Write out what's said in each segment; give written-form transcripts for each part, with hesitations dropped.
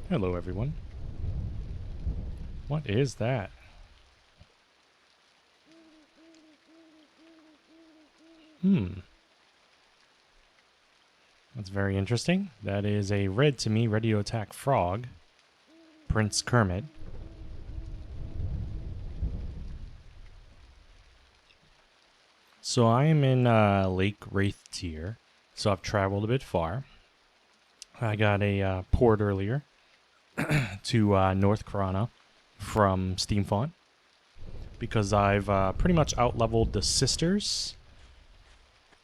Hello, everyone. What is that? That's very interesting. That is a red to me, ready to attack frog. Prince Kermit. So I am in Lake Wraith tier. So I've traveled a bit far. I got a port earlier to North Corona from Steamfont because I've pretty much out-leveled the sisters.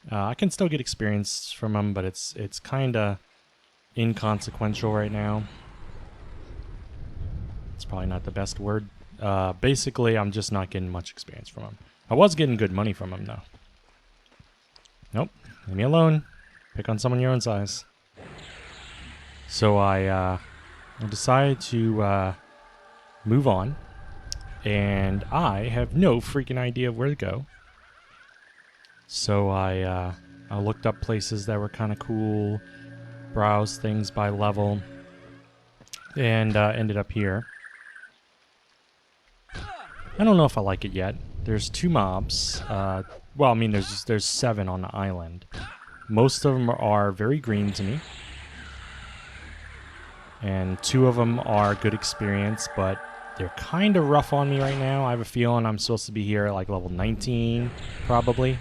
I can still get experience from them, but it's kind of inconsequential right now. It's probably not the best word. Basically, I'm just not getting much experience from them. I was getting good money from them, though. Nope. Leave me alone. Pick on someone your own size. So I decided to move on. And I have no freaking idea where to go. So I looked up places that were kind of cool, browsed things by level, and ended up here. I don't know if I like it yet. There's 2 mobs. Well, I mean, there's 7 on the island. Most of them are very green to me. And 2 of them are good experience, but they're kind of rough on me right now. I have a feeling I'm supposed to be here at like level 19, probably.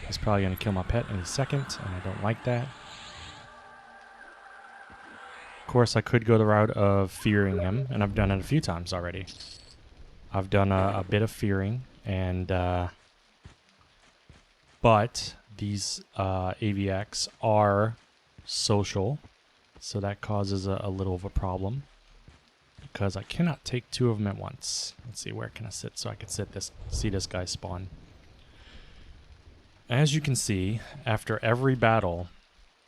He's probably going to kill my pet any second, and I don't like that. Of course, I could go the route of fearing him, and I've done it a few times already. I've done a bit of fearing, and but these AVX are social, so that causes a little of a problem because I cannot take 2 of them at once. Let's see, where can I sit so I can see this guy spawn. As you can see, after every battle,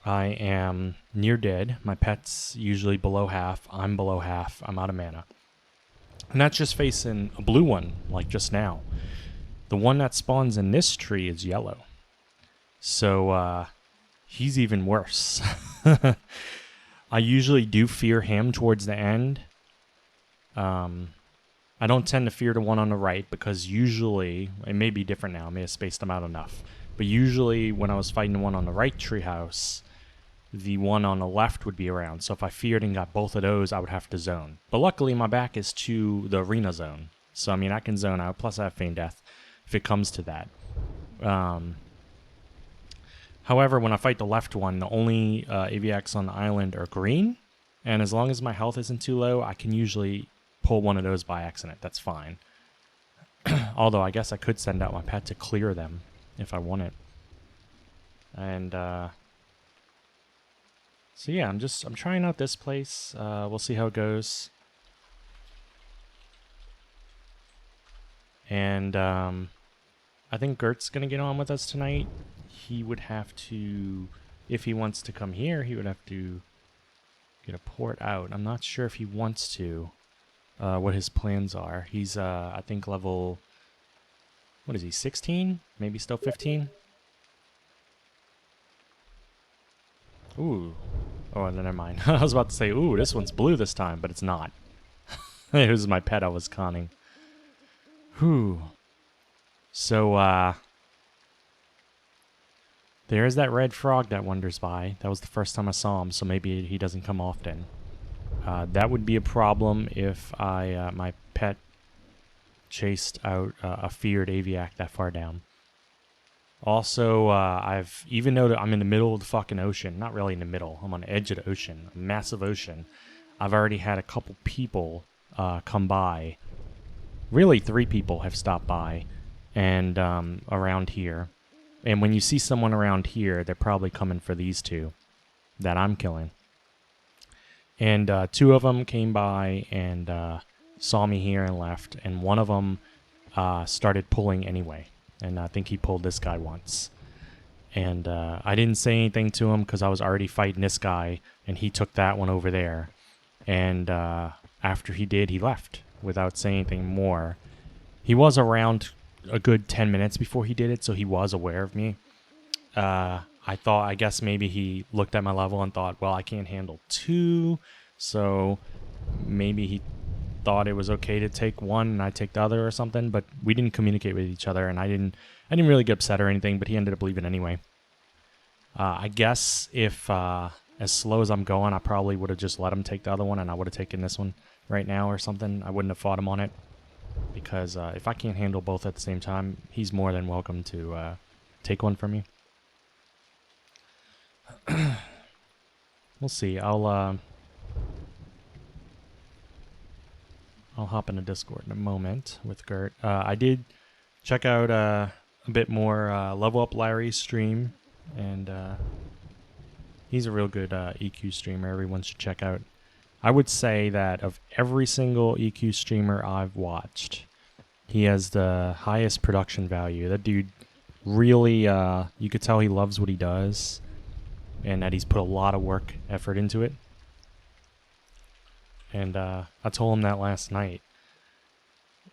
I am near dead. My pet's usually below half. I'm below half. I'm out of mana. And that's just facing a blue one, like just now. The one that spawns in this tree is yellow. So, he's even worse. I usually do fear him towards the end. I don't tend to fear the one on the right because usually, it may be different now, I may have spaced them out enough. But usually when I was fighting the one on the right treehouse, the one on the left would be around. So if I feared and got both of those, I would have to zone. But luckily my back is to the arena zone. So I mean, I can zone out, plus I have feign death if it comes to that. However, when I fight the left one, the only AVX on the island are green. And as long as my health isn't too low, I can usually pull one of those by accident. That's fine. Although I guess I could send out my pet to clear them if I want it. And so yeah, I'm trying out this place. We'll see how it goes. And I think Gert's gonna get on with us tonight. He would have to, if he wants to come here, he would have to get a port out. I'm not sure if he wants to. What his plans are. He's I think level, what is he, 16? Maybe still 15? Ooh. Oh, never mind. I was about to say, ooh, this one's blue this time, but it's not. It was my pet I was conning. Whew. So, there's that red frog that wanders by. That was the first time I saw him, so maybe he doesn't come often. That would be a problem if my pet chased out a feared aviac that far down. Also, even though I'm in the middle of the fucking ocean, not really in the middle, I'm on the edge of the ocean, a massive ocean, I've already had a couple people come by. Really, 3 people have stopped by and around here. And when you see someone around here, they're probably coming for these 2 that I'm killing. And 2 of them came by and saw me here and left. And one of them started pulling anyway. And I think he pulled this guy once. And I didn't say anything to him because I was already fighting this guy. And he took that one over there. And after he did, he left without saying anything more. He was around a good 10 minutes before he did it, so he was aware of me. I guess maybe he looked at my level and thought, well, I can't handle 2, So maybe he thought it was okay to take one and I take the other or something, but we didn't communicate with each other, and I didn't really get upset or anything, but he ended up leaving anyway. I guess if as slow as I'm going, I probably would have just let him take the other one and I would have taken this one right now or something. I wouldn't have fought him on it, because if I can't handle both at the same time, he's more than welcome to take one from me. We'll see. I'll hop into Discord in a moment with Gert. I did check out a bit more Level Up Larry's stream, and he's a real good EQ streamer. Everyone should check out. I would say that of every single EQ streamer I've watched, he has the highest production value. That dude really, you could tell he loves what he does, and that he's put a lot of effort into it. And I told him that last night.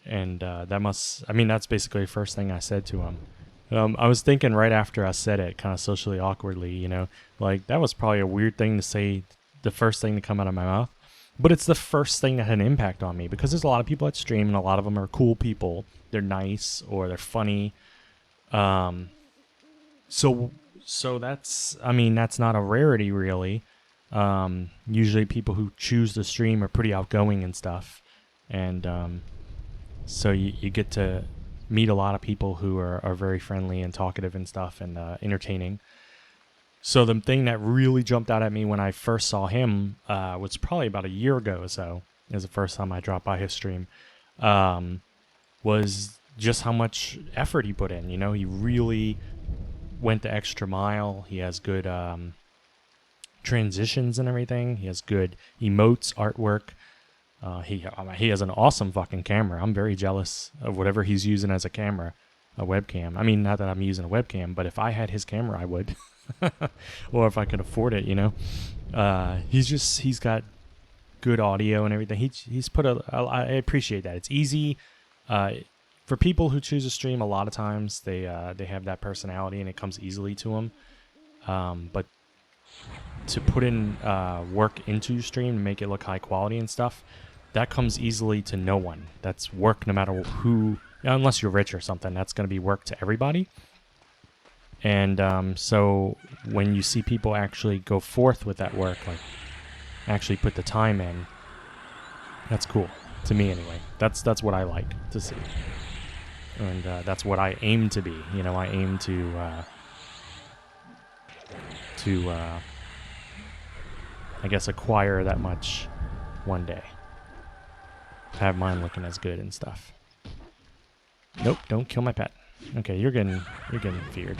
And that's basically the first thing I said to him. I was thinking right after I said it, kind of socially awkwardly, you know, like that was probably a weird thing to say, the first thing to come out of my mouth. But it's the first thing that had an impact on me, because there's a lot of people that stream, and a lot of them are cool people. They're nice, or they're funny. So that's not a rarity, really. Usually people who choose to stream are pretty outgoing and stuff. And so you get to meet a lot of people who are very friendly and talkative and stuff, and entertaining. So the thing that really jumped out at me when I first saw him was probably about a year ago or so. It was the first time I dropped by his stream. Was just how much effort he put in. You know, he really went the extra mile. He has good transitions and everything. He has good emotes, artwork. He has an awesome fucking camera. I'm very jealous of whatever he's using as a camera, a webcam. I mean, not that I'm using a webcam, but if I had his camera, I would. Or if I could afford it, you know. He's got good audio and everything. He's put I appreciate that. It's easy. For people who choose to stream, a lot of times they have that personality and it comes easily to them. But to put in work into your stream to make it look high quality and stuff, that comes easily to no one. That's work no matter who, unless you're rich or something. That's going to be work to everybody. And so when you see people actually go forth with that work, like actually put the time in, that's cool to me anyway. That's what I like to see, and that's what I aim to be. You know, I aim to I guess acquire that much one day. Have mine looking as good and stuff. Nope, don't kill my pet. Okay, you're getting feared.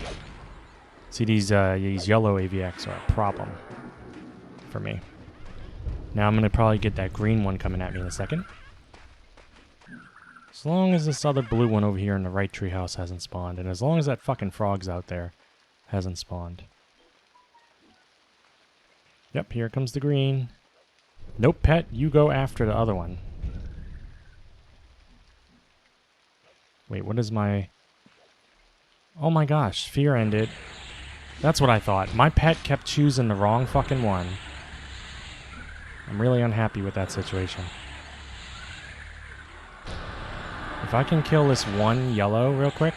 See, these yellow AVX are a problem for me. Now I'm gonna probably get that green one coming at me in a second. As long as this other blue one over here in the right treehouse hasn't spawned, and as long as that fucking frog's out there hasn't spawned. Yep, here comes the green. Nope, pet, you go after the other one. Wait, what is my... Oh my gosh, fear ended. That's what I thought. My pet kept choosing the wrong fucking one. I'm really unhappy with that situation. If I can kill this one yellow real quick.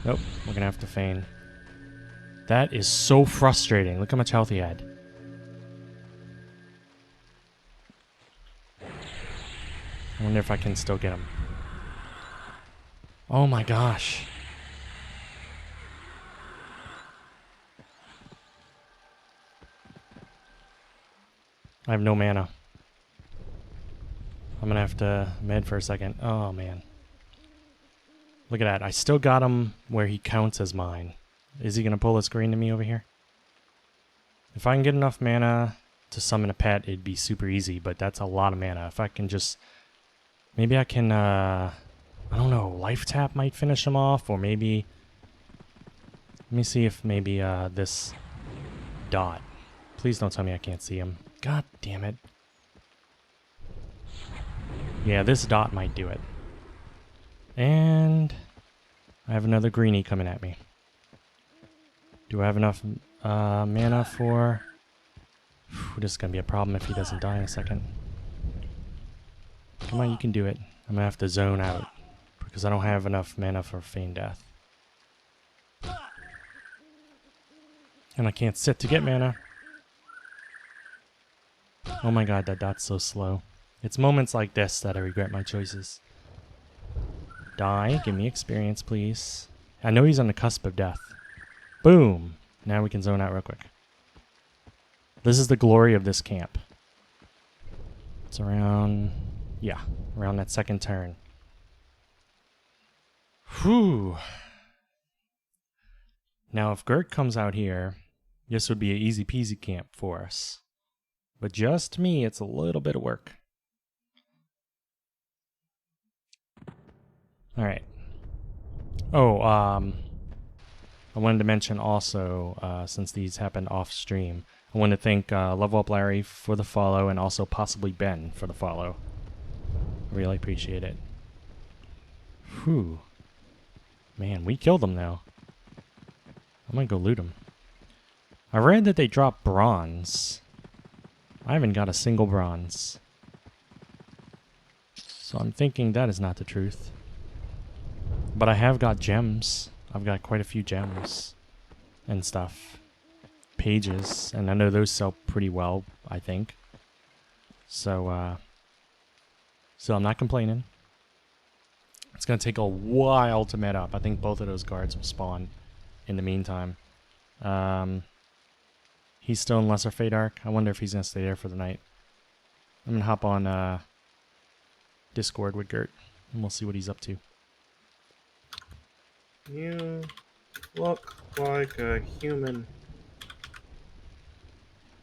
Nope, we're gonna have to feign. That is so frustrating. Look how much health he had. I wonder if I can still get him. Oh my gosh. I have no mana. I'm gonna have to med for a second. Oh man. Look at that. I still got him where he counts as mine. Is he gonna pull this green to me over here? If I can get enough mana to summon a pet, it'd be super easy, but that's a lot of mana. If I can just... Maybe I can, I don't know, life tap might finish him off, or maybe... Let me see if maybe this dot. Please don't tell me I can't see him. God damn it. Yeah, this dot might do it. And I have another greenie coming at me. Do I have enough Mana for... This is going to be a problem if he doesn't die in a second. Come on, you can do it. I'm going to have to zone out. Because I don't have enough mana for Feign Death. And I can't sit to get mana. Oh my god, that dot's so slow. It's moments like this that I regret my choices. Die, give me experience, please. I know he's on the cusp of death. Boom! Now we can zone out real quick. This is the glory of this camp. It's around... yeah, around that second turn. Whew! Now if Gert comes out here, this would be an easy peasy camp for us. But just me, it's a little bit of work. Alright. Oh, I wanted to mention also, since these happened off stream, I want to thank Level Up Larry for the follow and also possibly Ben for the follow. Really appreciate it. Whew. Man, we killed them now. I'm gonna go loot them. I read that they drop bronze. I haven't got a single bronze. So I'm thinking that is not the truth. But I have got gems. I've got quite a few gems and stuff. Pages, and I know those sell pretty well, I think. So I'm not complaining. It's gonna take a while to met up. I think both of those guards will spawn in the meantime. He's still in Lesser Fate Arc. I wonder if he's gonna stay there for the night. I'm gonna hop on Discord with Gert, and we'll see what he's up to. You look like a human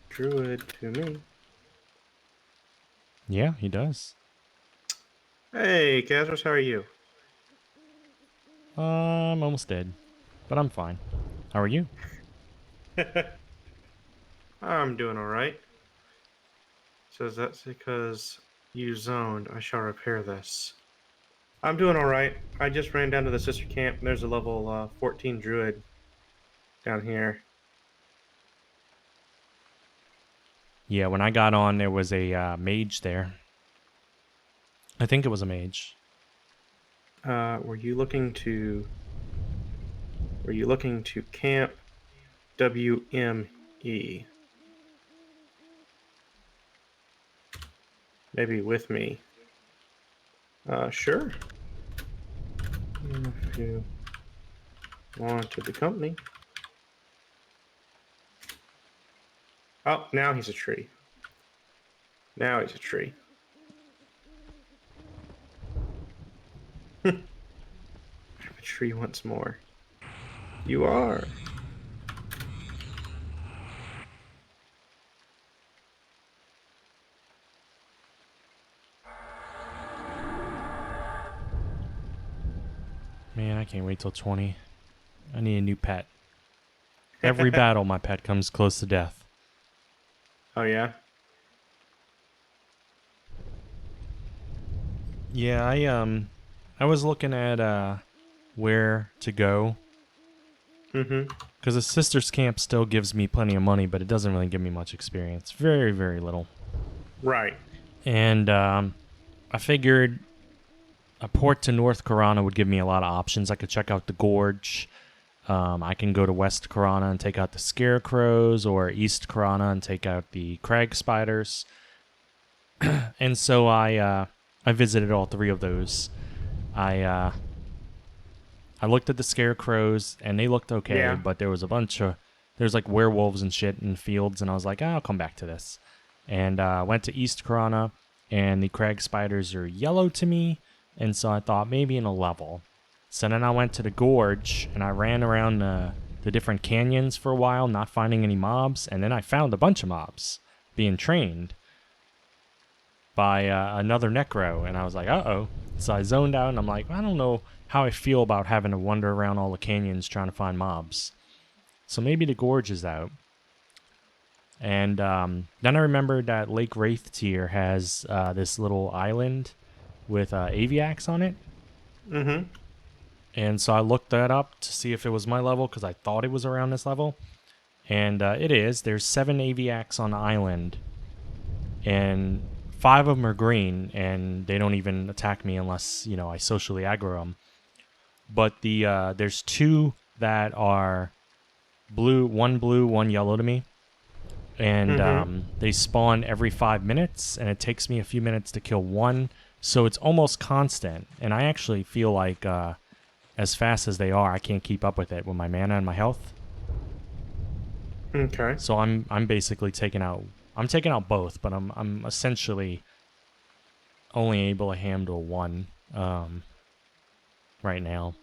druid to me. Yeah, he does. Hey, Casmus, how are you? I'm almost dead, but I'm fine. How are you? I'm doing alright. Says that's because you zoned. I shall repair this. I'm doing alright. I just ran down to the sister camp. There's a level 14 druid down here. Yeah, when I got on, there was a mage there. I think it was a mage. Were you looking to camp WME? Maybe with me. Sure. If you want to accompany. Oh, now he's a tree. Now he's a tree. I'm a tree once more. You are. Man, I can't wait till 20. I need a new pet. Every battle, my pet comes close to death. Oh, yeah? Yeah, I was looking at where to go. Mm-hmm. Because the sister's camp still gives me plenty of money, but it doesn't really give me much experience. Very, very little. Right. And I figured a port to North Karana would give me a lot of options. I could check out the Gorge. I can go to West Karana and take out the Scarecrows, or East Karana and take out the Crag Spiders. And so I visited all three of those. I looked at the Scarecrows, and they looked okay, Yeah. but there was a bunch of... There's like werewolves and shit in fields, and I was like, I'll come back to this. And went to East Karana, and the Crag Spiders are yellow to me, and so I thought maybe in a level. So then I went to the Gorge, and I ran around the different canyons for a while, not finding any mobs, and then I found a bunch of mobs being trained by another Necro, and I was like, uh-oh. So I zoned out, and I'm like, I don't know how I feel about having to wander around all the canyons trying to find mobs. So maybe the Gorge is out. And then I remembered that Lake Wraith Tier has this little island with Aviax on it. Mm-hmm. And so I looked that up to see if it was my level, because I thought it was around this level. And it is. There's 7 aviacs on the island, and 5 of them are green, and they don't even attack me unless, I socially aggro them. But there's 2 that are blue, one yellow to me. And they spawn every 5 minutes, and it takes me a few minutes to kill one. So it's almost constant. And I actually feel like as fast as they are, I can't keep up with it with my mana and my health. Okay. So I'm basically taking out both, but I'm essentially only able to handle one right now.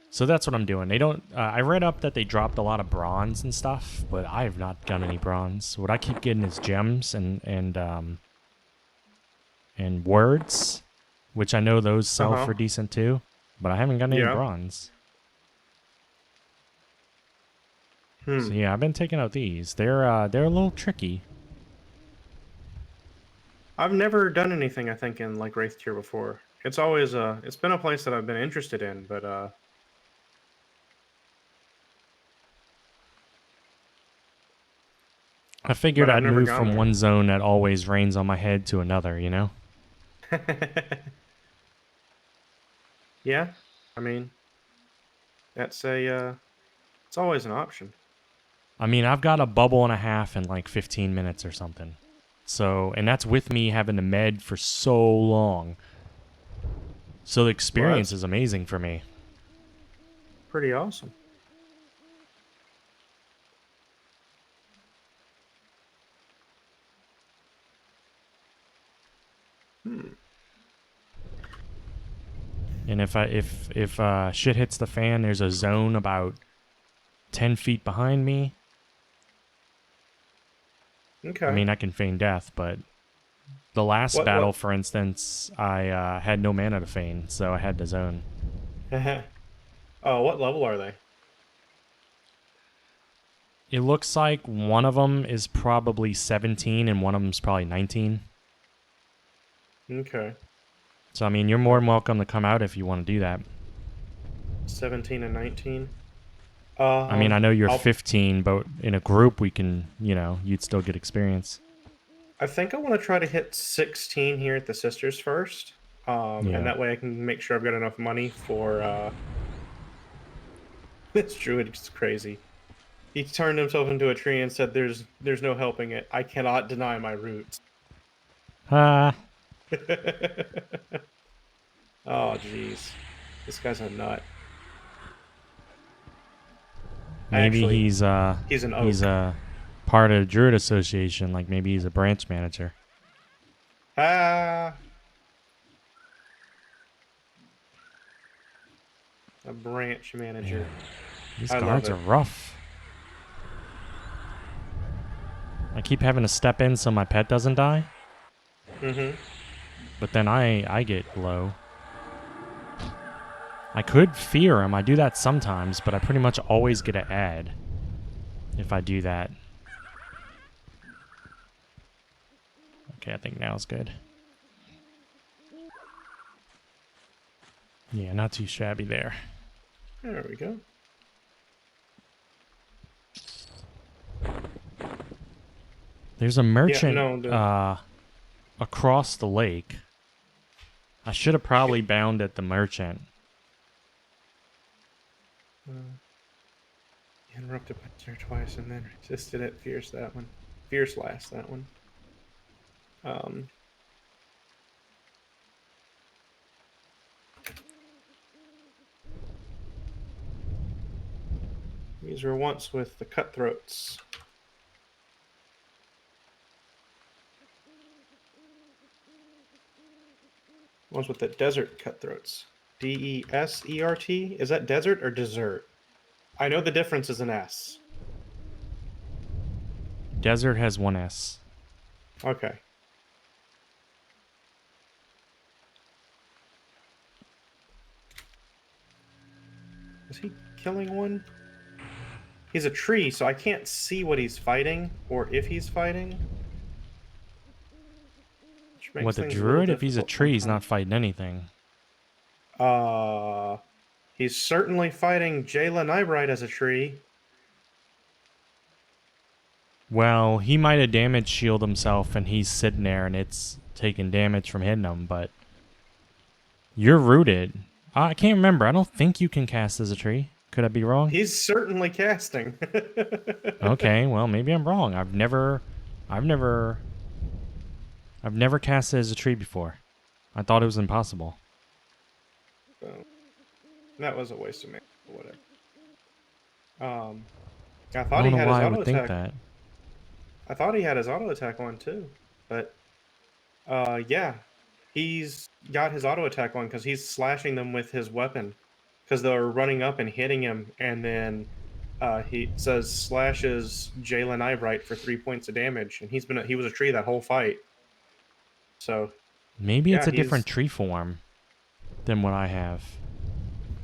So that's what I'm doing. They don't. I read up that they dropped a lot of bronze and stuff, but I have not got any bronze. What I keep getting is gems and words, which I know those sell for decent too, but I haven't got any bronze. So yeah, I've been taking out these. They're a little tricky. I've never done anything, I think, in like Wraith Tier before. It's always it's been a place that I've been interested in, but I figured I'd never move gone from there. one zone that always rains on my head to another, you know? Yeah, I mean, that's it's always an option. I mean, I've got a bubble and a half in like 15 minutes or something. So, and that's with me having to med for so long. So the experience is amazing for me. Pretty awesome. And if shit hits the fan, there's a zone about 10 feet behind me. Okay. I mean, I can feign death, but the last battle, for instance, I had no mana to feign, so I had to zone. Oh, what level are they? It looks like one of them is probably 17 and one of them's probably 19. Okay. So, I mean, you're more than welcome to come out if you want to do that. 17 and 19? I mean, I know you're 15, but in a group we can, you'd still get experience. I think I want to try to hit 16 here at the Sisters first. And that way I can make sure I've got enough money for... This druid is crazy. He turned himself into a tree and said, there's no helping it. I cannot deny my roots. Ah. Oh, jeez. This guy's a nut. Maybe Actually, he's an oak. He's a part of the Druid Association. Like maybe he's a branch manager. Ah. A branch manager. Man, these guards are rough. I keep having to step in so my pet doesn't die. But then I get low. I could fear him. I do that sometimes, but I pretty much always get an ad if I do that. Okay, I think now is good. Yeah, not too shabby there. There we go. There's a merchant across the lake. I should have probably bound at the merchant. Interrupted by Sir twice and then resisted it. Fierce that one. Fierce last that one. These were once with the cutthroats. Ones with the desert cutthroats. D-E-S-E-R-T? Is that desert or dessert? I know the difference is an S. Desert has one S. Okay. Is he killing one? He's a tree, so I can't see what he's fighting or if he's fighting. What, the druid? If he's a tree, he's not fighting anything. He's certainly fighting Jayla Nybright as a tree. Well, he might have damage shield himself and he's sitting there and it's taking damage from hitting him, but you're rooted. I can't remember. I don't think you can cast as a tree. Could I be wrong? He's certainly casting. Okay, well maybe I'm wrong. I've never cast as a tree before. I thought it was impossible. So, that was a waste of mana. Whatever. I I thought don't he know had his why I auto would think attack. that. I thought he had his auto attack on too, but yeah, he's got his auto attack on because he's slashing them with his weapon because they're running up and hitting him, and then he says slashes Jalen Eyebright for 3 points of damage, and he was a tree that whole fight. So Maybe it's yeah, a different tree form than what I have.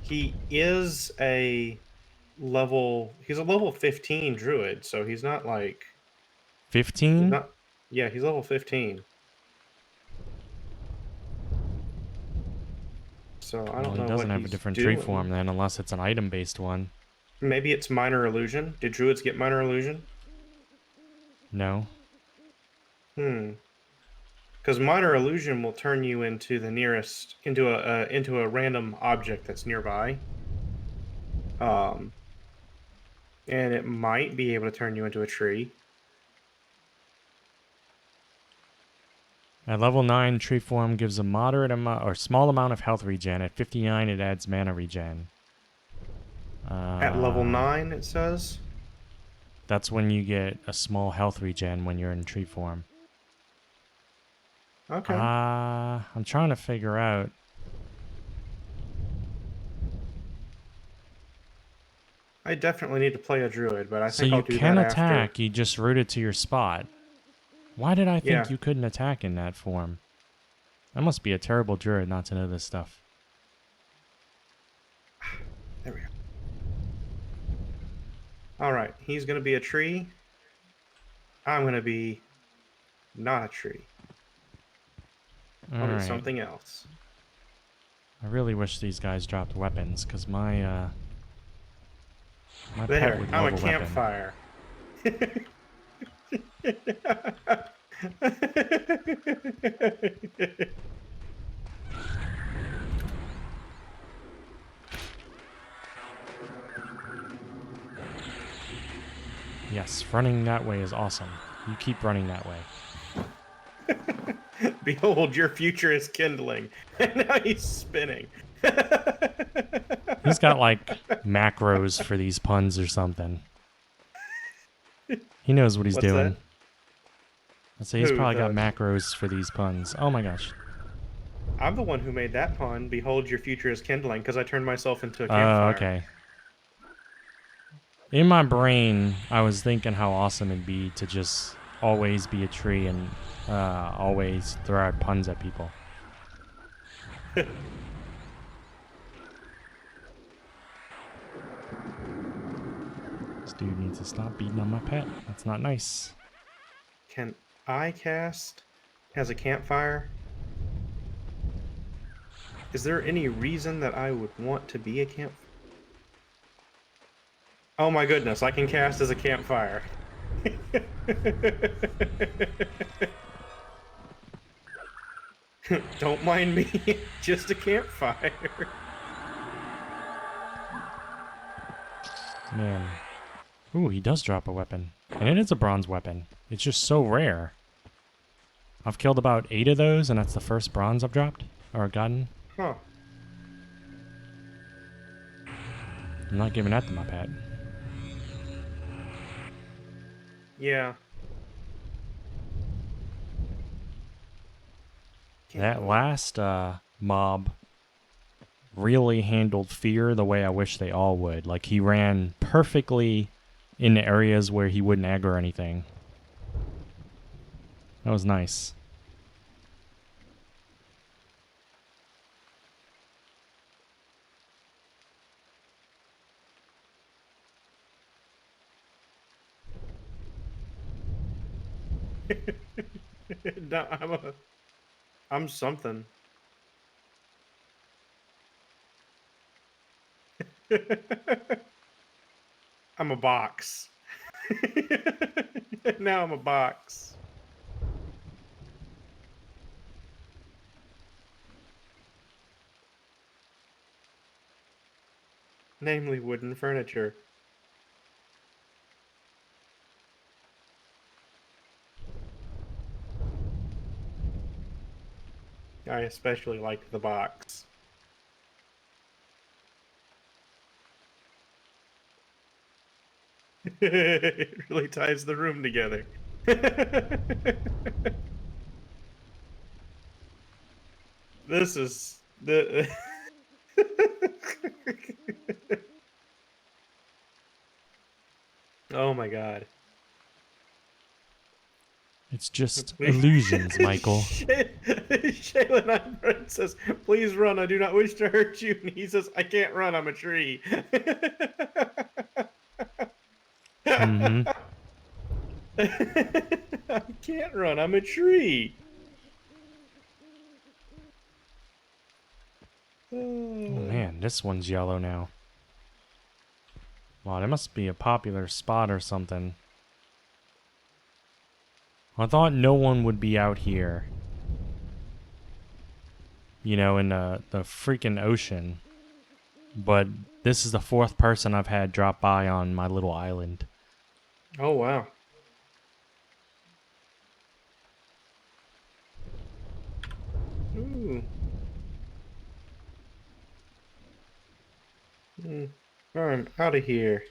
he is a he's a level 15 druid, so he's not like 15? yeah, he's level 15. So I Well, don't he know what doesn't have a he's different tree form doing. then, unless it's an item-based one. Maybe it's minor illusion. Did druids get minor illusion? No. Because minor illusion will turn you into the nearest into a random object that's nearby. And it might be able to turn you into a tree. At level 9, tree form gives a moderate amount or small amount of health regen. At 59, it adds mana regen. At level 9, it says. That's when you get a small health regen when you're in tree form. Okay. I'm trying to figure out. I definitely need to play a druid, but I So think I'll you do can that after. attack, you just root it to your spot. Why did I think Yeah. you couldn't attack in that form? I must be a terrible druid not to know this stuff. There we go. All right. He's going to be a tree. I'm going to be not a tree. I'll be Alright. something else. I really wish these guys dropped weapons, because my pet There. would I'm love a a weapon. campfire. Yes, running that way is awesome. You keep running that way. Behold, your future is kindling. And now he's spinning. He's got like macros for these puns or something. He knows what he's What's doing. that? I'd say he's Who? probably got macros for these puns. Oh my gosh. I'm the one who made that pun. Behold, your future is kindling, because I turned myself into a Oh, campfire. okay. In my brain, I was thinking how awesome it'd be to just always be a tree and always throw out puns at people. This dude needs to stop beating on my pet. That's not nice. Can I cast as a campfire? Is there any reason that I would want to be a camp? Oh my goodness, I can cast as a campfire. Don't mind me, just a campfire. Man. Ooh, he does drop a weapon. And it is a bronze weapon. It's just so rare. I've killed about 8 of those, and that's the first bronze I've dropped. Or gotten. Huh. I'm not giving that to my pet. Yeah. That last mob really handled fear the way I wish they all would. Like, he ran perfectly in the areas where he wouldn't aggro anything. That was nice. No, I'm something. I'm a box. Now I'm a box. Namely wooden furniture. I especially like the box. It really ties the room together. This is the. Oh my god. It's just Please. illusions, Michael. Shayla says, "Please run. I do not wish to hurt you." And he says, "I can't run. I'm a tree." Mm-hmm. I can't run. I'm a tree. Oh man, this one's yellow now. Wow, that must be a popular spot or something. I thought no one would be out here. You know, in the freaking ocean. But this is the 4th person I've had drop by on my little island. Oh wow. Ooh. I'm out of here.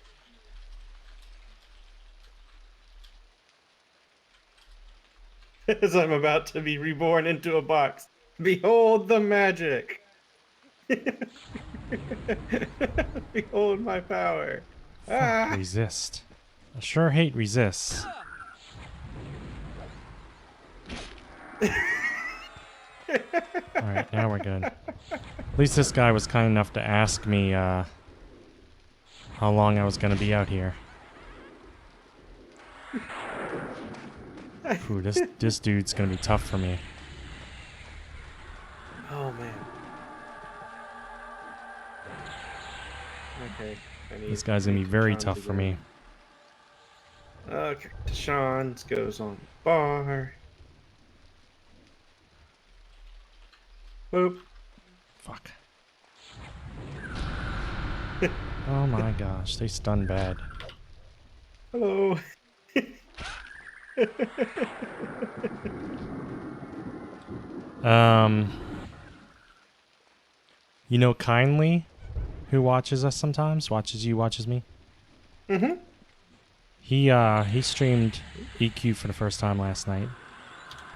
As I'm about to be reborn into a box. Behold the magic. Behold my power. Fuck, Ah! resist. I sure hate resists. Alright, now we're good. At least this guy was kind enough to ask me how long I was going to be out here. Ooh, this dude's going to be tough for me. Oh man. Okay. This guy's going to be very tough for me. Okay. Deshaun's goes on the bar. Boop. Fuck. Oh my gosh, they stun bad. Hello. You know Kindly, who watches us sometimes, watches you, watches me? Mm-hmm. He streamed EQ for the first time last night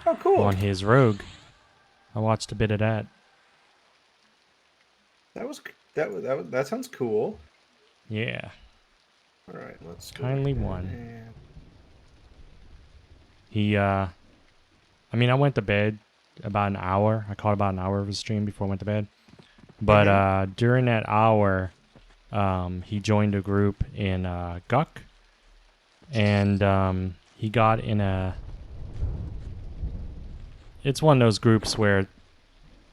Oh, cool. on his Rogue. I watched a bit of that. That sounds cool. Yeah. All right, let's go Kindly ahead won. and- He I mean, I went to bed about an hour. I caught about an hour of his stream before I went to bed. But during that hour, he joined a group in Guck, and he got in a. It's one of those groups where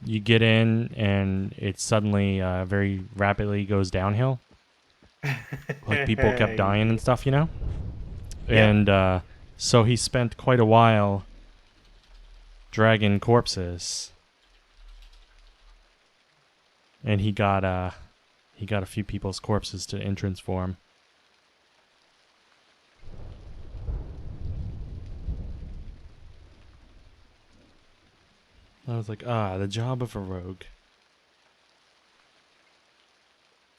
you get in and it suddenly very rapidly goes downhill. Like people kept dying and stuff, you know? Yep. And so he spent quite a while dragging corpses. And he got a few people's corpses to entrance for him. I was like, the job of a rogue.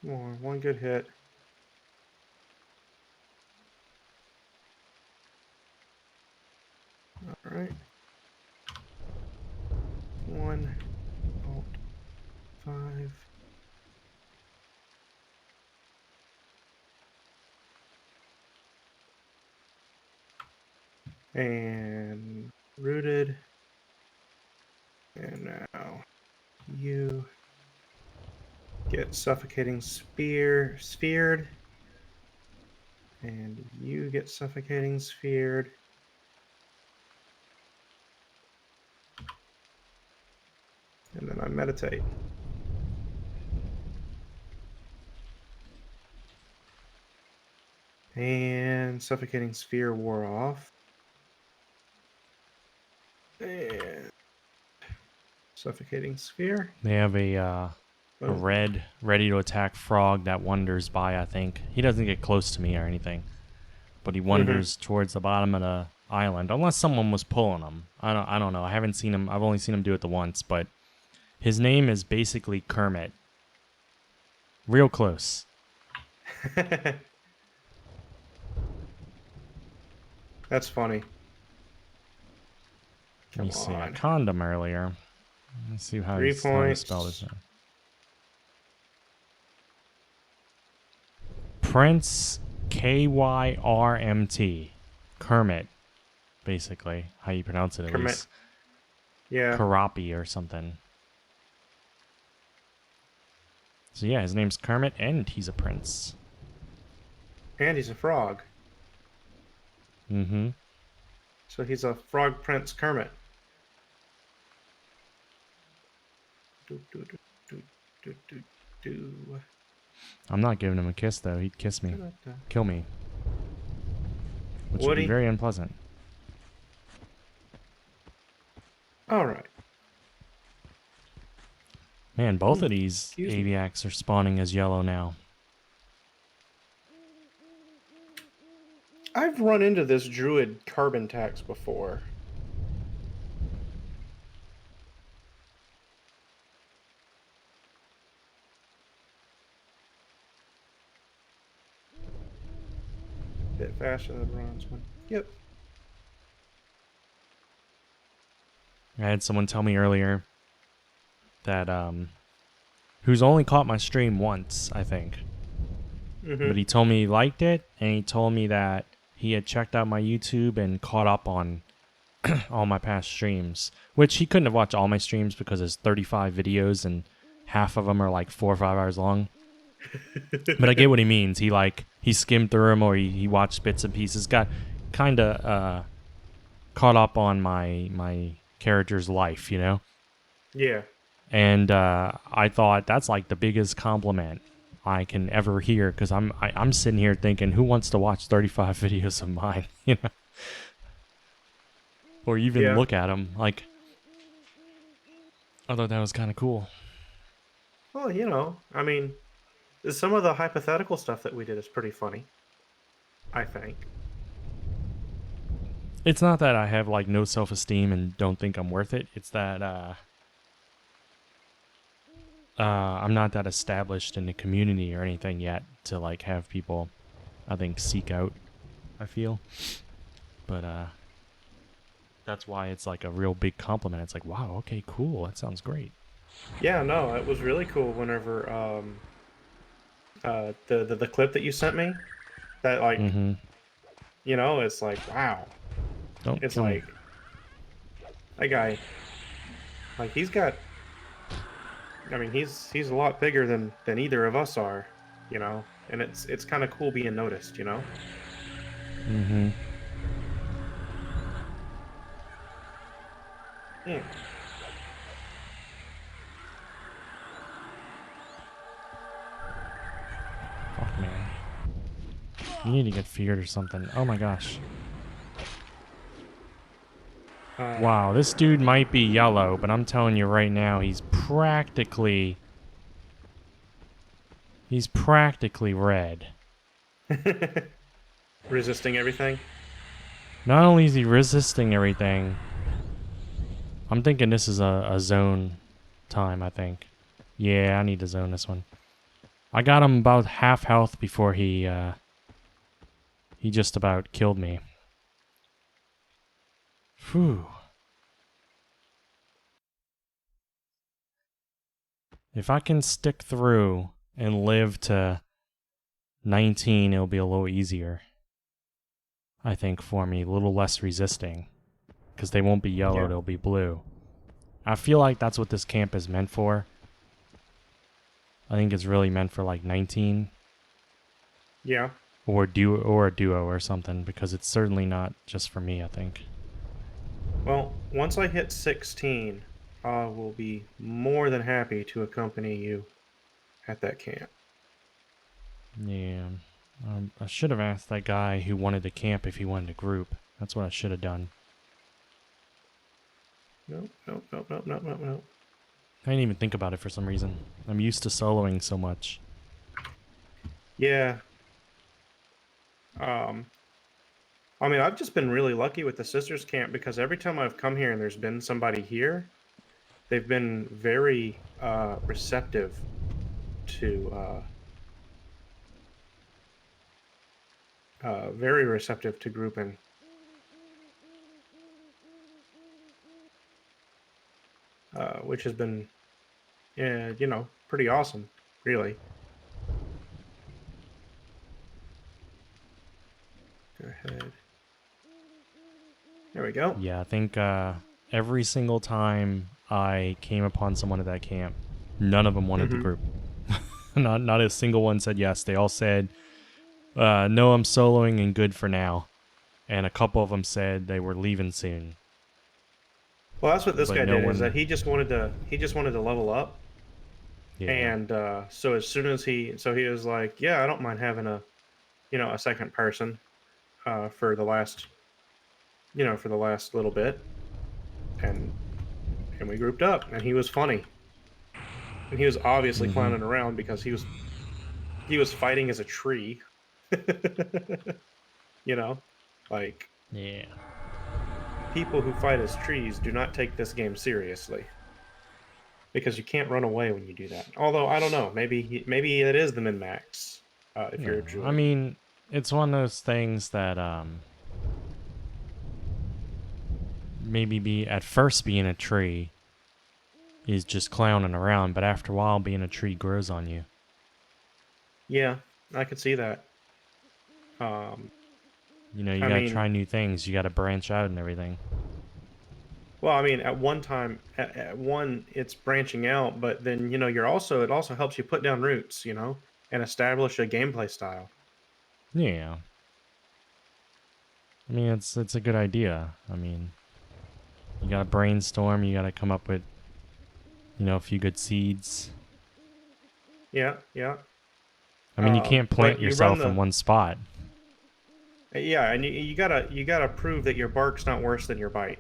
More, one good hit. All right. 1, Alt, 5. And rooted. And now you get suffocating sphered. And you get suffocating sphered. And then I meditate. And suffocating sphere wore off. And suffocating sphere. They have a Boom. red ready to attack frog that wanders by, I think. He doesn't get close to me or anything, but he wanders towards the bottom of the island, unless someone was pulling him. I don't know. I haven't seen him. I've only seen him do it the once, but his name is basically Kermit. Real close. That's funny. Let me Come see. I on. conned him earlier. Let's see how 3 he points. spelled his name. Prince Kyrmt. Kermit, basically. How you pronounce it, at Kermit. least. Yeah. Karapi or something. So yeah, his name's Kermit, and he's a prince. And he's a frog. Mm-hmm. So he's a frog prince Kermit. Do, do, do, do, do, do, do. I'm not giving him a kiss, though. He'd kiss me. Kill me. Which would be Woody? very unpleasant. Alright. Man, both of these Excuse me. aviacs are spawning as yellow now. I've run into this druid carbon tax before. Bit faster than the bronze one. Yep. I had someone tell me earlier that, who's only caught my stream once, I think. But he told me he liked it, and he told me that he had checked out my YouTube and caught up on all my past streams. Which he couldn't have watched all my streams because there's 35 videos and half of them are like 4 or 5 hours long. But I get what he means. He skimmed through them, or he watched bits and pieces. Got kind of caught up on my character's life, you know? Yeah. And I thought that's like the biggest compliment I can ever hear, because I'm sitting here thinking, who wants to watch 35 videos of mine, you know? Or even look at them. Like, I thought that was kind of cool. Well, you know, I mean, some of the hypothetical stuff that we did is pretty funny, I think. It's not that I have like no self-esteem and don't think I'm worth it. It's that I'm not that established in the community or anything yet to like have people, I think, seek out, I feel. But that's why it's like a real big compliment. It's like, wow, okay, cool. That sounds great. Yeah, no, it was really cool whenever the clip that you sent me, that like you know, it's like, wow. Don't It's kill like me. that guy, like he's got, I mean, he's a lot bigger than either of us are, you know, and it's kind of cool being noticed, you know. Yeah. Fuck, man. You need to get feared or something. Oh my gosh. Wow, this dude might be yellow, but I'm telling you right now, he's practically red. Resisting everything. Not only is he resisting everything, I'm thinking this is a zone time, I think. Yeah, I need to zone this one. I got him about half health before he just about killed me. Phew. If I can stick through and live to 19, it'll be a little easier. I think for me, a little less resisting. Because they won't be yellow, they'll be blue. I feel like that's what this camp is meant for. I think it's really meant for like 19. Yeah. Or a duo or something, because it's certainly not just for me, I think. Well, once I hit 16, I will be more than happy to accompany you at that camp. Yeah. I should have asked that guy who wanted to camp if he wanted to group. That's what I should have done. Nope, nope, nope, nope, nope, nope, nope. I didn't even think about it for some reason. I'm used to soloing so much. Yeah. I mean, I've just been really lucky with the sisters camp because every time I've come here and there's been somebody here, they've been very receptive to grouping. Which has been, yeah, you know, pretty awesome, really. Go ahead. There we go. Yeah, I think every single time I came upon someone at that camp, none of them wanted the Mm-hmm. group. Not a single one said yes. They all said, no, I'm soloing and good for now. And a couple of them said they were leaving soon. Well, that's what this But guy no did. Is one... that he just wanted to level up, Yeah. and so as soon as he was like, yeah, I don't mind having a second person for the last little bit, and we grouped up, and he was funny, and he was obviously Mm-hmm. clowning around because he was fighting as a tree, you know, like Yeah. people who fight as trees do not take this game seriously because you can't run away when you do that. Although I don't know, maybe it is the min max if you're a No, I druid. mean, it's one of those things that maybe at first being a tree is just clowning around, but after a while being a tree grows on you. Yeah, I could see that. Um, You know, you I gotta mean, try new things, you gotta branch out and everything. well, I mean, at one time, at one, it's branching out, but then you're also it also helps you put down roots, and establish a gameplay style. Yeah. I mean, it's a good idea. I mean, you gotta brainstorm, you gotta come up with, a few good seeds. Yeah, yeah. I mean, you can't Like plant you run yourself in the one spot. yeah, and you gotta prove that your bark's not worse than your bite.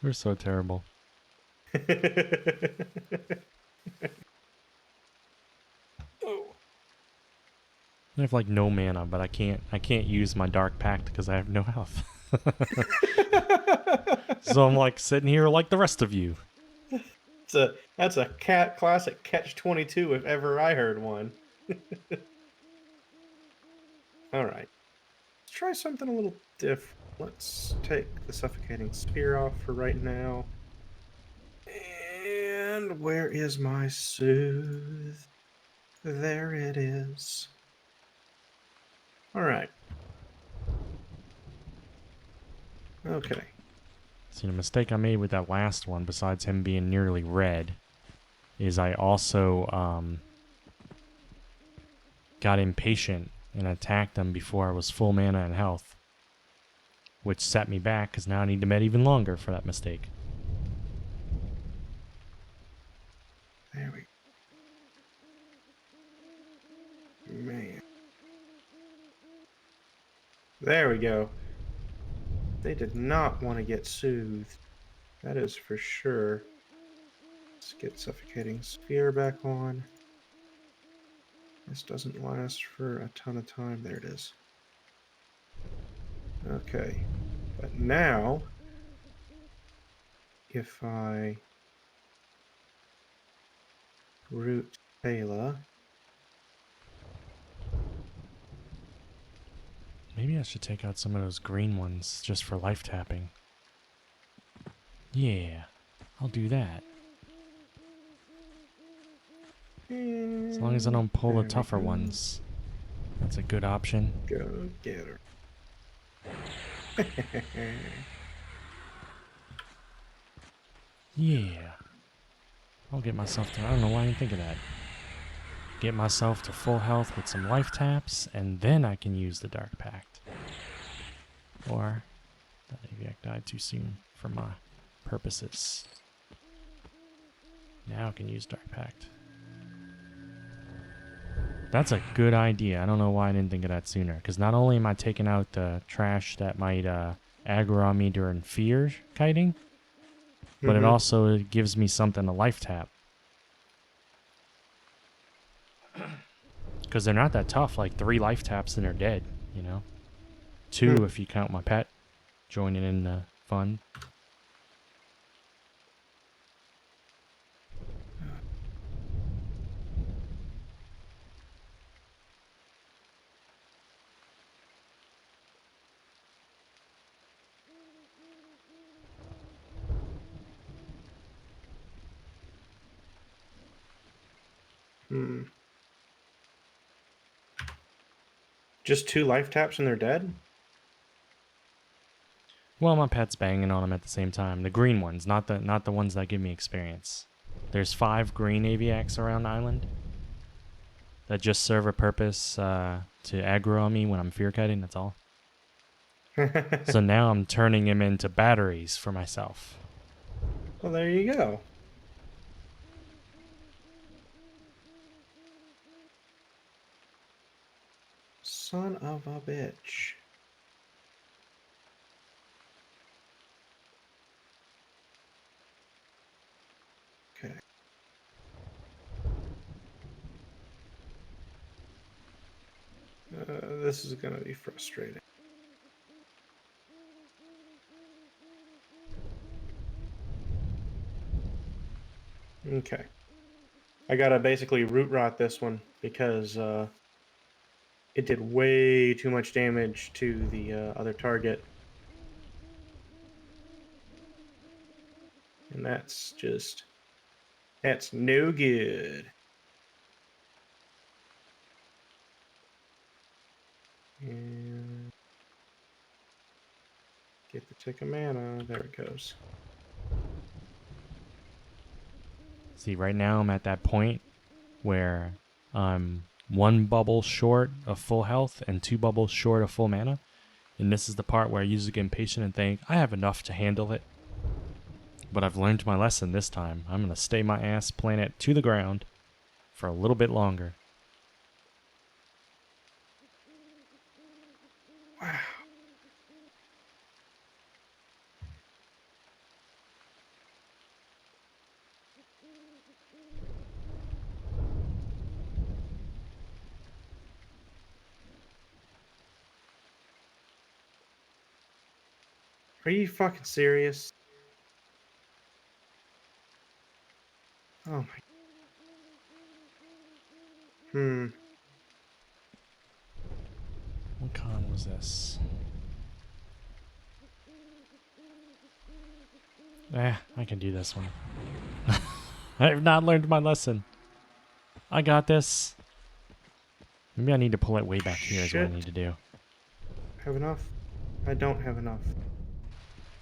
We're so terrible. Oh. I have like no mana, but I can't use my dark pact because I have no health. So I'm like sitting here like the rest of you. That's a classic catch 22 if ever I heard one. All right, let's try something a little different. Let's take the suffocating spear off for right now. And where is my soothe? There it is. All right. Okay. See, the mistake I made with that last one, besides him being nearly red, is I also got impatient and attacked them before I was full mana and health, which set me back because now I need to med even longer for that mistake. There we go. Man. There we go. They did not want to get soothed. That is for sure. Let's get suffocating sphere back on. This doesn't last for a ton of time. There it is. Okay. But now, if I root Kayla, Maybe I should take out some of those green ones just for life tapping. Yeah, I'll do that. As long as I don't pull the there we tougher go. ones. That's a good option. Go get her. Yeah. I'll get myself to... I don't know why I didn't think of that. Get myself to full health with some life taps, and then I can use the Dark Pact. Or... that Aviac died too soon for my purposes. Now I can use Dark Pact. That's a good idea. I don't know why I didn't think of that sooner. Because not only am I taking out the trash that might aggro on me during fear kiting, but it also gives me something to life tap. Because they're not that tough. Like 3 life taps and they're dead, you know? 2 if you count my pet joining in the fun. Just 2 life taps and they're dead? Well, my pet's banging on them at the same time. The green ones, not the ones that give me experience. There's 5 green aviacs around the island that just serve a purpose to aggro on me when I'm fear kiting, that's all. So now I'm turning him into batteries for myself. Well, there you go. Son of a bitch. Okay. This is gonna be frustrating. Okay. I gotta basically root rot this one because it did way too much damage to the other target. And that's no good. And get the tick of mana. There it goes. See, right now I'm at that point where I'm 1 bubble short of full health and 2 bubbles short of full mana. And this is the part where I usually get impatient and think, I have enough to handle it. But I've learned my lesson this time. I'm going to stay my ass planet to the ground for a little bit longer. Wow. Are you fucking serious? Oh my. What con was this? I can do this one. I have not learned my lesson. I got this. Maybe I need to pull it way back here is what I need to do. Have enough? I don't have enough.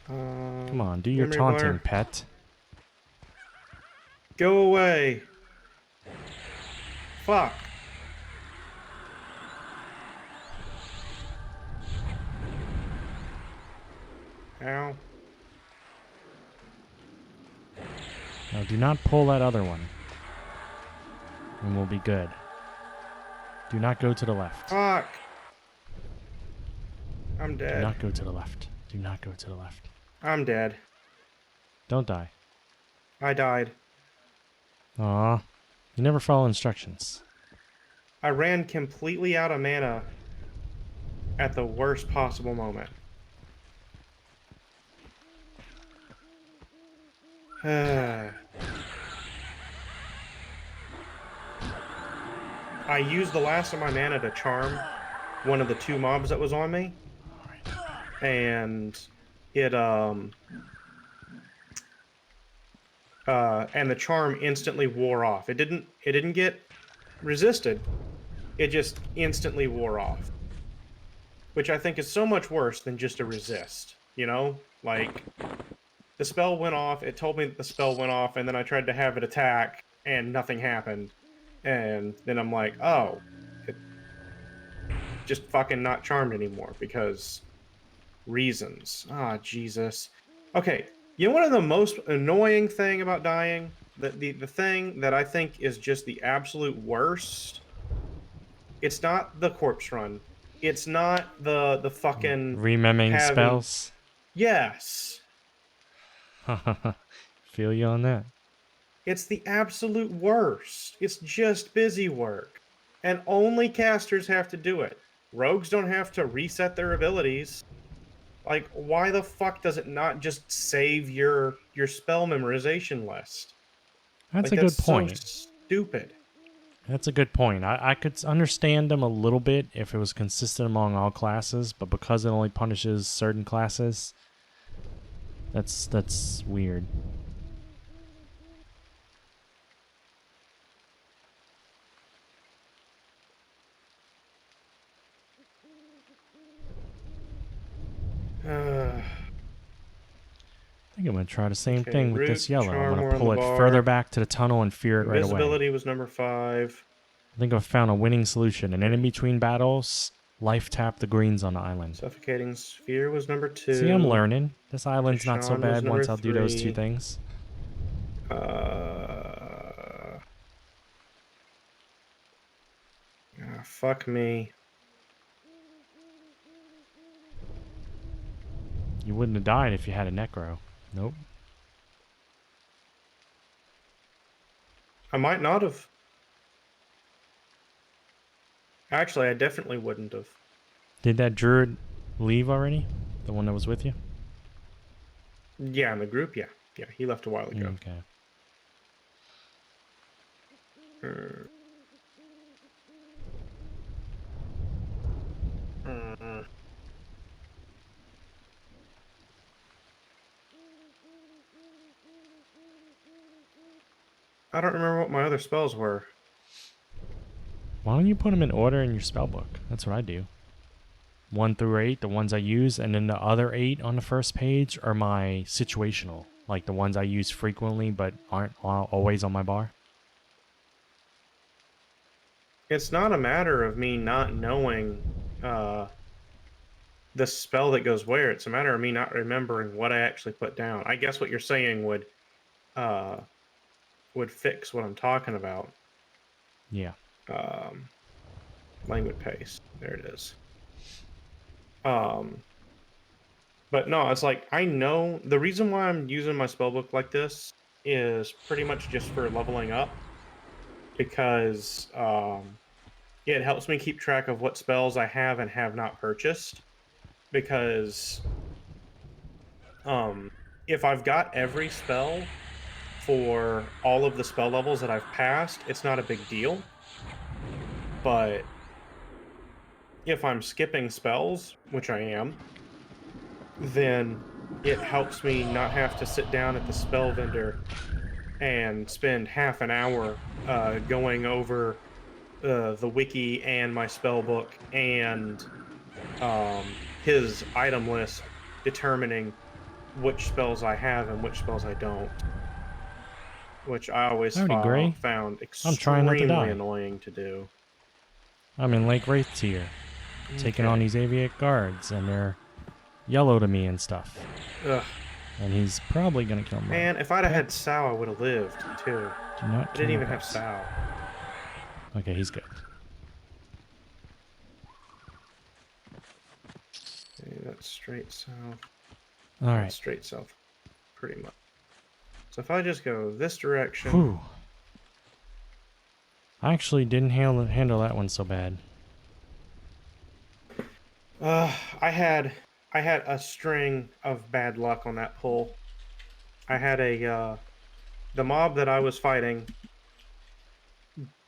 Come on, do your memory taunting, blur. pet. Go away. Fuck. Ow. Now do not pull that other one. And we'll be good. Do not go to the left. Fuck. I'm dead. Do not go to the left. Do not go to the left. I'm dead. Don't die. I died. Aw. You never follow instructions. I ran completely out of mana at the worst possible moment. I used the last of my mana to charm one of the 2 mobs that was on me. And it and the charm instantly wore off. It didn't get resisted. It just instantly wore off. Which I think is so much worse than just a resist, you know? Like, the spell went off, it told me that the spell went off, and then I tried to have it attack, and nothing happened. And then I'm like, oh, it just fucking not charmed anymore, because reasons. Ah, Jesus. Okay, you know one of the most annoying thing about dying? The thing that I think is just the absolute worst It's not the corpse run. It's not the fucking Remembering having. spells. Yes. Feel you on that. It's the absolute worst. It's just busy work. And only casters have to do it. Rogues don't have to reset their abilities. Like, why the fuck does it not just save your spell memorization list? That's Like, a that's good so point. stupid. That's a good point. I could understand them a little bit if it was consistent among all classes, but because it only punishes certain classes, that's weird. I think I'm going to try the same Okay, thing with root, this yellow. I'm charm going to were on the pull it further bar. back to the tunnel and fear it right away. Invisibility was number 5. I think I've found a winning solution. And then in between battles, life tap the greens on the island. Suffocating sphere was number 2. See, I'm learning. This island's not so Deshaun was bad number once I'll do those 2 3. things. Fuck me. You wouldn't have died if you had a necro. Nope. I might not have. Actually, I definitely wouldn't have. Did that druid leave already? The one that was with you? Yeah, in the group, yeah. Yeah, he left a while ago. Okay. I don't remember what my other spells were. Why don't you put them in order in your spell book? That's what I do. 1 through 8, the ones I use, and then the other 8 on the first page are my situational, like the ones I use frequently but aren't always on my bar. It's not a matter of me not knowing the spell that goes where. It's a matter of me not remembering what I actually put down. I guess what you're saying would fix what I'm talking about. Yeah. Language paste. There it is. But no, it's like I know the reason why I'm using my spellbook like this is pretty much just for leveling up, because it helps me keep track of what spells I have and have not purchased. Because if I've got every spell for all of the spell levels that I've passed, it's not a big deal. But if I'm skipping spells, which I am, then it helps me not have to sit down at the spell vendor and spend half an hour going over the wiki and my spell book and his item list, determining which spells I have and which spells I don't. Which I always Howdy, Gray. found I'm trying not to extremely die. annoying to do. I'm in Lake Wraith tier, taking on these Aviate guards, and they're yellow to me and stuff. Ugh. And he's probably gonna kill me. Man, if I'd have had Sao, I would have lived, too. Do not I didn't even have pets. Sao. Okay, he's good. Okay, that's straight south. Alright. That's straight south, pretty much. So if I just go this direction... Whew. I actually didn't handle that one so bad. I had a string of bad luck on that pull. I had the mob that I was fighting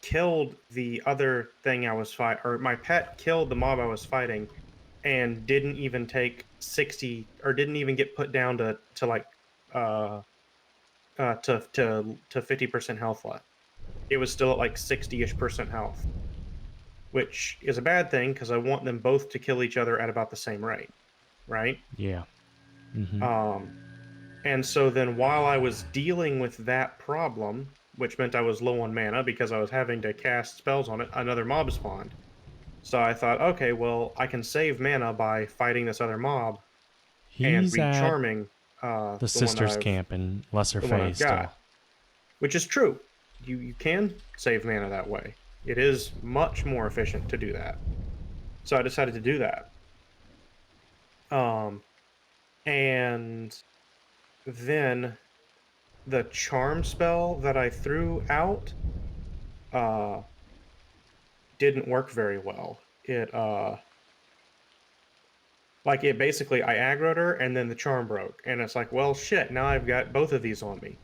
killed the other thing I was fighting, or my pet killed the mob I was fighting, and didn't even take 60, or didn't even get put down to like to 50% health left. It was still at like 60-ish% health, which is a bad thing because I want them both to kill each other at about the same rate, right? Yeah. Mm-hmm. And so then while I was dealing with that problem, which meant I was low on mana because I was having to cast spells on it, another mob spawned. So I thought, okay, well, I can save mana by fighting this other mob and He's at recharming the sisters' camp in Lesser the one I've Phase still. got. Which is true. You can save mana that way. It is much more efficient to do that. So I decided to do that. And then the charm spell that I threw out uh didn't work very well. It basically I aggroed her and then the charm broke. And it's like, well shit, now I've got both of these on me.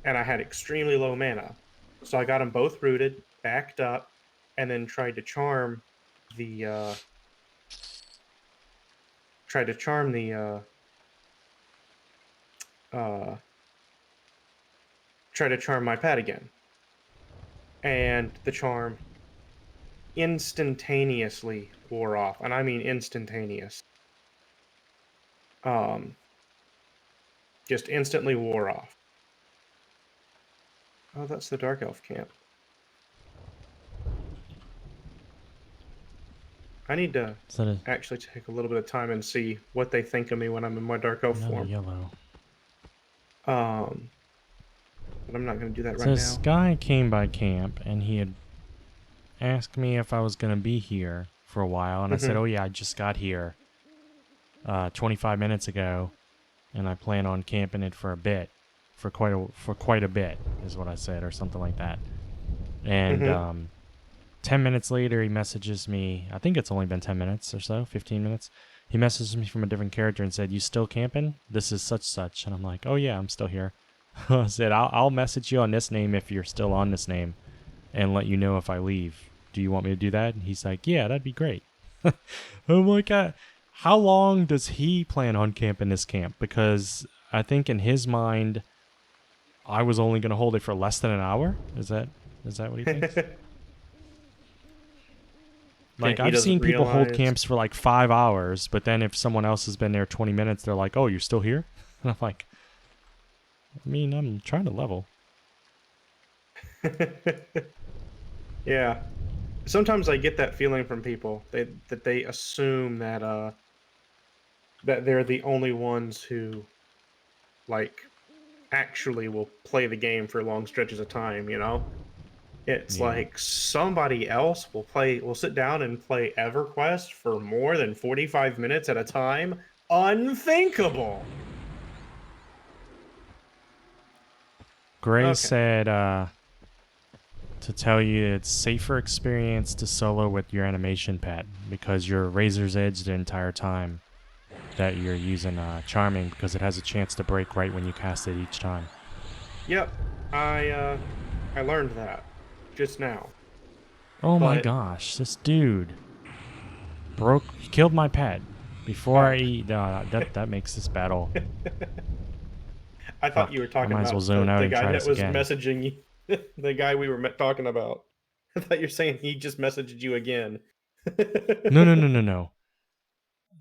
And I had extremely low mana. So I got them both rooted, backed up, and then the tried to charm the uh try to charm my pet again. And the charm instantaneously wore off. And I mean instantaneous. Um just instantly wore off. Oh, that's the Dark Elf camp. I need to Is that actually take a little bit of time and see what they think of me when I'm in my Dark Elf another form. yellow? Um, but I'm not going to do that So right this now. guy came by camp and he had asked me if I was going to be here for a while. And I said, Mm-hmm. oh yeah, I just got here 25 minutes ago. And I plan on camping it for a bit. For quite a bit is what I said, or something like that. And Mm-hmm. 10 minutes later, he messages me. I think it's only been 10 minutes or so, 15 minutes. He messages me from a different character and said, "You still camping? This is such." And I'm like, "Oh yeah, I'm still here." I said, "I'll message you on this name if you're still on this name, and let you know if I leave. Do you want me to do that?" And he's like, "Yeah, that'd be great." I'm like, how long does he plan on camping this camp? Because I think in his mind, I was only going to hold it for less than an hour. Is that what he thinks? Like, He I've doesn't seen people hold realize. camps for like 5 hours, but then if someone else has been there 20 minutes, they're like, "Oh, you're still here?" And I'm like, I mean, I'm trying to level. Yeah. Sometimes I get that feeling from people that they assume that they're the only ones who like actually will play the game for long stretches of time, you know? It's Yeah. like somebody else will sit down and play EverQuest for more than 45 minutes at a time. Unthinkable. Gray Okay. said to tell you it's safer experience to solo with your animation pet because you're razor's edge the entire time that you're using Charming because it has a chance to break right when you cast it each time. Yep. I learned that just now. Oh my But gosh, this dude killed my pet before oh, I eat. That makes this battle. I thought you Fuck, were I talking might as well about zone out the and guy try that this was again. messaging you, the guy we were talking about. I thought you're saying he just messaged you again. No, no, no, no, no.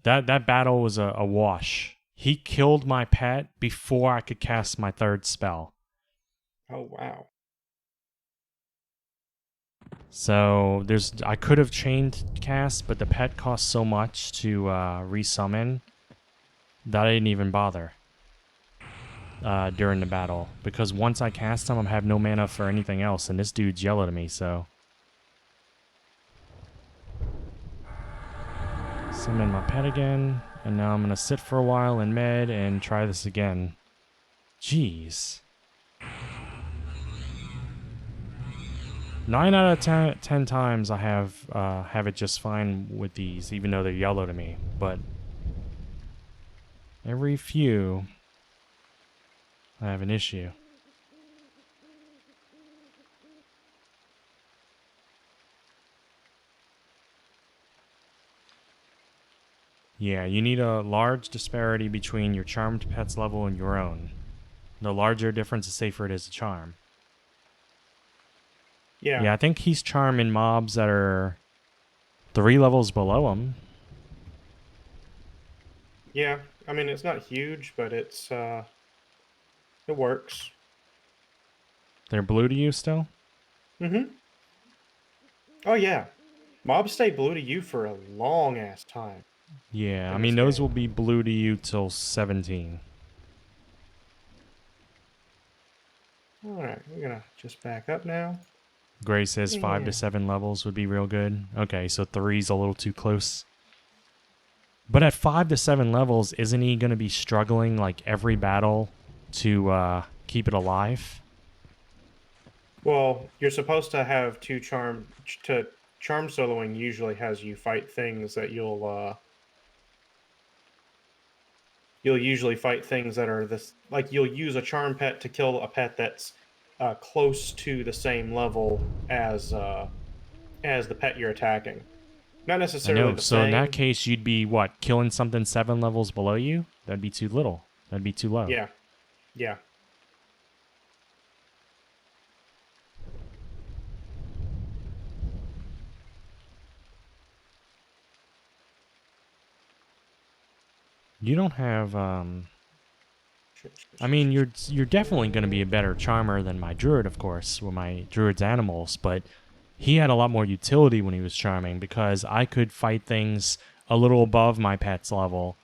That battle was a wash. He killed my pet before I could cast my third spell. Oh wow. So I could have chained cast, but the pet cost so much to resummon that I didn't even bother during the battle because once I cast him, I have no mana for anything else, and this dude's yellow to me. So summon my pet again, and now I'm gonna sit for a while in med and try this again. Jeez. 9 out of 10 times I have it just fine with these, even though they're yellow to me. But every few, I have an issue. Yeah, you need a large disparity between your charmed pet's level and your own. The larger difference, the safer it is to charm. Yeah. Yeah, I think he's charming mobs that are 3 levels below him. Yeah. I mean, it's not huge, but it works. They're blue to you still? Mm-hmm. Oh yeah. Mobs stay blue to you for a long ass time Yeah, I in this mean, those game. will be blue to you till 17. All right, we're gonna just back up now. Gray says 5 to Yeah. 7 levels would be real good. Okay, so 3's a little too close. But at 5 to 7 levels, isn't he going to be struggling like every battle to keep it alive? Well, you're supposed to have two charm soloing usually has you fight things that you'll usually fight things that are this, like you'll use a charm pet to kill a pet that's close to the same level as the pet you're attacking. Not I necessarily know. the So in that same. case, you'd be what? Killing something 7 levels below you? That'd be too little. That'd be too low. Yeah, yeah. You don't have I mean, you're definitely going to be a better charmer than my druid, of course, with my druid's animals, but he had a lot more utility when he was charming because I could fight things a little above my pet's level,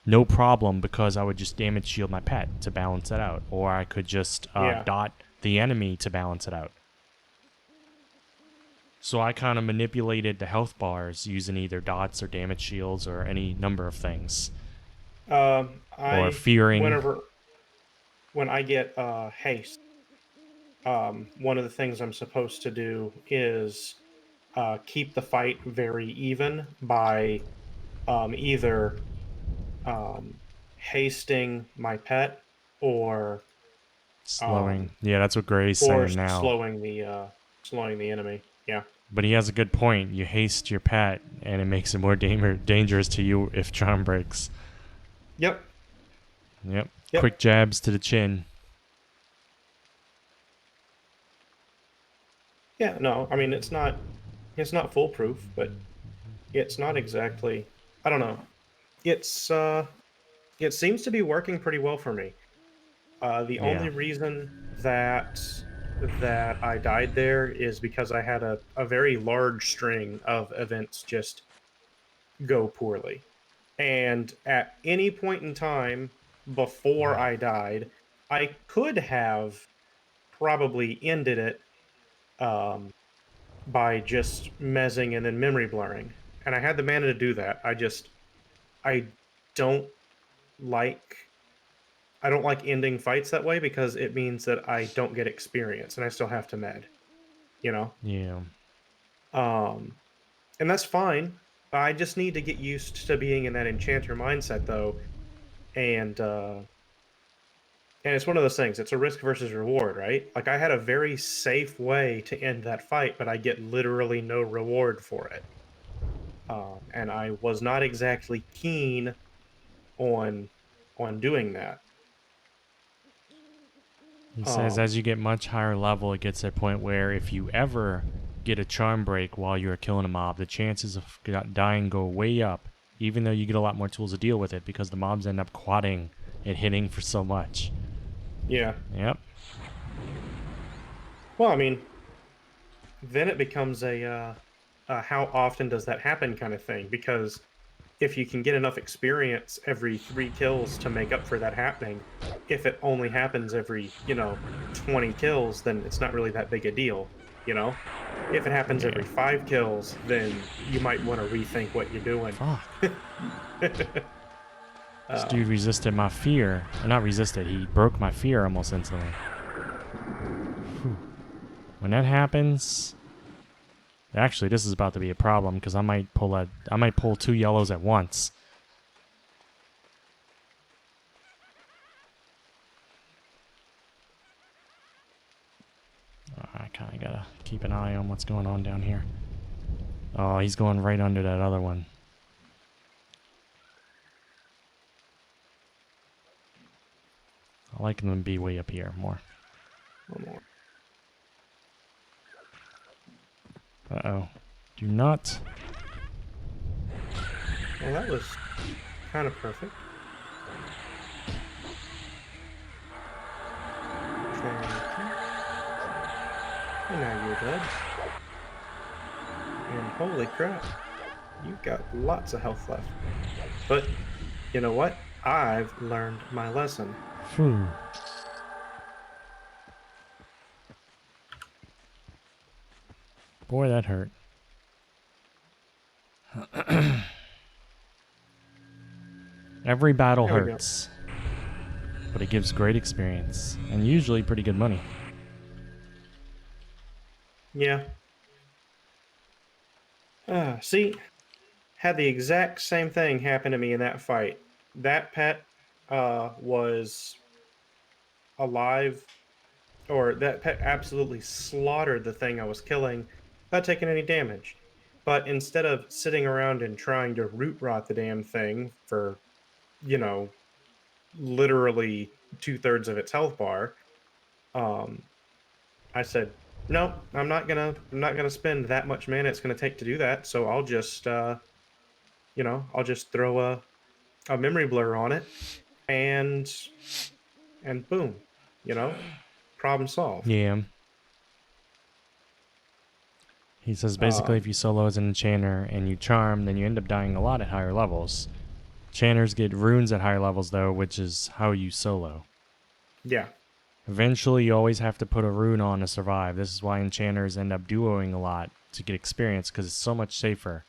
no problem, because I would just damage shield my pet to balance it out, or I could just Yeah. dot the enemy to balance it out. So I kind of manipulated the health bars using either dots or damage shields or any number of things, or I fearing. whenever when I get haste, one of the things I'm supposed to do is keep the fight very even by either um, hasting my pet or Slowing. um, Yeah, that's what Gray's saying now. slowing the enemy. Yeah. But he has a good point. You haste your pet, and it makes it more dangerous to you if charm breaks. Yep. Yep. Yep. Quick jabs to the chin. Yeah. No, I mean it's not foolproof, but it's not exactly. I don't know. It's it seems to be working pretty well for me. The Yeah. only reason that I died there is because I had a very large string of events just go poorly. And at any point in time before I died, I could have probably ended it um, by just mezzing and then memory blurring. And I had the mana to do that. I don't like I don't like ending fights that way because it means that I don't get experience and I still have to med, you know? Yeah. Um, and that's fine. I just need to get used to being in that enchanter mindset though. And it's one of those things, it's a risk versus reward, right? Like I had a very safe way to end that fight, but I get literally no reward for it. And I was not exactly keen on doing that. He says Um, as you get much higher level, it gets to a point where if you ever get a charm break while you're killing a mob, the chances of dying go way up, even though you get a lot more tools to deal with it because the mobs end up quadding and hitting for so much. yeah. Yep. Well, I mean, then it becomes a how often does that happen kind of thing because if you can get enough experience every 3 kills to make up for that happening, if it only happens every 20 kills, then it's not really that big a deal, you know. If it happens Yeah. every 5 kills, then you might want to rethink what you're doing. Fuck. This dude um, resisted my fear. Or not resisted, he broke my fear almost instantly. Whew. When that happens, actually this is about to be a problem because I might pull 2 yellows at once. I kind of gotta keep an eye on what's going on down here. Oh, he's going right under that other one. I like them to be way up here more. one more. Uh-oh. Do not. Well, that was kind of perfect. Thank you. And now you're dead. And holy crap, you've got lots of health left. But you know what? I've learned my lesson. Boy, that hurt. Every battle There we go. hurts, but it gives great experience and usually pretty good money. Yeah. See, had the exact same thing happen to me in that fight. That pet was alive, or that pet absolutely slaughtered the thing I was killing without taking any damage. But instead of sitting around and trying to root rot the damn thing for, you know, literally 2/3 of its health bar, um, I said, "No, I'm not gonna spend that much mana it's gonna take to do that. So I'll just, I'll just throw a memory blur on it, and boom, you know, problem solved." Yeah. He says basically Um, if you solo as an enchanter and you charm, then you end up dying a lot at higher levels. Enchanters get runes at higher levels though, which is how you solo. yeah, Eventually you always have to put a rune on to survive. This is why enchanters end up duoing a lot to get experience because it's so much safer.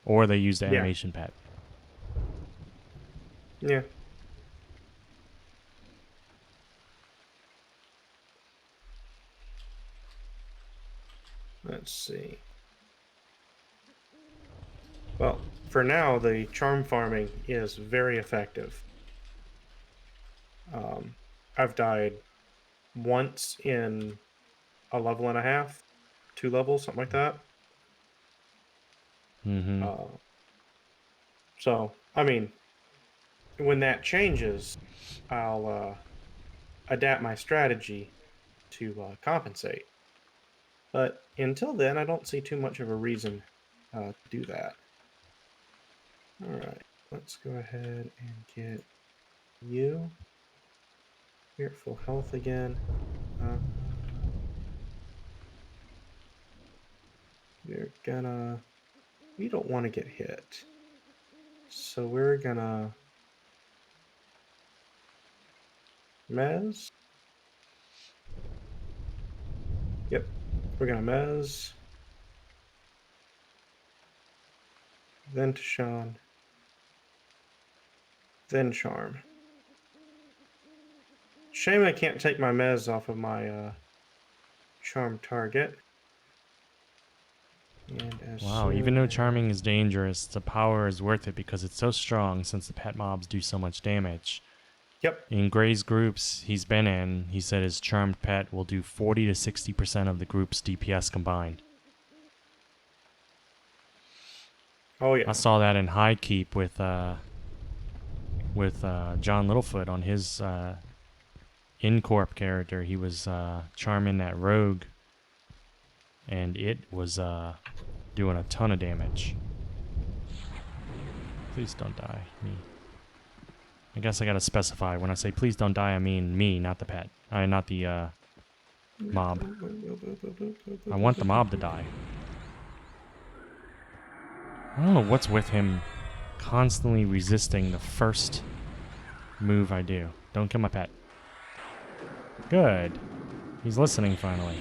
Or they use the yeah, animation pet. yeah. Let's see. Well, for now, the charm farming is very effective. Um, I've died once in a level and a half, 2 levels, something like that. Mm-hmm. Uh, so, I mean, when that changes, I'll adapt my strategy to compensate. But until then, I don't see too much of a reason to do that. All right, let's go ahead and get you. You're at full health again. Uh, we're gonna. We don't want to get hit, so we're gonna mez. Yep, we're gonna mez. Then to Sean. Then charm. Shame I can't take my mez off of my charm target. And as Wow, even though soon charming is dangerous, the power is worth it because it's so strong since the pet mobs do so much damage. Yep. In Gray's groups he's been in, he said his charmed pet will do 40 to 60% of the group's DPS combined. Oh I yeah. saw that in High Keep with John Littlefoot on his in-corp character. He was charming that rogue, and it was doing a ton of damage. Please don't die, me. I guess I gotta specify. When I say please don't die, I mean me, not the pet. Not the mob. I want the mob to die. I don't know what's with him constantly resisting the first move I do. Don't kill my pet. Good. He's listening finally.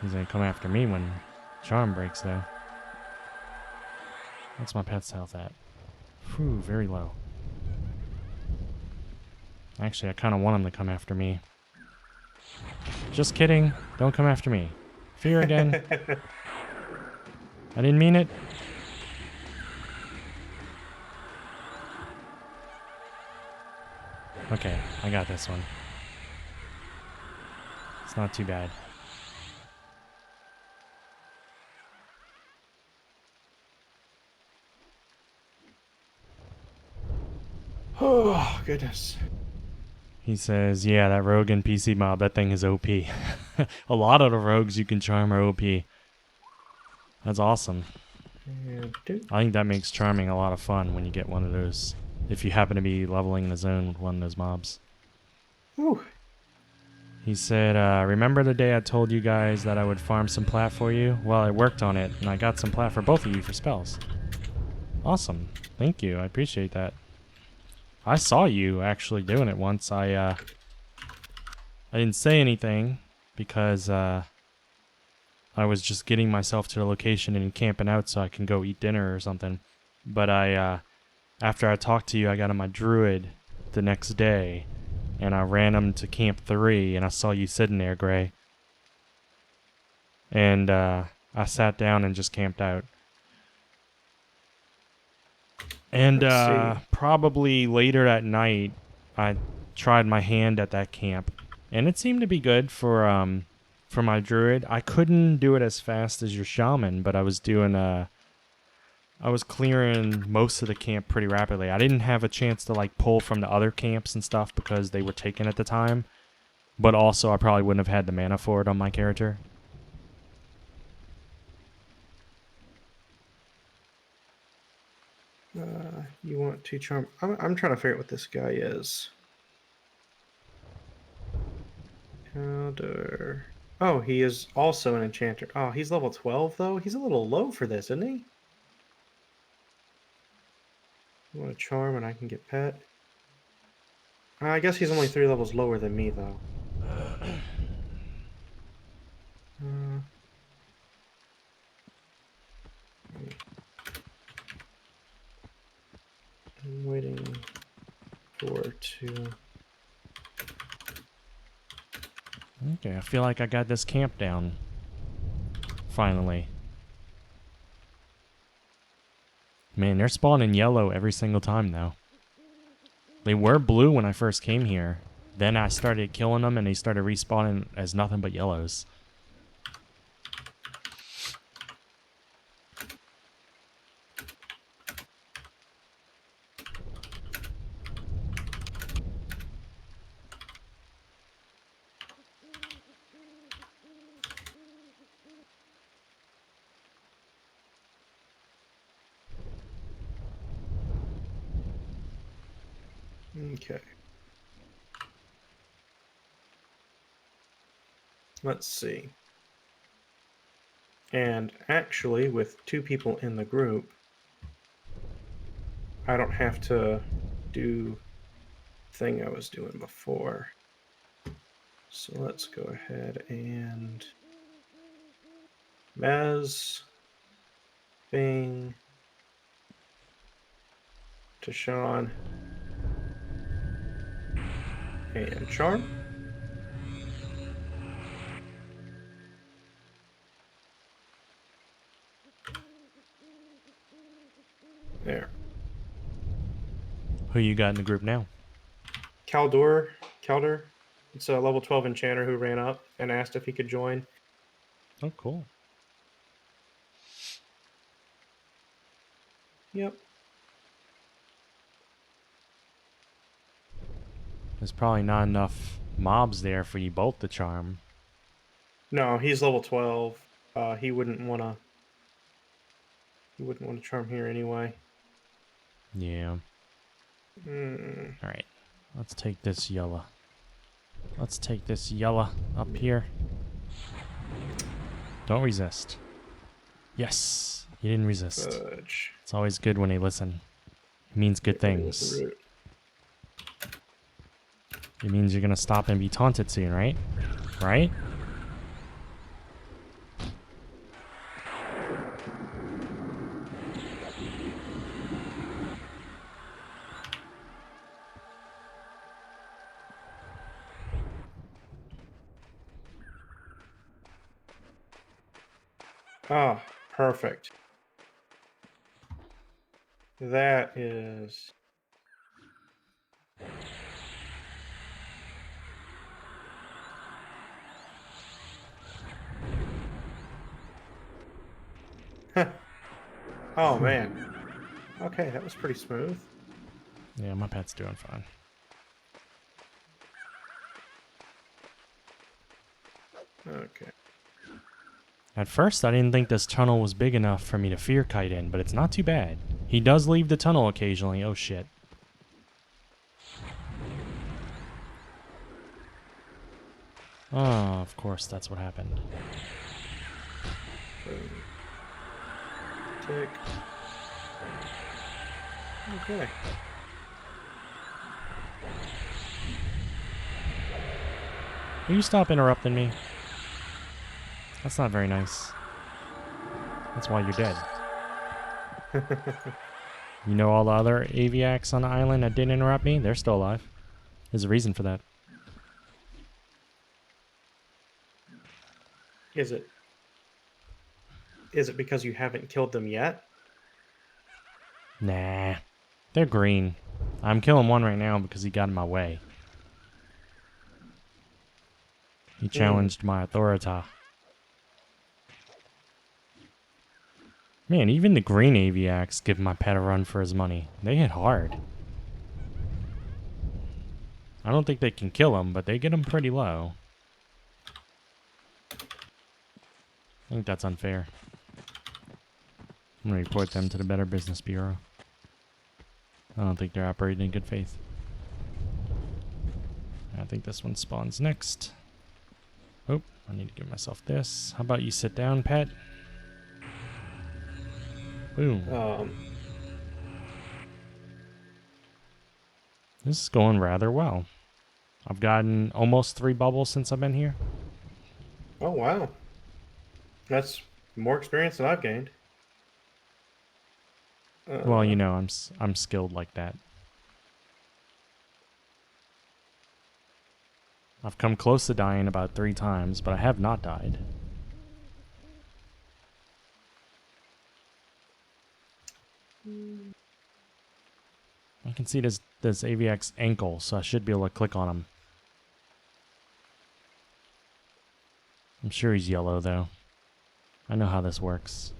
He's gonna come after me when charm breaks though. What's my pet's health at? Whew, very low. Actually, I kind of want him to come after me. Just kidding. Don't come after me. Fear again. I didn't mean it. Okay, I got this one. It's not too bad. Oh goodness. He says, yeah, that rogue and PC mob, that thing is OP. A lot of the rogues you can charm are OP. That's awesome. I think that makes charming a lot of fun when you get one of those. If you happen to be leveling in the zone with one of those mobs. Whew. He said, remember the day I told you guys that I would farm some plat for you? Well, I worked on it, and I got some plat for both of you for spells. Awesome. Thank you. I appreciate that. I saw you actually doing it once. I didn't say anything because I was just getting myself to the location and camping out so I can go eat dinner or something. But after I talked to you, I got on my druid the next day, and I ran him to Camp 3, and I saw you sitting there, Gray. And I sat down and just camped out. And Let's see. probably later that night, I tried my hand at that camp, and it seemed to be good for my druid. I couldn't do it as fast as your shaman, but I was doing I was clearing most of the camp pretty rapidly. I didn't have a chance to like pull from the other camps and stuff because they were taken at the time, but also I probably wouldn't have had the mana for it on my character. You want to charm? I'm trying to figure out what this guy is. Powder. Oh, he is also an enchanter. Oh, he's level 12 though. He's a little low for this, isn't he? You want to charm and I can get pet. I guess he's only 3 levels lower than me though. I'm waiting for to. Okay, I feel like I got this camp down. Finally. Man, they're spawning yellow every single time though. They were blue when I first came here. Then I started killing them and they started respawning as nothing but yellows. Okay. Let's see. And actually, with 2 people in the group, I don't have to do the thing I was doing before. So let's go ahead and Mez, Bing, Tashawn, and Charm. There. Who you got in the group now? Calder. It's a level 12 enchanter who ran up and asked if he could join. Oh, cool. Yep. There's probably not enough mobs there for you both to charm. No, he's level 12. He wouldn't want to. He wouldn't want to charm here anyway. Yeah. Alright. Let's take this yellow. Let's take this yellow up here. Don't resist. Yes. You didn't resist. Fudge. It's always good when they listen. It means good things. It means you're gonna stop and be taunted soon, right? Right? Ah, perfect. That is. Oh man. Okay, that was pretty smooth. Yeah, my pet's doing fine. Okay. At first, I didn't think this tunnel was big enough for me to fear kite in, but it's not too bad. He does leave the tunnel occasionally. Oh shit. Oh, of course, that's what happened. Tick. Okay. Will you stop interrupting me? That's not very nice. That's why you're dead. You know all the other aviacs on the island that didn't interrupt me? They're still alive. There's a reason for that. Is it because you haven't killed them yet? Nah. They're green. I'm killing one right now because he got in my way. He challenged my authority. Man, even the green aviacs give my pet a run for his money. They hit hard. I don't think they can kill him, but they get him pretty low. I think that's unfair. I'm going to report them to the Better Business Bureau. I don't think they're operating in good faith. I think this one spawns next. Oh, I need to give myself this. How about you sit down, pet? Boom. This is going rather well. I've gotten almost 3 bubbles since I've been here. Oh, wow. That's more experience than I've gained. Well, you know, I'm skilled like that. I've come close to dying about 3 times, but I have not died. I can see this AVX ankle, so I should be able to click on him. I'm sure he's yellow, though. I know how this works.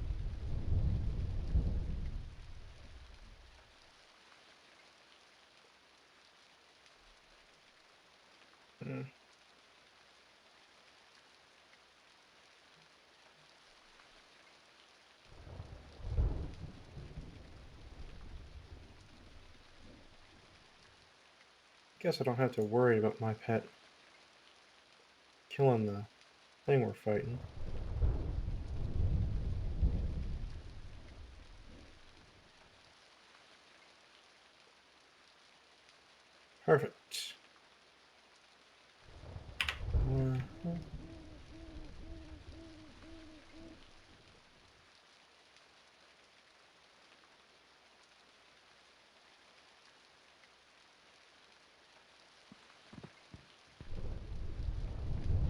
Guess I don't have to worry about my pet killing the thing we're fighting. Perfect.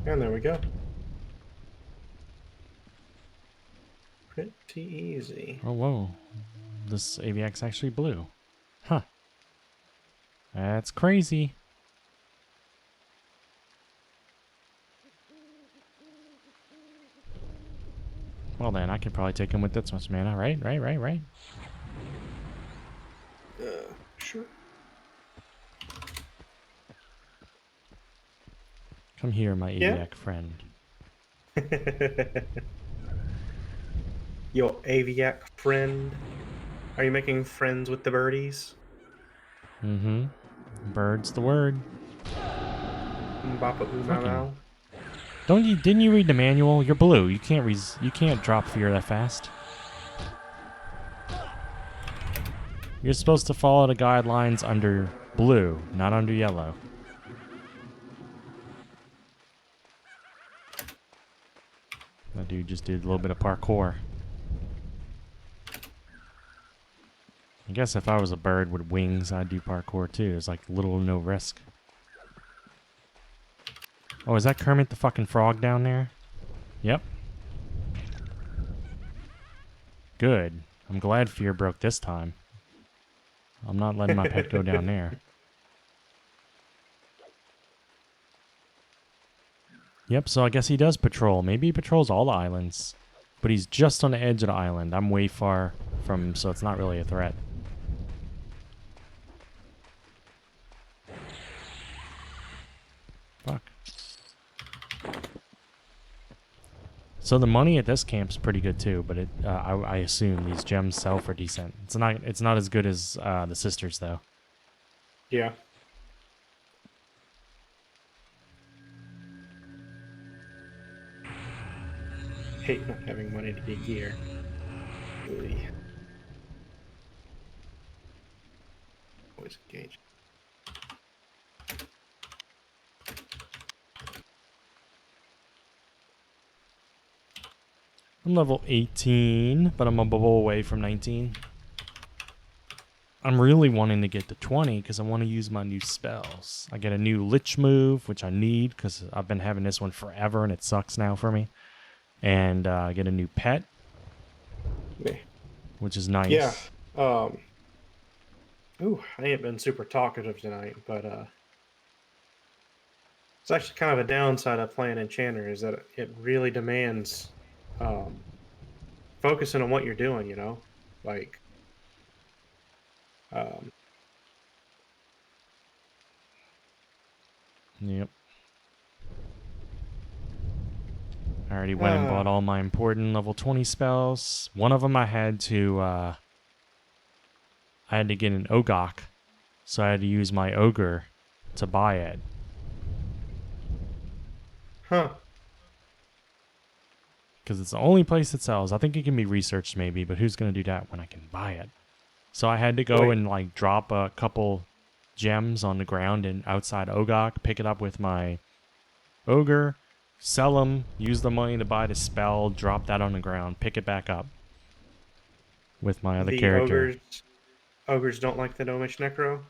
And there we go. Pretty easy. Oh, whoa. This AVX actually blew. Huh. That's crazy. Well then, I could probably take him with this much mana, right? Right. Sure. Come here, my Yeah. AVX friend. Your aviac friend. Are you making friends with the birdies? Mm-hmm. Bird's the word. Mbappa Fucking. Didn't you read the manual? You're blue. You can't drop fear that fast. You're supposed to follow the guidelines under blue, not under yellow. That dude just did a little bit of parkour. I guess if I was a bird with wings, I'd do parkour too. There's like little or no risk. Oh, is that Kermit the fucking Frog down there? Yep. Good. I'm glad fear broke this time. I'm not letting my pet go down there. Yep, so I guess he does patrol. Maybe he patrols all the islands. But he's just on the edge of the island. I'm way far from him, so it's not really a threat. Fuck. So the money at this camp's pretty good too, but I assume these gems sell for decent. It's not as good as the sisters though. Yeah. Hate not having money to get gear. Oy. Always engage. I'm level 18, but I'm a bubble away from 19. I'm really wanting to get to 20 because I want to use my new spells. I get a new Lich move, which I need because I've been having this one forever and it sucks now for me. And I get a new pet, which is nice. Yeah. Ooh, I ain't been super talkative tonight, but it's actually kind of a downside of playing Enchanter is that it really demands focusing on what you're doing, you know? Like, um, Yep. I already went and bought all my important level 20 spells. One of them I had to get an Ogok, so I had to use my Ogre to buy it. huh. Because it's the only place it sells. I think it can be researched maybe, but who's going to do that when I can buy it? So I had to go and like drop a couple gems on the ground and outside Ogok, pick it up with my Ogre, sell them, use the money to buy the spell, drop that on the ground, pick it back up with my other character. Ogres don't like the Gnomish Necro?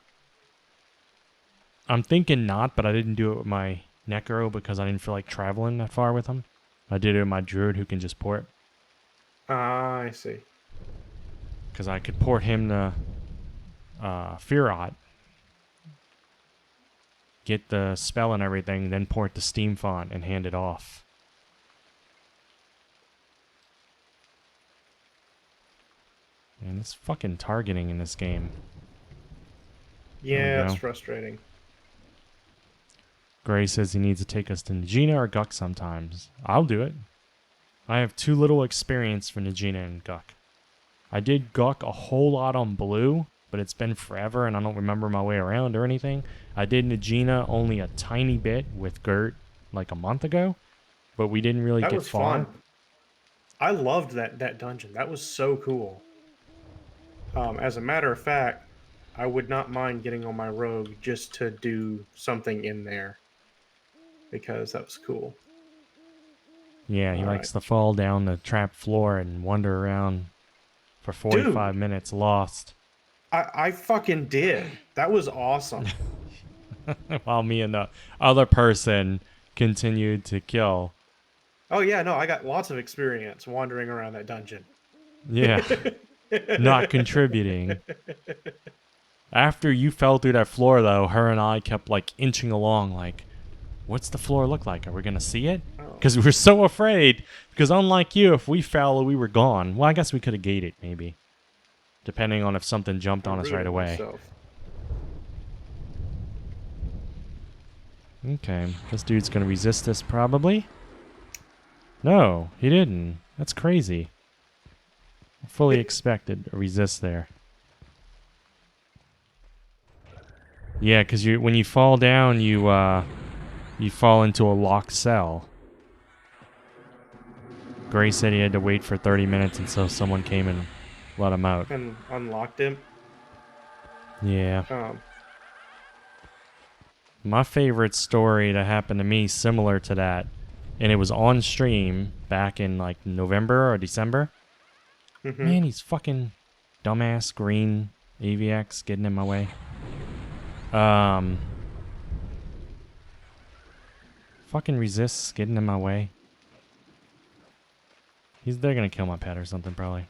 I'm thinking not, but I didn't do it with my Necro because I didn't feel like traveling that far with him. I did it with my Druid who can just port. Ah, I see. Because I could port him to Firot, get the spell and everything, then port the Steam font and hand it off. Man, it's fucking targeting in this game. Yeah, it's frustrating. Gray says he needs to take us to Najina or Guk sometimes. I'll do it. I have too little experience for Najina and Guk. I did Guk a whole lot on Blue, but it's been forever and I don't remember my way around or anything. I did Najina only a tiny bit with Gert like a month ago, but we didn't really get far. Fun. I loved that dungeon. That was so cool. As a matter of fact, I would not mind getting on my rogue just to do something in there because that was cool. Yeah, he likes to fall down the trap floor and wander around for 45 minutes lost. I fucking did. That was awesome. While me and the other person continued to kill. Oh yeah, no, I got lots of experience wandering around that dungeon. Yeah. Not contributing. After you fell through that floor, though, her and I kept, like, inching along, like, what's the floor look like? Are we going to see it? Because we were so afraid. Because unlike you, if we fell, we were gone. Well, I guess we could have gated, maybe. Depending on if something jumped on us right away. Okay, this dude's going to resist this, probably. No, he didn't. That's crazy. I fully expected a resist there. Yeah, because when you fall down, you fall into a locked cell. Gray said he had to wait for 30 minutes until someone came and let him out. And unlocked him? Yeah. My favorite story that happened to me similar to that, and it was on stream back in like November or December. Man, he's fucking dumbass green AVX getting in my way. Fucking resists getting in my way. They're gonna kill my pet or something probably.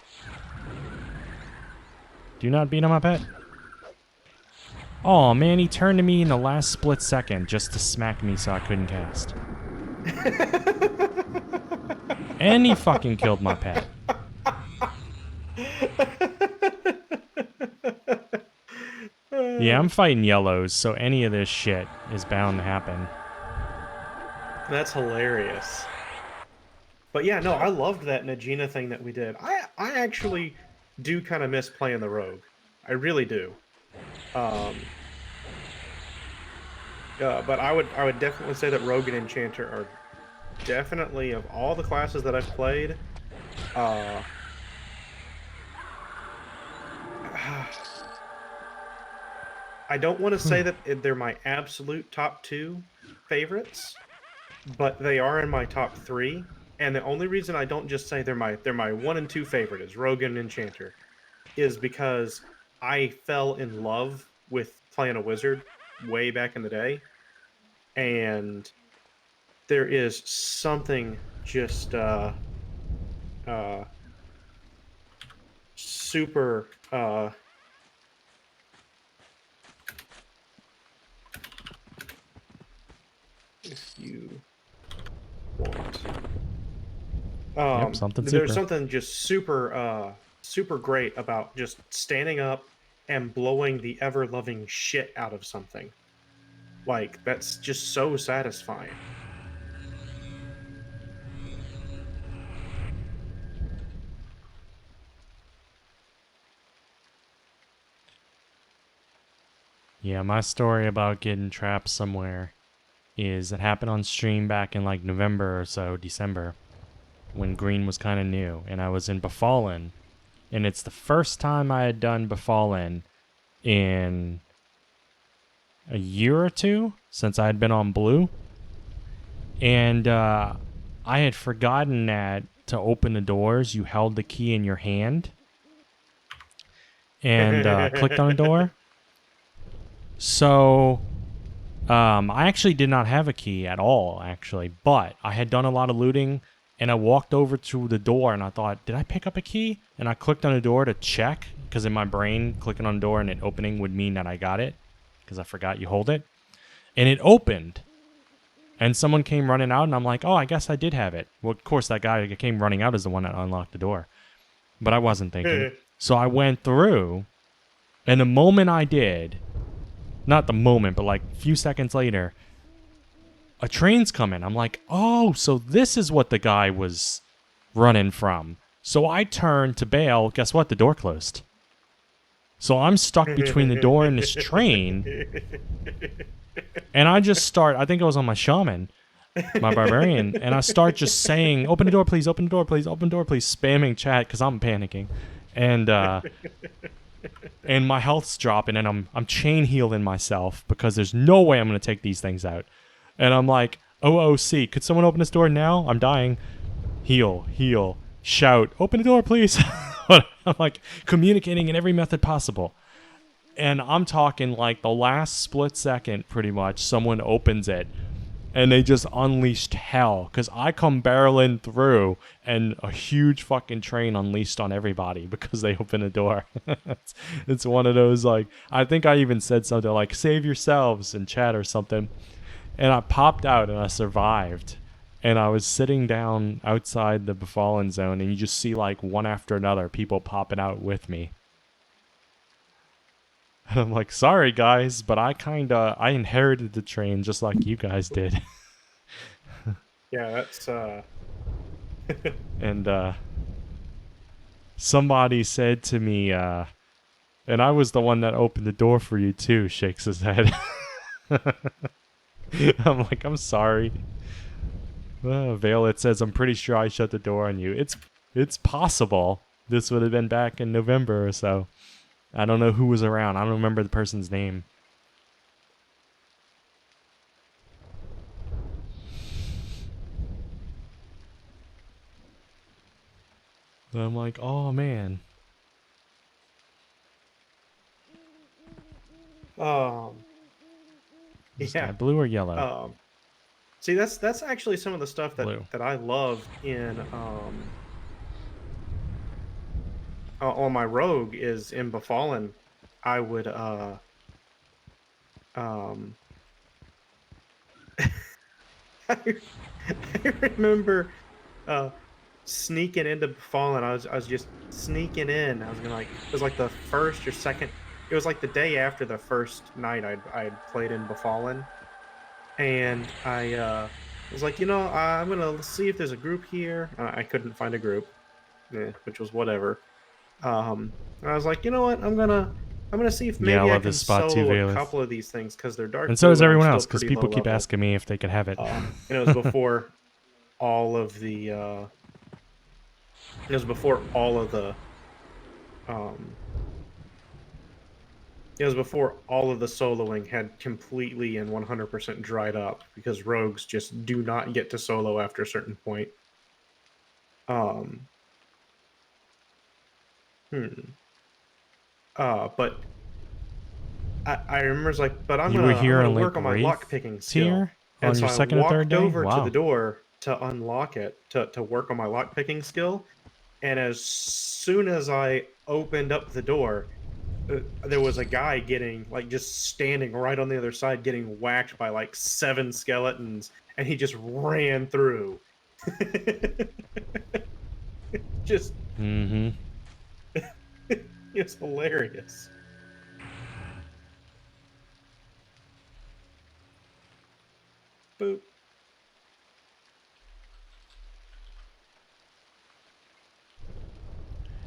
Do not beat on my pet. Oh man, he turned to me in the last split second just to smack me so I couldn't cast. And he fucking killed my pet. Yeah, I'm fighting yellows, so any of this shit is bound to happen. That's hilarious. But yeah, no, I loved that Najina thing that we did. I actually do kind of miss playing the rogue. I really do. But I would definitely say that rogue and enchanter are definitely, of all the classes that I've played, I don't want to say that they're my absolute top 2 favorites, but they are in my top 3, And the only reason I don't just say they're my 1 and 2 favorite is Rogue and Enchanter is because I fell in love with playing a wizard way back in the day, and there is something just uh super if you want Yep, something there's super. something just super great about just standing up and blowing the ever loving shit out of something. Like that's just so satisfying. Yeah, my story about getting trapped somewhere is it happened on stream back in like November or so, December, when Green was kind of new, and I was in Befallen, and it's the first time I had done Befallen in a year or two since I had been on Blue, and I had forgotten that to open the doors, you held the key in your hand and clicked on a door. So I actually did not have a key at all, actually, but I had done a lot of looting, and I walked over to the door, and I thought, did I pick up a key? And I clicked on the door to check, because in my brain, clicking on the door and it opening would mean that I got it, because I forgot you hold it. And it opened, and someone came running out, and I'm like, oh, I guess I did have it. Well, of course, that guy that came running out is the one that unlocked the door, but I wasn't thinking. So I went through, and the moment I did, not the moment, but like a few seconds later, a train's coming. I'm like, oh, so this is what the guy was running from. So I turned to bail. Guess what? The door closed. So I'm stuck between the door and this train. And I just start, I think I was on my shaman, my barbarian, and I start just saying, open the door, please, open the door, please, open the door, please, spamming chat because I'm panicking. And my health's dropping, and I'm chain healing myself because there's no way I'm going to take these things out. And I'm like, OOC, could someone open this door now? I'm dying. Heal, heal, shout, open the door, please. I'm like communicating in every method possible. And I'm talking like the last split second, pretty much, someone opens it. And they just unleashed hell. Because I come barreling through, and a huge fucking train unleashed on everybody because they opened the door. It's one of those, like, I think I even said something like, save yourselves in chat or something. And I popped out and I survived. And I was sitting down outside the Befallen zone, and you just see like one after another people popping out with me. And I'm like, sorry guys, but I inherited the train just like you guys did. Yeah, that's And somebody said to me, and I was the one that opened the door for you too, shakes his head. I'm like, I'm sorry. Vale, it says, I'm pretty sure I shut the door on you. It's possible. This would have been back in November or so. I don't know who was around. I don't remember the person's name. But I'm like, oh man. Is yeah. that blue or yellow? See, that's actually some of the stuff Blue. that I love in on my rogue is in Befallen. I would um I remember uh sneaking into Befallen. I was just sneaking in. I was gonna like it was like the first or second. It was like the day after the first night I'd played in Befallen, and I was like, you know, I'm gonna see if there's a group here. I couldn't find a group, which was whatever. I was like, you know what, I'm gonna see if Yeah, I maybe I love can this spot too, solo a Valeth. couple of these things because they're dark And so does blue and I'm everyone still else, because pretty low people keep level. asking me if they could have it. And it was before all of the it was before all of the um it was before all of the soloing had completely and 100% dried up because rogues just do not get to solo after a certain point. Um, but I remember it's like, but You were I'm here gonna on work Lake on my lock Wraith picking skill. tier And on so your I second or third walked day? over to the Wow. door to unlock it to work on my lock picking skill. And as soon as I opened up the door, there was a guy getting like just standing right on the other side, getting whacked by like 7 skeletons, and he just ran through. Just Mm-hmm. it's hilarious. Boop.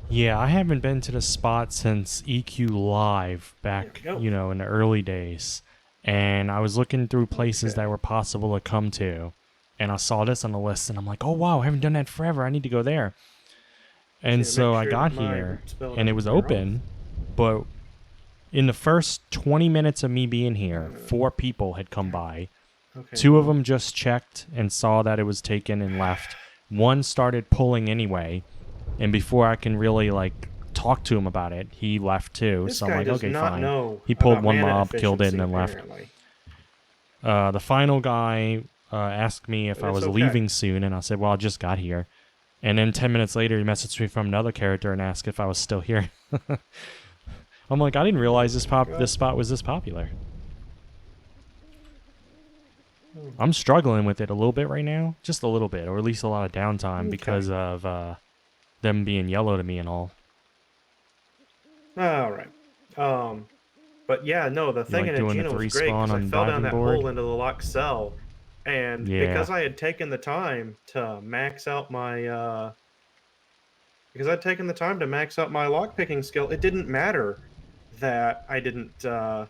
Yeah, I haven't been to the spot since EQ Live There we back, go. you know, in the early days. And I was looking through places that Okay. were possible to come to. And I saw this on the list and I'm like, oh wow, I haven't done that forever. I need to go there. Just And need to make so I sure that got my here spell and it doesn't was wear off. open, but in the first 20 minutes of me being here, 4 people had come by. Okay. 2 of Cool. them just checked and saw that it was taken and left. One started pulling anyway, and before I can really like talk to him about it, he left too. This So I'm guy like, does okay, not fine. know He pulled about one mana mob, killed it, and efficiency, then left. apparently. The final guy asked me if But I it's was okay. leaving soon, and I said, well, I just got here. And then 10 minutes later, he messaged me from another character and asked if I was still here. I'm like, I didn't realize this spot was this popular. I'm struggling with it a little bit right now, just a little bit, or at least a lot of downtime because of them being yellow to me and all. All right. But yeah, no, the You thing like in doing the Agena was 3 great spawn because I on fell down diving that board? hole into the locked cell, and Yeah, because I had taken the time to max out my because I'd taken the time to max out my lockpicking skill, it didn't matter that I didn't that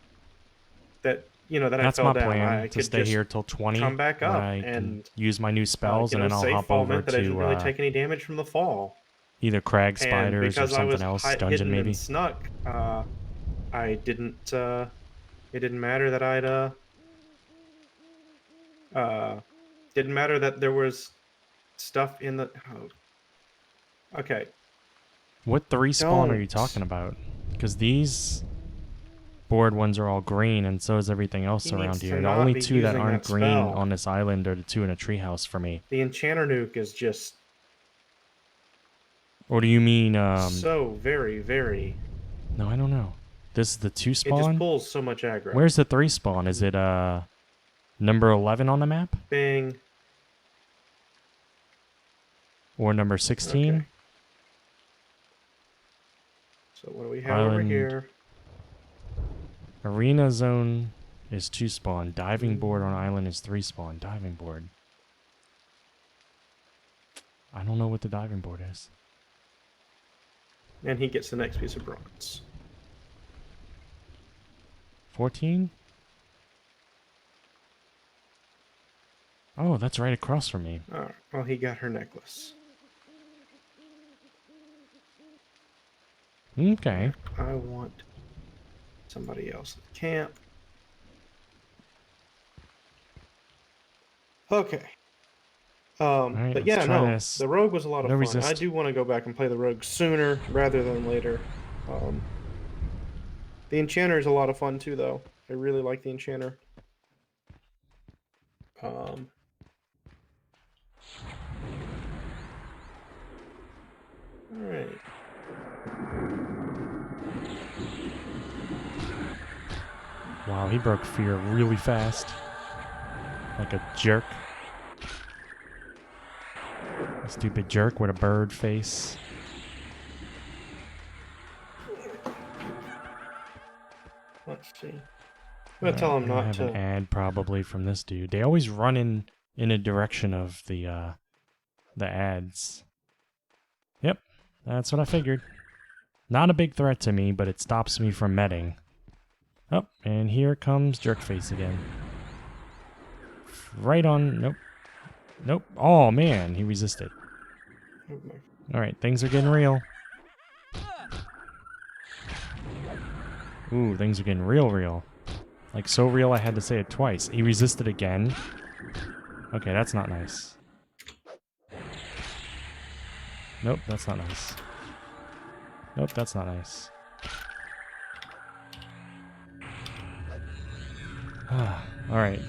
that I that's fell my down. plan, I to could stay just here till 20 come back when up, I can and use my new spells, and then I'll safe hop fall over meant that I didn't really to take any damage from the fall. either Crag And Spiders or because I something was else, dungeon hidden and maybe. snuck, I didn't. It didn't matter that uh, didn't matter that there was stuff in the. Oh, okay, What 3 spawn are you don't. talking about? Because these board ones are all green, and so is everything else He around needs to here. The not only be 2 that using aren't that green spell. on this island are the 2 in a treehouse for me. The enchanter nuke is just Or do you mean, so very, very. no, I don't know. This is the 2 It just spawn? pulls so much aggro. Where's the 3 spawn? Is it, number 11 on the map? Bing. Or number 16? Okay. So what do we have over Island here? Arena zone is 2 spawn. Diving board on island is 3 spawn. Diving board. I don't know what the diving board is. And he gets the next piece of bronze. 14? Oh, that's right across from me. All right. Well, he got her necklace. Okay. I want somebody else at the camp. Okay. Alright, But let's yeah, try no, this. the Rogue was a lot of No fun. resist. I do want to go back and play the Rogue sooner rather than later. The Enchanter is a lot of fun too, though. I really like the Enchanter. Um, all right. Wow, he broke fear really fast. Like a jerk. A stupid jerk with a bird face. Let's see. I'm gonna tell him I'm gonna not have an to. ad probably from this dude. They always run in a direction of the ads. Yep, that's what I figured. Not a big threat to me, but it stops me from medding. Oh, and here comes Jerkface again. Right on. Nope. Nope. Oh, man. He resisted. Alright, things are getting real. Ooh, things are getting real. Like, so real I had to say it twice. He resisted again. Okay, that's not nice. Nope, that's not nice. Nope, that's not nice. Alright.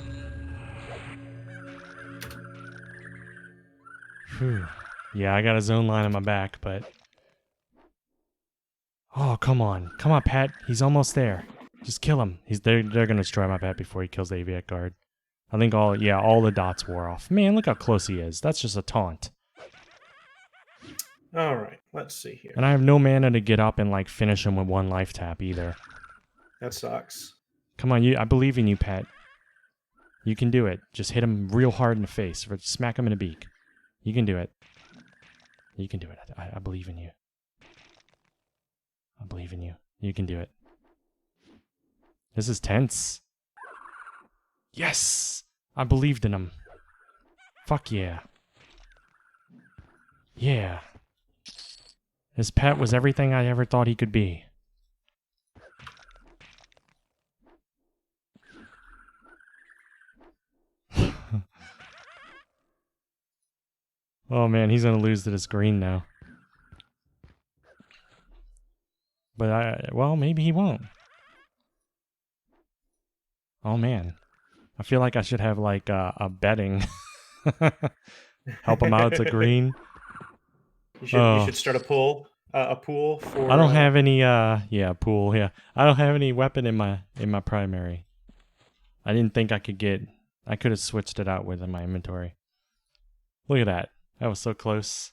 Phew. Yeah, I got a zone line on my back, but... Oh, come on. Come on, Pat. He's almost there. Just kill him. They're gonna destroy my pet before he kills the aviac guard. I think all the dots wore off. Man, look how close he is. That's just a taunt. Alright, let's see here. And I have no mana to get up and, like, finish him with one life tap either. That sucks. Come on, I believe in you, Pat. You can do it. Just hit him real hard in the face. Or smack him in the beak. You can do it. You can do it. I believe in you. I believe in you. You can do it. This is tense. Yes! I believed in him. Fuck yeah. Yeah. His pet was everything I ever thought he could be. Oh man, he's gonna lose to this green now. But well, maybe he won't. Oh man. I feel like I should have like a betting. Help him out to green. You should start a pool for... I don't have any pool, yeah. I don't have any weapon in my primary. I didn't think I could have switched it out within my inventory. Look at that. That was so close.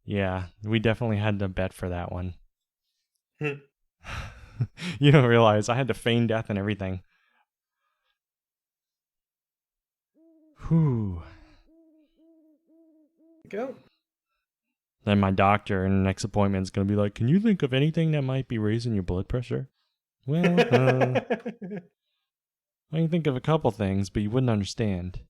Yeah, we definitely had to bet for that one. You don't realize I had to feign death and everything. Whew. Go. Then my doctor in the next appointment is going to be like, can you think of anything that might be raising your blood pressure? Well, I can think of a couple things, but you wouldn't understand.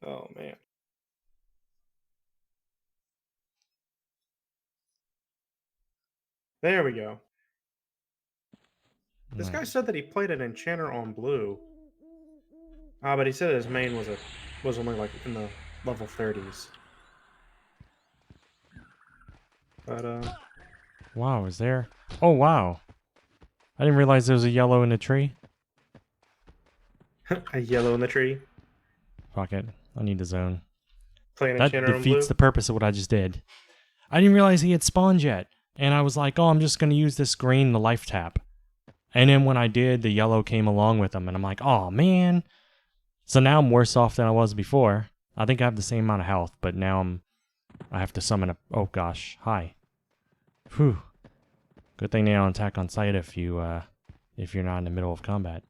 Oh, man. There we go. This guy said that he played an enchanter on blue. But he said his main was only like in the level 30s. But Wow, is there? Oh, wow. I didn't realize there was a yellow in the tree. a yellow in the tree. Fuck it. I need the zone. Playing That enchanter on blue. defeats the purpose of what I just did. I didn't realize he had spawned yet. And I was like, oh, I'm just going to use this green, the life tap. And then when I did, the yellow came along with him. And I'm like, oh, man. So now I'm worse off than I was before. I think I have the same amount of health, but now I have to summon a... Oh, gosh. Hi. Whew. Good thing they don't attack on sight if you're not in the middle of combat.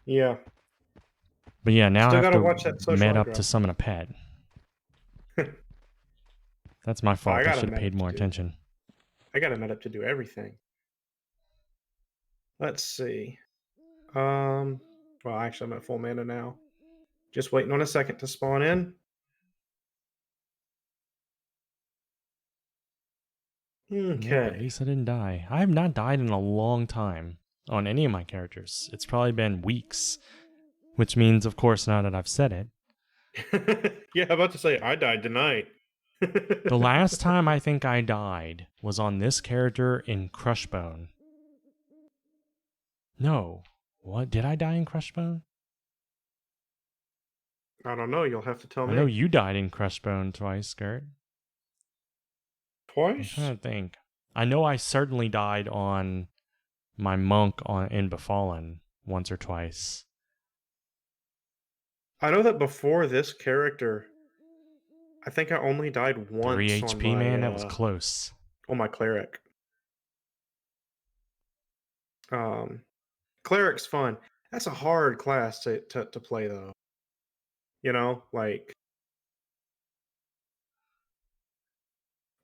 Yeah. But yeah, now Still I have gotta watch that to social med up aggro. to summon a pet. That's my fault. I should have paid more attention. I got a med up to do everything. Let's see. Well, actually, I'm at full mana now. Just waiting on a second to spawn in. Okay. Yeah, at least I didn't die. I have not died in a long time on any of my characters. It's probably been weeks. Which means, of course, now that I've said it. Yeah, I'm about to say, I died tonight. The last time I think I died was on this character in Crushbone. No. What? Did I die in Crushbone? I don't know. You'll have to tell me. I know you died in Crushbone twice, Gert. I'm Twice? trying to think. I know I certainly died on my monk in Befallen once or twice. I know that before this character, I think I only died once 3 on HP, my, man, that was close. on my cleric. Cleric's fun. That's a hard class to play, though. You know, like...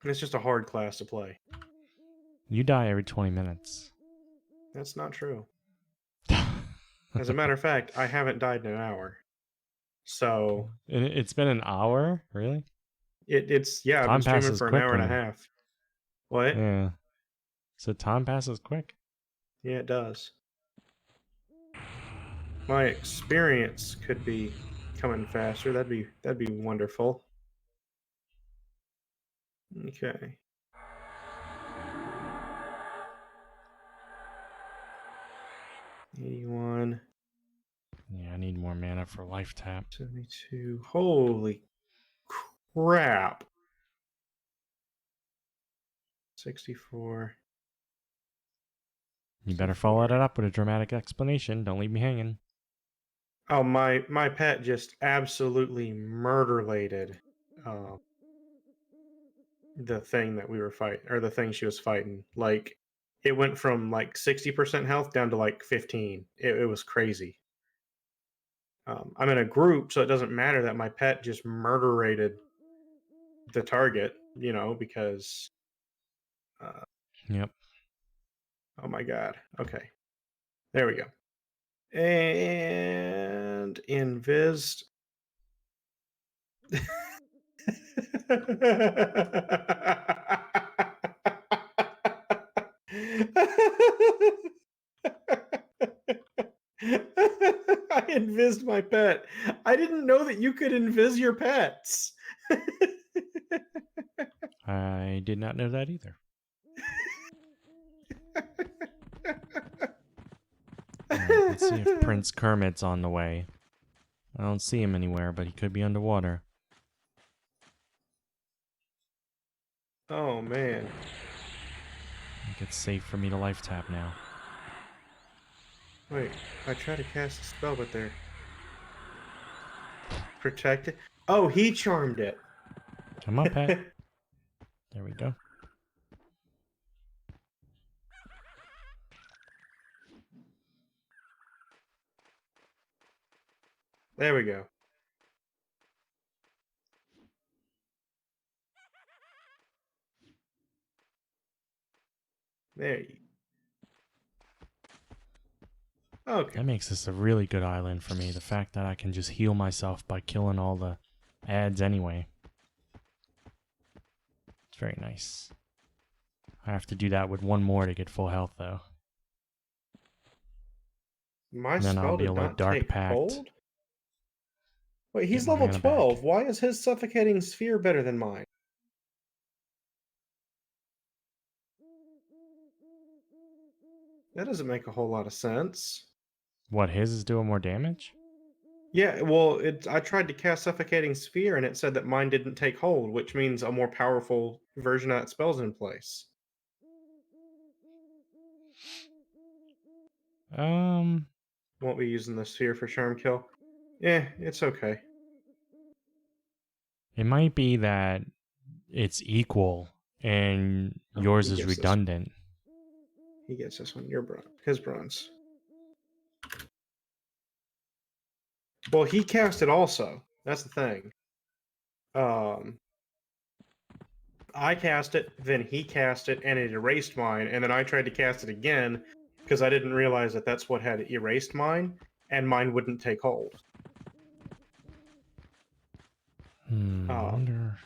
It's just a hard class to play. You die every 20 minutes. That's not true. As a matter of fact, I haven't died in an hour. So... It's been an hour? Really? It's I've been streaming for an hour and a half. What? Yeah. So time passes quick. Yeah, it does. My experience could be coming faster. That'd be wonderful. Okay. $81, Yeah, I need more mana for life tap. $72. Holy crap. 64. You better follow 64. that up with a dramatic explanation. Don't leave me hanging. Oh, my pet just absolutely murder-lated the thing that we were fighting, or the thing she was fighting. Like, it went from like 60% health down to like 15. It was crazy. I'm in a group, so it doesn't matter that my pet just murder-rated the target, because uh, Yep. oh my god. Okay. There we go. And invis. I invised my pet. I didn't know that you could invis your pets. I did not know that either. Alright, let's see if Prince Kermit's on the way. I don't see him anywhere, but he could be underwater. Oh man. I think it's safe for me to life tap now. Wait, I tried to cast a spell, but they're protected. Oh, he charmed it. Come up, pet. There we go. There we go. There you. Okay. That makes this a really good island for me. The fact that I can just heal myself by killing all the ads anyway. It's very nice. I have to do that with one more to get full health, though. My And then I'll spell be did able to not Dark take Pact. hold? Wait, Get he's my level mana 12. back. Why is his suffocating sphere better than mine? That doesn't make a whole lot of sense. What, his is doing more damage? Yeah, well, I tried to cast Suffocating Sphere and it said that mine didn't take hold, which means a more powerful version of that spell's in place. Won't be using the sphere for Charm Kill. Yeah, it's okay. It might be that it's equal and Oh, yours he is gets this. redundant. He gets this one. Your bronze. His bronze. Well, he cast it also. That's the thing. Um, I cast it, then he cast it, and it erased mine, and then I tried to cast it again because I didn't realize that that's what had erased mine, and mine wouldn't take hold. I wonder...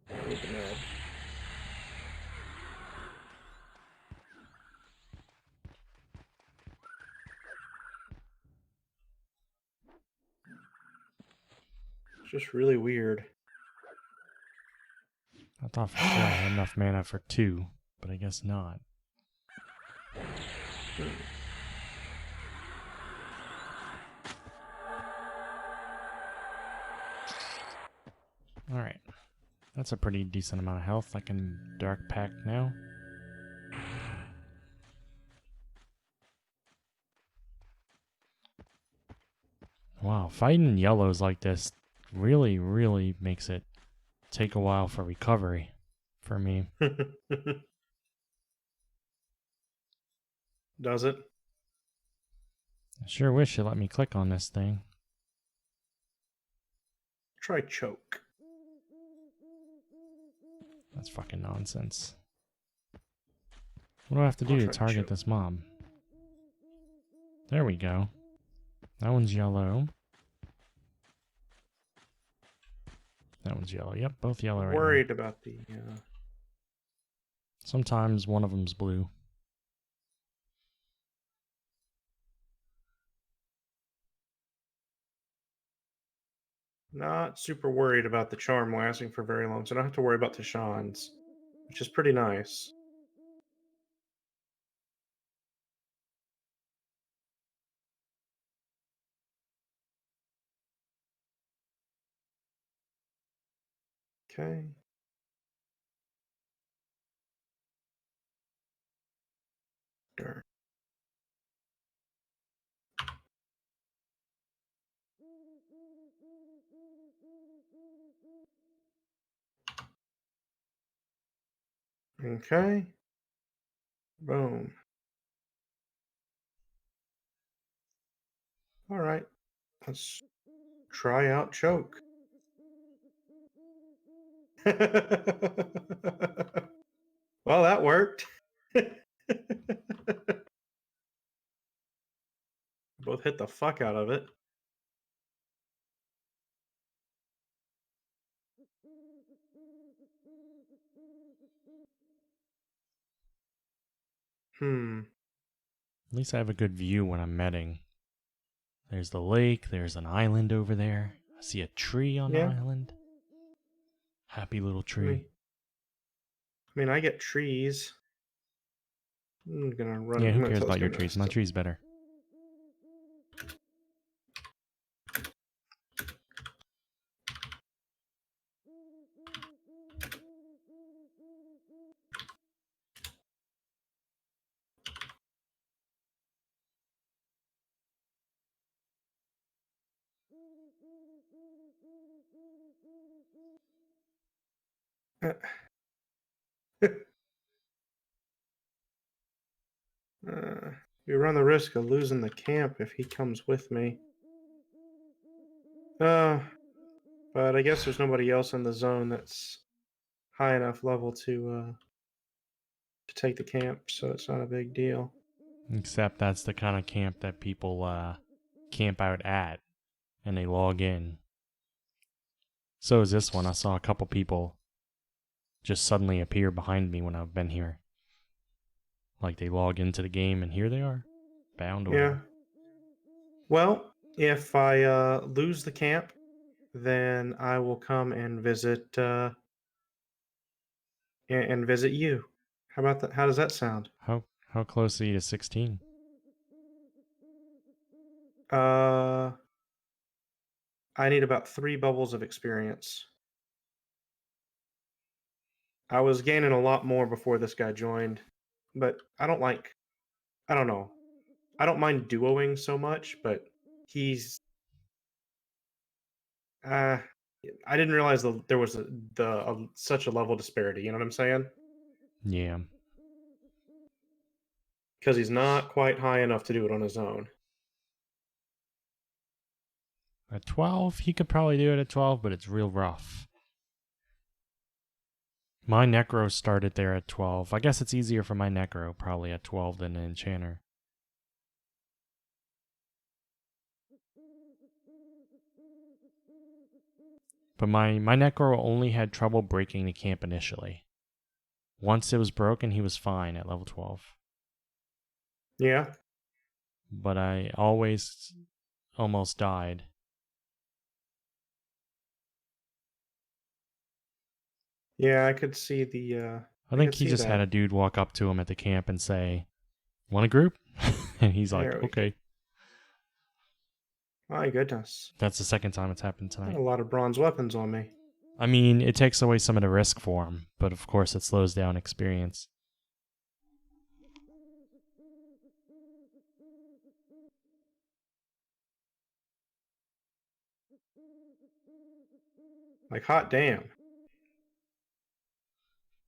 I need the med. It's just really weird. I thought for sure I had enough mana for 2, but I guess not. Alright. That's a pretty decent amount of health. I can Dark Pact now. Wow, fighting yellows like this really makes it take a while for recovery for me. Does it? I sure wish it let me click on this thing. Try choke. That's fucking nonsense. What do I have to do I'll to try target choke. this mob? There we go. That one's yellow. That one's yellow. Yep, both yellow right now. Worried about the. Sometimes one of them's blue. Not super worried about the charm lasting for very long, so I don't have to worry about Tashan's, which is pretty nice. Okay. Darn. Okay. Boom. All right. Let's try out choke. Well, that worked. Both hit the fuck out of it. Hmm. At least I have a good view when I'm medding. There's the lake, there's an island over there. I see a tree on the Yeah. island. Happy little I mean, tree. I get trees. I'm gonna run. Yeah, I'm who gonna cares tell this about your game trees? this. My tree's better. We run the risk of losing the camp if he comes with me. Uh, but I guess there's nobody else in the zone that's high enough level to take the camp, so it's not a big deal. Except that's the kind of camp that people camp out at and they log in. So is this one. I saw a couple people just suddenly appear behind me when I've been here. Like they log into the game and here they are. Bound Yeah. order. Well, if I lose the camp, then I will come and visit and visit you. How about that? How does that sound? How close are you to 16? Uh, I need about 3 bubbles of experience. I was gaining a lot more before this guy joined, but I don't like. I don't know. I don't mind duoing so much, but he's. Uh, I didn't realize there was such a level disparity. You know what I'm saying? Yeah. Because he's not quite high enough to do it on his own. At 12, he could probably do it at 12, but it's real rough. My Necro started there at 12. I guess it's easier for my Necro probably at 12 than an Enchanter. But my Necro only had trouble breaking the camp initially. Once it was broken, he was fine at level 12. Yeah, But I always almost died. yeah, I could see the. I I think could he see just had that. a dude walk up to him at the camp and say, "Want a group?" And he's like, There we go. "Okay." My goodness, That's the second time it's happened got tonight. a lot of bronze weapons on me. I mean, it takes away some of the risk for him, but of course it slows down experience. Like hot damn,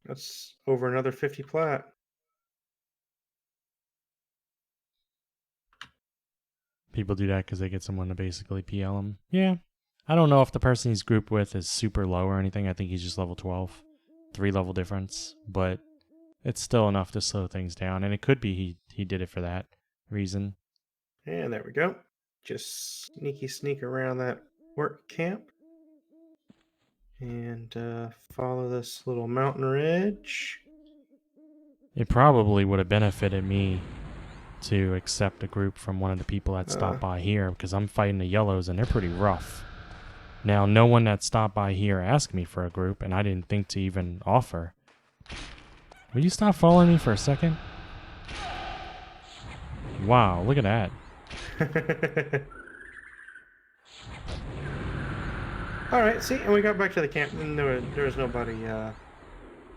that's over another 50 plat. People do that because they get someone to basically PL him. Yeah. I don't know if the person he's grouped with is super low or anything. I think he's just level 12. 3 level difference. But it's still enough to slow things down. And it could be he did it for that reason. And there we go. Just sneak around that work camp. And follow this little mountain ridge. It probably would have benefited me to accept a group from one of the people that stopped by here, because I'm fighting the yellows and they're pretty rough. Now, no one that stopped by here asked me for a group, and I didn't think to even offer. Will you stop following me for a second? Wow, look at that. Alright, see, and we got back to the camp, and there was nobody,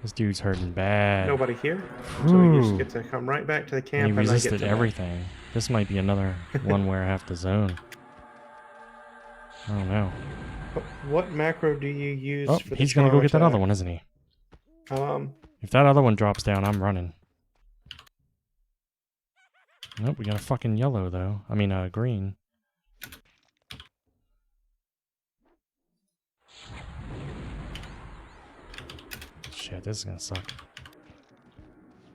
This dude's hurting bad. nobody here. Whew. So we just get to come right back to the camp, And he and I get resisted to everything. This might be another one where I have to zone. I don't know. What macro do you use Oh, for the he's gonna go charm get that other attack? one, isn't he? Um, If that other one drops down, I'm running. Nope, we got a fucking yellow, though. I mean, green. Shit, this is gonna suck.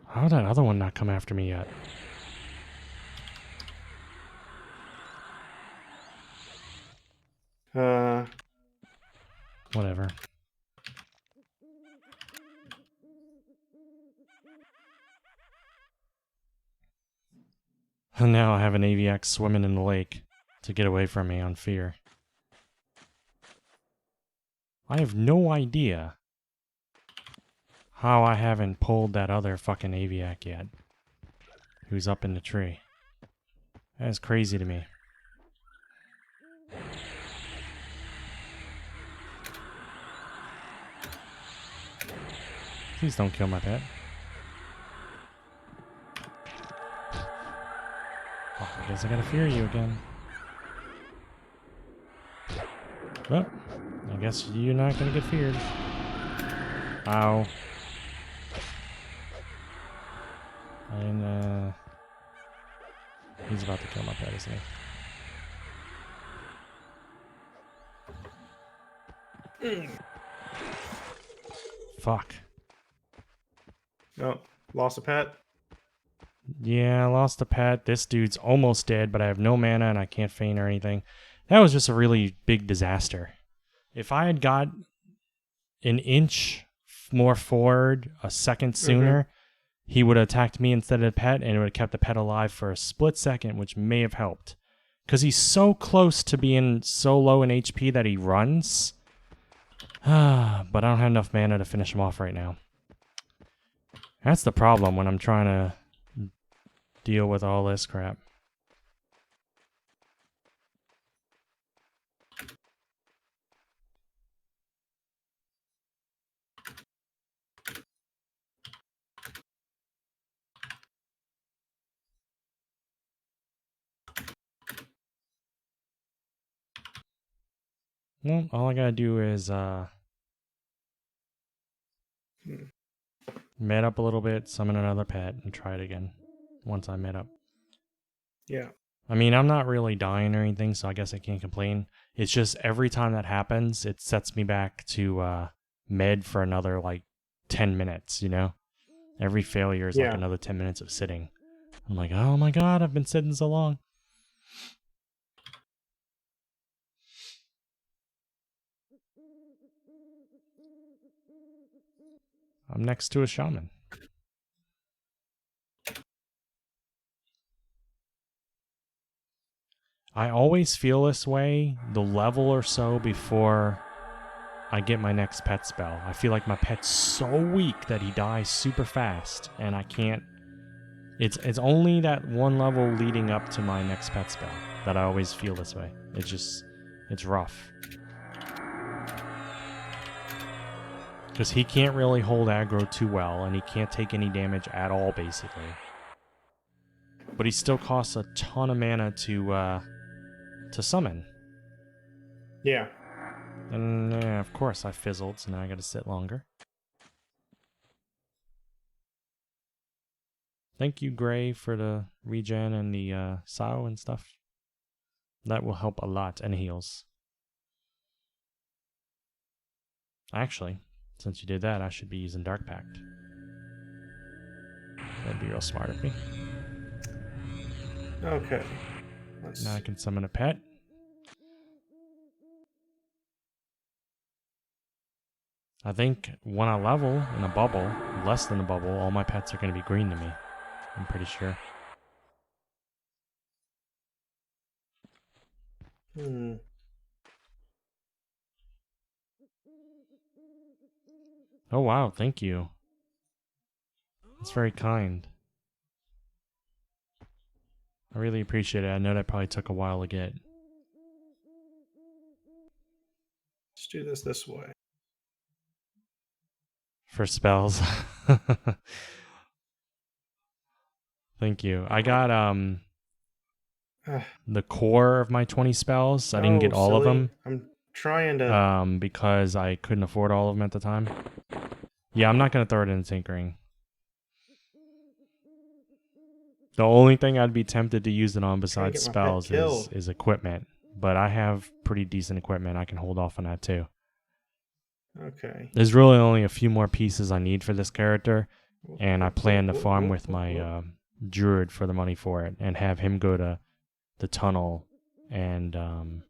How did that other one not come after me yet? Whatever. And now I have an AVX swimming in the lake to get away from me on fear. I have no idea how I haven't pulled that other fucking AVX yet. Who's up in the tree. That is crazy to me. Please don't kill my pet. Oh, I guess I gotta fear you again. Well, I guess you're not gonna get feared. Ow. And, he's about to kill my pet, isn't he? Fuck. Oh, lost a pet? Yeah, I lost a pet. This dude's almost dead, but I have no mana and I can't feint or anything. That was just a really big disaster. If I had got an inch more forward a second sooner, he would have attacked me instead of the pet, and it would have kept the pet alive for a split second, which may have helped. Because he's so close to being so low in HP that he runs. But I don't have enough mana to finish him off right now. That's the problem when I'm trying to deal with all this crap. Well, all I gotta do is med up a little bit, summon another pet, and try it again once I med up. Yeah. I mean, I'm not really dying or anything, so I guess I can't complain. It's just every time that happens, it sets me back to med for another, like, 10 minutes, you know? Every failure is like another 10 minutes of sitting. I'm like, oh my god, I've been sitting so long. I'm next to a shaman. I always feel this way the level or so before I get my next pet spell. I feel like my pet's so weak that he dies super fast, and I can't... It's only that one level leading up to my next pet spell that I always feel this way. It's rough. Because he can't really hold aggro too well, and he can't take any damage at all, basically. But he still costs a ton of mana to summon. Yeah. And of course I fizzled, so now I gotta sit longer. Thank you, Gray, for the regen and the SAO and stuff. That will help a lot, and heals. Actually, since you did that, I should be using Dark Pact. That'd be real smart of me. Okay. Now I can summon a pet. I think when I level in a bubble, less than the bubble, all my pets are going to be green to me. I'm pretty sure. Oh wow, thank you. That's very kind. I really appreciate it. I know that probably took a while to get. Let's do this way. For spells. Thank you. I got the core of my 20 spells. I didn't get all of them. I'm trying to because I couldn't afford all of them at the time. Yeah, I'm not going to throw it in tinkering. The only thing I'd be tempted to use it on besides spells is equipment. But I have pretty decent equipment. I can hold off on that too. Okay. There's really only a few more pieces I need for this character. And I plan to farm with my druid for the money for it. And have him go to the tunnel and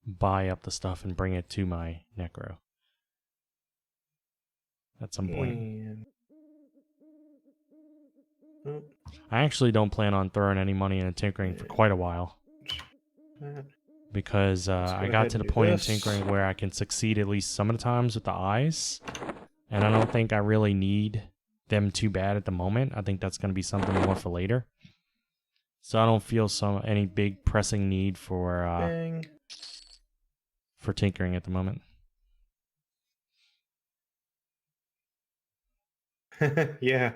buy up the stuff and bring it to my necro. At some point. I actually don't plan on throwing any money into tinkering for quite a while. Because I got to the point in tinkering where I can succeed at least some of the times with the eyes. And I don't think I really need them too bad at the moment. I think that's going to be something more for later. So I don't feel any big pressing need for tinkering at the moment. Yeah.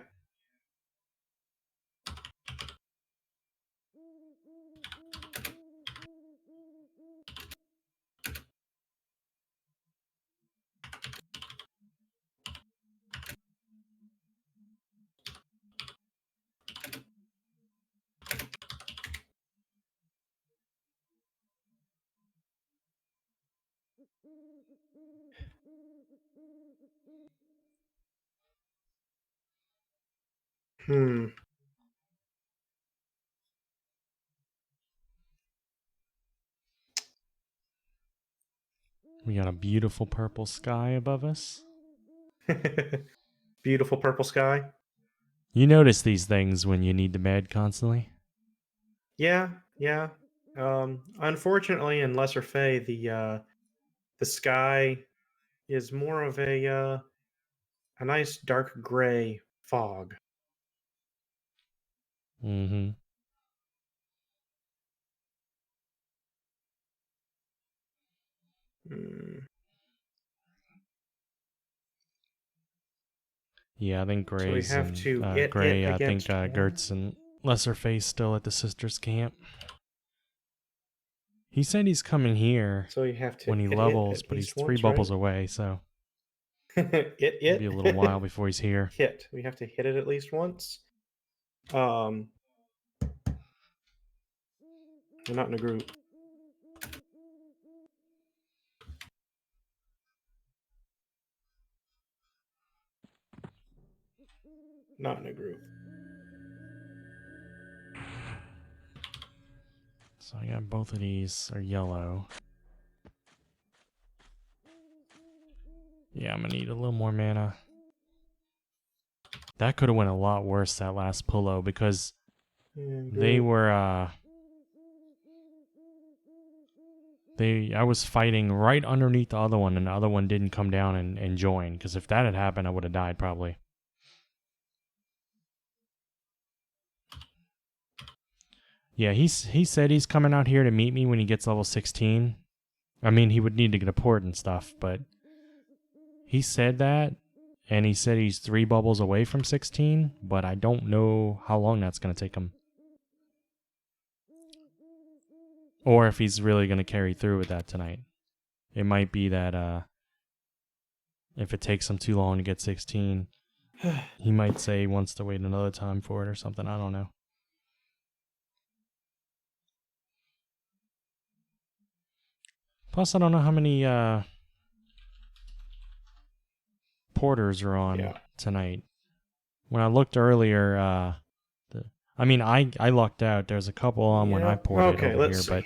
We got a beautiful purple sky above us. Beautiful purple sky. You notice these things when you need to med constantly? Yeah. Unfortunately, in Lesser Fey, the sky is more of a nice dark gray fog. Mm-hmm. Yeah, I think Gray's so we have to Gray. I think against Gertz and Lesser Face still at the sisters' camp. He said he's coming here so you have to when he hit levels, it but he's once, 3 bubbles right? away, so It'll it'll be a little while before he's here. Hit. We have to hit it at least once. We're not in a group. Not in a group. So I got both of these are yellow. Yeah, I'm gonna need a little more mana. That could have went a lot worse, that last pullo, because they were I was fighting right underneath the other one, and the other one didn't come down and join, because if that had happened, I would have died probably. Yeah, he said he's coming out here to meet me when he gets level 16. I mean, he would need to get a port and stuff, but he said that, and he said he's 3 bubbles away from 16, but I don't know how long that's going to take him. Or if he's really going to carry through with that tonight. It might be that if it takes him too long to get 16, he might say he wants to wait another time for it or something. I don't know. Plus, I don't know how many porters are on tonight. When I looked earlier, I lucked out. There's a couple on when I ported over here, but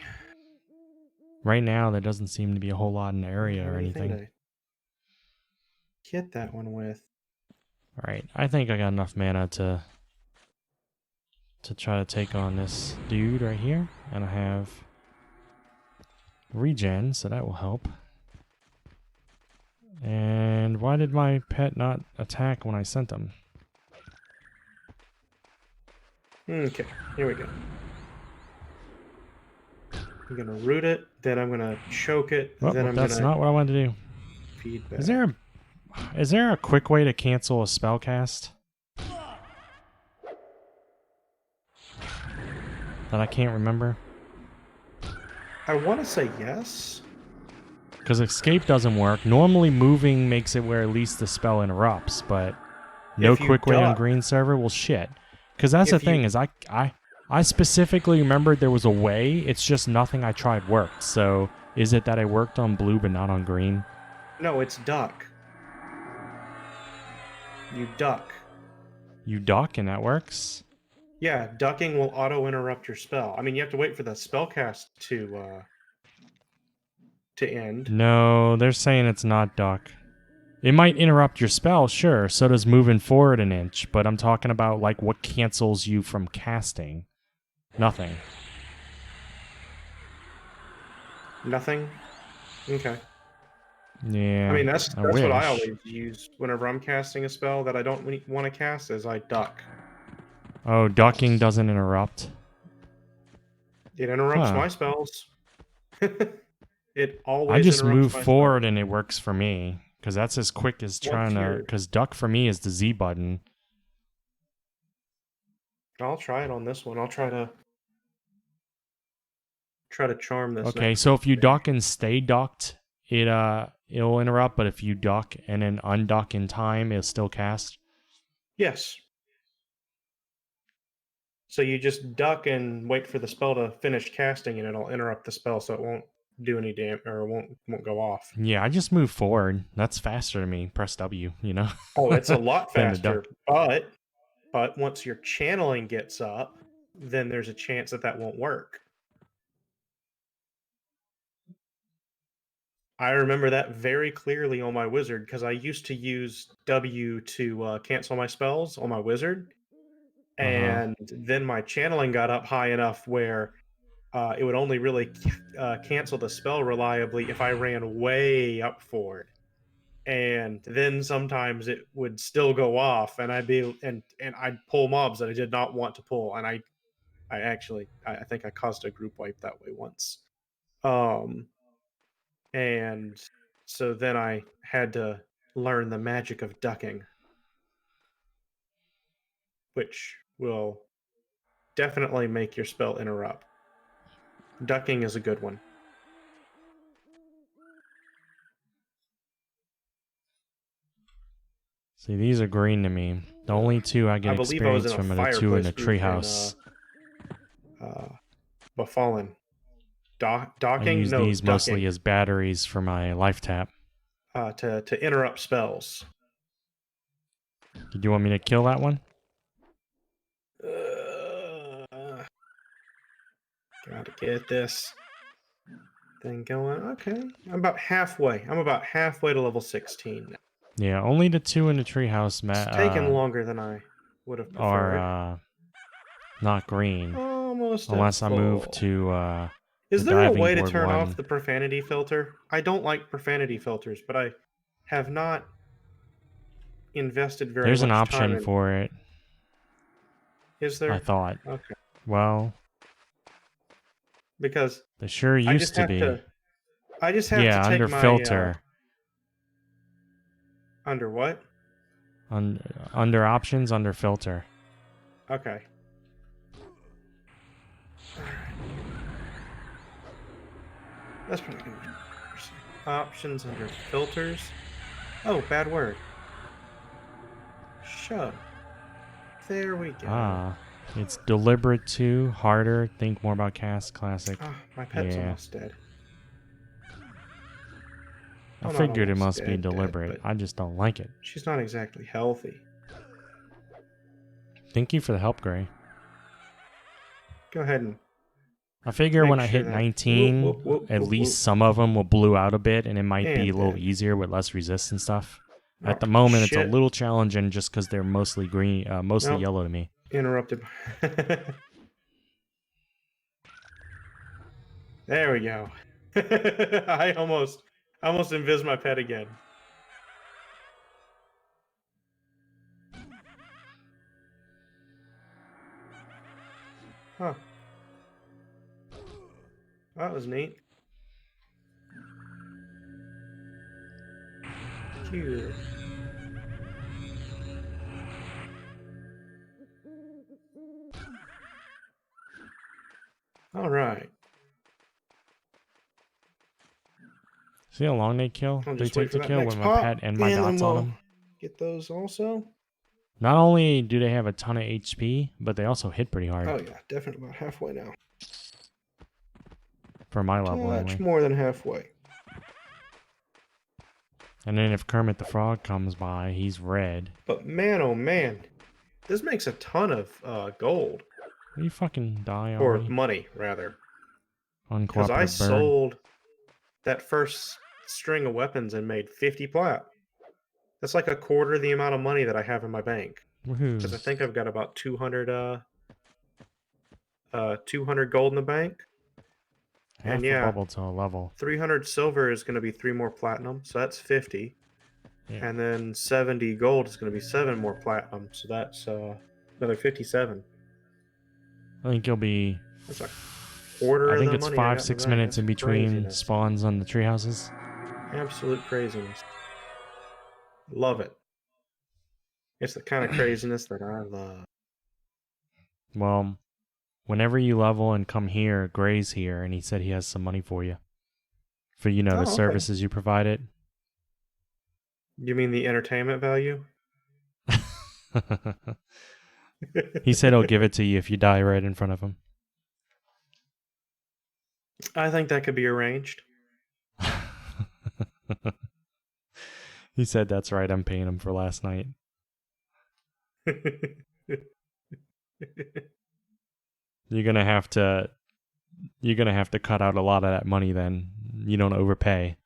right now there doesn't seem to be a whole lot in the area or anything. Hit that one with. Alright, I think I got enough mana to try to take on this dude right here. And I have regen, so that will help. And why did my pet not attack when I sent him? Okay, here we go. I'm gonna root it, then I'm gonna choke it, Well, then I'm that's gonna not what I wanted to do. feedback. Is there a quick way to cancel a spell cast? That I can't remember? I want to say yes. Because escape doesn't work. Normally moving makes it where at least the spell interrupts, but no If you quick way on duck- green server? Well, shit. Because that's the If you- thing, is I specifically remembered there was a way, it's just nothing I tried worked. So is it that I worked on blue but not on green? No, it's duck. You duck. You duck and that works? Yeah, ducking will auto-interrupt your spell. I mean, you have to wait for the spellcast to end. No, they're saying it's not duck. It might interrupt your spell, sure. So does moving forward an inch. But I'm talking about like what cancels you from casting. Nothing. Nothing? Okay. Yeah. I mean, that's I what I wish. always use whenever I'm casting a spell that I don't want to cast, is I duck. Oh, ducking doesn't interrupt. It interrupts Huh. my spells. It always I just interrupts move my forward spells. and it works for me. Because that's as quick as trying to... your- Because duck for me is the Z button. I'll try it on this one. I'll try to charm this. Okay, next so if you thing. duck and stay ducked, it'll interrupt. But if you duck and then unduck in time, it'll still cast. Yes. So you just duck and wait for the spell to finish casting, and it'll interrupt the spell, so it won't do any damage or won't go off. Yeah, I just move forward. That's faster to me. Press W, you know? Oh, it's a lot Than to faster. duck. But once your channeling gets up, then there's a chance that won't work. I remember that very clearly on my wizard because I used to use W to cancel my spells on my wizard, and then my channeling got up high enough where it would only really cancel the spell reliably if I ran way up forward. And then sometimes it would still go off, and I'd pull mobs that I did not want to pull, and I think I caused a group wipe that way once. And so then I had to learn the magic of ducking, which will definitely make your spell interrupt. Ducking is a good one. See, these are green to me. The only two I get I believe I was experience in a from are the two in the fireplace group treehouse. Befallen. I Docking? use No, these ducking. mostly as batteries for my life tap. To interrupt spells. Did you want me to kill that one? Gotta get this thing going. Okay, I'm about halfway. I'm about halfway to level 16 now. Yeah, only the two in the treehouse It's taken longer than I would have preferred. are not green. Almost. Unless I move to Is the there a diving way to board turn one. off the profanity filter? I don't like profanity filters, but I have not invested very There's much an time option in. for it, Is there? I thought. Okay. Well, Because there sure I used just to have be. to. I just have to Yeah, take under my filter. under what? Under options, under filter. Okay. That's probably gonna be options under filters. Oh, bad word. Shove. There we go. Ah, it's deliberate too, harder, think more about cast, classic. Ah, my pet's Yeah. almost dead. I Well, not figured it almost must be dead, deliberate. but I just don't like it. she's not exactly healthy. Thank you for the help, Gray. Go ahead and I figure make when I sure hit that- 19, whoop, at whoop, least whoop. some of them will blue out a bit, and it might be And a little dead. easier with less resist and stuff. At Oh, the moment, it's a shit. little challenging just because they're mostly green, mostly Nope. yellow to me. Interrupted. There we go. I almost invis my pet again. Huh. That was neat. Cute. All right. See how long they kill? I'll They just wait take for to that kill next with my pet pop, and my and then dots on we'll them. get those also. Not only do they have a ton of HP, but they also hit pretty hard. Oh yeah, definitely about halfway now. For my level, Touch anyway. more than halfway. And then if Kermit the Frog comes by, he's red. But man, oh man, this makes a ton of gold. Will you fucking die Or already? money, rather. Because I Uncooperative bird. sold that first string of weapons and made 50 plat. That's like a quarter of the amount of money that I have in my bank. Because I Woohoo. think I've got about 200 gold in the bank. And Half a yeah, bubble to a level. 300 silver is going to be 3 more platinum, so that's 50. Yeah. And then 70 gold is going to be 7 more platinum, so that's another 57. I think you'll be... That's a quarter I of think the it's money I got in 5-6 the bank. minutes That's in between craziness. spawns on the tree houses. Absolute craziness. Love it. It's the kind of craziness that I love. Well, whenever you level and come here, Gray's here, and he said he has some money for you. For, you know, the Oh, okay. services you provided. You mean the entertainment value? He said he'll give it to you if you die right in front of him. I think that could be arranged. He said that's right, I'm paying him for last night. You're gonna have to cut out a lot of that money then. You don't overpay.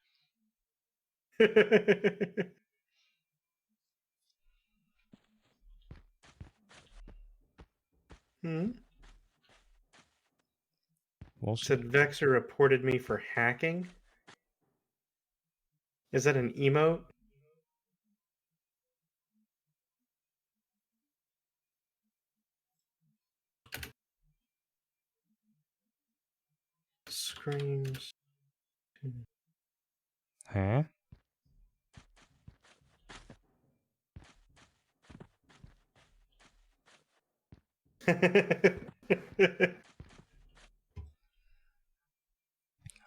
Well, Said Vexer reported me for hacking. Is that an emote? Screams. huh?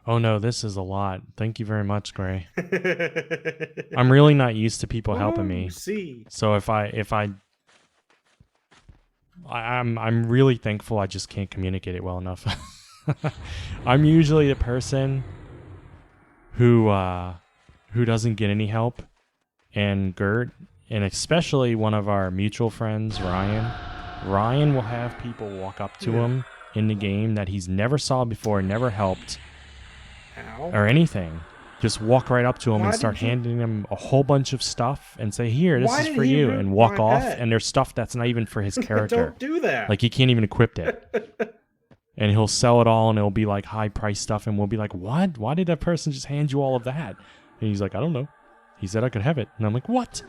Oh no, this is a lot. Thank you very much, Gray. I'm really not used to people helping me. See. So I'm really thankful I just can't communicate it well enough. I'm usually the person who doesn't get any help, and Gert, and especially one of our mutual friends, Ryan will have people walk up to him in the game that he's never saw before, never helped, Ow. or anything. Just walk right up to him Why and start did you- handing him a whole bunch of stuff and say, "Here, this Why is did for he you," root and walk my off. pet? And there's stuff that's not even for his character. Don't do that. Like he can't even equip it. And he'll sell it all, and it'll be like high price stuff, and we'll be like, "What? Why did that person just hand you all of that?" And he's like, "I don't know. He said I could have it." And I'm like, "What?"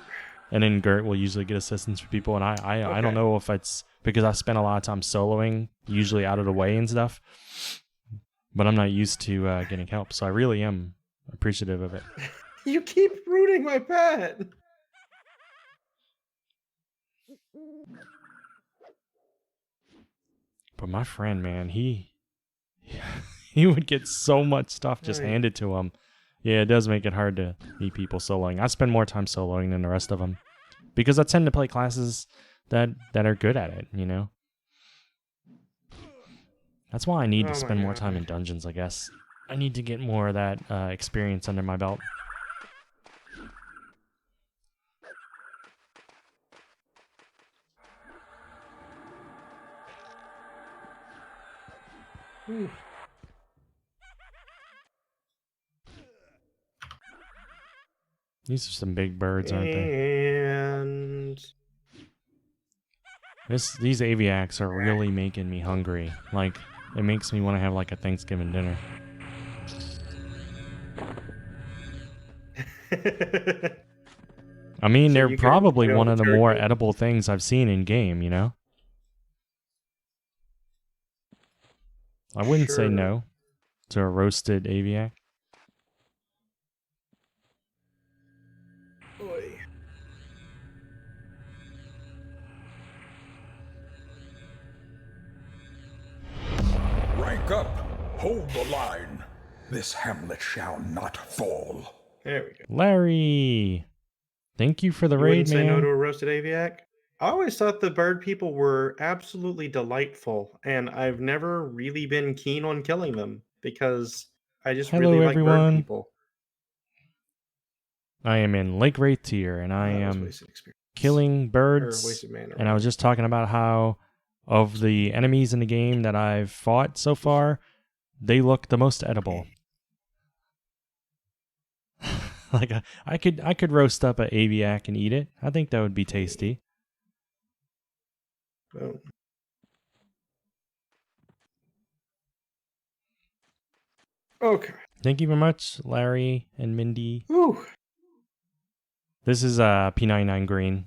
And then Gert will usually get assistance for people, and I don't know if it's because I spent a lot of time soloing, usually out of the way and stuff. But I'm not used to getting help, so I really am appreciative of it. You keep rooting my pet. But my friend, man, he would get so much stuff just Right. handed to him. Yeah, it does make it hard to meet people soloing. I spend more time soloing than the rest of them because I tend to play classes that are good at it, you know? That's why I need to Oh my spend more time God. in dungeons, I guess. I need to get more of that experience under my belt. Ooh. These are some big birds, aren't they? And These aviacs are really making me hungry. Like, it makes me want to have like a Thanksgiving dinner. I mean, So they're you good? probably You one know, of the more turkey? edible things I've seen in game, you know? I wouldn't say Sure. no to a roasted aviac. Oy. Rank up. Hold the line. This hamlet shall not fall. There we go. Larry! Thank you for the You raid, wouldn't say no to man. a roasted aviac? I always thought the bird people were absolutely delightful, and I've never really been keen on killing them because I just really Hello, like bird everyone. people. I am in Lake Wraith tier, and I That was am wasted experience. killing Or birds. wasted mana, And I was rather. just talking about how, of the enemies in the game that I've fought so far, they look the most edible. Like I could roast up an aviac and eat it. I think that would be tasty. Boom. Okay. Thank you very much, Larry and Mindy. Whew. This is P99Green.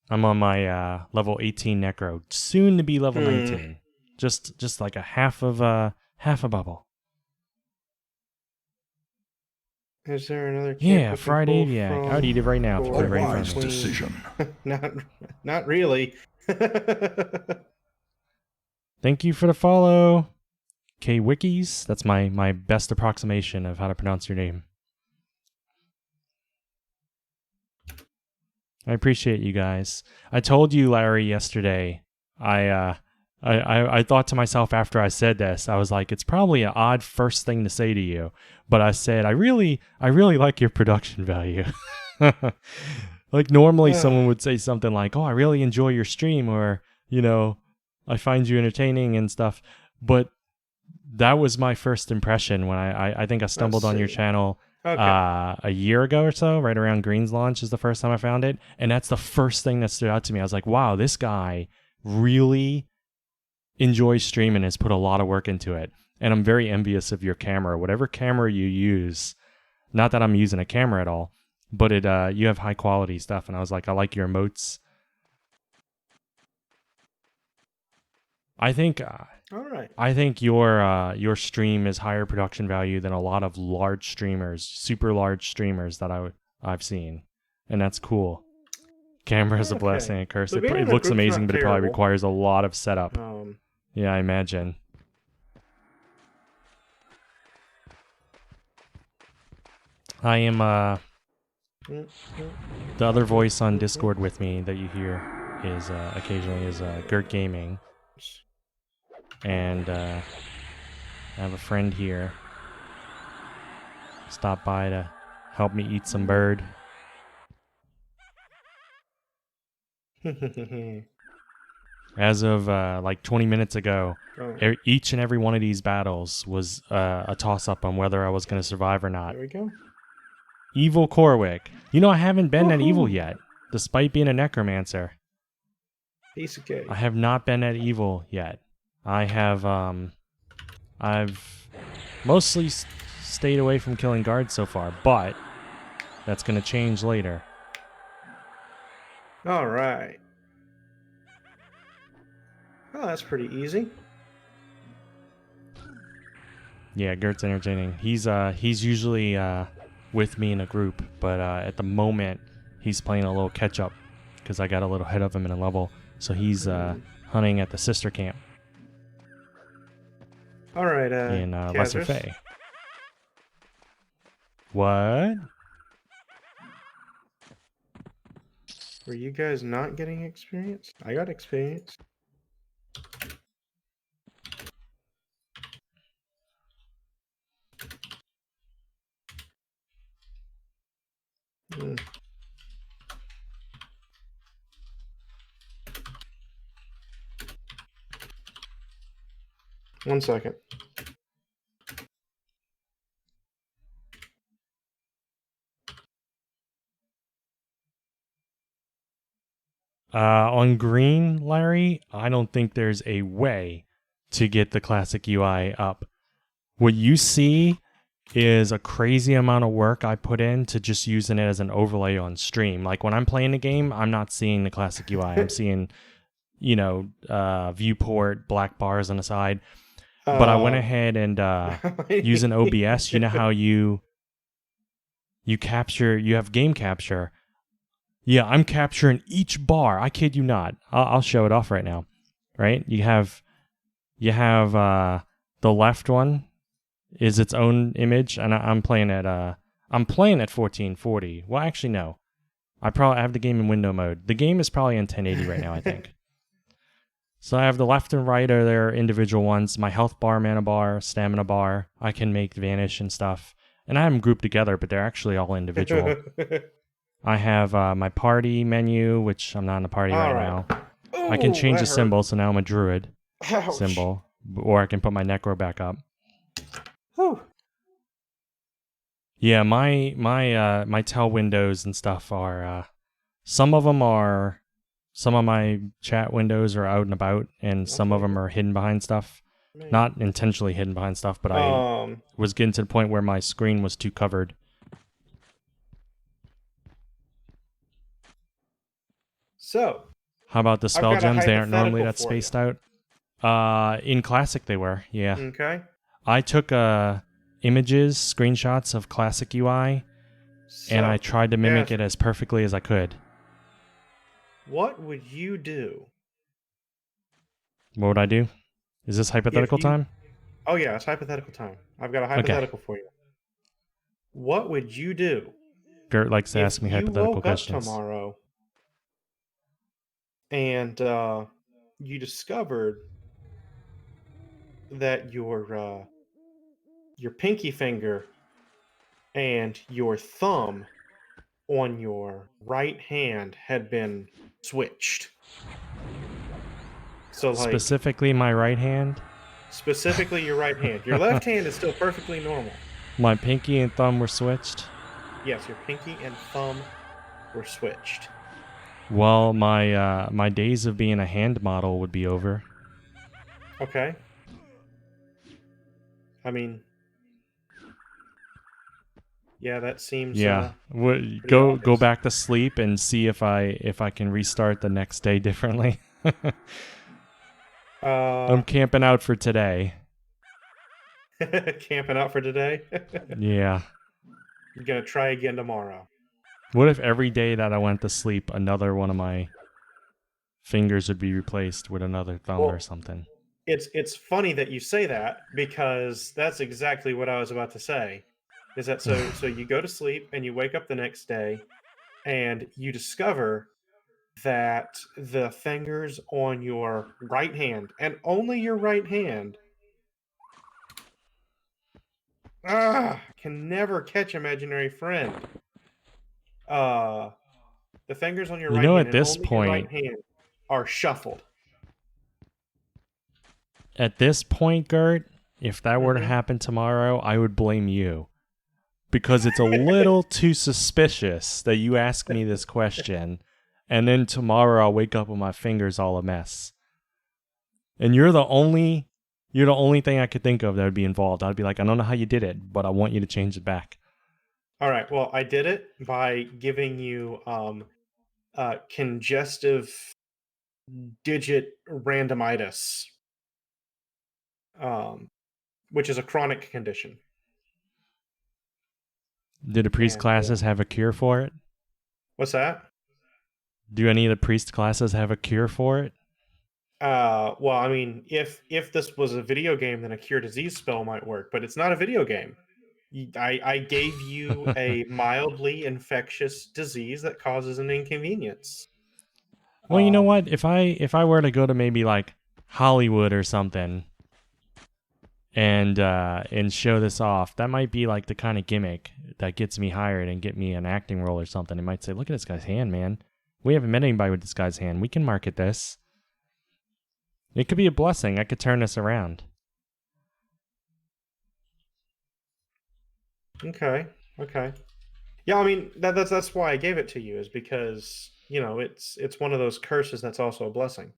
I'm on my level 18 Necro, soon to be level 19. Just like a half a bubble. Is there another camp Yeah, we can fried pull aviac. from? I would eat it right now if you Or put A it right in front wise of me. decision. not really. Thank you for the follow. K Wikis. That's my best approximation of how to pronounce your name. I appreciate you guys. I told you, Larry, yesterday. I thought to myself after I said this, I was like, it's probably an odd first thing to say to you, but I said, I really like your production value. Like normally someone would say something like, "Oh, I really enjoy your stream," or I find you entertaining and stuff. But that was my first impression when I think I stumbled Let's on your see. channel Okay. a year ago or so, right around Green's launch is the first time I found it. And that's the first thing that stood out to me. I was like, wow, this guy really enjoys streaming and has put a lot of work into it. And I'm very envious of your camera. Whatever camera you use, not that I'm using a camera at all, but you have high quality stuff. And I was like, I like your emotes. I think All right. your stream is higher production value than a lot of large streamers, super large streamers that I've seen, and that's cool. Camera is a blessing Okay. and a curse. So being It in a looks group's amazing, not but it probably terrible. requires a lot of setup. Yeah, I imagine. I am the other voice on Discord with me that you hear is occasionally is Gert Gaming, and I have a friend here. Stop by to help me eat some bird. As of like 20 minutes ago, each and every one of these battles was a toss-up on whether I was going to survive or not. There we go. Evil Corwick. I haven't been that evil Woohoo! yet, despite being a necromancer. Piece of cake. I have not been that evil yet. I have, I've mostly stayed away from killing guards so far, but that's going to change later. All right. Oh, that's pretty easy. Yeah, Gert's entertaining. He's usually with me in a group, but at the moment he's playing a little catch up because I got a little ahead of him in a level. So he's hunting at the sister camp All right, in Lesser Kazris. Fay. What? Were you guys not getting experience? I got experience. Mm. One second. On green, Larry, I don't think there's a way to get the classic UI up. What you see is a crazy amount of work I put into just using it as an overlay on stream. Like when I'm playing the game, I'm not seeing the classic UI. I'm seeing, viewport, black bars on the side. But I went ahead and using OBS, you know how you have game capture. Yeah, I'm capturing each bar. I kid you not. I'll show it off right now. Right? You have the left one is its own image, and I'm playing at 1440. Well, actually no. I have the game in window mode. The game is probably in 1080 right now, I think. So I have the left and right are their individual ones. My health bar, mana bar, stamina bar. I can make vanish and stuff. And I have them grouped together, but they're actually all individual. I have my party menu, which I'm not in the party right now. Ooh, I can change the hurt. symbol, so now I'm a druid Ouch. symbol. Or I can put my necro back up. Whew. Yeah, my tell windows and stuff are some of my chat windows are out and about, and some of them are hidden behind stuff. Not intentionally hidden behind stuff, but I was getting to the point where my screen was too covered. So, How about the spell got a gems? They aren't normally that hypothetical for spaced out. In classic they were, yeah. okay. I took images, screenshots of classic UI, and I tried to mimic it as perfectly as I could. What would you do? What would I do? Is this hypothetical time? Oh yeah, it's hypothetical time. I've got a hypothetical for you. What would you do? Gert likes to ask me hypothetical questions. If you woke up tomorrow and you discovered that your pinky finger and your thumb on your right hand had been switched. So like specifically my right hand? Specifically your right hand. Your left hand is still perfectly normal. My pinky and thumb were switched? Yes, your pinky and thumb were switched. Well, my days of being a hand model would be over. Okay. I mean, yeah, that seems go back to sleep and see if I can restart the next day differently. I'm camping out for today. Camping out for today? Yeah. You're gonna try again tomorrow. What if every day that I went to sleep, another one of my fingers would be replaced with another thumb or something? It's funny that you say that, because that's exactly what I was about to say. Is that so you go to sleep and you wake up the next day and you discover that the fingers on your right hand, and only your right hand, can never catch imaginary friend. The fingers on your right hand at this and only point, your right hand are shuffled. At this point, Gert, if that were to happen tomorrow, I would blame you. Because it's a little too suspicious that you ask me this question, and then tomorrow I'll wake up with my fingers all a mess. And you're the only thing I could think of that would be involved. I'd be like, I don't know how you did it, but I want you to change it back. All right. Well, I did it by giving you congestive digit randomitis, which is a chronic condition. Do the priest classes have a cure for it? What's that? Do any of the priest classes have a cure for it? Well, I mean, if this was a video game, then a cure disease spell might work, but it's not a video game. I gave you a mildly infectious disease that causes an inconvenience. Well, you know what? If I were to go to maybe like Hollywood or something and show this off, that might be like the kind of gimmick that gets me hired and get me an acting role or something. It might say, look at this guy's hand, man. We haven't met anybody with this guy's hand. We can market this. It could be a blessing. I could turn this around. Okay. Yeah, I mean that's why I gave it to you, is because it's one of those curses that's also a blessing,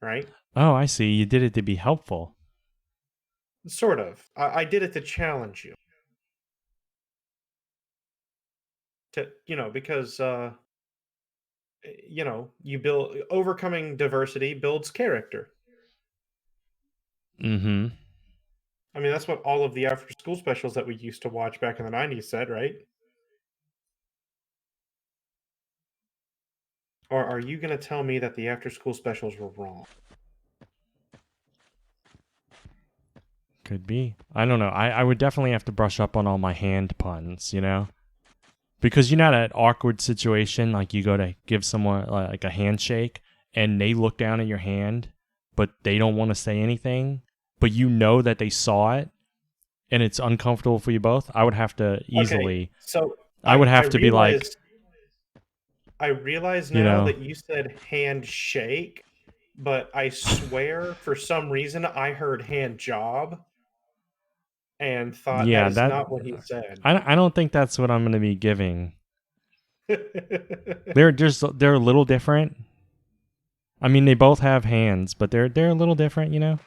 right? Oh, I see. You did it to be helpful. Sort of. I did it to challenge you. Because you build overcoming diversity builds character. Mm-hmm. I mean, that's what all of the after school specials that we used to watch back in the 90s said, right? Or are you going to tell me that the after school specials were wrong? Could be. I don't know. I would definitely have to brush up on all my hand puns, you know? Because you're not an awkward situation, like you go to give someone like a handshake and they look down at your hand, but they don't want to say anything, but you know that they saw it and it's uncomfortable for you both. I would have to easily, Okay, so I would have to be like, I realize you now know, that you said handshake, but I swear for some reason I heard hand job and thought that yeah, is not what he said. I don't think that's what I'm going to be giving. They're a little different. I mean, they both have hands, but they're a little different, you know?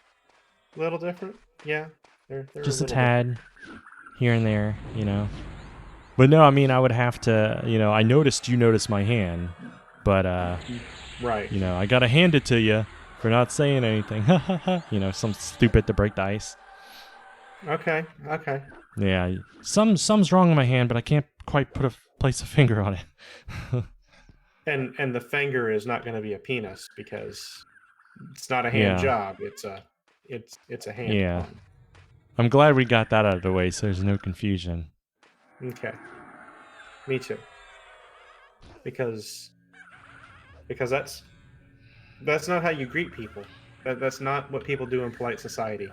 Little different? Yeah. They're Just a little tad here and there, you know? But no, I mean, I would have to, you know, I noticed you noticed my hand, but, different. Right. you know, I gotta hand it to you for not saying anything. You know, some stupid to break the ice. Okay. Yeah, some's wrong in my hand, but I can't quite place a finger on it. And the finger is not going to be a penis because it's not a hand Yeah. job. It's a hand Yeah. pun. I'm glad we got that out of the way so there's no confusion. Okay. Me too. Because that's not how you greet people. That's not what people do in polite society.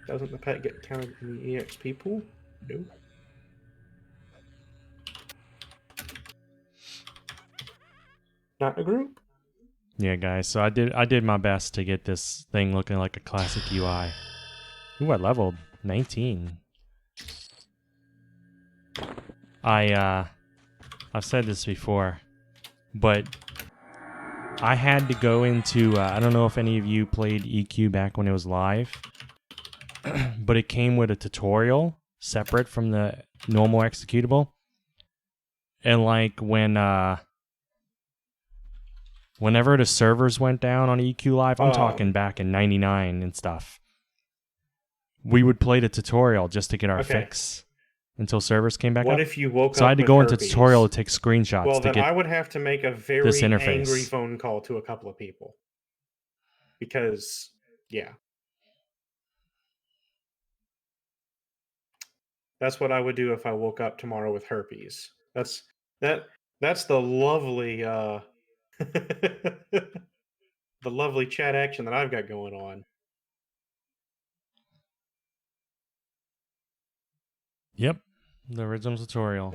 Doesn't the pet get counted in the EXP pool? No. Not a group. Yeah, guys. So I did my best to get this thing looking like a classic UI. Ooh, I leveled 19. I've said this before, but I had to go into I don't know if any of you played EQ back when it was live, but it came with a tutorial separate from the normal executable. And like whenever the servers went down on EQ Live, I'm talking back in 99 and stuff, we would play the tutorial just to get our fix until servers came back up. What if you woke up So I had to with go into herpes? tutorial to take screenshots Well, to then get I would have to make a very this interface. angry phone call to a couple of people. Because, yeah. That's what I would do if I woke up tomorrow with herpes. That's the lovely the lovely chat action that I've got going on. Yep, the original tutorial.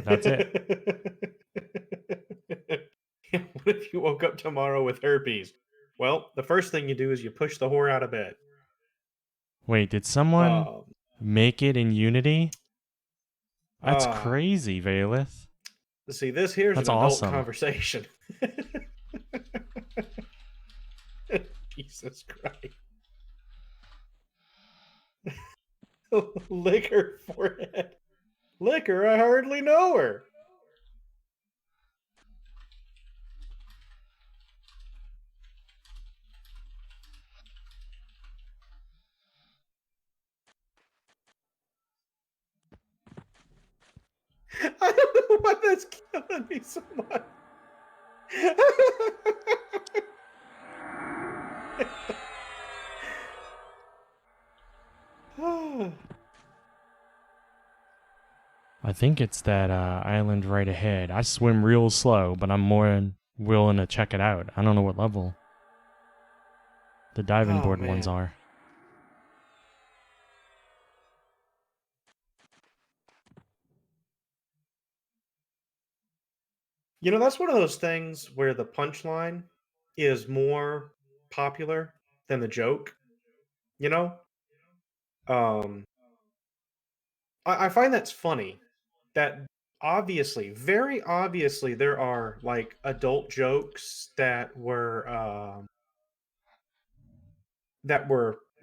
That's it. What if you woke up tomorrow with herpes? Well, the first thing you do is you push the whore out of bed. Wait, did someone make it in Unity? That's crazy, Valeth. See, this here's That's an adult awesome. conversation. Jesus Christ. Lick her forehead. Lick her, I hardly know her. I don't know why that's killing me so much. I think it's that island right ahead. I swim real slow, but I'm more than willing to check it out. I don't know what level the diving board ones are. You know, that's one of those things where the punchline is more popular than the joke. You know? I find that's funny that obviously, very obviously, there are like adult jokes that were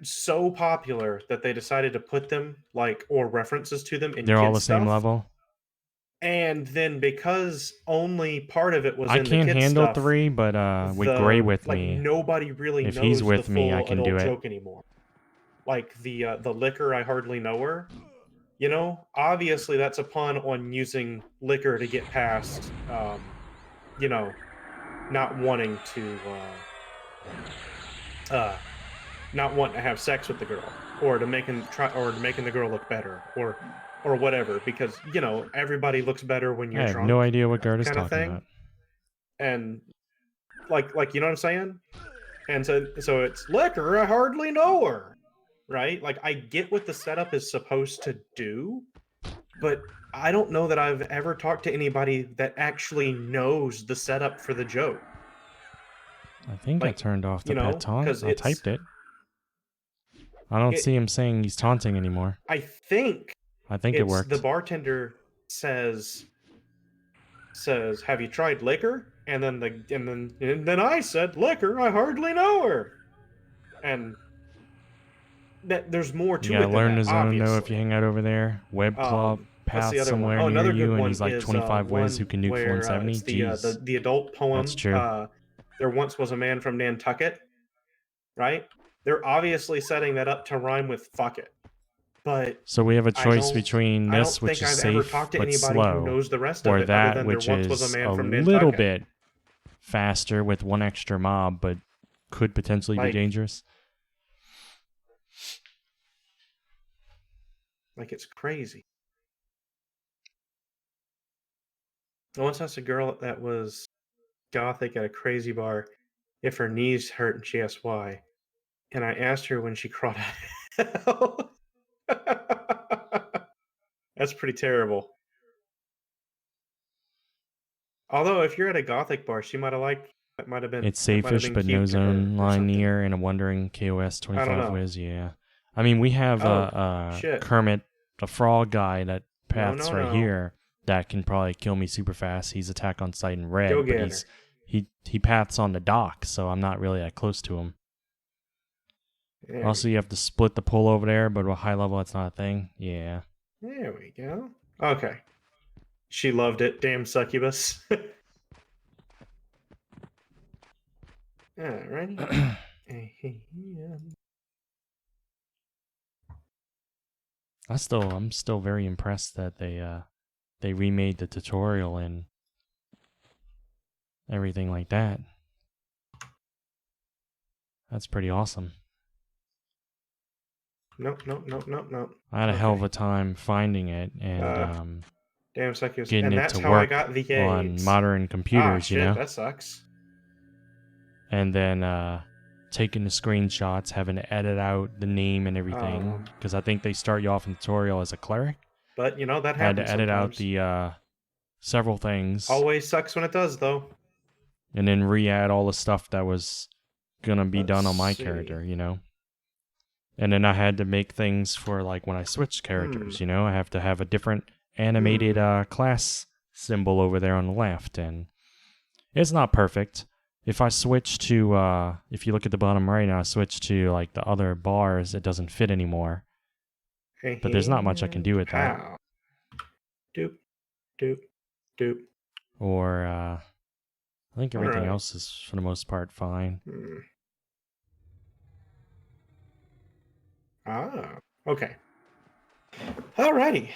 so popular that they decided to put them like or references to them in They're all kids the same stuff. level. And then because only part of it was I in the can't kids handle stuff, 3, but with Gray with like me, nobody really if he's knows the with me, I full can do adult it. joke anymore. Like the liquor, I hardly know her. You know, obviously that's a pun on using liquor to get past, you know, not wanting to, not wanting to have sex with the girl, or to making the girl look better, or whatever. Because you know everybody looks better when I you're have no drunk, idea what Gerda's kind of talking thing. about. And like you know what I'm saying? And so it's liquor. I hardly know her, right? Like I get what the setup is supposed to do, but I don't know that I've ever talked to anybody that actually knows the setup for the joke. I think I Like, turned off the you pet know, taunt. because I typed it. I don't see him saying he's taunting anymore. I think I think it the worked. bartender says, "Have you tried liquor?" And then I said, "Liquor? I hardly know her." And that there's more You to gotta it than learn that, the zone though if you obviously. hang out over there. Web claw What's path the other one? somewhere Oh, near another good you, and one he's like is 25 whiz who one can nuke where 170. it's Jeez, the adult poem. that's true. There once was a man from Nantucket, right? They're obviously setting that up to rhyme with "fuck it," but So we have a I choice don't between I don't this, which think is I've ever safe talked to but anybody who slow, knows the rest of or it, other that than there which once was a is man a from little Nantucket. bit faster with one extra mob, but could potentially be Like, dangerous. like it's crazy. I once asked a girl that was gothic at a crazy bar if her knees hurt, and she asked why. And I asked her when she crawled out of hell. That's pretty terrible. Although, if you're at a gothic bar, she might have liked. That might have been. It's That might have safe-ish, been but no cute to her zone or line something. near, and a wandering KOS I don't 25 know. whiz. Yeah, I mean we have Oh shit! Kermit, the frog guy that No, paths no, right no. here that can probably kill me super fast. He's attack on sight in Go red, but get her. he paths on the dock, so I'm not really that close to him. There Also, you have to split the pull over there, but with high level, it's not a thing. Yeah. There we go. Okay. She loved it. Damn succubus. Alrighty. I'm still very impressed that they remade the tutorial and everything like that. That's pretty awesome. Nope. I had a hell of a time finding it and Damn succubus. getting And it that's to how I work got the on AIDS. modern computers, shit, you know? that sucks. And then taking the screenshots, having to edit out the name and everything, because I think they start you off in the tutorial as a cleric. But you know that I had happens to edit out sometimes. the several things, Always sucks when it does, though. and then re-add all the stuff that was gonna be done on my Let's see. character, you know. And then I had to make things for like when I switched characters, you know. I have to have a different animated class symbol over there on the left, and it's not perfect. If I switch to, if you look at the bottom right now, I switch to like the other bars, it doesn't fit anymore. But there's not much I can do with that. Pow. Doop, doop, doop. Or I think everything Alright. else is for the most part fine. Ah, okay. Alrighty.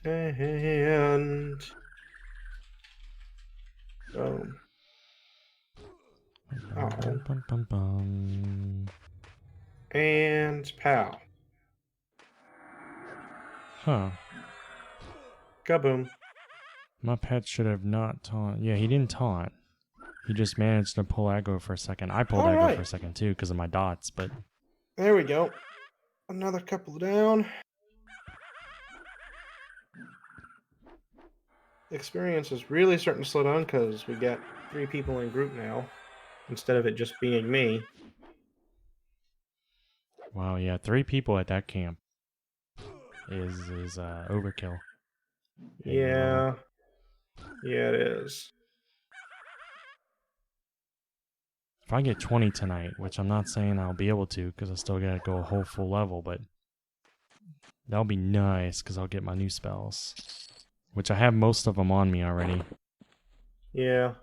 And Bum, bum, bum. and pow. Huh. Kaboom. My pet should have not taunt. Yeah, he didn't taunt. He just managed to pull aggro for a second. I pulled aggro for a second too because of my dots, but There we go. Another couple down. Experience is really starting to slow down because we got 3 people in group now instead of it just being me. Wow, yeah, 3 people at that camp is overkill. at your level. Yeah, it is. If I get 20 tonight, which I'm not saying I'll be able to because I still gotta go a whole full level, but that'll be nice because I'll get my new spells, which I have most of them on me already. Yeah.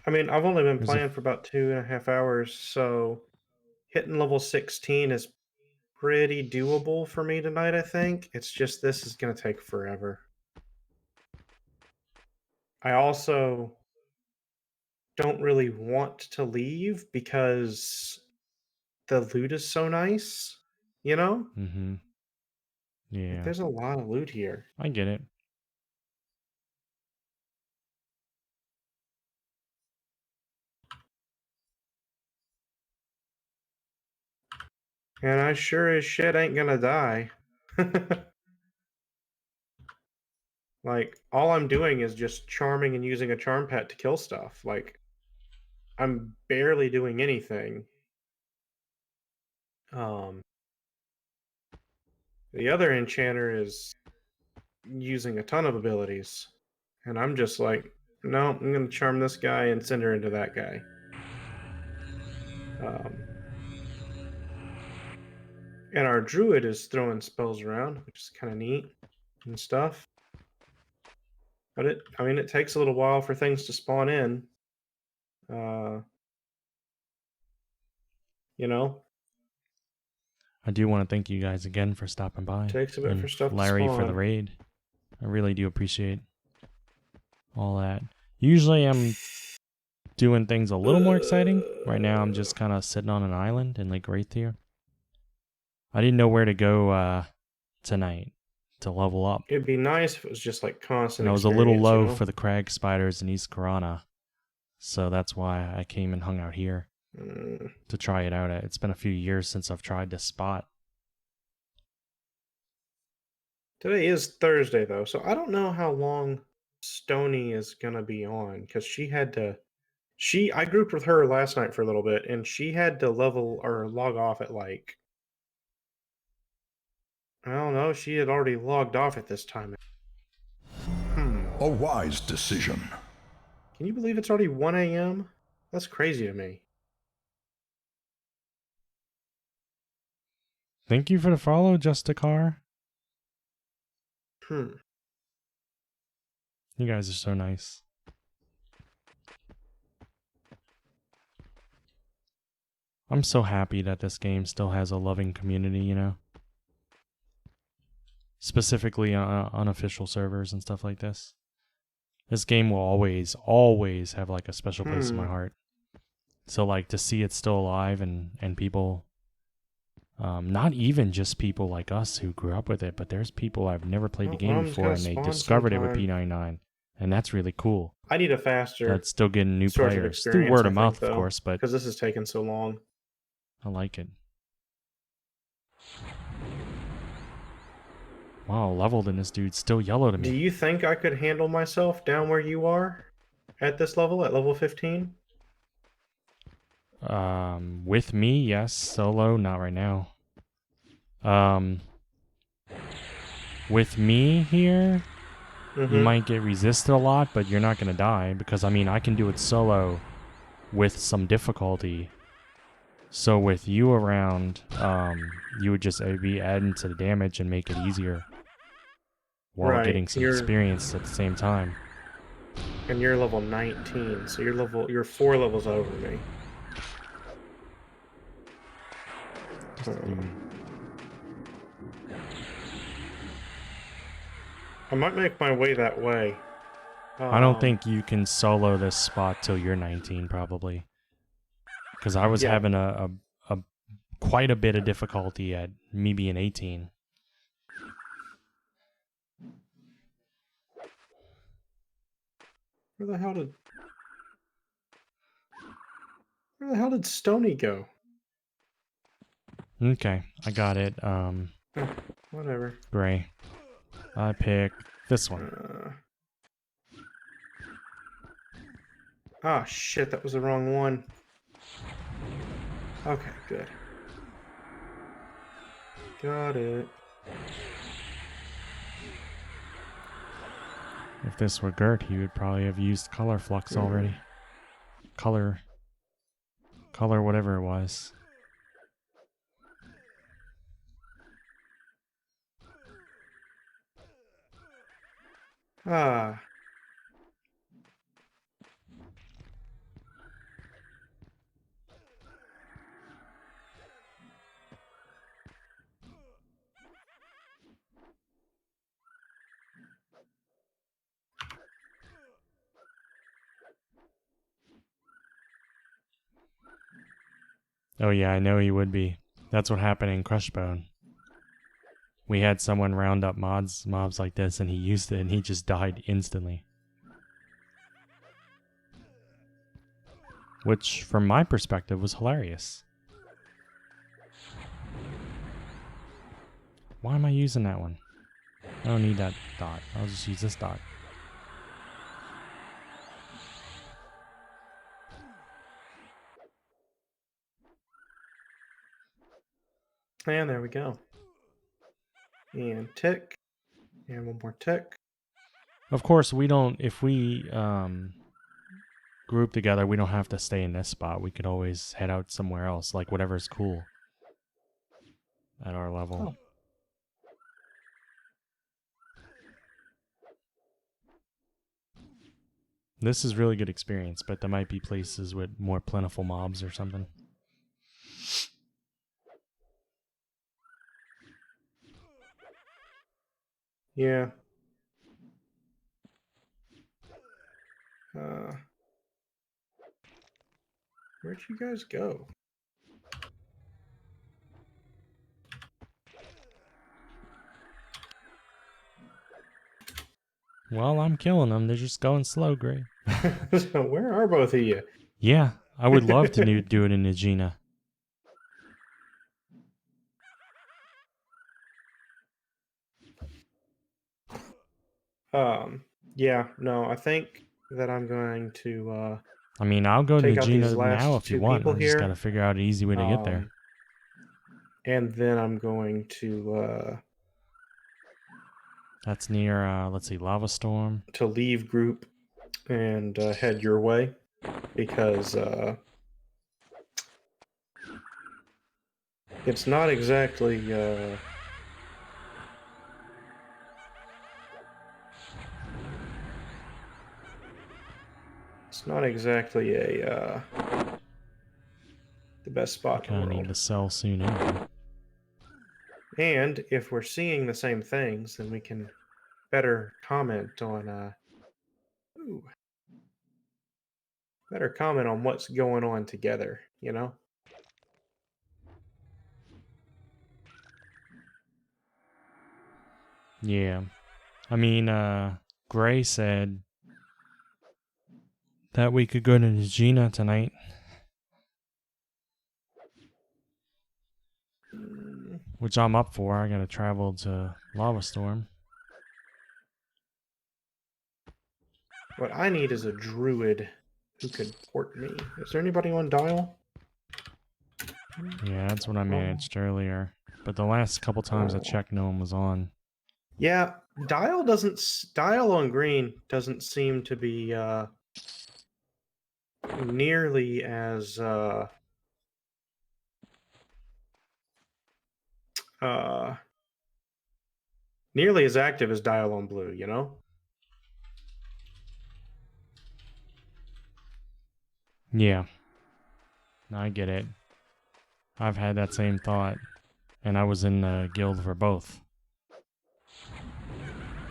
I mean, I've only been There's a playing for about 2.5 hours, so hitting level 16 is pretty doable for me tonight, I think. It's just this is going to take forever. I also don't really want to leave because the loot is so nice, you know? Mm-hmm. Like, Yeah, there's a lot of loot here. I get it. And I sure as shit ain't gonna die. Like, all I'm doing is just charming and using a charm pet to kill stuff. Like, I'm barely doing anything. Um, the other enchanter is using a ton of abilities. And I'm just like, no, I'm gonna charm this guy and send her into that guy. Um, and our druid is throwing spells around, which is kind of neat and stuff. But I mean, it takes a little while for things to spawn in. Uh, you know, I do want to thank you guys again for stopping by, takes a bit for and stuff to Larry for the spawn. raid. I really do appreciate all that. Usually I'm doing things a little more exciting. Right now I'm just kind of sitting on an island in Lake Wraithier. I didn't know where to go tonight to level up. It'd be nice if it was just like constant And I was a little experience, you low know? for the crag spiders in East Corona. So that's why I came and hung out here Mm. to try it out. It's been a few years since I've tried this spot. Today is Thursday, though, so I don't know how long Stony is gonna be on because she had to. I grouped with her last night for a little bit, and she had to level or log off at like I don't know. She had already logged off at this time. A wise decision. Can you believe it's already 1 a.m.? That's crazy to me. Thank you for the follow, Justicar. Hmm. You guys are so nice. I'm so happy that this game still has a loving community, you know? Specifically on unofficial servers and stuff like this. This game will always have like a special place in my heart. So like to see it still alive and people, not even just people like us who grew up with it, but there's people I've never played the Well, game Rom's before gotta and they spawn discovered it with sometime. P99, and that's really cool. I need a faster That's still getting new source of players through experience, word I of think, mouth, of though, course, but because this is taking so long. I like it. Wow, leveled and this dude's still yellow to Do me. you think I could handle myself down where you are at this level, at level 15? With me, yes. Solo, not right now. With me here, you might get resisted a lot, but you're not gonna die because I mean I can do it solo with some difficulty. So with you around, you would just be adding to the damage and make it easier while Right. getting some experience at the same time. And you're level 19, so you're 4 levels over me. I might make my way that way. I don't think you can solo this spot till you're 19, probably. Because I was Yeah. having a quite a bit of difficulty at me being 18. Where the hell did Stony go? Okay, I got it. Whatever. Gray. I pick this one. Ah, shit, that was the wrong one. Okay, good. Got it. If this were Gert, he would probably have used color flux already. Color, whatever it was. Ah. Oh yeah, I know he would be. That's what happened in Crushbone. We had someone round up mobs like this, and he used it, and he just died instantly. Which, from my perspective, was hilarious. Why am I using that one? I don't need that dot. I'll just use this dot. And there we go. And tick. And one more tick. Of course, we don't, if we group together, we don't have to stay in this spot. We could always head out somewhere else, like whatever's cool at our level. Oh. This is really good experience, but there might be places with more plentiful mobs or something. Yeah. Where'd you guys go? Well, I'm killing them. They're just going slow, Gray. So where are both of you? Yeah, I would love to do it in Aegina. Yeah, no, I think that I'm going to I mean, I'll go to take out these Aegina now last if you two want. people I just here. gotta figure out an easy way to get there. And then I'm going to That's near, let's see, Lava Storm. leave group and head your way because it's not exactly a the best spot in the Kinda world. need to sell soon anyway. And if we're seeing the same things, then we can better comment on what's going on together, you know? Yeah. I mean, Gray said that we could go to Aegina tonight. Which I'm up for. I gotta travel to Lava Storm. What I need is a druid who could port me. Is there anybody on dial? Yeah, that's what I managed earlier. But the last couple times I checked, no one was on. Yeah, dial on green doesn't seem to be nearly as active as dial on blue, you know? Yeah. I get it. I've had that same thought. And I was in the guild for both.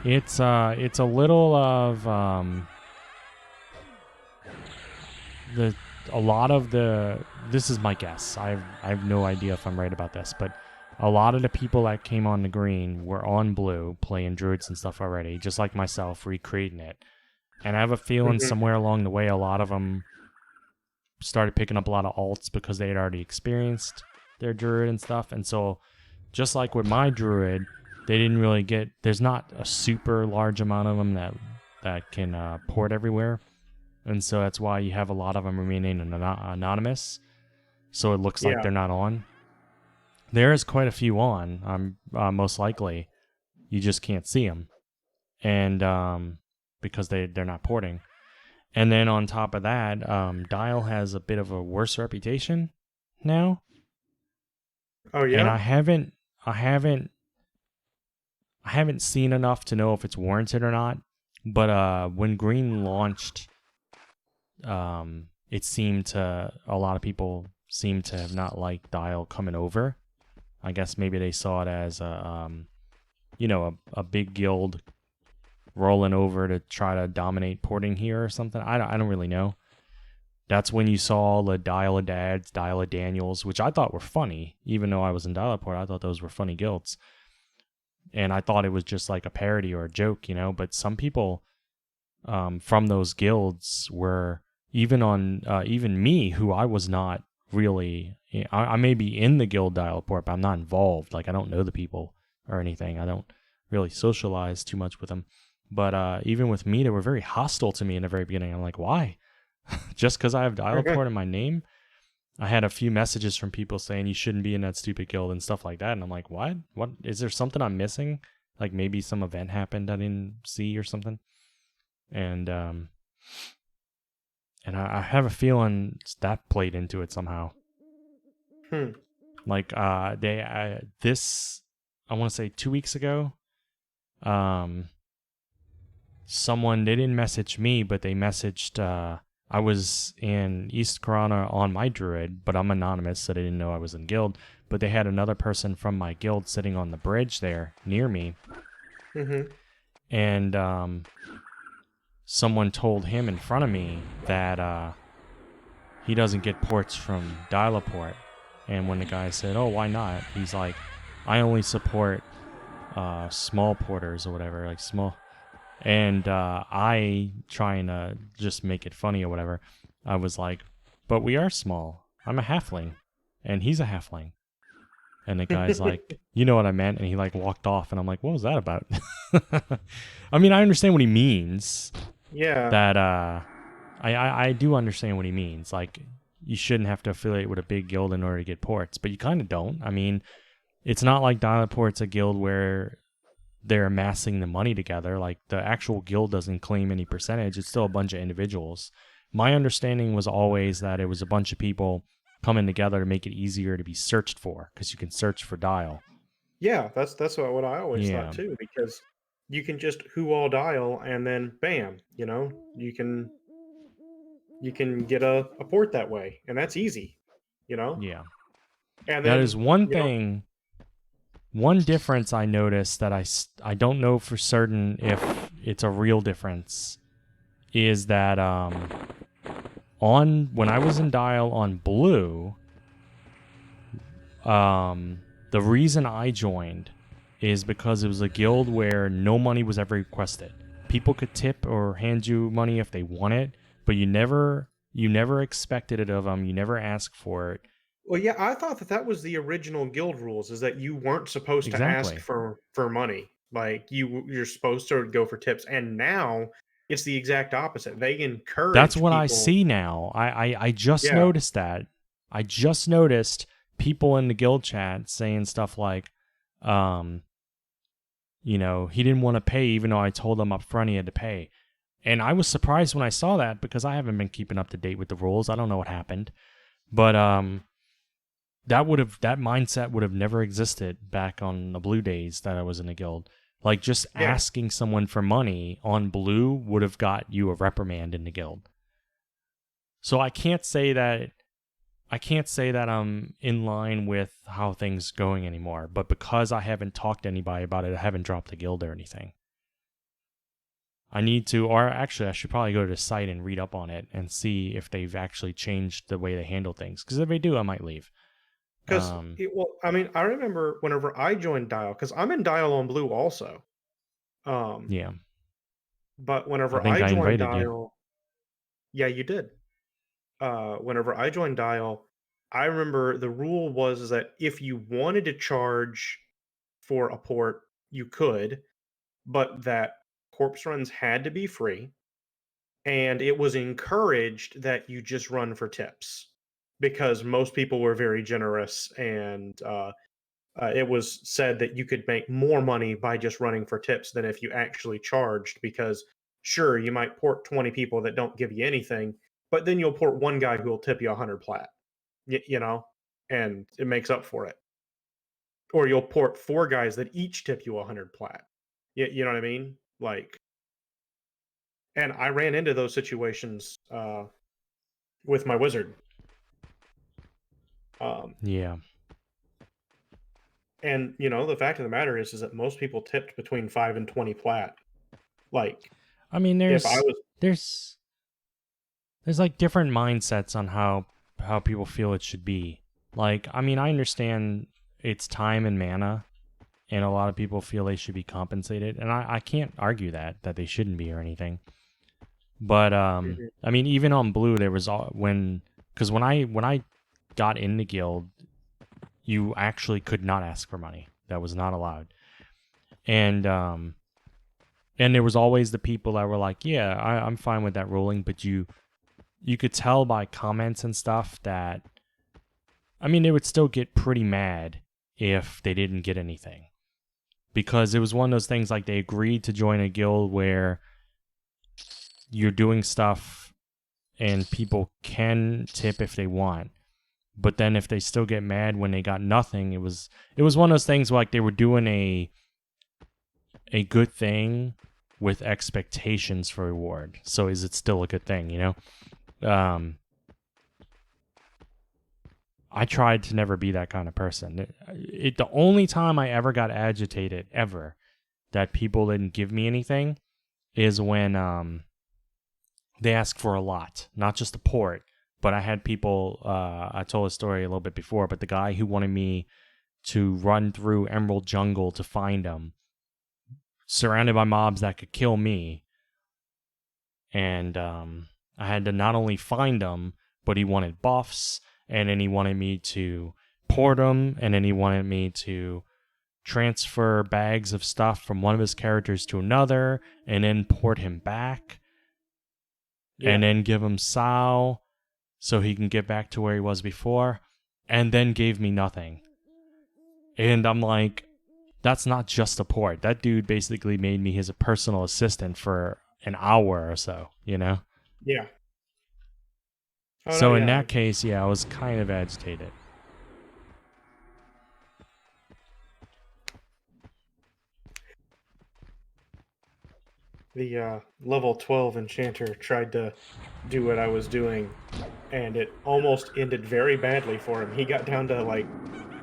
It's a little of this is my guess. I have no idea if I'm right about this, but a lot of the people that came on the green were on blue playing druids and stuff already, just like myself, recreating it. And I have a feeling somewhere along the way, a lot of them started picking up a lot of alts because they had already experienced their druid and stuff. And so, just like with my druid, they didn't really get. There's not a super large amount of them that can port everywhere, and so that's why you have a lot of them remaining anonymous. So it looks like Yeah. they're not on. There is quite a few on. Most likely, you just can't see them, and because they're not porting. And then on top of that, Dial has a bit of a worse reputation now. Oh And yeah. I haven't seen enough to know if it's warranted or not. But when Green launched, it seemed to a lot of people seem to have not liked Dial coming over. I guess maybe they saw it as a big guild rolling over to try to dominate porting here or something. I don't really know. That's when you saw all the Dial of Dads, Dial of Daniels, which I thought were funny. Even though I was in Dial Port, I thought those were funny guilds. And I thought it was just like a parody or a joke, But some people from those guilds were even me, who I was not really. I may be in the guild Dial Port, but I'm not involved. Like, I don't know the people or anything. I don't really socialize too much with them. But even with me, they were very hostile to me in the very beginning. I'm like, why? Just because I have Dial Port in my name? I had a few messages from people saying you shouldn't be in that stupid guild and stuff like that. And I'm like, what? What? Is there something I'm missing? Like maybe some event happened I didn't see or something? And I have a feeling that played into it somehow. Like I want to say 2 weeks ago, someone, they didn't message me, but they messaged, I was in East Corona on my druid, but I'm anonymous, so they didn't know I was in guild. But they had another person from my guild sitting on the bridge there near me. Mm-hmm. And someone told him in front of me that he doesn't get ports from Dial-A-Port. And when the guy said, oh, why not? He's like, I only support small porters or whatever, like small. And I, trying to just make it funny or whatever, I was like, but we are small. I'm a halfling, and he's a halfling. And the guy's like, you know what I meant? And he like walked off, and I'm like, what was that about? I mean, I understand what he means. Yeah. That I do understand what he means. Like, you shouldn't have to affiliate with a big guild in order to get ports, but you kind of don't. I mean, it's not like Dial-A-Port's a guild where they're amassing the money together. Like, the actual guild doesn't claim any percentage. It's still a bunch of individuals. My understanding was always that it was a bunch of people coming together to make it easier to be searched for, because you can search for Dial. Yeah, that's what I always thought too, because you can just who all Dial and then bam, you can get a port that way, and that's easy, Yeah. And Now, then there's one thing, one difference I noticed that I don't know for certain if it's a real difference, is that when I was in Dial on Blue, the reason I joined is because it was a guild where no money was ever requested. People could tip or hand you money if they wanted, but you never expected it of them. You never asked for it. Well, yeah, I thought that was the original guild rules, is that you weren't supposed to ask Exactly. for money. Like, you're supposed to go for tips, and now it's the exact opposite. They That's encourage what I people. see now. I just Yeah. noticed that. I just noticed people in the guild chat saying stuff like, he didn't want to pay even though I told him up front he had to pay. And I was surprised when I saw that, because I haven't been keeping up to date with the rules. I don't know what happened. But that mindset would have never existed back on the Blue days that I was in the guild. Like, just asking someone for money on Blue would have got you a reprimand in the guild. So I can't say that I'm in line with how things going anymore. But because I haven't talked to anybody about it, I haven't dropped the guild or anything. I need to, or actually I should probably go to the site and read up on it and see if they've actually changed the way they handle things. Because if they do, I might leave. Because, I remember whenever I joined Dial, because I'm in Dial on Blue also. Yeah. But I whenever think I I joined invited you. Dial, yeah, you did. Whenever I joined Dial, I remember the rule was is that if you wanted to charge for a port, you could, but that corpse runs had to be free, and it was encouraged that you just run for tips because most people were very generous, and it was said that you could make more money by just running for tips than if you actually charged. Because sure, you might port 20 people that don't give you anything, but then you'll port one guy who will tip you 100 plat, you know, and it makes up for it. Or you'll port four guys that each tip you 100 plat. You know what I mean? Like, and I ran into those situations with my wizard. Yeah. And you know, the fact of the matter is that most people tipped between 5 and 20 plat. Like, I mean, if I was there's like different mindsets on how people feel it should be. Like, I mean, I understand it's time and mana, and a lot of people feel they should be compensated, and I can't argue that they shouldn't be or anything. But Mhm. I mean, even on Blue, there was because when I got in the guild, you actually could not ask for money. That was not allowed. And there was always the people that were like, yeah, I'm fine with that ruling, but you could tell by comments and stuff that, I mean, they would still get pretty mad if they didn't get anything. Because it was one of those things like they agreed to join a guild where you're doing stuff and people can tip if they want. But then if they still get mad when they got nothing, it was one of those things where like they were doing a good thing with expectations for reward. So is it still a good thing, you know? I tried to never be that kind of person. The only time I ever got agitated ever that people didn't give me anything is when they asked for a lot, not just a port. But I had people. I told a story a little bit before, but the guy who wanted me to run through Emerald Jungle to find him, surrounded by mobs that could kill me, and I had to not only find him, but he wanted buffs, and then he wanted me to port him, and then he wanted me to transfer bags of stuff from one of his characters to another, and then port him back, and Yeah. then give him Sao so he can get back to where he was before, and then gave me nothing. And I'm like, that's not just a port. That dude basically made me his personal assistant for an hour or so, you know? Yeah. Oh no, So in yeah. that case, yeah, I was kind of agitated. The level 12 enchanter tried to do what I was doing, and it almost ended very badly for him. He got down to like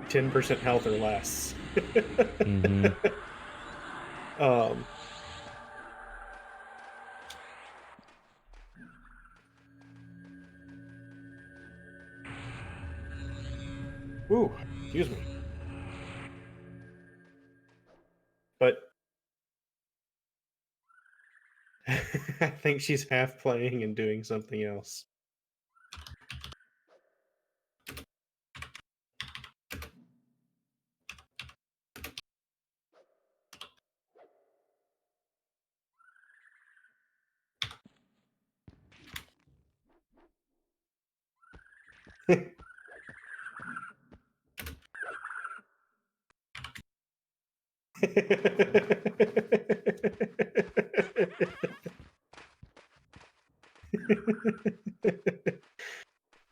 10% health or less. Mm-hmm. um Ooh, excuse me. But I think she's half playing and doing something else.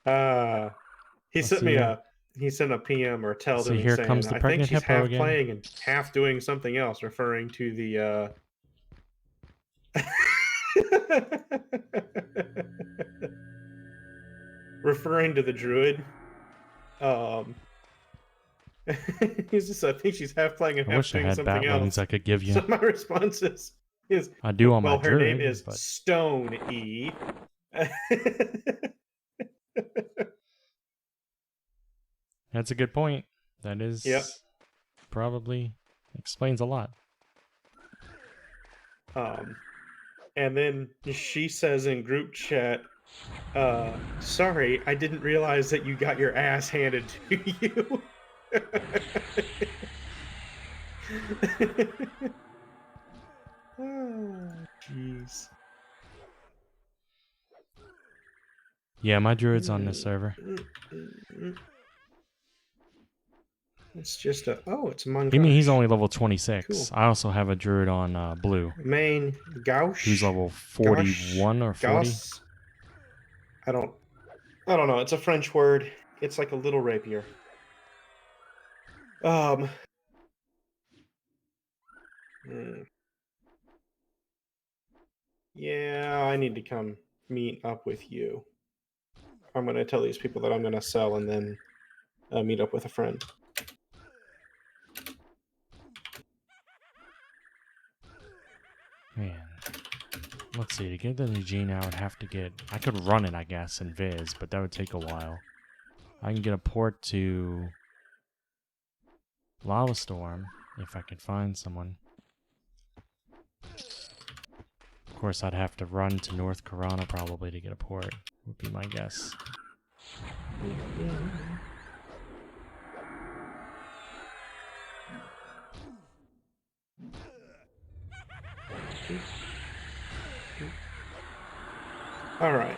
uh he Let's sent me see. a he sent a PM or tell to See, me here comes saying, the I think pregnant she's hippo half again. playing and half doing something else, referring to the referring to the druid. Um he's just, I think she's half playing and I half wish I doing had something bat wings else. I could give you. So my response is I do on my well, her name druid, is but Stone E. that's a good point. That Yep. is probably explains a lot. And then she says in group chat, Sorry, I didn't realize that you got your ass handed to you. Jeez. Yeah, my druid's on this server. It's just a... Oh, it's a Mongosh. I mean, he's only level 26. Cool. I also have a druid on blue. Main Gauche. Who's level 41 or 40? Gauss. I don't know. It's a French word. It's like a little rapier. Yeah, I need to come meet up with you. I'm going to tell these people that I'm going to sell and then meet up with a friend. Man. Let's see, to get the Nugina, I would have to get... I could run it, I guess, in Viz, but that would take a while. I can get a port to Lava Storm, if I could find someone. Of course, I'd have to run to North Corona, probably, to get a port, would be my guess. Alright.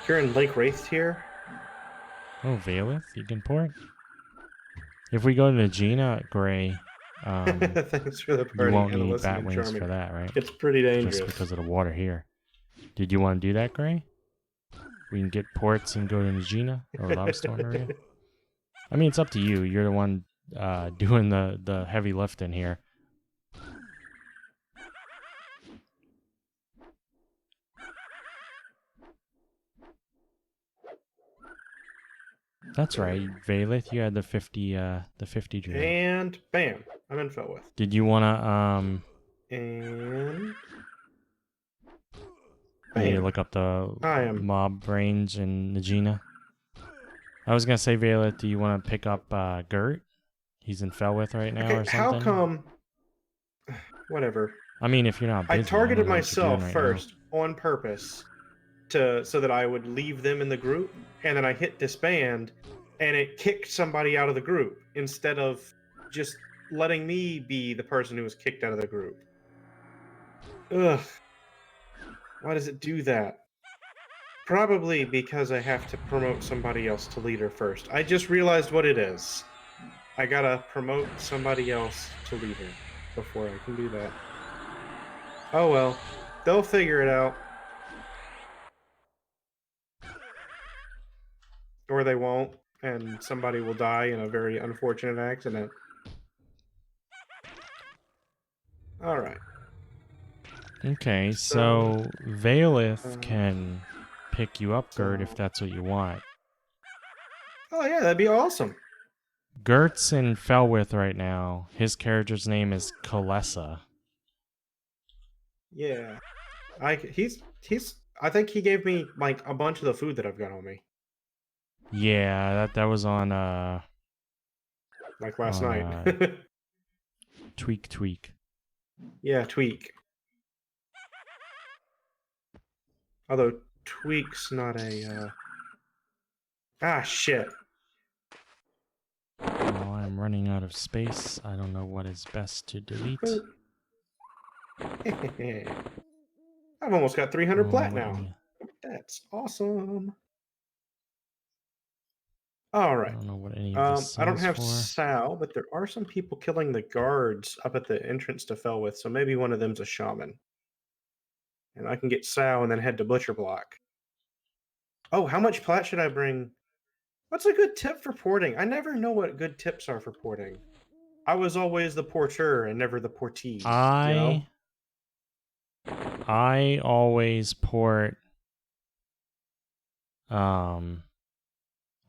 You're in Lake Wraith here? Oh, Valeth, you can port? If we go to Nugina, Gray, Thanks for the you party won't and need listening, bat wings Charming. for that, right? It's pretty dangerous. Just because of the water here. Did you want to do that, Gray? We can get ports and go to Nugina or Lava Storm area? I mean, it's up to you. You're the one doing the heavy lifting here. That's right, Valeth. You had the 50 drill. And bam, I'm in Felwith. Did you wanna And maybe bam. look up the I am. mob range in Nugina? I was gonna say, Valeth, do you want to pick up Gert? He's in Felwith right now, or Okay, something. how come? Whatever. I mean, if you're not busy, I targeted don't know what you're doing myself right first on purpose so that I would leave them in the group, and then I hit disband, and it kicked somebody out of the group instead of just letting me be the person who was kicked out of the group. Ugh. Why does it do that? Probably because I have to promote somebody else to leader first. I just realized what it is. I gotta promote somebody else to leader before I can do that. Oh well. They'll figure it out. Or they won't, and somebody will die in a very unfortunate accident. Alright. Okay, so Valeth can pick you up, Gert, if that's what you want. Oh yeah, that'd be awesome. Gert's in Felwith right now. His character's name is Kalessa. Yeah. I think he gave me like a bunch of the food that I've got on me. Yeah, that was on Like last night. Tweak. Yeah, Tweak. Although Tweak's not a Ah shit. Well, I'm running out of space. I don't know what is best to delete. I've almost got 300 plat Oh, now. That's awesome. I Alright. don't know what any of this I don't have for. Sal, but there are some people killing the guards up at the entrance to Felwith, so maybe one of them's a shaman. And I can get Sal and then head to Butcher Block. Oh, how much plat should I bring? What's a good tip for porting? I never know what good tips are for porting. I was always the porter and never the portee. You know? I always port.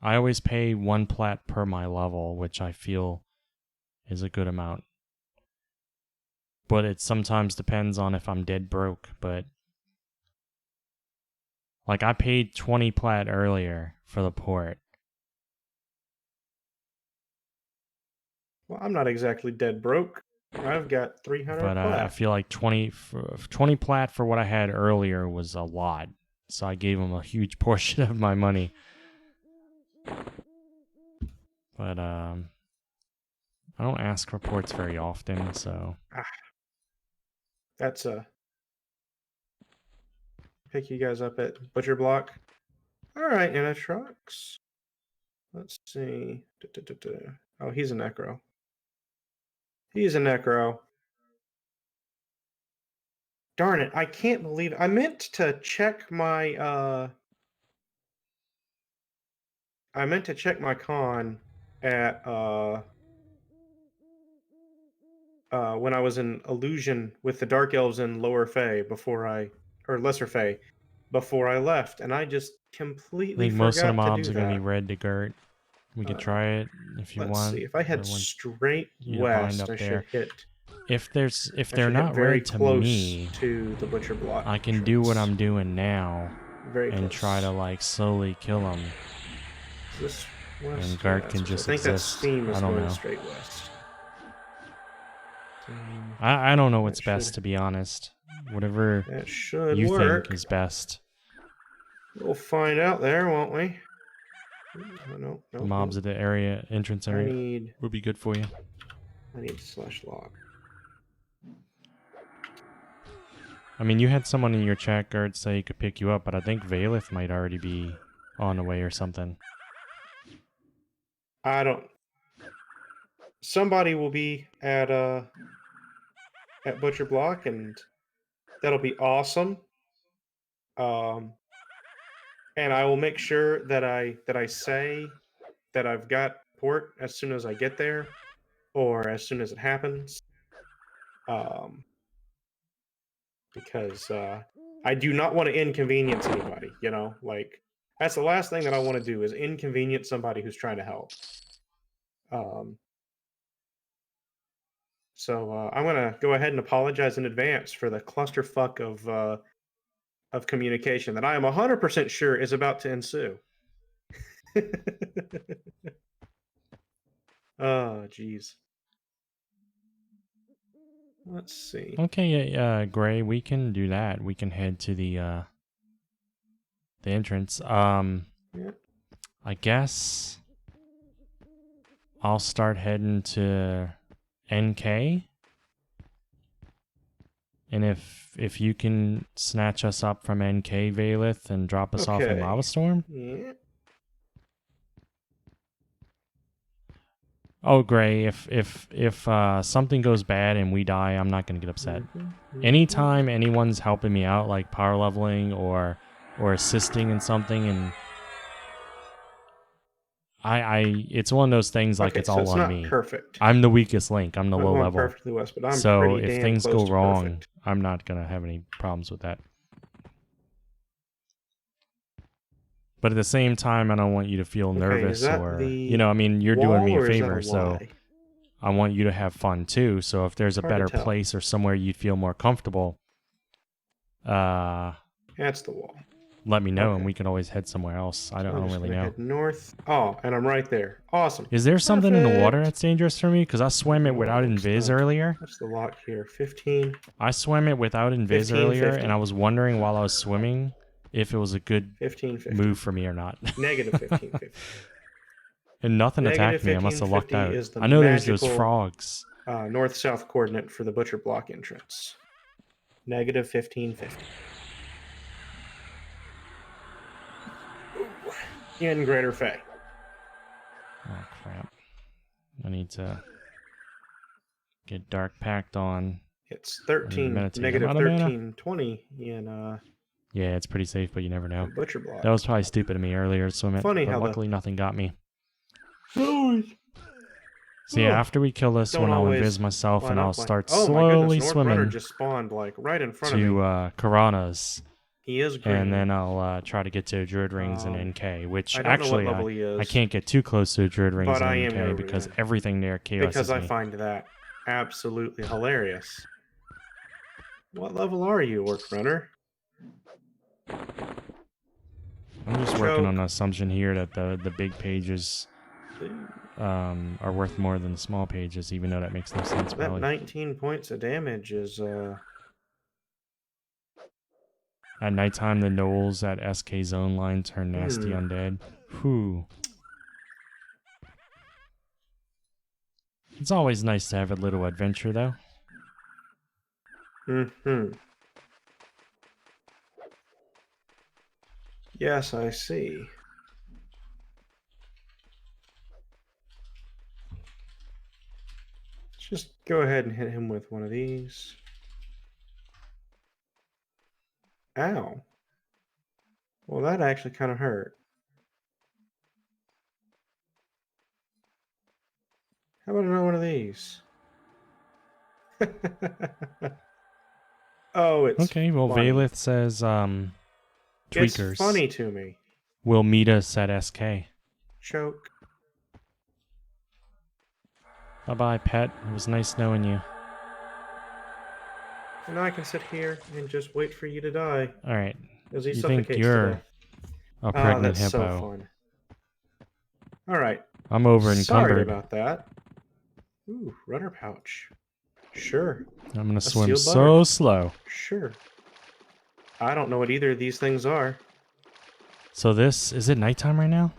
I always pay 1 plat per my level, which I feel is a good amount. But it sometimes depends on if I'm dead broke, but like I paid 20 plat earlier for the port. Well, I'm not exactly dead broke. I've got 300 But plat. I feel like 20 plat for what I had earlier was a lot. so I gave him a huge portion of my money. But I don't ask reports very often, so That's pick you guys up at Butcher Block. All right, Trucks. Let's see. Oh, he's a Necro. He's a Necro. Darn it, I can't believe I meant to check my con at when I was in Illusion with the Dark Elves in Lower Fey or Lesser Fey before I left, and I just I completely think most of the forgot to mobs do are going to be that. red to Gert. We could try it if you Let's want. see. If I head I want straight you to find west, up I there. should hit. If I they're should not hit very red to close me, to the Butcher Block. I can do what entrance. I'm doing now Very and close. try to like slowly kill them. This west, And Gart that's can west. just I think that exist. steam is I don't going know. straight west. I don't know what's That best, should- to be honest. Whatever That should you work. think is best. We'll find out there, won't we? No, The mobs at the area entrance I area need would be good for you. /lock. I mean, you had someone in your chat, Gert, say he could pick you up, but I think Valeth might already be on the way or something. I don't. Somebody will be at Butcher Block, and that'll be awesome. And I will make sure that I say that I've got port as soon as I get there, or as soon as it happens. Because I do not want to inconvenience anybody. Like that's the last thing that I want to do is inconvenience somebody who's trying to help. So I'm gonna go ahead and apologize in advance for the clusterfuck of communication that I am 100% sure is about to ensue. Oh, jeez. Let's see. Okay, yeah, Gray, we can do that. We can head to the entrance. Yeah. I guess I'll start heading to NK. And if you can snatch us up from NK, Valeth, and drop us off in Okay. Lava Storm. Yeah. Oh, Gray, if something goes bad and we die, I'm not gonna get upset. Anytime anyone's helping me out, like power leveling or assisting in something, and it's one of those things like Okay, it's so all it's on not me. perfect. I'm the weakest link. I'm the I'm low going level. perfectly west, but I'm So pretty if damn things close go to wrong, perfect. I'm not gonna have any problems with that. But at the same time, I don't want you to feel Okay, nervous is that or the I mean, you're doing wall, me a or is that favor, so Y? I want you to have fun too. So if there's a Hard to better tell. place or somewhere you'd feel more comfortable, That's the wall. let me know and Okay. we can always head somewhere else. I don't I'm just really gonna know. head north. Oh, and I'm right there. Awesome. Is there something in the water Perfect. that's dangerous for me? Because I swam it No, without what's invis the- earlier. What's the lock here? 15. I swam it without invis 15, earlier, 50. and I was wondering while I was swimming if it was a good 15, 50. move for me or not. Negative 15, 50. And nothing Negative attacked me. I must have lucked 1550 out. is the I know there's those magical- frogs. North-south coordinate for the Butcher Block entrance. Negative 1550. In Greater Fey. Oh crap! I need to get Dark Pact on. It's 13, meditate. negative I'm out of mana. 1320 in Yeah, it's pretty safe, but you never know. Butcher Block. That was probably stupid of me earlier to swim it, Funny but how the- luckily nothing got me. Oh, So yeah, after we kill this Don't one, I'll always invis myself and line I'll up like- start Oh my slowly goodness, North Runner swimming just spawned like right in front of to me. Karanas, He is green. and then I'll try to get to Druid Rings and NK, which I don't know actually what level he is, I can't get too close to Druid Rings but I am and gonna NK because ruin it. everything there chaos because I me. find that absolutely hilarious. What level are you, Orc Runner? I'm just working on the assumption here that the big pages are worth more than the small pages, even though that makes no sense. That Probably. 19 points of damage is At nighttime, the gnolls at SK Zone Line turn nasty undead. Whew. It's always nice to have a little adventure, though. Mm-hmm. Yes, I see. Let's just go ahead and hit him with one of these. Ow. Well, that actually kind of hurt. How about another one of these? Oh, it's Okay, well, funny. Valeth says, It's tweakers funny to me. will meet us at SK. Choke. Bye-bye, pet. It was nice knowing you. And now I can sit here and just wait for you to die Alright. as he You think suffocates to you're death. a Ah, pregnant that's so hippo. fun. Alright. I'm over Sorry encumbered. about that. Ooh, runner pouch. Sure. I'm gonna A swim sealed so butter. slow. Sure. I don't know what either of these things are. So this, is it nighttime right now?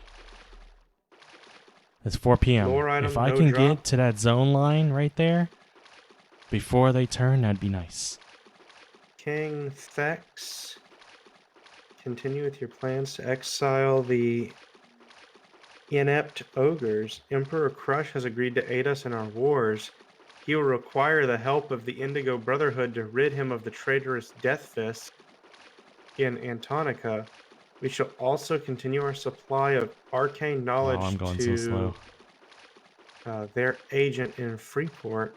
It's 4 p.m. Lore item, If I no can drop. get to that zone line right there before they turn, that'd be nice. King Thex. Continue with your plans to exile the inept ogres. Emperor Crush has agreed to aid us in our wars. He will require the help of the Indigo Brotherhood to rid him of the traitorous Death Fist in Antonica. We shall also continue our supply of arcane Oh, knowledge I'm going so to slow. their agent in Freeport,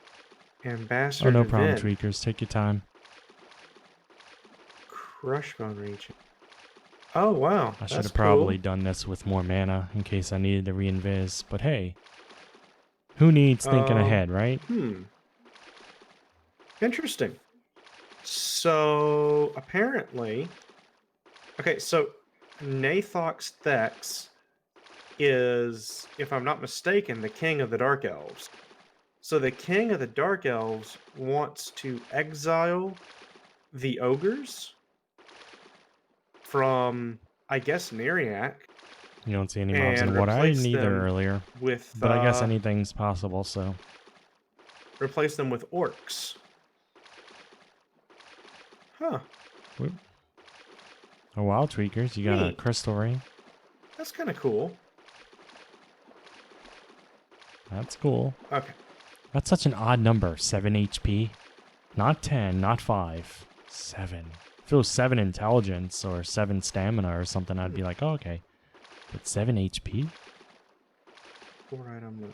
Oh, Ambassador no to problem, Vin, tweakers. Take your time. Crushbone region. Oh, wow. I should That's have probably cool. done this with more mana in case I needed to re-invis, but hey. Who needs thinking ahead, right? Interesting. So, apparently... Okay, so Nathox Thex is, if I'm not mistaken, the king of the Dark Elves. So the king of the Dark Elves wants to exile the ogres from, I guess, Neriac, You don't see any mobs in and the water. I replace didn't either them earlier, with but I guess anything's possible, so. orcs. Huh. Whoop. Oh, wow, tweakers. You got a Neat. crystal ring. That's kind of cool. That's cool. Okay. That's such an odd number. 7 HP. Not 10, not 5. 7. If it was 7 intelligence or 7 stamina or something, I'd be like, oh, okay. But 7 HP? 4 item look.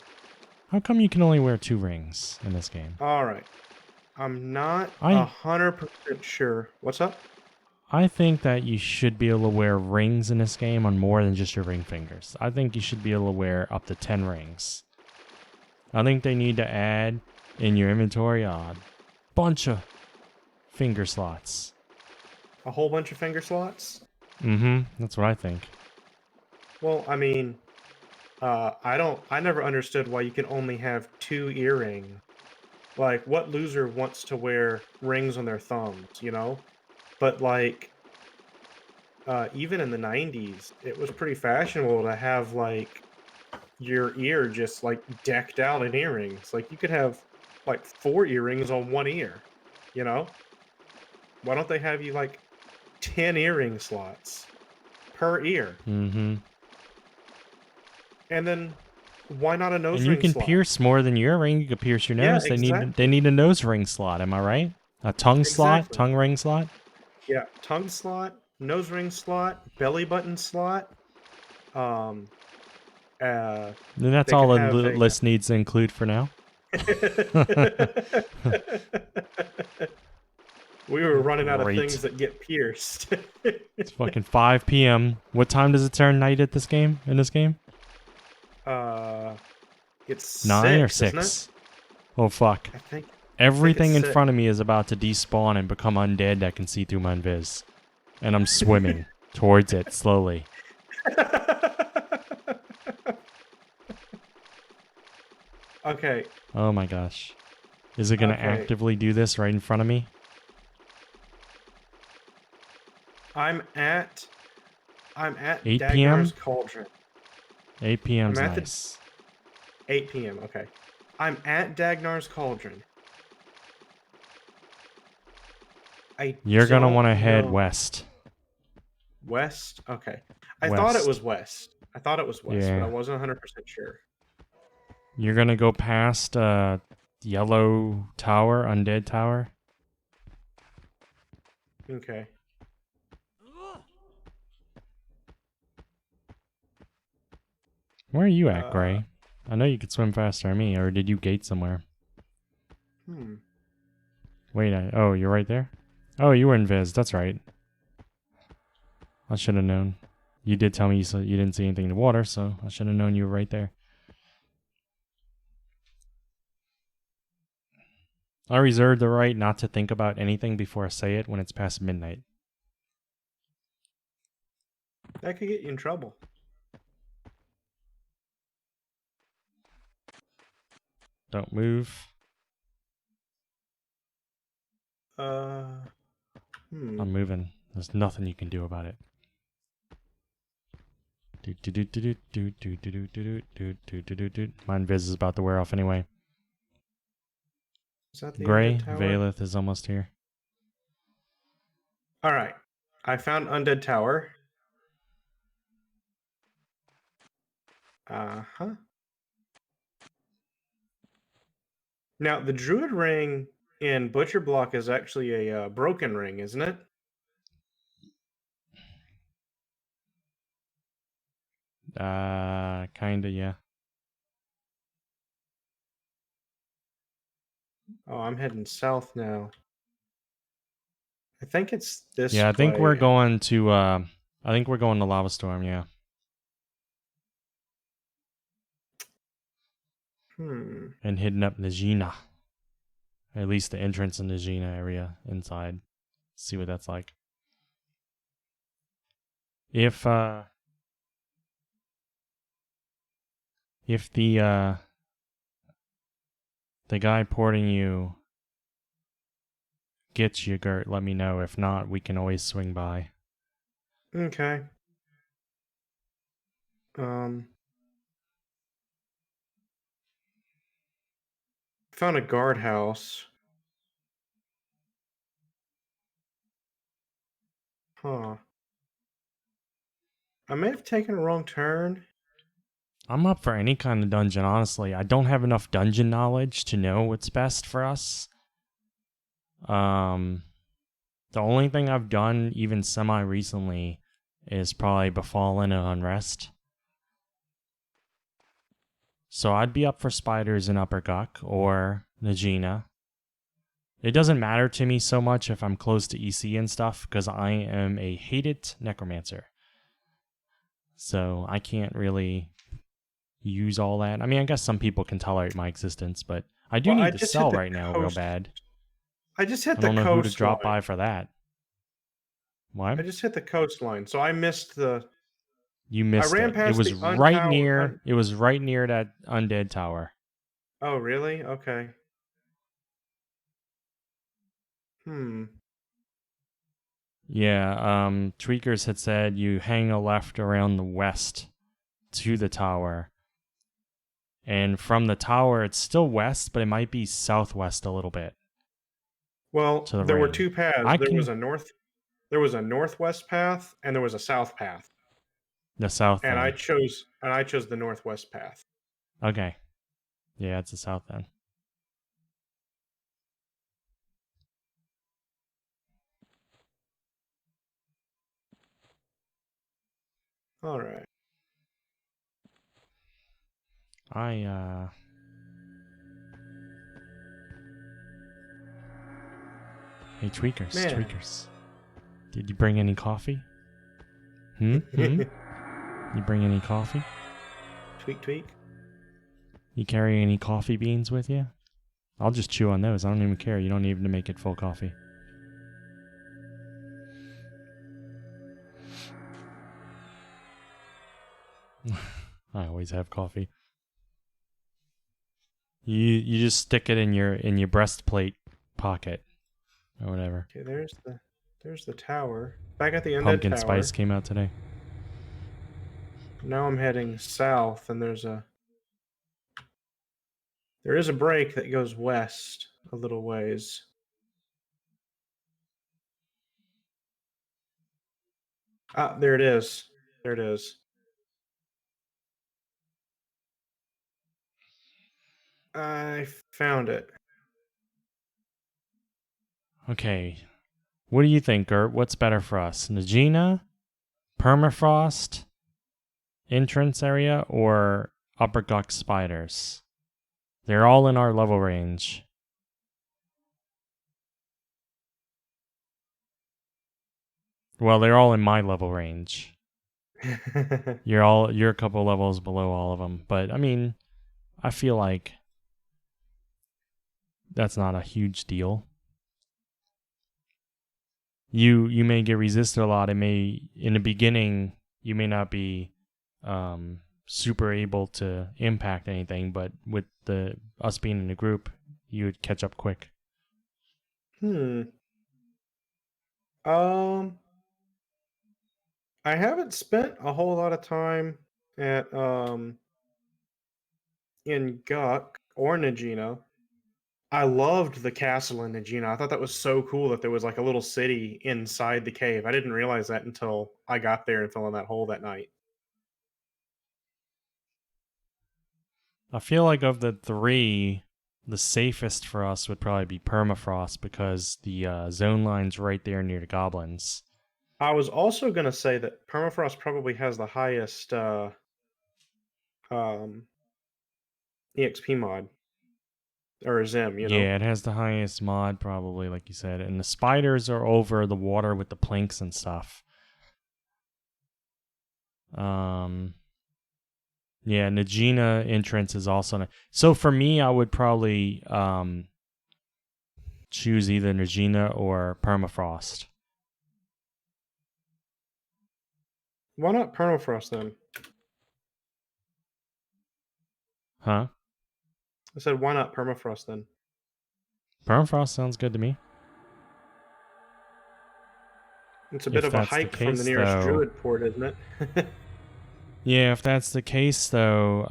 How come you can only wear 2 rings in this game? All right. I'm not I 100% sure. What's up? I think that you should be able to wear rings in this game on more than just your ring fingers. I think you should be able to wear up to 10 rings. I think they need to add in your inventory a bunch of finger slots. A whole bunch of finger slots? That's what I think. Well, I mean, I never understood why you can only have 2 earrings. Like, what loser wants to wear rings on their thumbs, you know? But, like, even in the 90s, it was pretty fashionable to have, like, your ear just, like, decked out in earrings. Like, you could have, like, 4 earrings on one ear, you know? Why don't they have you, like, 10 earring slots per ear? And then, why not a nose And you ring can slot? pierce more than your ring. You can pierce your Yeah, nose. They exactly. need a nose ring slot. Am I right? A tongue slot, Exactly. tongue ring slot. Yeah, tongue slot, nose ring slot, belly button slot. Um, And that's they could all the have a. list needs to include for now. We were running out of Great. things that get pierced. It's fucking 5 p.m. What time does it turn night at this game? In this game? It's 9 or 6, isn't it? 6? Oh fuck! I think. Everything in six. front of me is about to despawn and become undead that can see through my invis, and I'm swimming towards it slowly. Okay. Oh my gosh! Is it gonna Okay. actively do this right in front of me? I'm at 8 p.m.? Dagnar's Cauldron. 8 p.m.'s I'm at the- nice. 8 p.m. Okay. I'm at Dagnar's Cauldron. You're gonna want to don't head know. west. West? Okay. I thought it West. was west. But I Yeah. wasn't 100% sure. You're gonna go past Yellow Tower, Undead Tower. Okay. Where are you at, Gray? I know you could swim faster than me, or did you gate somewhere? Wait, oh, you're right there? Oh, you were in Viz, that's right. I should have known. You did tell me you didn't see anything in the water, so I should have known you were right there. I reserve the right not to think about anything before I say it when it's past midnight. That could get you in trouble. Don't move. Hmm. I'm moving. There's nothing you can do about it. Mine Viz is about to wear off anyway. Is that the Gray, Undead Tower? Valeth is almost here. Alright. I found Undead Tower. Uh-huh. Now, the Druid Ring in Butcher Block is actually a broken ring, isn't it? Kinda, yeah. Oh, I'm heading south now. I think it's this Yeah, I think way. we're going to, Lava Storm, yeah. And hitting up Najina. At least the entrance in Najina area inside. See what that's like. If the guy porting you gets you, Gert, let me know. If not, we can always swing by. Okay. Found a guardhouse. Huh. I may have taken a wrong turn. I'm up for any kind of dungeon, honestly. I don't have enough dungeon knowledge to know what's best for us. The only thing I've done, even semi-recently, is probably Befallen and Unrest. So I'd be up for Spiders in Upper Guck or Najina. It doesn't matter to me so much if I'm close to EC and stuff, because I am a hated Necromancer. So I can't really use all that. I mean, I guess some people can tolerate my existence, but I do need to sell right now real bad. I just hit I the don't know who to drop coastline. by for that. What? I just hit the coastline, so I missed the... You missed ran it. It past was the right near. It was right near that Undead Tower. Oh, really? Okay. Yeah. Tweakers had said you hang a left around the west to the tower, and from the tower it's still west, but it might be southwest a little bit. Well, there were two paths. There was a northwest path and there was a south path. The south. And then. I chose the northwest path. Okay. Yeah, it's the south then. All right. Hey, Tweakers, Man. Tweakers. Did you bring any coffee? You bring any coffee? Tweak. You carry any coffee beans with you? I'll just chew on those. I don't even care. You don't even make it full coffee. I always have coffee. You just stick it in your breastplate pocket or whatever. Okay, there's the There's the tower. Back at the undead Pumpkin tower. spice came out today. Now I'm heading south, and there is a break that goes west a little ways. Ah, there it is. There it is. I found it. Okay. What do you think, Gert? What's better for us? Najina, permafrost, entrance area, or upper guck spiders? They're all in our level range. Well, they're all in my level range. You're a couple levels below all of them, but I mean, I feel like that's not a huge deal. You may get resisted a lot. It may in the beginning you may not be super able to impact anything, but with us being in a group, you would catch up quick. I haven't spent a whole lot of time at in Guck or Najina. I loved the castle in Najina. I thought that was so cool that there was like a little city inside the cave. I didn't realize that until I got there and fell in that hole that night. I feel like of the three, the safest for us would probably be permafrost because the zone line's right there near the goblins. I was also going to say that Permafrost probably has the highest um, EXP mod or Zim, you know? Yeah, it has the highest mod probably, like you said, and the spiders are over the water with the planks and stuff. Yeah, Najina entrance is also so for me. I would probably choose either Najina or permafrost. Why not Permafrost then? Huh? I said, why not Permafrost then? Permafrost sounds good to me. It's a bit If of a that's the hike from the case, nearest though. Druid port, isn't it? Yeah, if that's the case, though.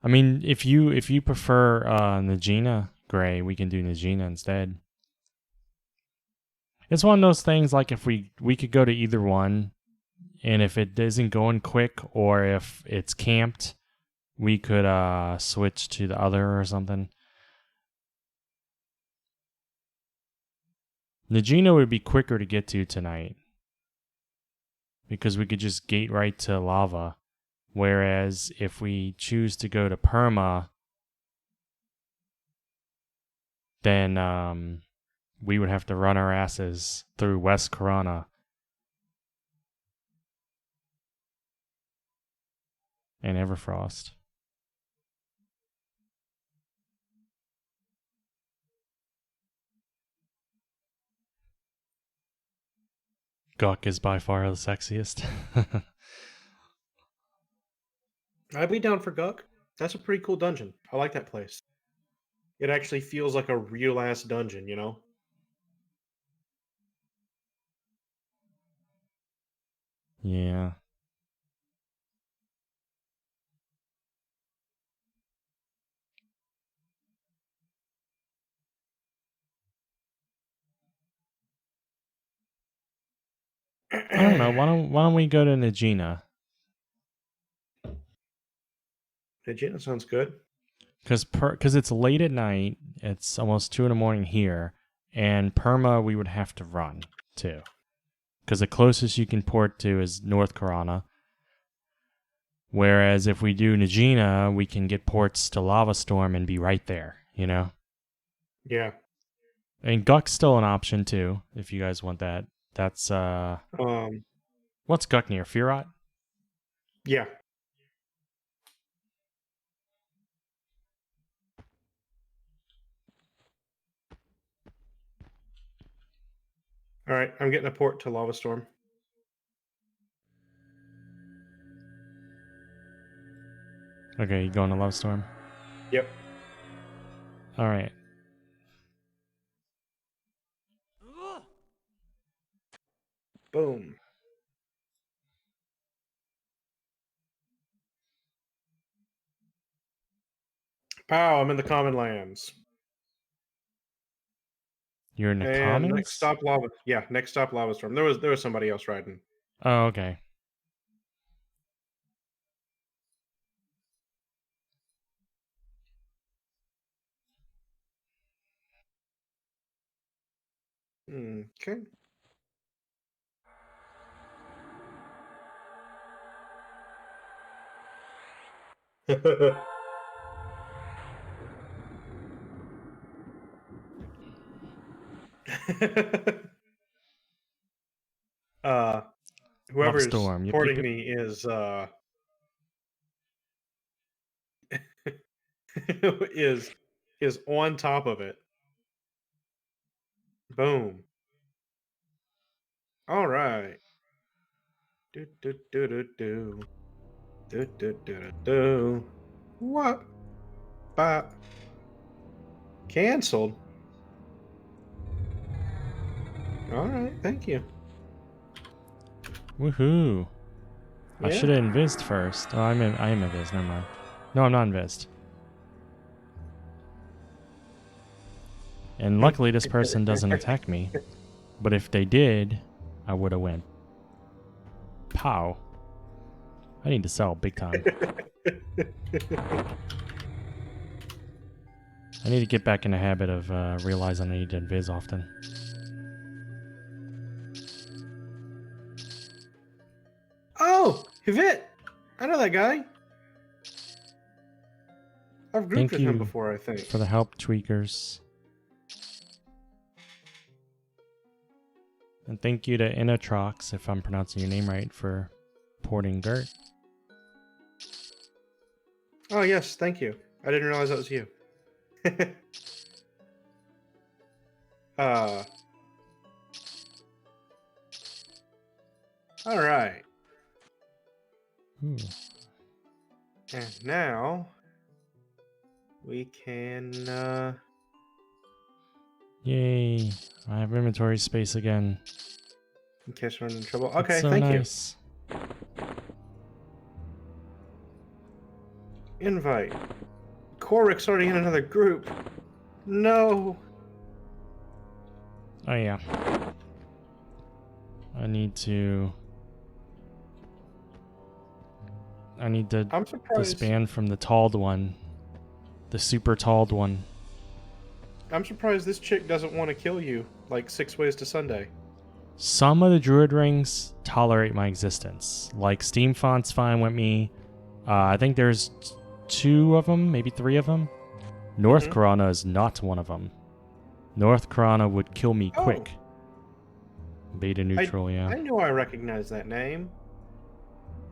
I mean, if you prefer Najina Gray, we can do Najina instead. It's one of those things like if we could go to either one, and if it isn't going quick or if it's camped, we could switch to the other or something. Najina would be quicker to get to tonight because we could just gate right to lava. Whereas if we choose to go to Perma, then we would have to run our asses through West Corona and Everfrost. Gawk is by far the sexiest. I'd be down for Guck. That's a pretty cool dungeon. I like that place. It actually feels like a real ass dungeon, you know? Yeah. I don't know. Why don't we go to Najina? Najina sounds good. Because it's late at night. It's almost 2 in the morning here, and Perma we would have to run to. Because the closest you can port to is North Corona. Whereas if we do Najina, we can get ports to Lava Storm and be right there, you know? Yeah. And Guck's still an option too, if you guys want that. That's what's Guck near? Firat? Yeah. All right, I'm getting a port to Lava Storm. Okay, you going to Love Storm? Yep. All right. Boom. Pow, I'm in the Common Lands. You're in the And Commons? next stop Lava. Yeah, next stop Lava Storm. There was somebody else riding. Oh, okay. Okay. uh Love whoever's Storm. Yep, yep, porting yep. me is on top of it. Boom. All right. Do do do do do. Do do do do do. What? Bop. Canceled. All right, thank you. Woohoo. I Yeah. should have invised first. Oh, I am invised. Never mind. No, I'm not invised. And luckily, this person doesn't attack me. But if they did, I would have went. Pow. I need to sell big time. I need to get back in the habit of realizing I need to invis often. Oh, Hivit! I know that guy. I've grouped Thank with him you before, I think. for the help, tweakers. And thank you to Inatrox, if I'm pronouncing your name right, for porting Gert. Oh, yes, thank you. I didn't realize that was you. All right. Ooh. And now we can Yay. I have inventory space again. in case we're in trouble. That's Okay, so thank nice. you. Invite. Korik's already in another group. No. Oh yeah. I need to I'm surprised. disband from the talled one. The super talled one. I'm surprised this chick doesn't want to kill you like 6 Ways to Sunday. Some of the druid rings tolerate my existence. Like Steam Font's fine with me. I think there's 2 of them, maybe 3 of them. North Karana is not one of them. North Karana would kill me quick. Beta neutral, yeah. I knew I recognized that name.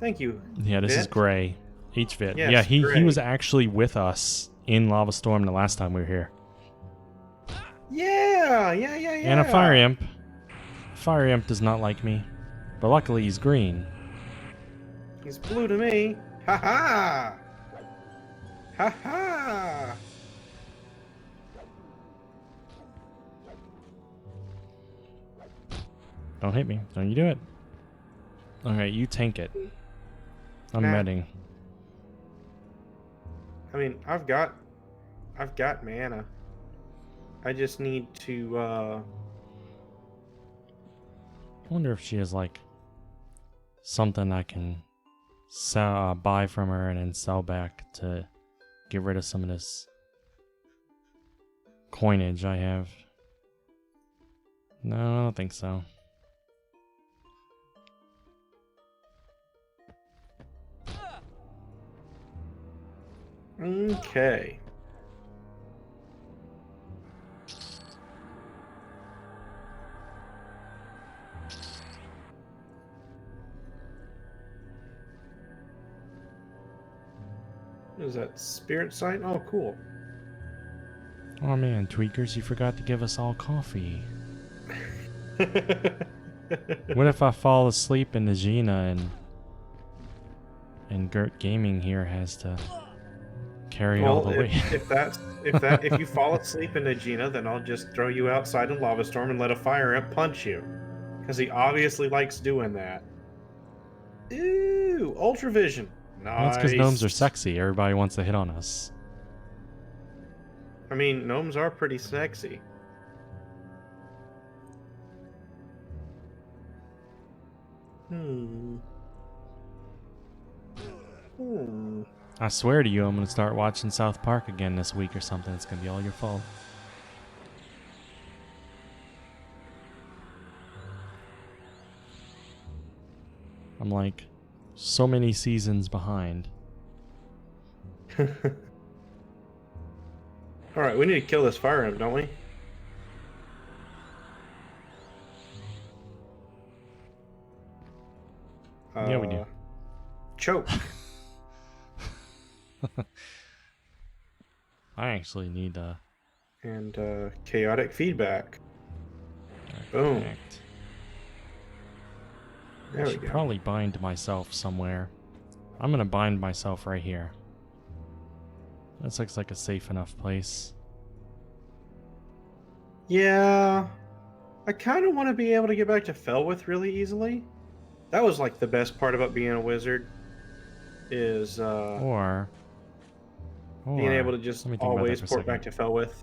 Thank you. Yeah, this is Vit. Gray. HVit. Yes, Yeah, he Gray. was actually with us in Lava Storm the last time we were here. Yeah. And a Fire Imp. Fire Imp does not like me. But luckily he's green. He's blue to me. Ha ha. Ha ha. Don't hit me. Don't you do it. Alright, you tank it. I'm Nah. medding. I mean, I've got mana. I just need to I wonder if she has like something I can sell, buy from her and then sell back to get rid of some of this coinage I have. No, I don't think so. Okay. What is that? Spirit sign? Oh, cool. Oh man, tweakers, you forgot to give us all coffee. What if I fall asleep in the Gina and Gert Gaming here has to carry all the weight. If you fall asleep in Najina, then I'll just throw you outside in Lava Storm and let a fire imp punch you. Because he obviously likes doing that. Ooh, Ultravision. Nice. Well, that's because gnomes are sexy. Everybody wants to hit on us. I mean, gnomes are pretty sexy. I swear to you, I'm going to start watching South Park again this week or something. It's going to be all your fault. I'm like so many seasons behind. Alright, we need to kill this fire imp, don't we? Yeah, we do. Choke. I actually need And chaotic feedback. Boom. Act. There I we should go. probably bind myself somewhere. I'm gonna bind myself right here. This looks like a safe enough place. Yeah. I kind of want to be able to get back to Felwith really easily. That was like the best part about being a wizard. Is Or being able to just let me think about that always for a port second. back to Felwith.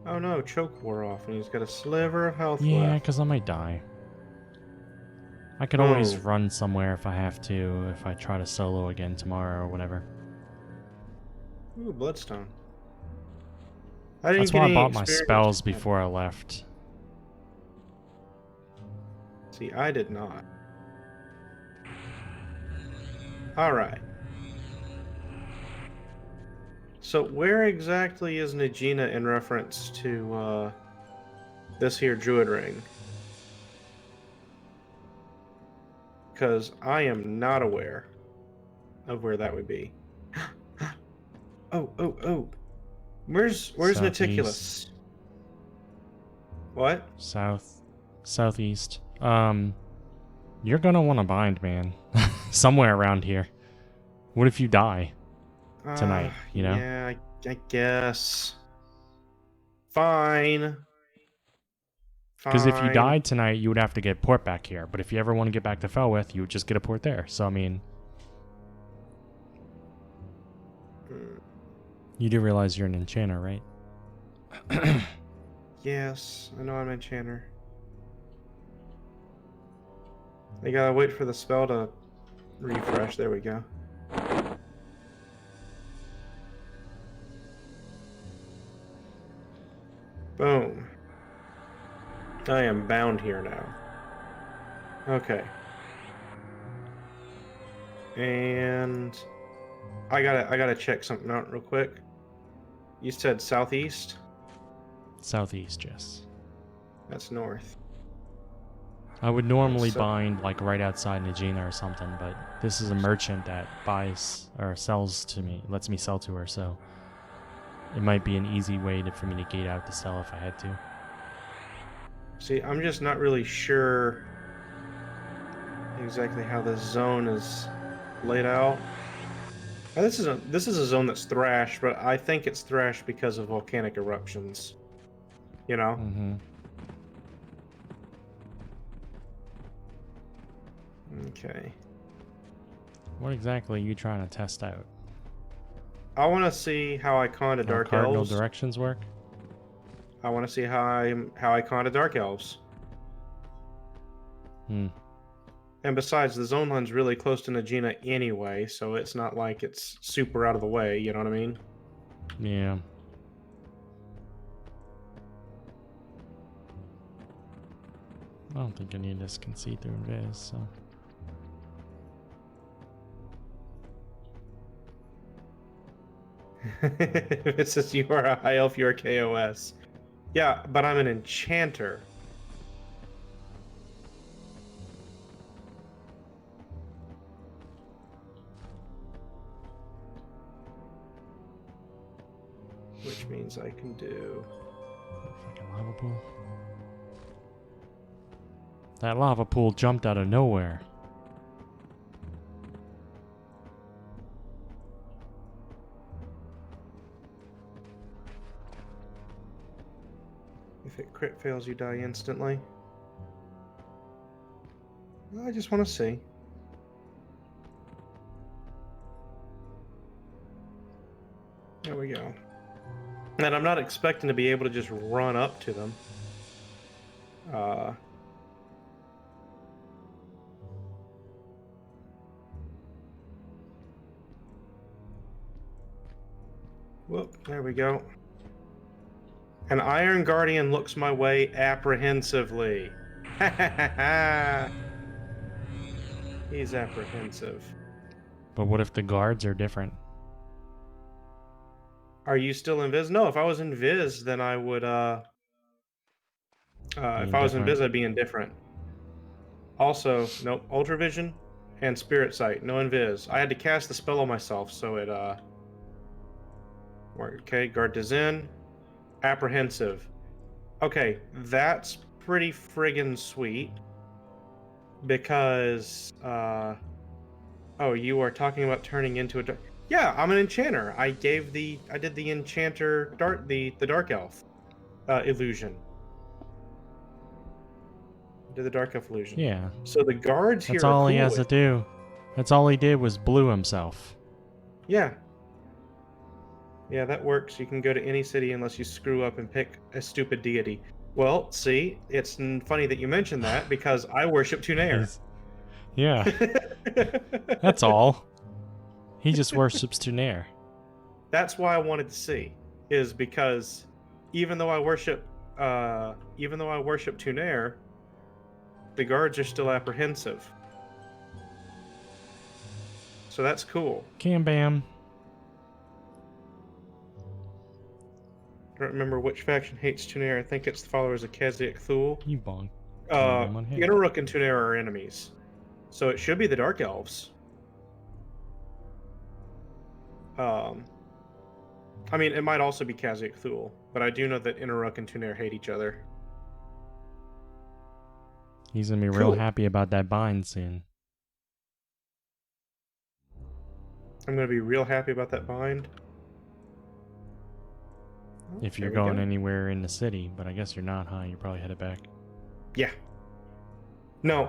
Oh no, choke wore off and he's got a sliver of health Yeah, left. because I might die. I could always run somewhere if I have to, if I try to solo again tomorrow or whatever. Ooh, Bloodstone. I didn't That's get why I any bought my experience spells with that. before I left. See, I did not. Alright. So where exactly is Najina in reference to this here druid ring? Because I am not aware of where that would be. Oh. Where's Southeast. Neticulous? What? Southeast. You're gonna want to bind, man. Somewhere around here. What if you die tonight, you know? Yeah, I guess. Fine. Because if you Fine. died tonight, you would have to get port back here. But if you ever want to get back to Felwith, you would just get a port there. So, I mean... You do realize you're an enchanter, right? Yes, I know I'm enchanter. I gotta wait for the spell to refresh. There we go. Boom. I am bound here now. Okay. And I gotta check something out real quick. You said southeast? Southeast, yes. That's north. I would normally So- bind like right outside Najina or something, but this is a merchant that buys or sells to me, lets me sell to her, so it might be an easy way for me to gate out to sell if I had to. See, I'm just not really sure exactly how this zone is laid out. This is a zone that's thrashed, but I think it's thrashed because of volcanic eruptions. You know? Mm-hmm. Okay. What exactly are you trying to test out? I want to see how I con to How dark cardinal elves. directions work? I want to see how I con to dark elves. Hmm. And besides, the zone line's really close to Najina anyway, so it's not like it's super out of the way. You know what I mean? Yeah. I don't think any of this can see through Invis, so... It says you are a high elf, you're a KOS. Yeah, but I'm an enchanter. Which means I can do... Fucking lava pool. That lava pool jumped out of nowhere. If it crit fails, you die instantly. I just want to see. There we go. And I'm not expecting to be able to just run up to them. Whoop, there we go. An Iron Guardian looks my way apprehensively. Ha ha ha ha! He's apprehensive. But what if the guards are different? Are you still invis? No, if I was invis, then I would, if I was invis, I'd be indifferent. Also, nope, Ultravision and Spirit Sight, no invis. I had to cast the spell on myself, so it, okay, Guard to Zen, apprehensive. Okay, that's pretty friggin' sweet. Because, oh, you are talking about turning into a yeah, I'm an enchanter. I did the enchanter the dark elf illusion. Did the dark elf illusion. Yeah. So the guards That's here are all cool he has to with. do. That's all he did was blew himself. Yeah. Yeah, that works. You can go to any city unless you screw up and pick a stupid deity. Well, see, it's funny that you mentioned that because I worship Tunair. Yeah. That's all. He just worships Tunair. That's why I wanted to see, is because even though I worship Tunair, the guards are still apprehensive. So that's cool. Cam bam. I don't remember which faction hates Tunair. I think it's the followers of Kazakh Thule. You bonk. On him. Inaruk and Tunair are enemies. So it should be the Dark Elves. I mean, it might also be Kazakh Thule, but I do know that Inaruk and Tunair hate each other. He's gonna be real Cool. happy about that bind soon. I'm going to be real happy about that bind. Oh, If you're there we going go. anywhere in the city, but I guess you're not, huh? You're probably headed back. Yeah. No,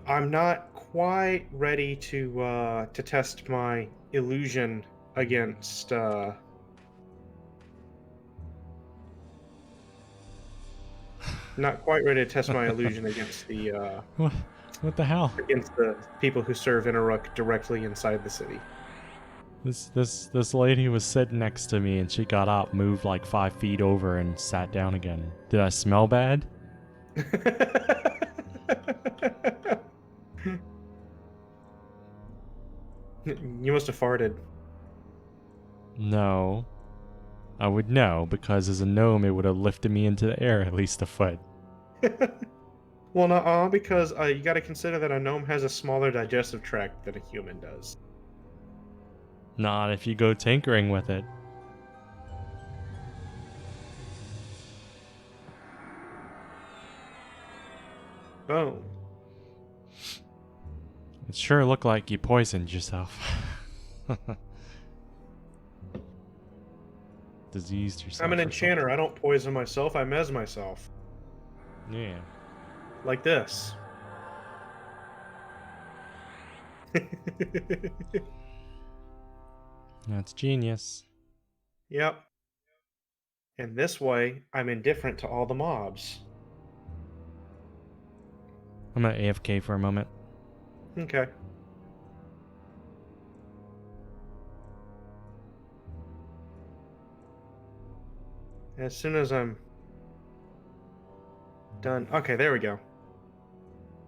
I'm not quite ready to test my illusion against not quite ready to test my illusion against the What the hell? against the people who serve Inaruk directly inside the city. This lady was sitting next to me and she got up, moved like 5 feet over, and sat down again. Did I smell bad? You must have farted. No. I would know, because as a gnome it would have lifted me into the air at least a foot. Well, no, because you got to consider that a gnome has a smaller digestive tract than a human does. Not if you go tinkering with it. Oh. It sure looked like you poisoned yourself. Diseased yourself. I'm an or enchanter. I don't poison myself. I mez myself. something. Yeah. Like this. That's genius. Yep. And this way, I'm indifferent to all the mobs. I'm gonna AFK for a moment. Okay. As soon as I'm done. Okay, there we go.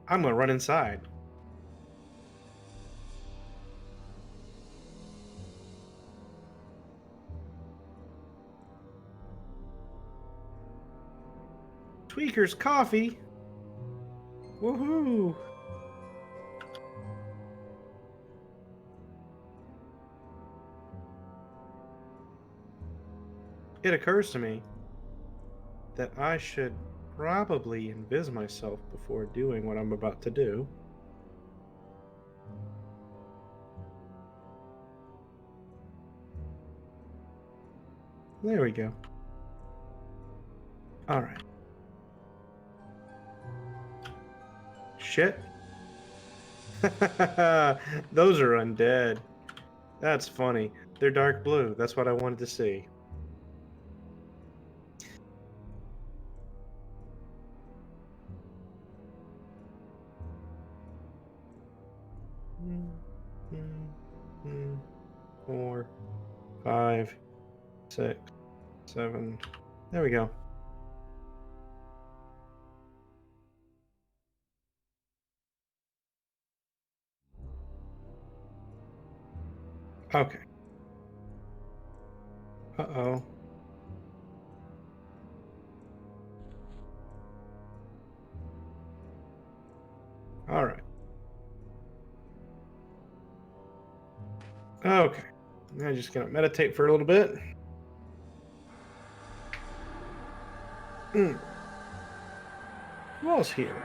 I'm gonna run inside. Tweaker's coffee. Woohoo! It occurs to me that I should probably invis myself before doing what I'm about to do. There we go. Alright. shit. Those are undead. That's funny. They're dark blue. That's what I wanted to see. Four, 5, 6, 7. There we go. Okay. Uh-oh. All right. Okay. I'm just gonna meditate for a little bit. Who else here?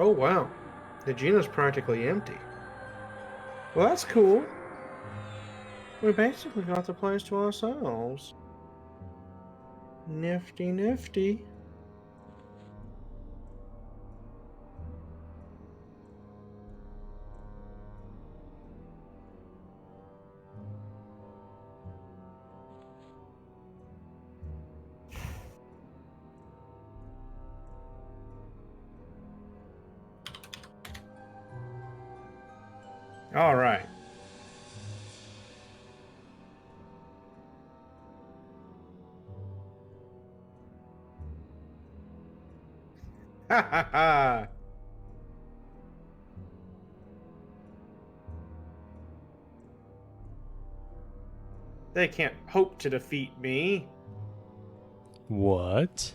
Oh wow. The Gina's practically empty. Well, that's cool. We basically got the place to ourselves. Nifty, nifty. All right. Ha ha ha. They can't hope to defeat me. What?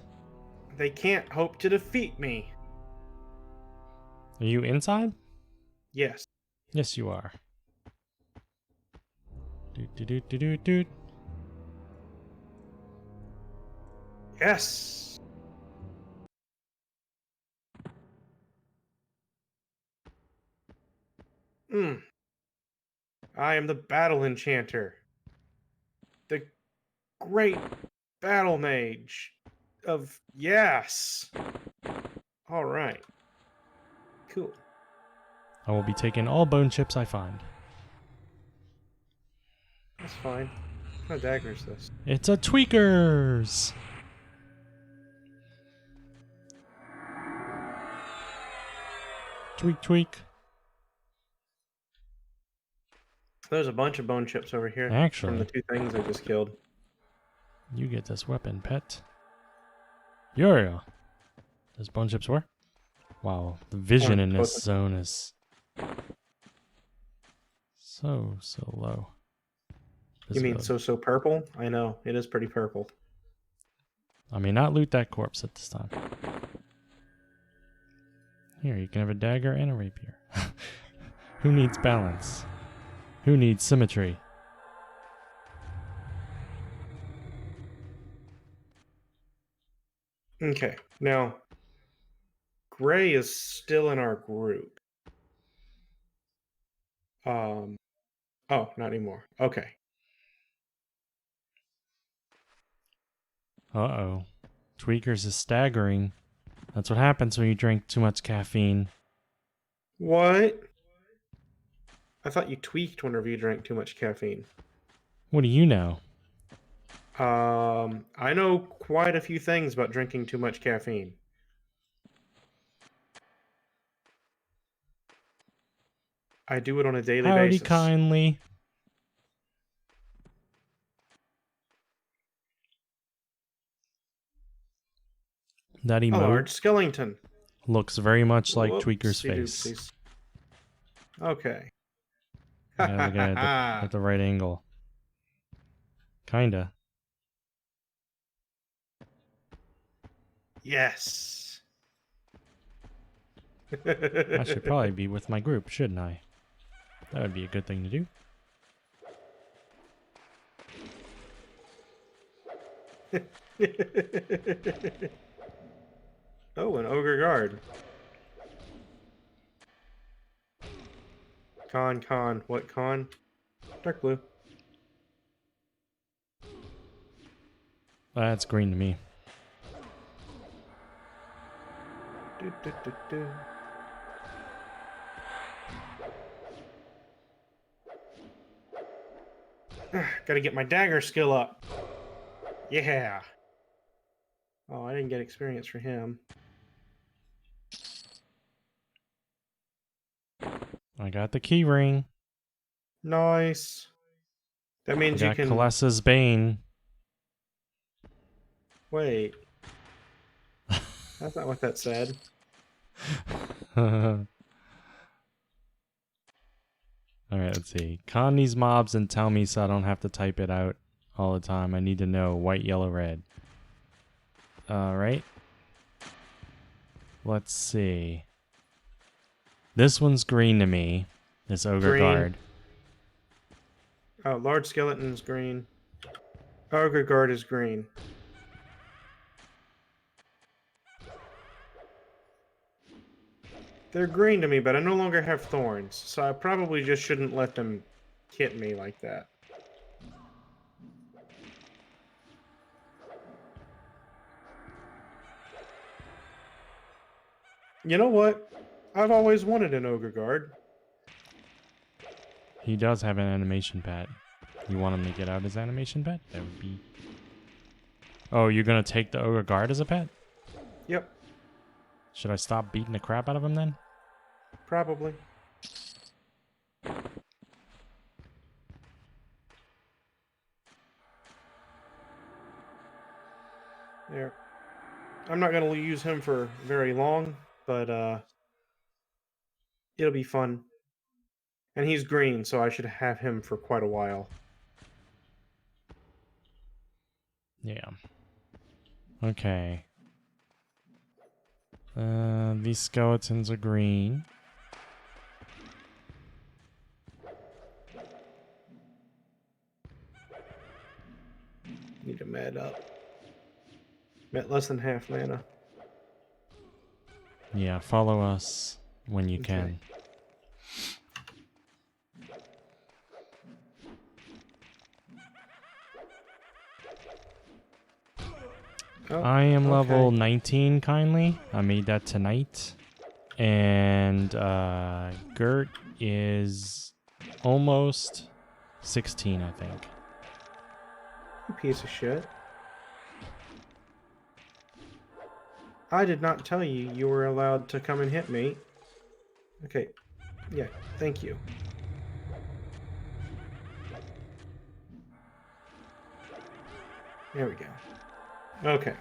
They can't hope to defeat me. Are you inside? Yes. Yes, you are. Doot, doot, doot, doot, doot, doot. Yes. I am the battle enchanter. The great battle mage of yes. All right. Cool. I will be taking all bone chips I find. That's fine. What kind of dagger is this? It's a tweakers. Tweak, tweak. There's a bunch of bone chips over here. Actually. From the 2 things I just killed. You get this weapon, pet. Yeah. Does bone chips work? Wow, the vision in this zone is so low. You mean so purple? I know, it is pretty purple. I may not loot that corpse at this time. Here, you can have a dagger and a rapier. Who needs balance? Who needs symmetry? Okay, now Gray is still in our group. Oh, not anymore. Okay. Uh-oh. Tweakers is staggering. That's what happens when you drink too much caffeine. What? I thought you tweaked whenever you drank too much caffeine. What do you know? I know quite a few things about drinking too much caffeine. I do it on a daily Howdy basis. kindly. That A emote large skeleton. looks very much like Tweaker's Whoopsie face. doopsies. Okay. Yeah, the guy at the right angle. Kinda. Yes. I should probably be with my group, shouldn't I? That would be a good thing to do. Oh, an ogre guard. Con. What con? Dark blue. That's green to me. Do, do, do, do. Gotta get my dagger skill up. Yeah. Oh, I didn't get experience for him. I got the key ring. Nice. That I means you got can... Kalessa's Bane. Wait. That's not what that said. Alright, let's see. Con these mobs and tell me so I don't have to type it out all the time. I need to know white, yellow, red. Alright. Let's see. This one's green to me. This Ogre Green. Guard. Oh, large skeleton is green. Ogre guard is green. They're green to me, but I no longer have thorns, so I probably just shouldn't let them hit me like that. You know what? I've always wanted an ogre guard. He does have an animation pad. You want him to get out his animation pad? That would be... Oh, you're gonna take the Ogre Guard as a pet? Yep, Should I stop beating the crap out of him then? probably. There. I'm not going to use him for very long, but it'll be fun. And he's green, so I should have him for quite a while. Yeah. Okay. These skeletons are green. Need to med up. Met less than half mana. Yeah, follow us when you can. Oh, I am level okay. 19, kindly. I made that tonight. And Gert is almost 16, I think. You piece of shit. I did not tell you you were allowed to come and hit me. Okay. Yeah, thank you. There we go. Okay.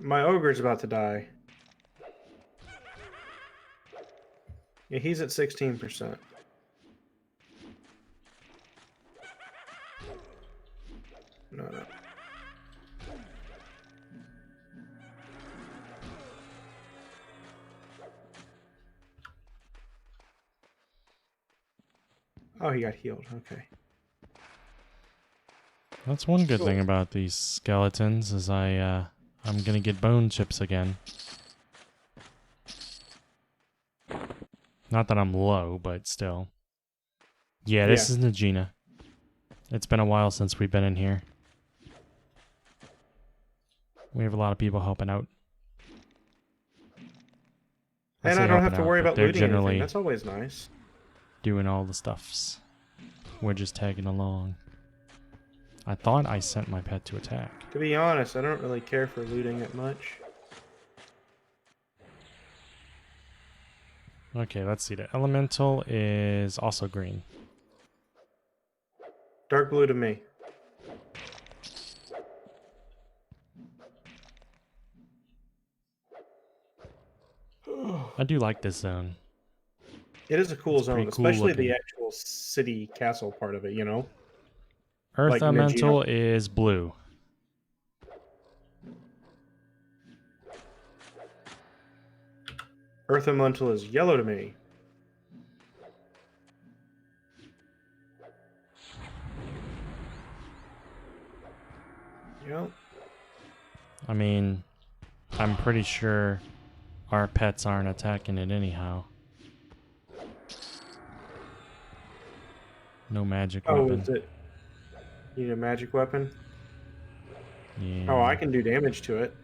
My ogre's about to die. Yeah, he's at 16%. No. Oh, he got healed. Okay. That's one good Cool. thing about these skeletons is I'm gonna get bone chips again. Not that I'm low, but still. Yeah, this is Najina. It's been a while since we've been in here. We have a lot of people helping out. And say I don't have helping to out, worry but about they're looting anything. generally That's always nice. doing all the stuffs. We're just tagging along. I thought I sent my pet to attack. To be honest, I don't really care for looting that much. Okay, let's see. The elemental is also green. Dark blue to me. I do like this zone. It is a cool It's pretty zone, cool especially looking. the actual city castle part of it, you know? Earth Like elemental is blue. Earth elemental is yellow to me. Yep. I mean, I'm pretty sure our pets aren't attacking it anyhow. No magic Oh, weapon. is it? You need a magic weapon? Yeah. Oh, I can do damage to it.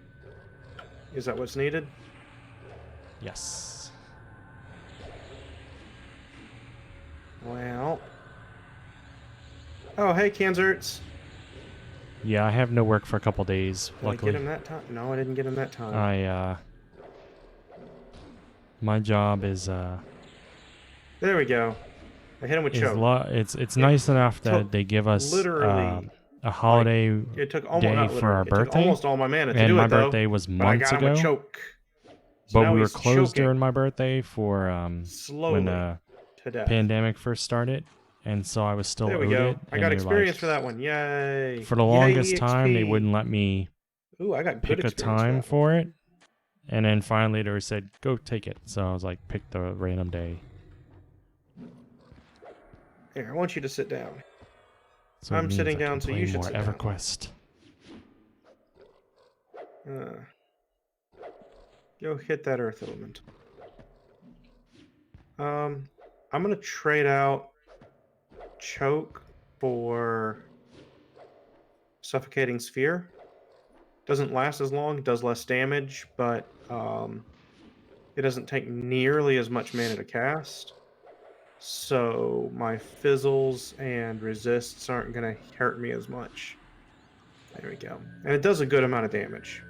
Is that what's needed? Yes. Well. Oh, hey, Kanzerts. Yeah, I have no work for a couple days, Did I get luckily. him that time? No, I didn't get him that time. My job is There we go. I hit him with choke. it's nice enough took that they give us literally, a holiday it took almost day not for literally. our It took birthday, almost all my mana to and do my it though. birthday was But I months got him with ago. choke. So But now we were he's closed choking during my birthday for when slowly to death. pandemic first started, and so I was still There we owed go. it. I And got they're like, experience for that one. Yay! for the Yay, longest time, they EXP. wouldn't let me Ooh, I got good pick a experience for time that one. for it. And then finally they said, go take it. So I was like, pick the random day. Here, I want you to sit down. So it I'm means sitting I down, can so play you should more sit down. EverQuest. Go hit that earth element. I'm gonna trade out choke for suffocating sphere. Doesn't last as long, does less damage, but it doesn't take nearly as much mana to cast. So my fizzles and resists aren't gonna hurt me as much. There we go. And it does a good amount of damage.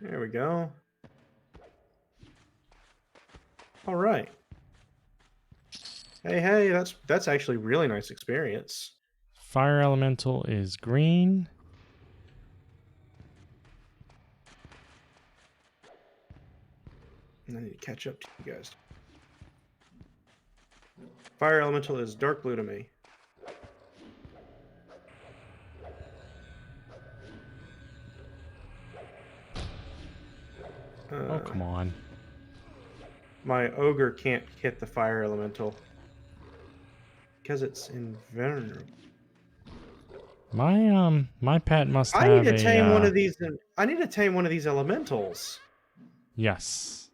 There we go. All right. Hey, that's actually really nice experience. Fire Elemental is green. I need to catch up to you guys. Fire Elemental is dark blue to me. Oh, come on. My ogre can't hit the fire elemental because it's invulnerable. My pet must I need have to tame one a of these. I need to tame one of these elementals. yes.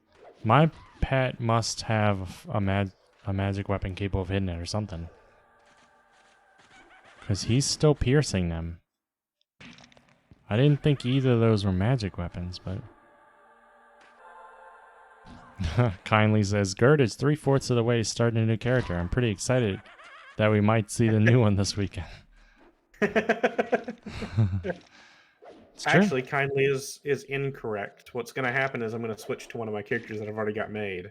My pet must have a magic weapon capable of hitting it or something. Because he's still piercing them. I didn't think either of those were magic weapons, but... Kindly says, Gert is 3/4 of the way to starting a new character. I'm pretty excited that we might see the new one this weekend. It's true. Actually, kindly is incorrect. What's going to happen is I'm going to switch to one of my characters that I've already got made.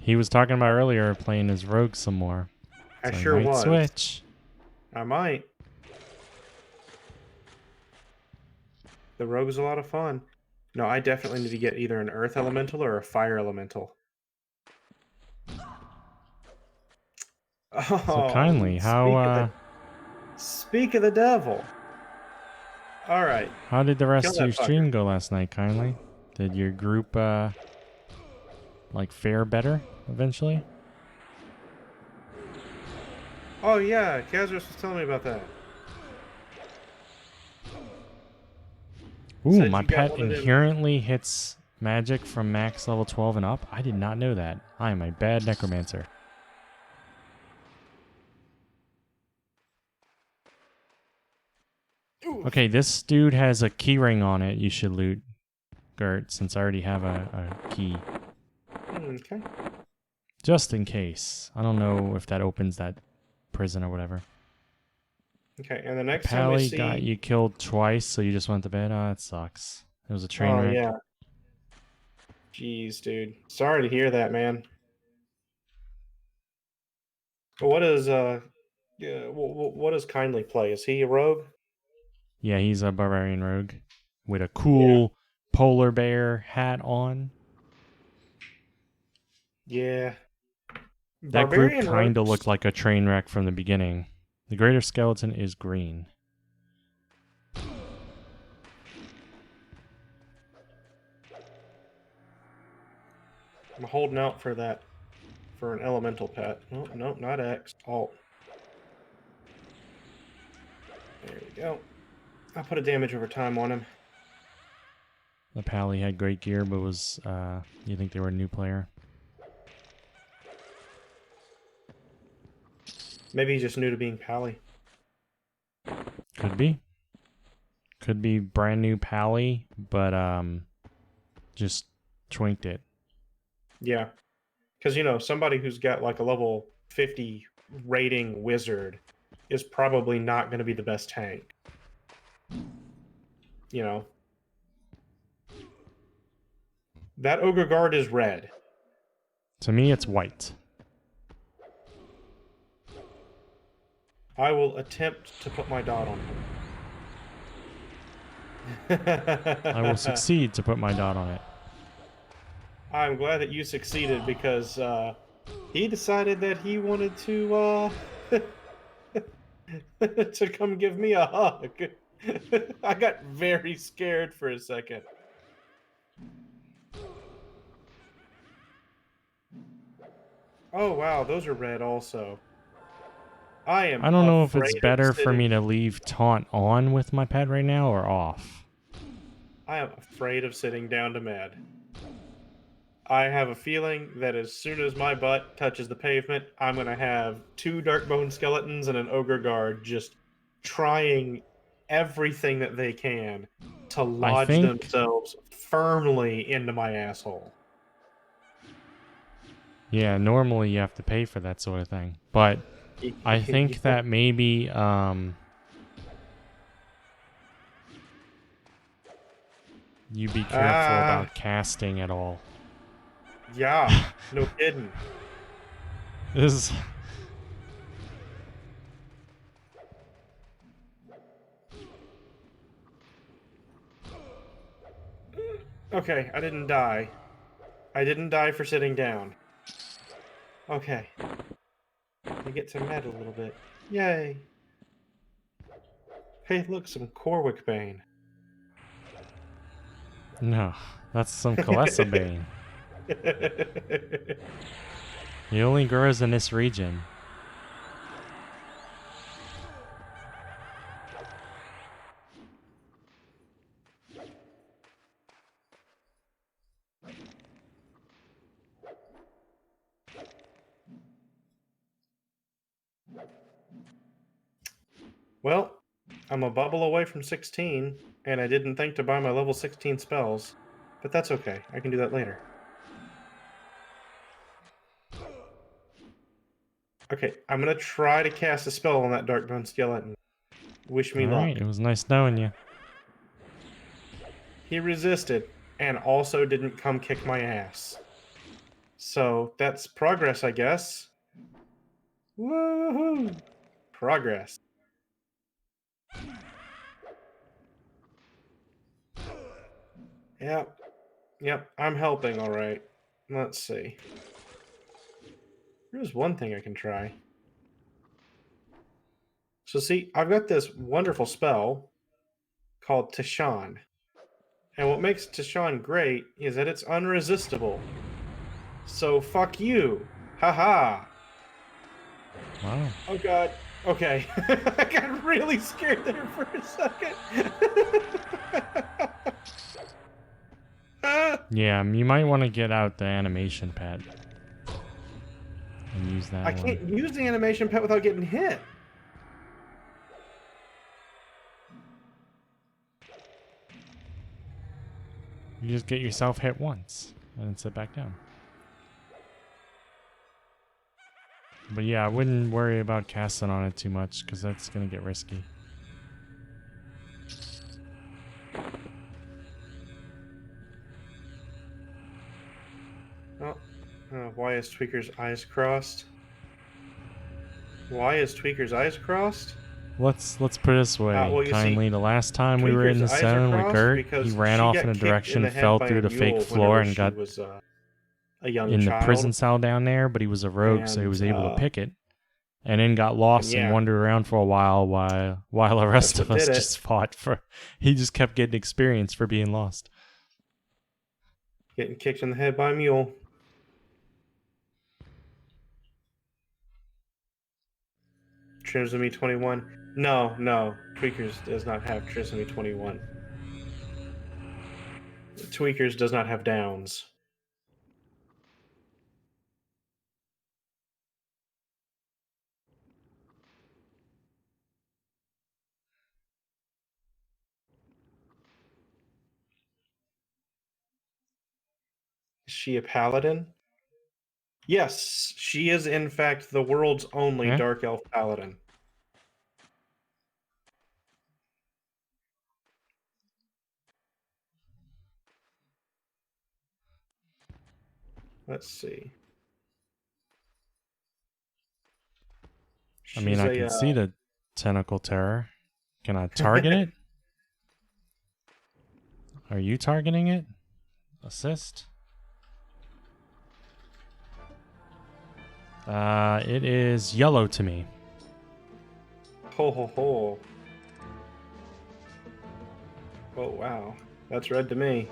He was talking about earlier playing as Rogue some more. I So sure he might was. switch. I might. The rogue's a lot of fun. No, I definitely need to get either an earth elemental or a fire elemental. Oh, So kindly, speak of the devil. All right. how did the rest Kill of your that fucker. stream go last night, kindly? Did your group like fare better eventually? Oh yeah, Kazros was telling me about that. Ooh, Said my you got pet one of them- inherently hits magic from max level 12 and up. I did not know that. I am a bad necromancer. Okay, this dude has a key ring on it. You should loot, Gert, since I already have a key. Okay. Just in case. I don't know if that opens that prison or whatever. Okay, and the next time we Pally see... got you killed twice, so you just went to bed? Oh, that sucks. It was a train wreck. yeah. Jeez, dude. Sorry to hear that, man. What is what does Kindly play? Is he a rogue? Yeah, he's a barbarian rogue with a cool polar bear hat on. Yeah. That group Barbarian kind of rogues- looked like a train wreck from the beginning. The greater skeleton is green. I'm holding out for that, for an elemental pet. Oh, no, not X. Alt. There we go. I'll put a damage over time on him. The Pally had great gear, but was, you think they were a new player? Maybe he's just new to being Pally. Could be. Could be brand new Pally, but, just twinked it. Yeah. Because, you know, somebody who's got like a level 50 rating wizard is probably not going to be the best tank. You know. That Ogre Guard is red. To me, it's white. I will attempt to put my dot on him. I will succeed to put my dot on it. I'm glad that you succeeded because he decided that he wanted to to come give me a hug. I got very scared for a second. Oh wow, those are red also. I am I don't know if it's afraid of better for sitting- me to leave taunt on with my pet right now or off. I am afraid of sitting down to med. I have a feeling that as soon as my butt touches the pavement, I'm going to have 2 Darkbone Skeletons and an Ogre Guard just trying everything that they can to lodge think- themselves firmly into my asshole. Yeah, normally you have to pay for that sort of thing. But I think that maybe you be careful about casting at all. Yeah, no kidding. This is... Okay, I didn't die. I didn't die for sitting down. Okay. I get to med a little bit. Yay. Hey, look, some Corwick Bane. No, that's some Kalesa Bane. He only grows in this region. Well, I'm a bubble away from 16, and I didn't think to buy my level 16 spells. But that's okay. I can do that later. Okay, I'm gonna try to cast a spell on that Darkbone Skeleton. Wish me luck. Alright, it was nice knowing you. He resisted, and also didn't come kick my ass. So, that's progress, I guess. Woohoo! Progress. Yep. Yep, I'm helping, alright. Let's see. Here's one thing I can try. So see, I've got this wonderful spell called Tashan. And what makes Tashan great is that it's unresistible. So fuck you. Haha. Wow. Oh god. Okay. I got really scared there for a second. Yeah, you might want to get out the animation pad. And use that I one. can't use the animation pet without getting hit. You just get yourself hit once, and then sit back down. But yeah, I wouldn't worry about casting on it too much, because that's going to get risky. Why is Tweaker's eyes crossed? Why is Tweaker's eyes crossed? Let's put it this way, well, you see, kindly. The last time we were in the Tweaker's eyes are zone with crossed Gert, because he ran she off got in a kicked in direction, the head fell by through a the fake mule floor, whenever and she got was, a young in the child. prison cell down there, but he was a rogue, so he was able to And, pick it. And then got lost and yeah. wandered around for a while the rest That's of what us did it. just fought for... He just kept getting experience for being lost. Getting kicked in the head by a mule. Trisomy 21. No. Tweakers does not have Trisomy 21. Tweakers does not have downs. Is she a paladin? Yes, she is in fact the world's only Yeah. dark elf paladin. Let's see. I mean, She's I can see the tentacle terror. Can I target it? Are you targeting it? Assist? It is yellow to me. Ho ho ho. Oh wow, that's red to me.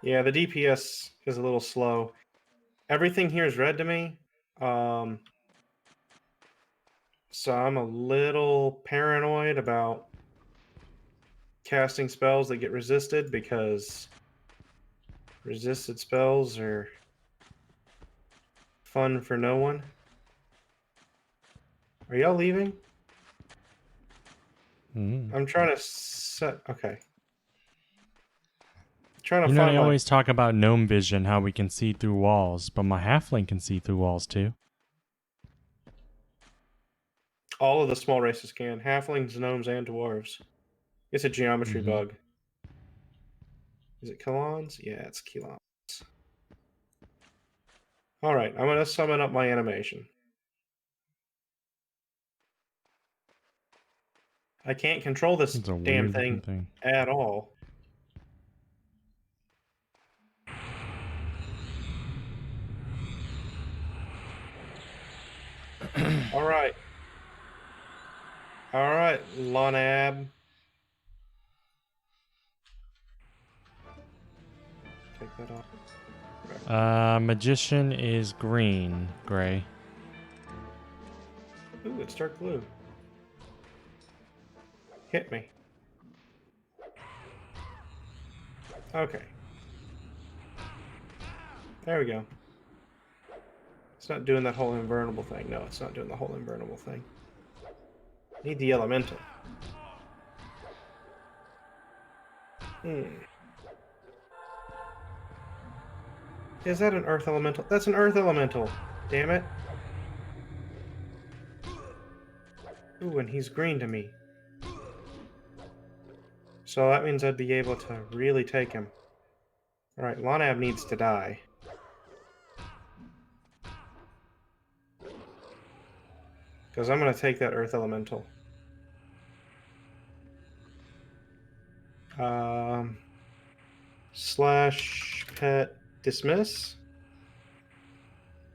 Yeah, the DPS is a little slow. Everything here is red to me. So I'm a little paranoid about casting spells that get resisted because resisted spells are fun for no one. Are y'all leaving? Mm. I'm trying to set. Okay. Trying to You know, find they my. always talk about gnome vision, how we can see through walls, but my halfling can see through walls too. All of the small races can. Halflings, gnomes, and dwarves. It's a geometry Mhm. bug. Is it Kilons? Yeah, it's Kilons. Alright, I'm going to summon up my animation. I can't control this It's a damn weird looking thing thing. at all. Alright. Alright, Lonab. Take that off. Magician is green, gray. Ooh, it's dark blue. Hit me. Okay. There we go. It's not doing that whole invulnerable thing. No, it's not doing the whole invulnerable thing. Need the elemental. Is that an earth elemental? That's an earth elemental. Damn it. Ooh, and he's green to me. So that means I'd be able to really take him. Alright, Lonab needs to die. Because I'm going to take that earth elemental. Slash pet dismiss,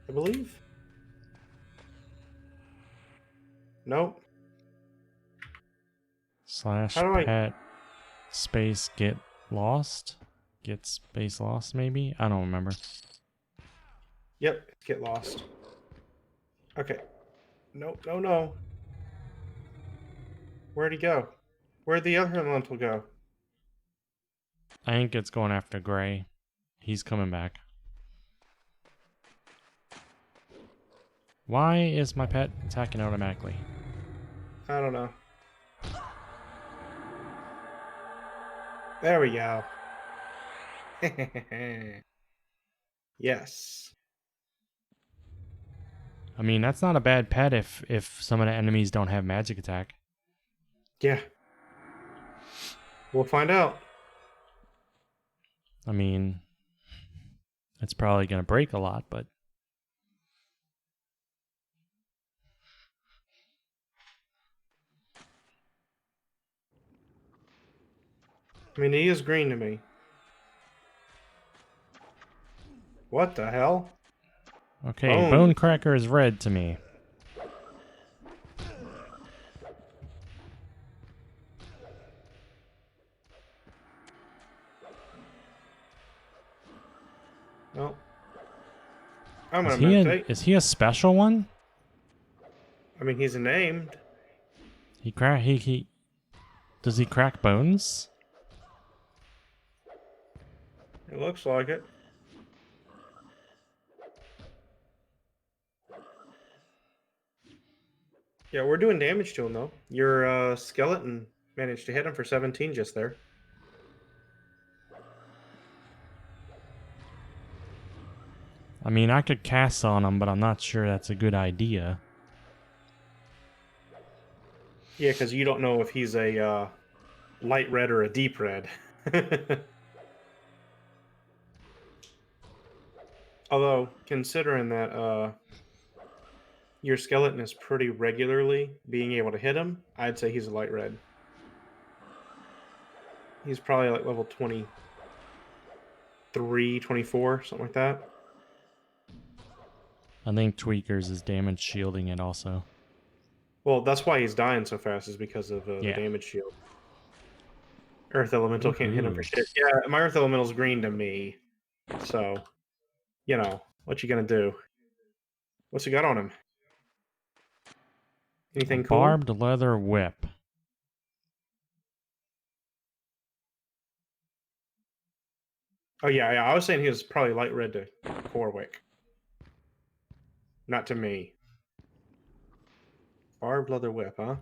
I believe. Nope. Slash How do I... pet space get lost? Get space lost, maybe? I don't remember. Yep, get lost. Okay. Nope, no, no. Where'd he go? Where'd the other elemental go? I think it's going after gray. He's coming back. Why is my pet attacking automatically? I don't know. There we go. Yes. I mean, that's not a bad pet if some of the enemies don't have magic attack. Yeah. We'll find out. I mean, it's probably going to break a lot, but... I mean, he is green to me. What the hell? Okay, Bone. Bone Cracker is red to me. Well, I'm gonna meditate. Is he a special one? I mean, he's named. He Does he crack bones? It looks like it. Yeah, we're doing damage to him, though. Your skeleton managed to hit him for 17 just there. I mean, I could cast on him, but I'm not sure that's a good idea. Yeah, because you don't know if he's a light red or a deep red. Although, considering that your skeleton is pretty regularly being able to hit him, I'd say he's a light red. He's probably like level 23, 24, something like that. I think Tweakers is damage shielding it also. Well, that's why he's dying so fast, is because of the Yeah. damage shield. Earth Elemental can't hit him for Woohoo. shit. Yeah, my Earth Elemental's green to me. So, you know, what you gonna do? What's he got on him? Anything cool? Barbed leather whip. Oh, yeah, I was saying he was probably light red to Corwick. Not to me. Barbed leather whip, huh?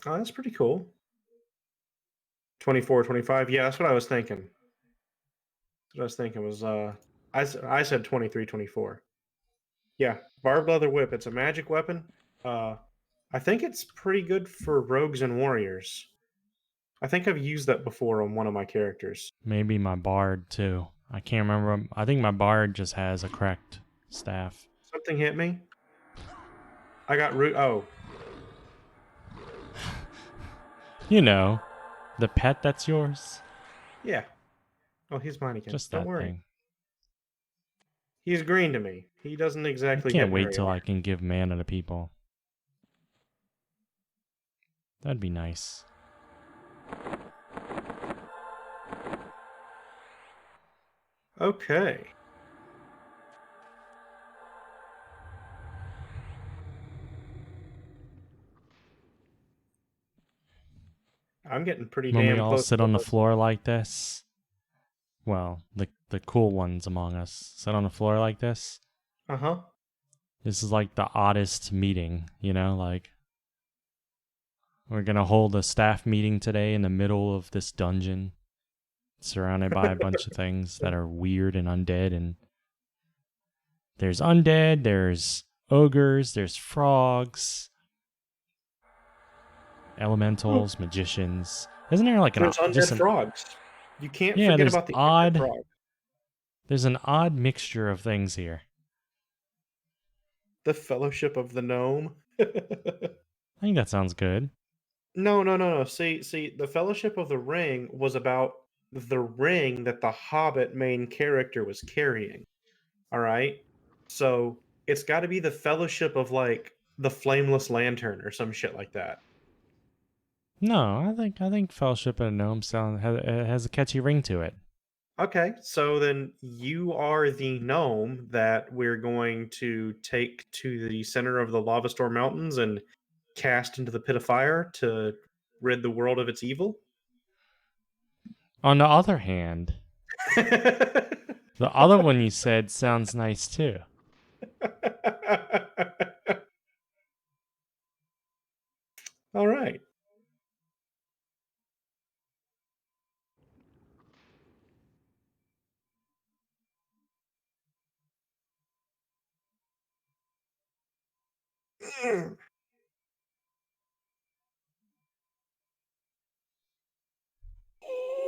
Oh, that's pretty cool. 24, 25. Yeah, that's what I was thinking. That's what I was thinking was, I said 23, 24. Yeah, barbed leather whip. It's a magic weapon. I think it's pretty good for rogues and warriors. I think I've used that before on one of my characters. Maybe my bard too. I can't remember. I think my bard just has a cracked staff. Something hit me. I got root. Oh, You know, the pet that's yours. yeah. Oh, he's mine again. Just Don't that worry. thing. He's green to me. He doesn't I exactly can't hit wait very till I hard. can give mana to people. That'd be nice. Okay. I'm getting pretty When we damn all close sit to on the the floor like this. Well, the cool ones among us sit on the floor like this. Uh-huh. This is like the oddest meeting, you know, like we're gonna hold a staff meeting today in the middle of this dungeon, surrounded by a bunch of things that are weird and undead, and there's undead, there's ogres, there's frogs, elementals, magicians. Isn't there like There's undead an frogs. You can't yeah? forget about the undead frog. There's an odd mixture of things here. The Fellowship of the Gnome. I think that sounds good. No. See, the Fellowship of the Ring was about the ring that the Hobbit main character was carrying. All right? So, it's got to be the Fellowship of, like, the Flameless Lantern or some shit like that. No, I think Fellowship of the Gnome has a catchy ring to it. Okay, so then you are the gnome that we're going to take to the center of the Lava Storm Mountains and cast into the pit of fire to rid the world of its evil? On the other hand, the other one you said sounds nice too. All right.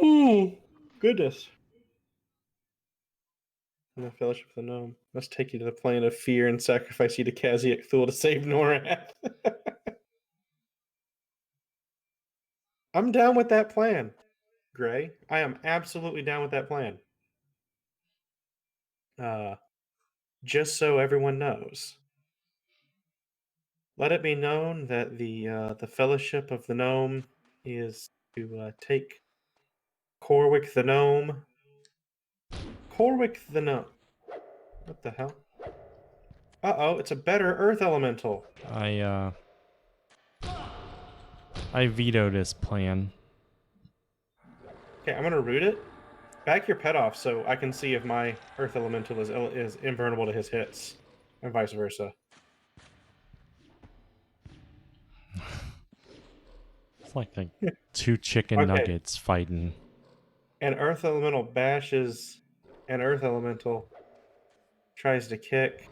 Ooh, goodness. The Fellowship of the Gnome must take you to the plane of fear and sacrifice you to Kaziak Thul to save Norath. I'm down with that plan, Gray. I am absolutely down with that plan. Uh, just so everyone knows, let it be known that the Fellowship of the Gnome is to take Corwick the Gnome. Corwick the Gnome. What the hell? Uh-oh, it's a better Earth Elemental. I veto this plan. Okay, I'm gonna root it. Back your pet off so I can see if my Earth Elemental is invulnerable to his hits, and vice versa. It's like the two chicken Okay, nuggets fighting. an Earth Elemental bashes an Earth Elemental, tries to kick.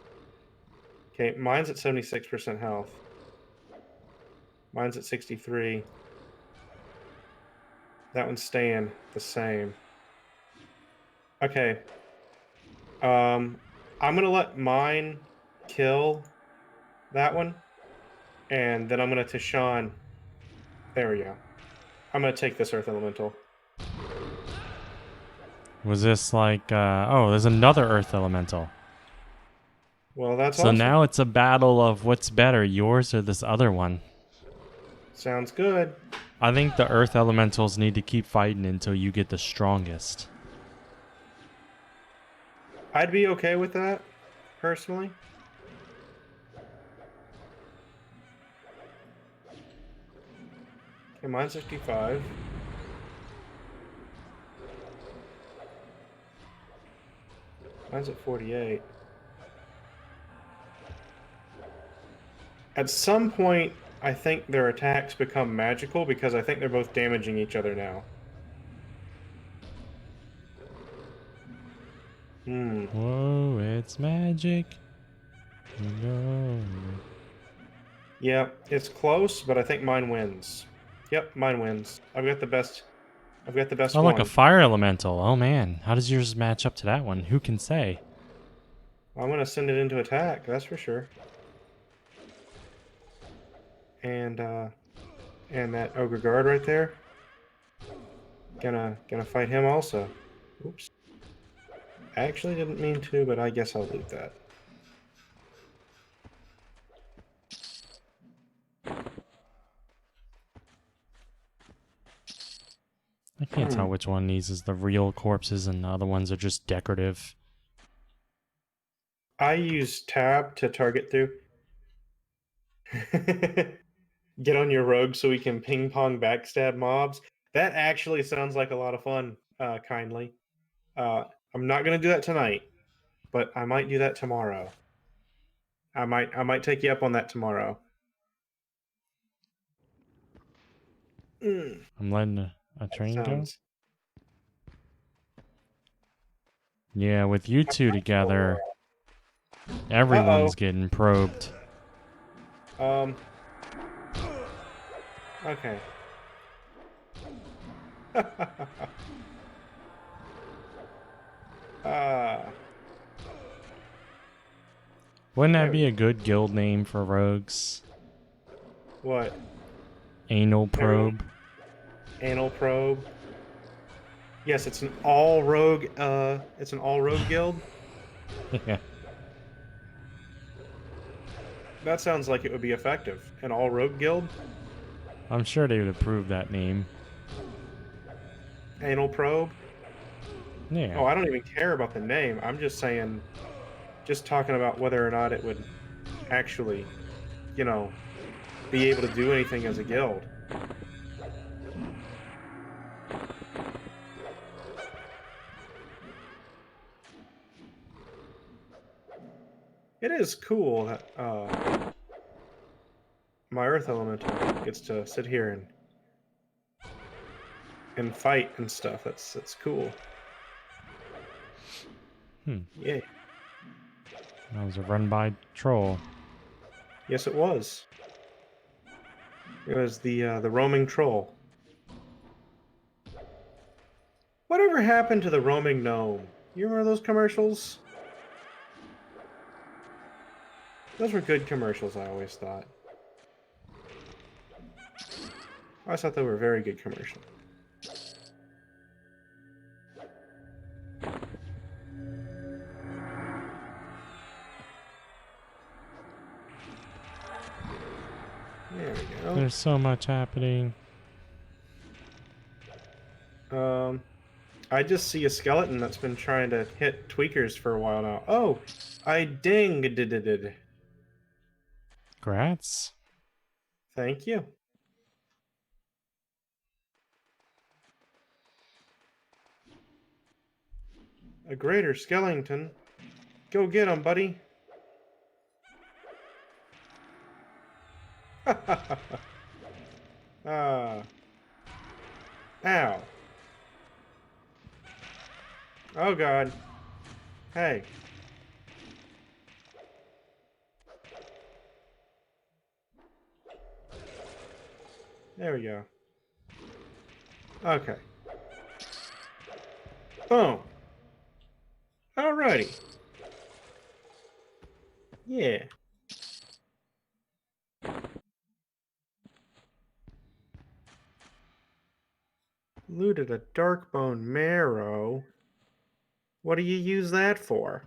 Okay, mine's at 76% health. Mine's at 63. That one's staying the same. Okay. I'm gonna let mine kill that one, and then I'm gonna Tashawn. There we go. I'm gonna take this Earth Elemental. Was this like, oh, there's another Earth Elemental. Well, that's So awesome. now it's a battle of what's better, yours or this other one. Sounds good. I think the Earth Elementals need to keep fighting until you get the strongest. I'd be okay with that, personally. Okay, mine's 65. Mine's at 48. At some point, I think their attacks become magical because I think they're both damaging each other now. Hmm. Whoa, it's magic. No. Yeah, it's close, but I think mine wins. Yep, mine wins. I've got the best. I've got the best Oh, like a one. fire elemental. Oh man, how does yours match up to that one? Who can say? I'm gonna send it into attack. That's for sure. And that ogre guard right there. Gonna fight him also. Oops. Actually didn't mean to, but I guess I'll leave that. I can't tell which one of these is the real corpses and the other ones are just decorative. I use tab to target through. Get on your rogue so we can ping pong backstab mobs. That actually sounds like a lot of fun, kindly. I'm not gonna do that tonight, but I might do that tomorrow. I might take you up on that tomorrow. Mm, I'm letting a that train go. sounds. Yeah, with you two together, Uh everyone's getting probed. oh. Okay. uh, Wouldn't that there we be go. a good guild name for rogues? What? Anal probe. Anal probe. Yes, it's an all rogue. It's an all rogue guild. Yeah. That sounds like it would be effective. An all rogue guild. I'm sure they would approve that name. Anal probe. Yeah. Oh, I don't even care about the name. I'm just saying, just talking about whether or not it would actually, you know, be able to do anything as a guild. It is cool that my Earth Elemental gets to sit here and fight and stuff. That's cool. Hmm. Yeah. That was a run by troll. Yes, it was. It was the roaming troll. Whatever happened to the roaming gnome? You remember those commercials? Those were good commercials, I always thought. I always thought they were very good commercials. There we go. There's so much happening. I just see a skeleton that's been trying to hit tweakers for a while now. Oh, I did. Grats. Thank you. A greater skeleton. Go get him, buddy. Ah. Ow. Oh, God. Hey. There we go. Okay. Boom. Alrighty. Yeah. Looted a dark bone marrow. What do you use that for?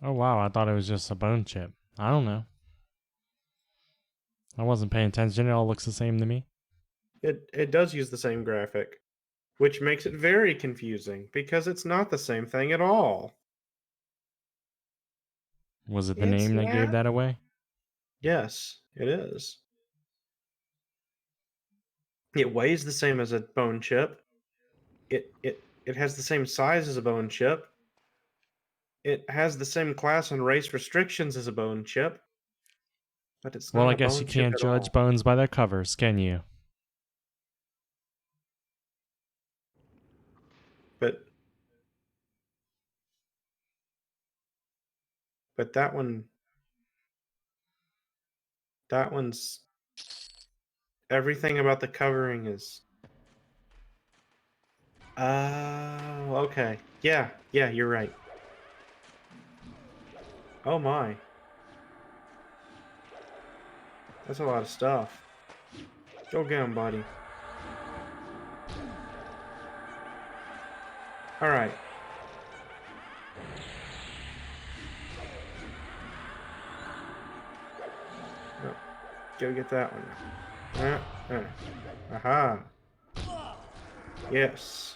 Oh wow, I thought it was just a bone chip. I don't know. I wasn't paying attention. It all looks the same to me. It does use the same graphic, which makes it very confusing because it's not the same thing at all. Was it the It's name that gave not. that away? Yes, it is. It weighs the same as a bone chip. It has the same size as a bone chip. It has the same class and race restrictions as a bone chip, but it's Well, not I a guess you bone chip can't at judge all. bones by their covers, can you? But but that one's everything about the covering is. Oh, okay. Yeah, you're right. Oh my. That's a lot of stuff. Go get him, buddy. Alright. Oh, go get that one. Aha. Yes.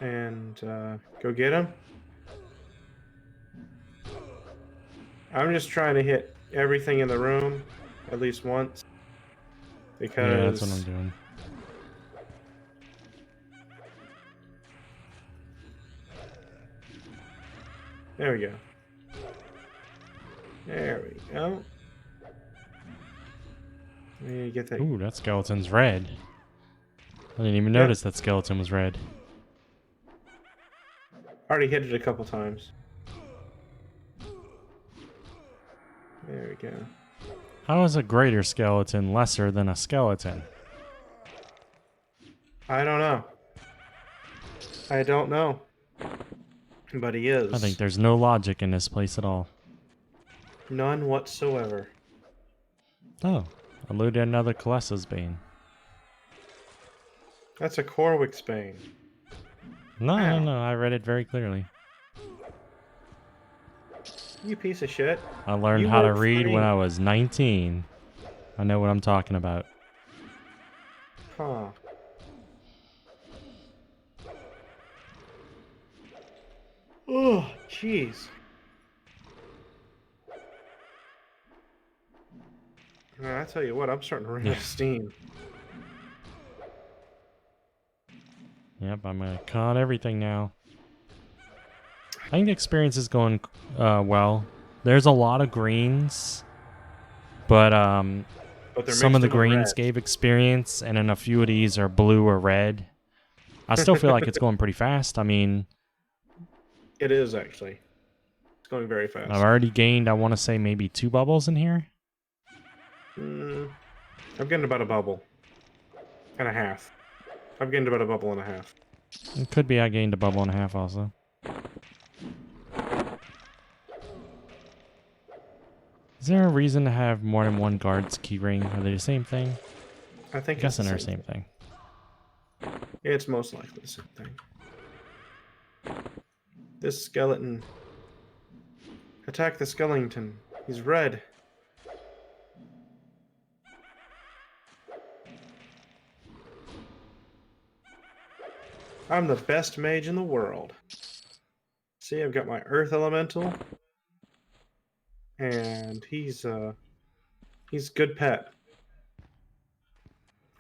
And, go get him. I'm just trying to hit everything in the room at least once. Yeah, that's what I'm Because doing. there we go. There we go. Let me get that. Ooh, that skeleton's red. I didn't even Yep. notice that skeleton was red. Already hit it a couple times. There we go. How is a greater skeleton lesser than a skeleton? I don't know. I don't know. But he is. I think there's no logic in this place at all. None whatsoever. Oh, I looted another Colessa's Bane. That's a Corwick's Bane. No, Ow. no, I read it very clearly. You piece of shit. I learned You how to work for read when me. I was 19. I know what I'm talking about. Huh. Oh, jeez. I tell you what, I'm starting to run out of steam. Yep, I'm gonna cut everything now. I think the experience is going well. There's a lot of greens, but But they're some of mixed the in with greens red. gave experience, and then a few of these are blue or red. I still feel like it's going pretty fast. I mean, It is, actually. It's going very I've fast. already gained, I want to say, maybe 2 bubbles in here. I'm getting about a bubble. And a half. I'm getting about a bubble and a half. It could be I gained a bubble and a half also. Is there a reason to have more than one guard's keyring? Are they the same thing? I think I'm it's the guessing they're the same same thing. It's most likely the same thing. This skeleton. Attack the skeleton. He's red. I'm the best mage in the world. See, I've got my Earth Elemental. And he's good pet.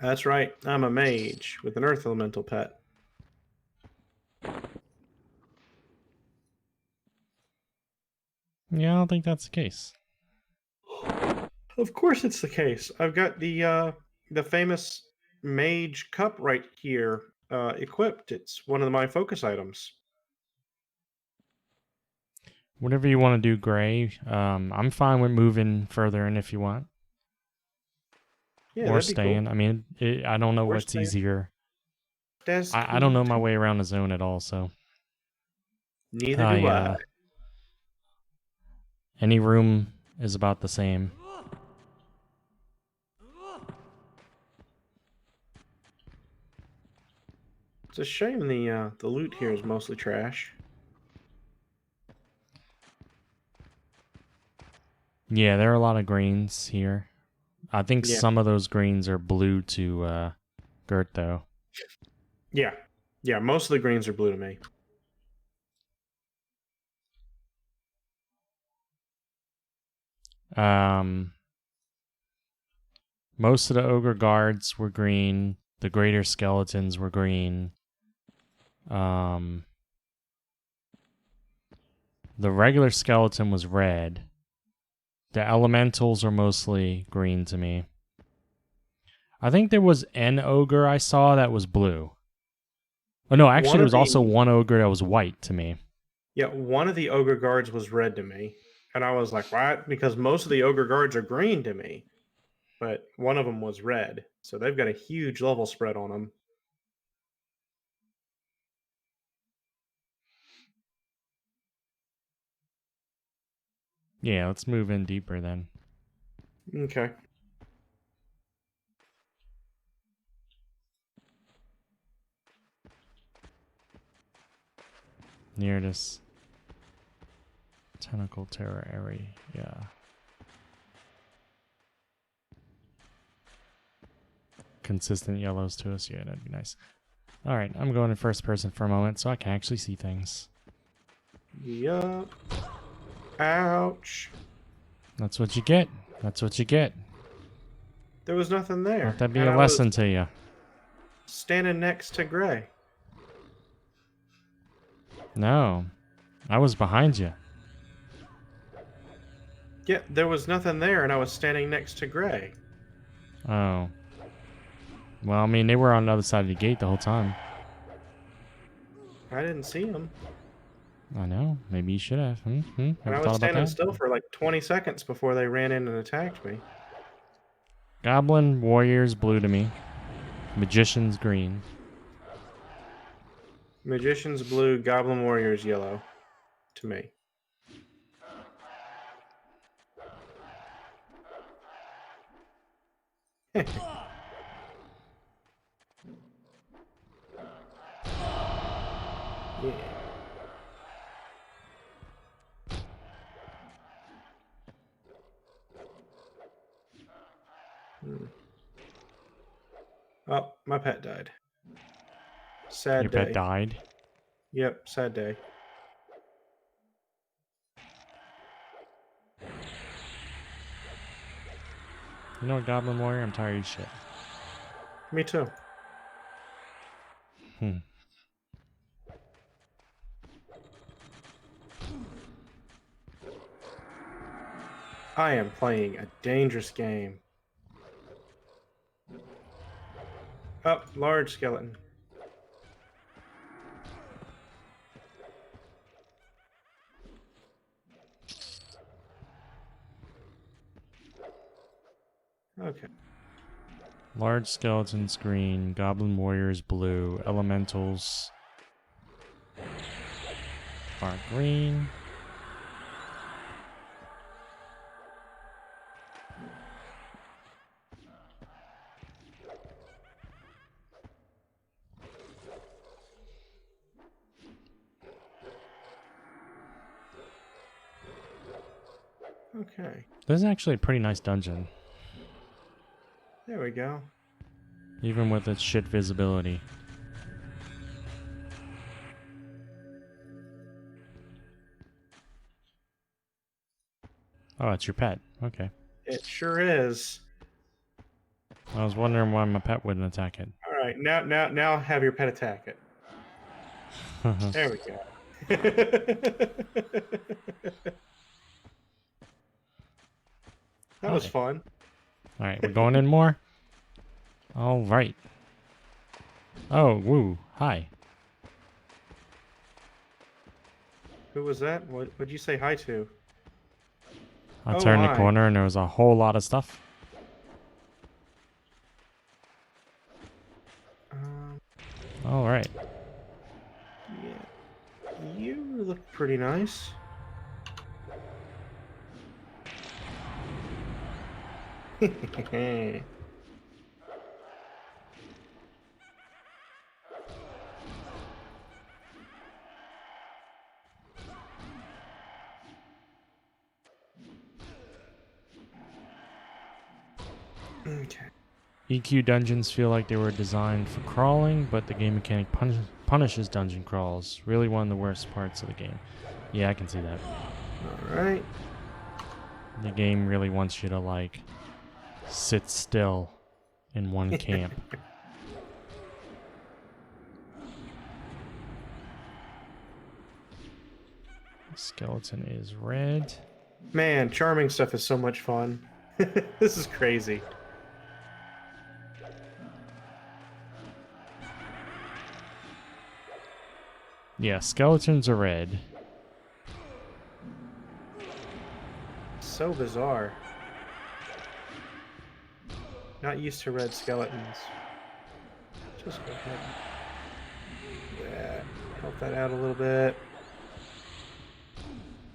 That's right, I'm a mage with an Earth Elemental pet. Yeah, I don't think that's the case. Of course it's the case. I've got the famous mage cup right here equipped. It's one of my focus items. Whatever you want to do, Gray. I'm fine with moving further in if you want. Yeah, Or that'd be staying. cool. I mean, I don't know Or what's staying. easier. That's I don't cool know my too. way around the zone at all, so Neither do I. any room is about the same. It's a shame the loot here is mostly trash. Yeah, there are a lot of greens here. I think Yeah. some of those greens are blue to Gert, though. Yeah. Yeah, most of the greens are blue to me. Most of the ogre guards were green. The greater skeletons were green. The regular skeleton was red. The elementals are mostly green to me. I think there was an ogre I saw that was blue. Oh no, actually One there of was also the one ogre that was white to me. Yeah, one of the ogre guards was red to me. And I was like, what? Because most of the ogre guards are green to me. But one of them was red. So they've got a huge level spread on them. Yeah, let's move in deeper then. Okay. Near this tentacle terror area. Yeah. Consistent yellows to us. Yeah, that'd be nice. Alright, I'm going in first person for a moment so I can actually see things. Yup. Ouch. That's what you get. That's what you get. There was nothing there. Let that be And a I was lesson to you. standing next to Gray. No. I was behind you. Yeah, there was nothing there, and I was standing next to Gray. Oh. Well, I mean, they were on the other side of the gate the whole time. I didn't see him. I know. Maybe you should have. And Ever I was thought about standing that? still for like 20 seconds before they ran in and attacked me. Goblin warriors blue to me. Magicians green. Magician's blue, Goblin Warrior's yellow. To me. Yeah. Oh, my pet died. Sad Your day. pet died. Yep, sad day. You know what, Goblin warrior? I'm tired of your shit. Me too. Hmm. I am playing a dangerous game. Oh, large skeleton. Okay. Large skeletons green. Goblin warriors blue. Elementals are green. Okay. This is actually a pretty nice dungeon. There we go. Even with its shit visibility. Oh, it's your pet. Okay. It sure is. I was wondering why my pet wouldn't attack it. All right, now have your pet attack it. There we go. That was Hi. fun. All right, we're going in more. All right. Oh, woo. Hi. Who was that? What'd you say hi to? I Oh, turned the hi. corner and there was a whole lot of stuff. All right. Yeah, you look pretty nice. Okay. EQ dungeons feel like they were designed for crawling, but the game mechanic punishes dungeon crawls. Really one of the worst parts of the game. Yeah, I can see that. All right. The game really wants you to, like, sit still in one camp. Skeleton is red. Man, charming stuff is so much fun. This is crazy. Yeah, skeletons are red. So bizarre. Not used to red skeletons. Just go ahead and do that. Help that out a little bit.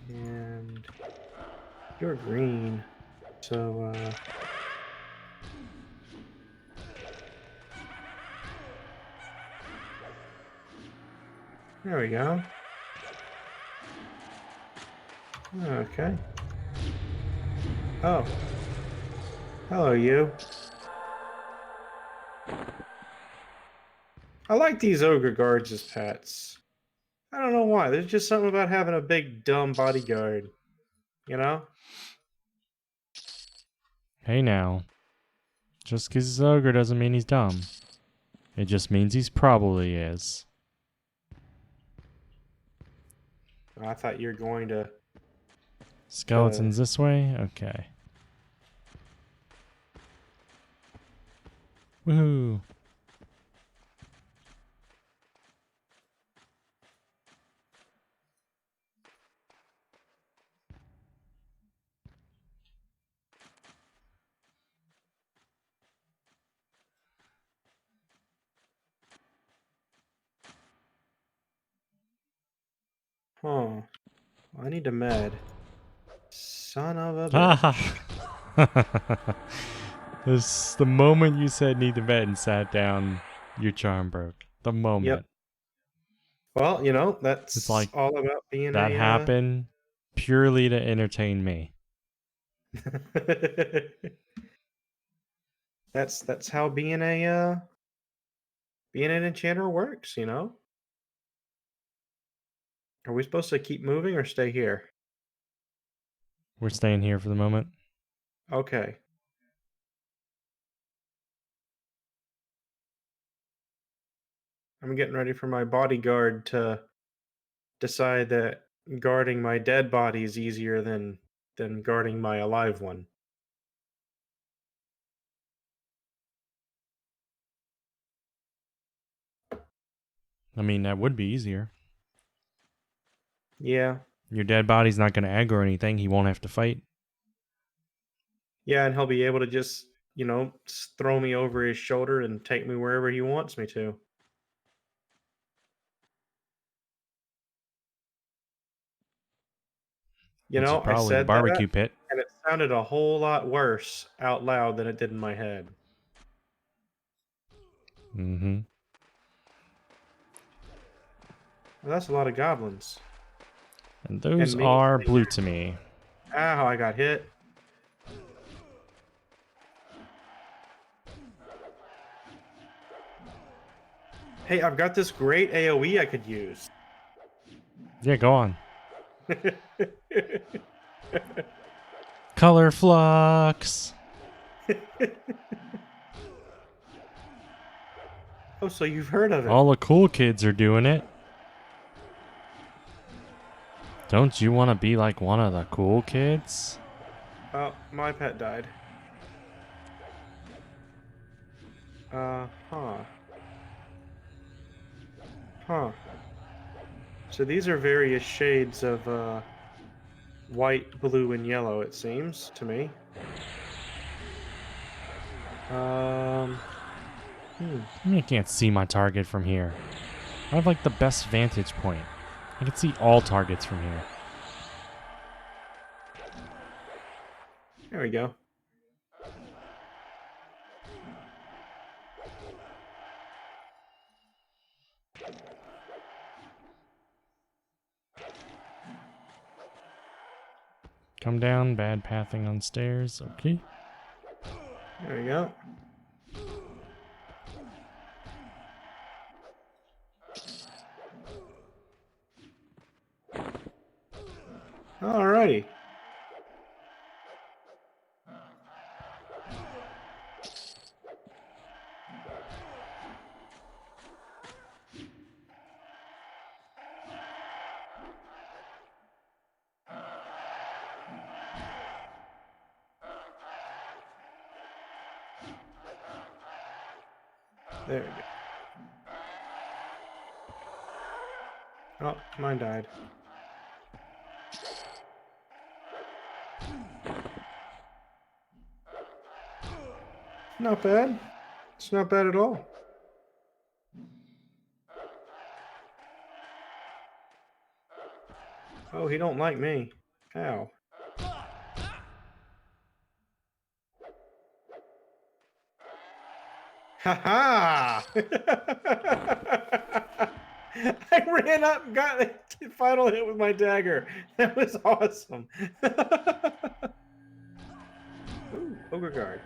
And you're green. So, there we go. Okay. Oh. Hello, you. I like these ogre guards as pets. I don't know why. There's just something about having a big, dumb bodyguard. You know? Hey now. Just because he's ogre doesn't mean he's dumb. It just means he's probably is. I thought you were going to... Skeletons this way? Okay. Woohoo! Huh. I need a med. Son of a bitch. Ah! This the moment you said need the vet and sat down, your charm broke. The moment. Yep. Well, you know, that's It's like all about being that happened purely to entertain me. That's how being an enchanter works, you know? Are we supposed to keep moving or stay here? We're staying here for the moment. Okay. I'm getting ready for my bodyguard to decide that guarding my dead body is easier than guarding my alive one. I mean, that would be easier. Yeah. Your dead body's not going to aggro or anything. He won't have to fight. Yeah, and he'll be able to just, you know, throw me over his shoulder and take me wherever he wants me to. You Which is know, I probably a said that, barbecue pit. and it sounded a whole lot worse out loud than it did in my head. Mm-hmm. Well, that's a lot of goblins. And those And me. are blue to me. Ow, I got hit. Hey, I've got this great AoE I could use. Yeah, go on. Color flux. Oh, so you've heard of it? All the cool kids are doing it. Don't you want to be like one of the cool kids? Oh, my pet died. Huh. Huh. So these are various shades of white, blue, and yellow, it seems to me. I can't see my target from here. I have like the best vantage point. I can see all targets from here. There we go. Come down, bad pathing on stairs. Okay. There we go. Alrighty. There we go. Oh, mine died. Not bad. It's not bad at all. Oh, he don't like me. Ow. Ha ha! I ran up and got the final hit with my dagger. That was awesome. Ooh, ogre guard.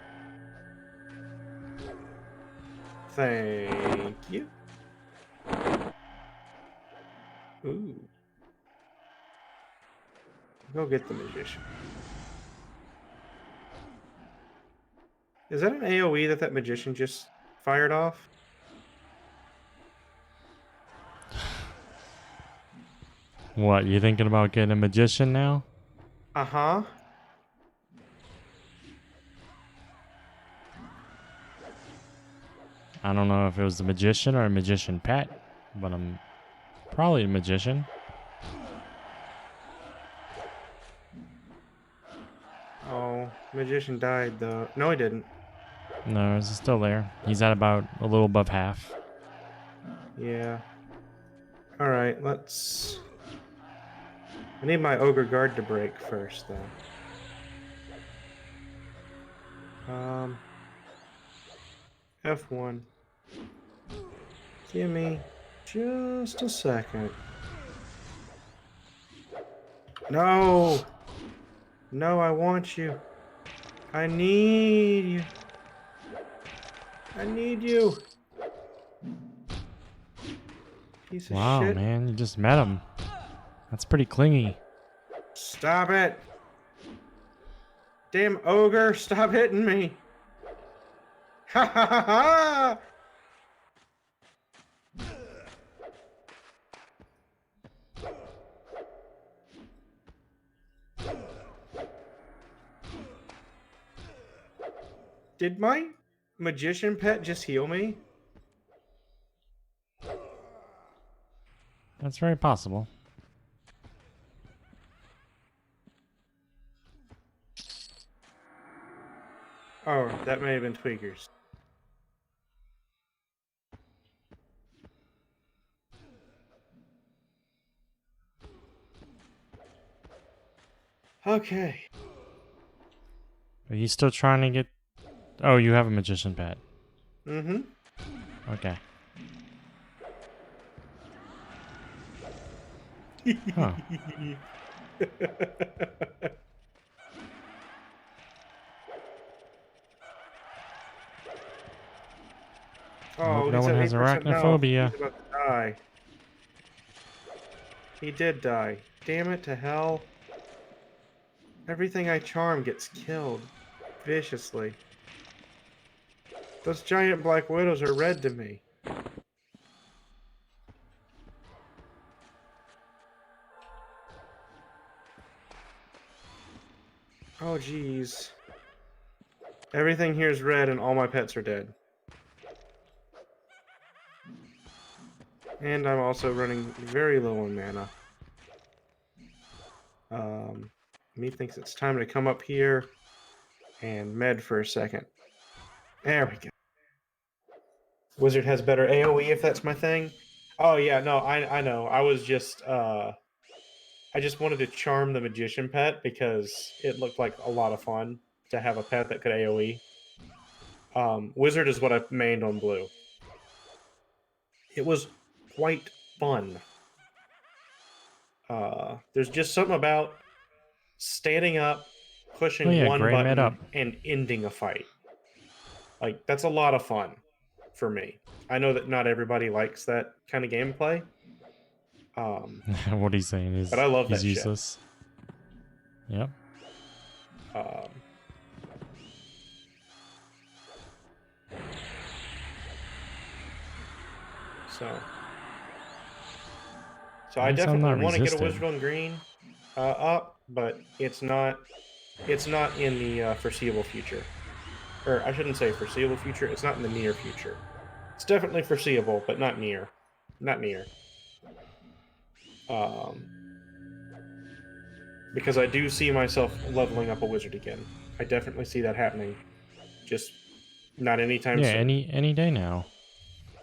Thank you. Ooh. Go get the magician. Is that an AoE that magician just fired off? What, you thinking about getting a magician now? Uh-huh. I don't know if it was the magician or a magician pet, but I'm probably a magician. Oh, magician died though. No, he didn't. No, he's still there. He's at about a little above half. Yeah. Alright, let's... I need my ogre guard to break first, though. F1. Give me just a second. No! No, I want you. I need you. I need you. Piece of Wow, shit. man, you just met him. That's pretty clingy. Stop it. Damn ogre, stop hitting me. Ha ha ha ha! Did my magician pet just heal me? That's very possible. Oh, that may have been tweakers. Okay. Are you still trying to get... Oh, you have a magician pet. Mm-hmm. Okay. Huh. Oh, Hope no he's one at has 8% health. arachnophobia. He's about to die. He did die. Damn it to hell. Everything I charm gets killed viciously. Those giant black widows are red to me. Oh, jeez. Everything here is red and all my pets are dead. And I'm also running very low on mana. Me thinks it's time to come up here and med for a second. There we go. Wizard has better AoE if that's my thing. Oh yeah, no, I know. I was just I just wanted to charm the magician pet because it looked like a lot of fun to have a pet that could AoE. Wizard is what I mained on blue. It was quite fun. There's just something about standing up, pushing Oh yeah, one Gray met up. button, and ending a fight. Like, that's a lot of fun for me. I know that not everybody likes that kind of gameplay. What he's saying is But I love he's that shit. useless. Yep. So I At least I'm not definitely want to get a resisted. Wizard on Green up, but it's not in the foreseeable future. Or I shouldn't say foreseeable future, it's not in the near future. It's definitely foreseeable, but not near. Not near. Because I do see myself leveling up a wizard again. I definitely see that happening. Just not anytime Yeah, soon. any day now.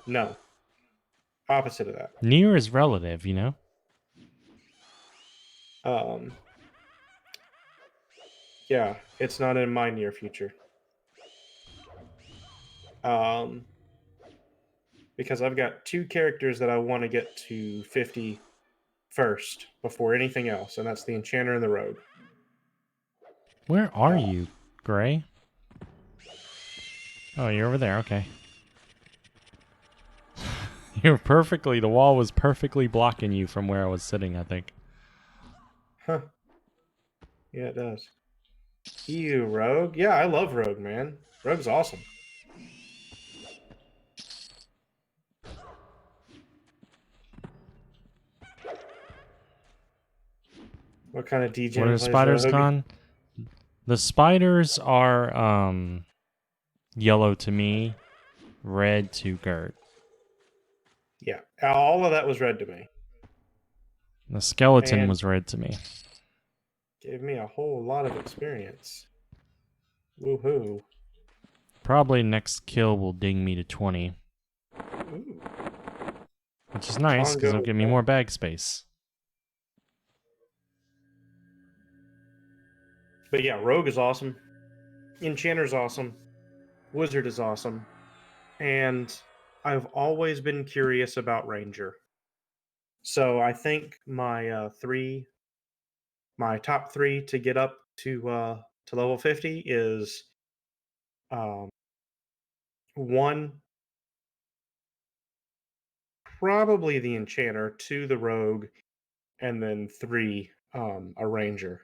No. Opposite of that. Near is relative, you know? Yeah, it's not in my near future. Because I've got two characters that I want to get to 50 first before anything else, and that's the Enchanter and the Rogue. Where are you, Gray? Oh, you're over there, okay. You're perfectly, the wall was perfectly blocking you from where I was sitting, I think. Huh. Yeah, it does. Ew, Rogue? Yeah, I love Rogue, man. Rogue's awesome. What kind of DJ What are plays spiders Rogue? gone? The spiders are yellow to me, red to Gert. Yeah, all of that was red to me. The skeleton And was red to me. gave me a whole lot of experience. Woohoo. Probably next kill will ding me to 20. Ooh. Which is nice, because it'll give me more bag space. But yeah, Rogue is awesome. Enchanter's awesome. Wizard is awesome. And I've always been curious about Ranger. So I think my top three to get up to level 50 is um, one, probably the Enchanter, two, the Rogue, and then three, a Ranger.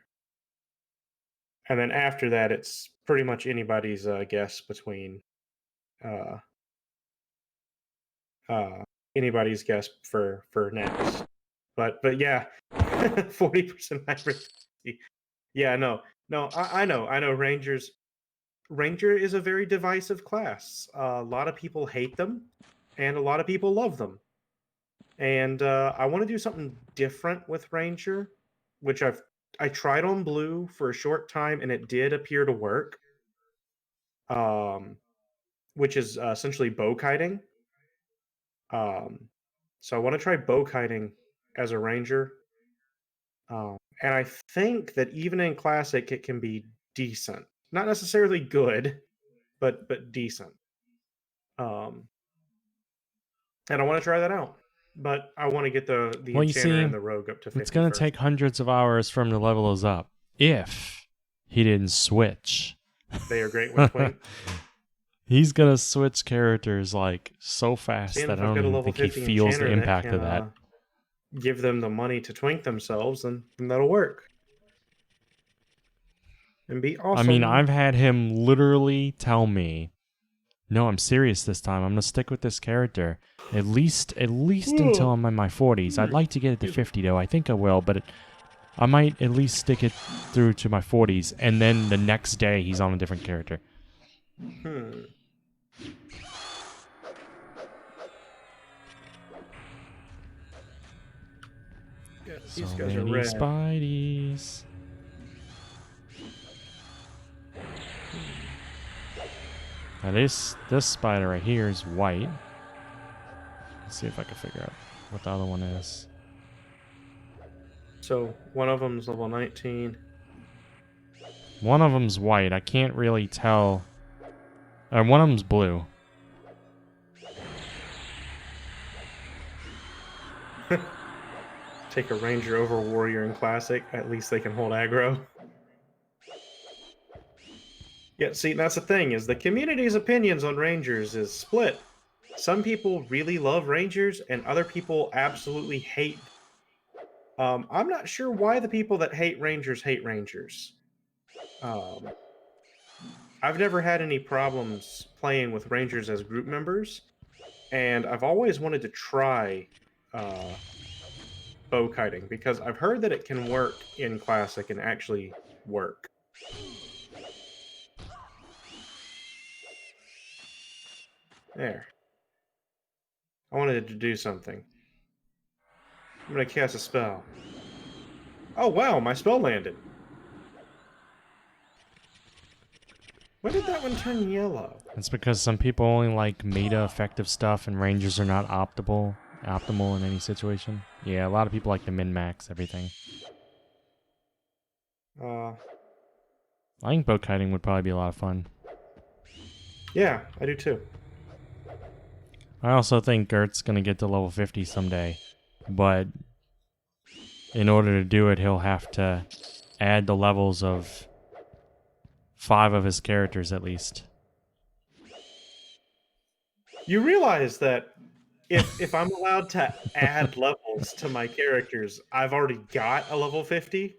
And then after that, it's pretty much anybody's guess between uh, anybody's guess for next. But yeah, 40% accuracy. Yeah, no, I know. Ranger is a very divisive class. A lot of people hate them, and a lot of people love them. And I want to do something different with Ranger, which I tried on blue for a short time, and it did appear to work. Which is essentially bow kiting. So I want to try bow kiting as a ranger. And I think that even in classic, it can be decent. Not necessarily good, but decent. And I want to try that out. But I want to get the Well, you Enchanter see, and the Rogue up to 50 it's going to first. take hundreds of hours for him to level those up. If he didn't switch. They are great with Twink. He's going to switch characters like so fast Seeing that if I I've don't got a even level think he 50 feels the Enchanter impact that of can that. give them the money to Twink themselves, then that'll work. and be awesome. I mean, I've had him literally tell me, "No, I'm serious this time. I'm gonna stick with this character at least until I'm in my 40s. I'd like to get it to 50 though. I think I will, but I might at least stick it through to my 40s." And then the next day, he's on a different character. Yeah, So these guys are many red. Spideys. Now this spider right here is white. Let's see if I can figure out what the other one is. So one of them's level 19. One of them's white. I can't really tell. One of them's blue. Take a ranger over a warrior in classic. At least they can hold aggro. Yeah, see, that's the thing, is the community's opinions on rangers is split. Some people really love rangers, and other people absolutely hate. I'm not sure why the people that hate rangers hate rangers. I've never had any problems playing with rangers as group members, and I've always wanted to try bow kiting because I've heard that it can work in classic and actually work. There. I wanted to do something. I'm gonna cast a spell. Oh wow, my spell landed. When did that one turn yellow? It's because some people only like meta effective stuff, and rangers are not optimal in any situation. Yeah, a lot of people like to min-max everything. I think bow kiting would probably be a lot of fun. Yeah, I do too. I also think Gert's gonna get to level 50 someday, but in order to do it, he'll have to add the levels of 5 of his characters at least. You realize that if I'm allowed to add levels to my characters, I've already got a level 50?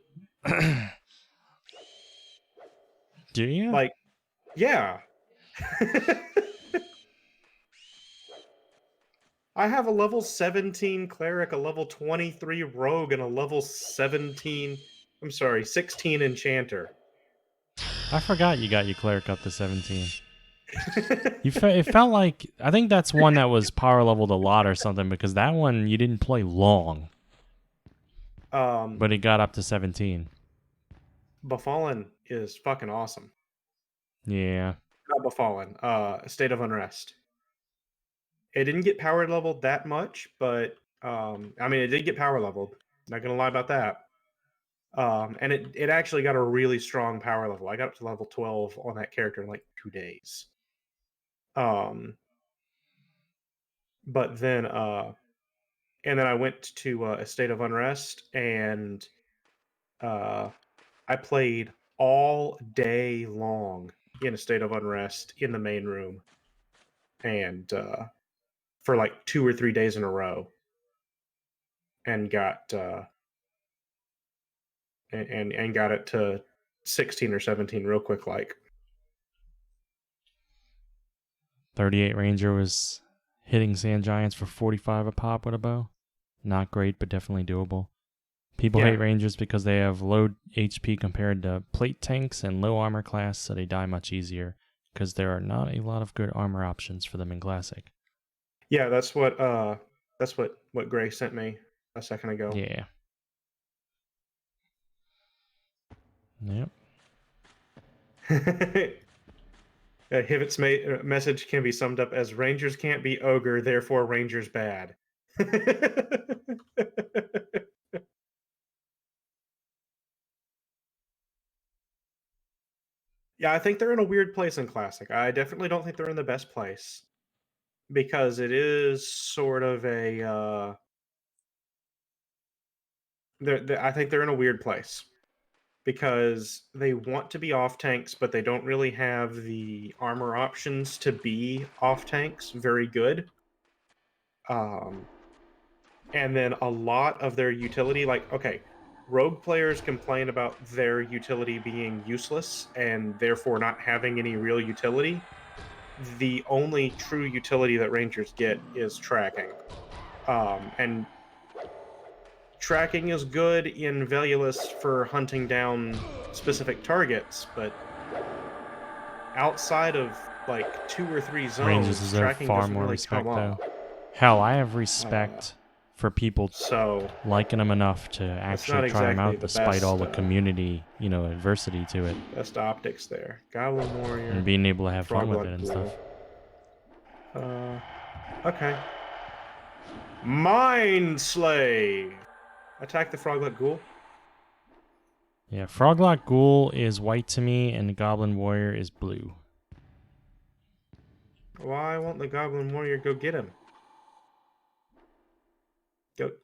Do you? Like, yeah. I have a level 17 cleric, a level 23 rogue, and a level 16 enchanter. I forgot you got your cleric up to 17. It felt like, I think that's one that was power leveled a lot or something, because that one you didn't play long, but it got up to 17. Befallen is fucking awesome. Yeah. Not Befallen, State of Unrest. It didn't get power leveled that much, but I mean, it did get power leveled. Not gonna lie about that. And it actually got a really strong power level. I got up to level 12 on that character in like 2 days. But then and then I went to a State of Unrest, and I played all day long in a State of Unrest in the main room, and for like 2 or 3 days in a row, and got and got it to 16 or 17 real quick. Like 38 Ranger was hitting sand giants for 45 a pop with a bow. Not great, but definitely doable. People Yeah. hate Rangers because they have low HP compared to plate tanks and low armor class, so they die much easier, because there are not a lot of good armor options for them in Classic. Yeah, that's what Gray sent me a second ago. Yeah. Yep. Hivet's message can be summed up as Rangers can't be ogre, therefore Rangers bad. Yeah, I think they're in a weird place in Classic. I definitely don't think they're in the best place, because it is sort of a I think they're in a weird place because they want to be off tanks, but they don't really have the armor options to be off tanks very good. And then a lot of their utility, like, okay, rogue players complain about their utility being useless and therefore not having any real utility. The only true utility that rangers get is tracking. And tracking is good in Valueless for hunting down specific targets, but outside of like 2 or 3 Rangers zones, deserve tracking far doesn't more really respect, come though. up. Hell, I have respect for people So liking them enough to it's actually not try them exactly out the despite all the best, community, adversity to it, best optics there. Goblin Warrior, and being able to have fun with it Froglot and Ghoul. stuff. Okay. Mind Slave! Attack the Froglet Ghoul. Yeah, Froglot Ghoul is white to me, and the Goblin Warrior is blue. Why won't the Goblin Warrior go get him?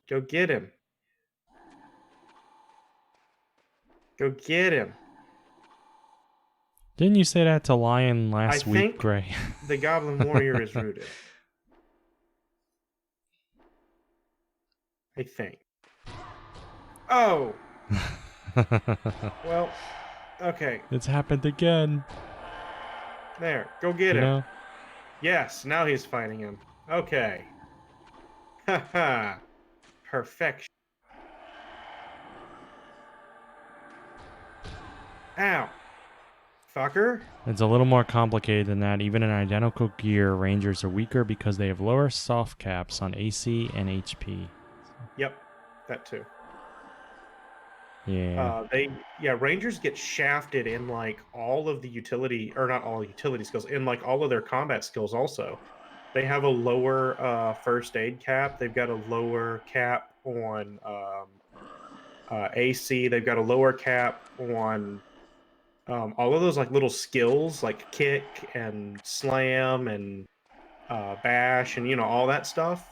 Go get him. Go get him. Didn't you say that to Lion last I week, think Gray? the Goblin Warrior is rooted. I think. Oh! Well, okay. It's happened again. There. Go get You him. know? Yes, now he's fighting him. Okay. Haha. Perfection. Ow. Fucker. It's a little more complicated than that. Even in identical gear, Rangers are weaker because they have lower soft caps on AC and HP. Yep. That too. Yeah. Rangers get shafted in like all of the utility, or not all utility skills, in like all of their combat skills also. They have a lower first aid cap. They've got a lower cap on AC. They've got a lower cap on all of those like little skills like kick and slam and bash and all that stuff.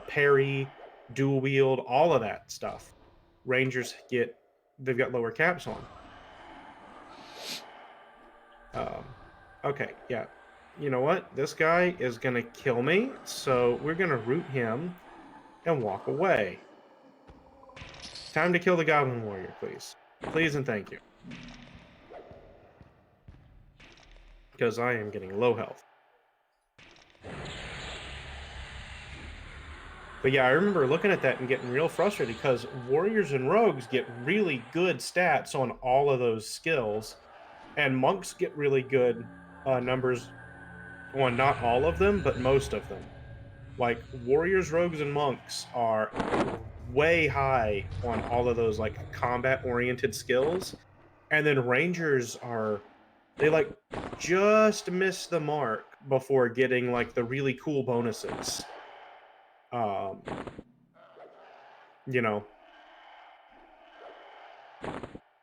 Parry, dual wield, all of that stuff. Rangers they've got lower caps on. Okay, yeah. You know what? This guy is gonna kill me, so we're gonna root him and walk away. Time to kill the Goblin Warrior, please. Please and thank you. Because I am getting low health. But yeah, I remember looking at that and getting real frustrated because warriors and rogues get really good stats on all of those skills, and monks get really good numbers on not all of them, but most of them. Like warriors, rogues, and monks are way high on all of those like combat-oriented skills, and then rangers they like just miss the mark before getting like the really cool bonuses. Um, you know,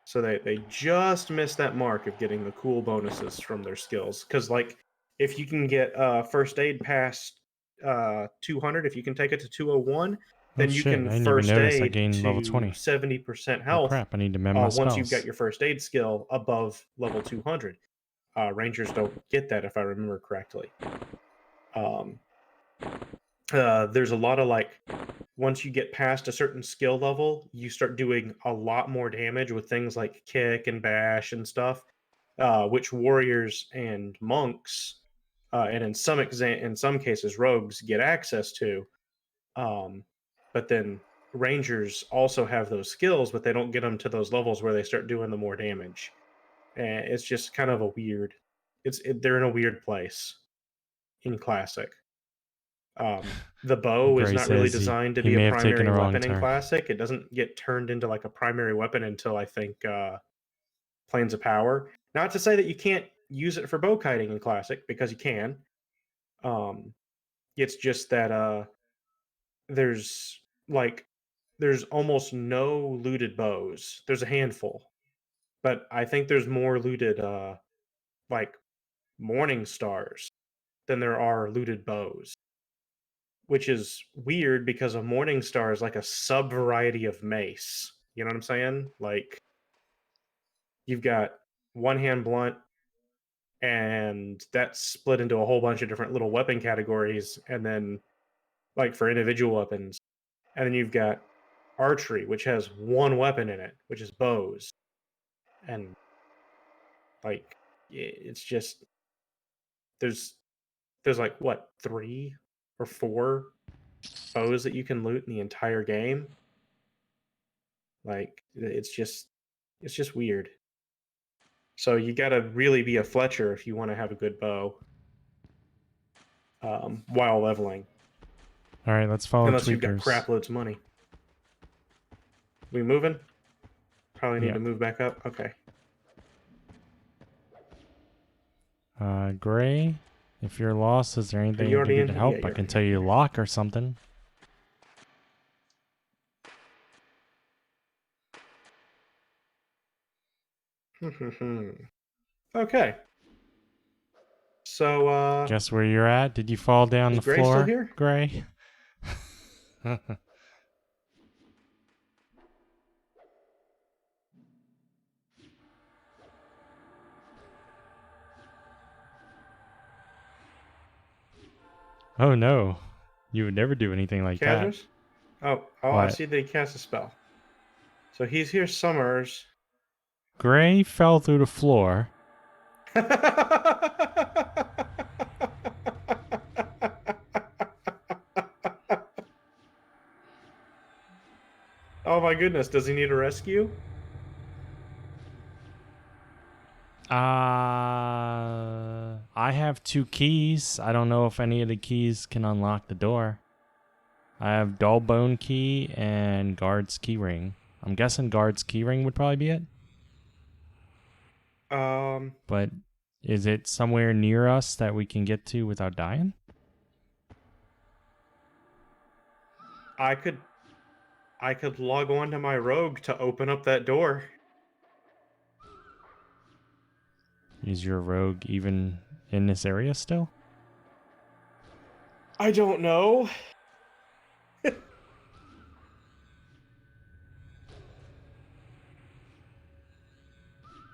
so they just miss that mark of getting the cool bonuses from their skills. Because like if you can get first aid past 200, if you can take it to 201, Oh then you shit, can I didn't even first notice I aid gained level to 20. 70% Oh health crap, I need to mend my once you've got spells. your first aid skill above level 200. Rangers don't get that, if I remember correctly. There's a lot of like, once you get past a certain skill level, you start doing a lot more damage with things like kick and bash and stuff, which warriors and monks, and in some cases rogues get access to. Um, but then rangers also have those skills, but they don't get them to those levels where they start doing the more damage. And it's just kind of a weird. They're in a weird place in classic. The bow is Gray not really says designed to he be a may have taken primary a wrong weapon in turn. classic. It doesn't get turned into like a primary weapon until I think Planes of Power. Not to say that you can't use it for bow kiting in classic, because you can. Um, it's just that there's like there's almost no looted bows. There's a handful, but I think there's more looted like morning stars than there are looted bows, which is weird because a morning star is like a sub variety of mace. You know what I'm saying? Like you've got one hand blunt, and that's split into a whole bunch of different little weapon categories, and then like for individual weapons, and then you've got archery, which has one weapon in it, which is bows. And like it's just there's like what, 3 or 4 bows that you can loot in the entire game. Like it's just weird. So you got to really be a Fletcher if you want to have a good bow while leveling, All right, let's follow unless you've got Tweakers. crap loads of money. We moving? Probably need Yeah. to move back up. Okay. Gray, if you're lost, is there anything you I can already do in to here? help? Yeah, I you're can in tell you to lock or something. Okay. So, Guess where you're at? Did you fall down is the Gray still floor, here? Gray? Oh no, you would never do anything like that. Kazris? Oh, I What? see that he cast a spell. So he's here Summers. Gray fell through the floor. Oh my goodness, does he need a rescue? I have 2 keys. I don't know if any of the keys can unlock the door. I have Dullbone key and Guard's keyring. I'm guessing Guard's keyring would probably be it. But is it somewhere near us that we can get to without dying? I could log on to my rogue to open up that door. Is your rogue even in this area still? I don't know.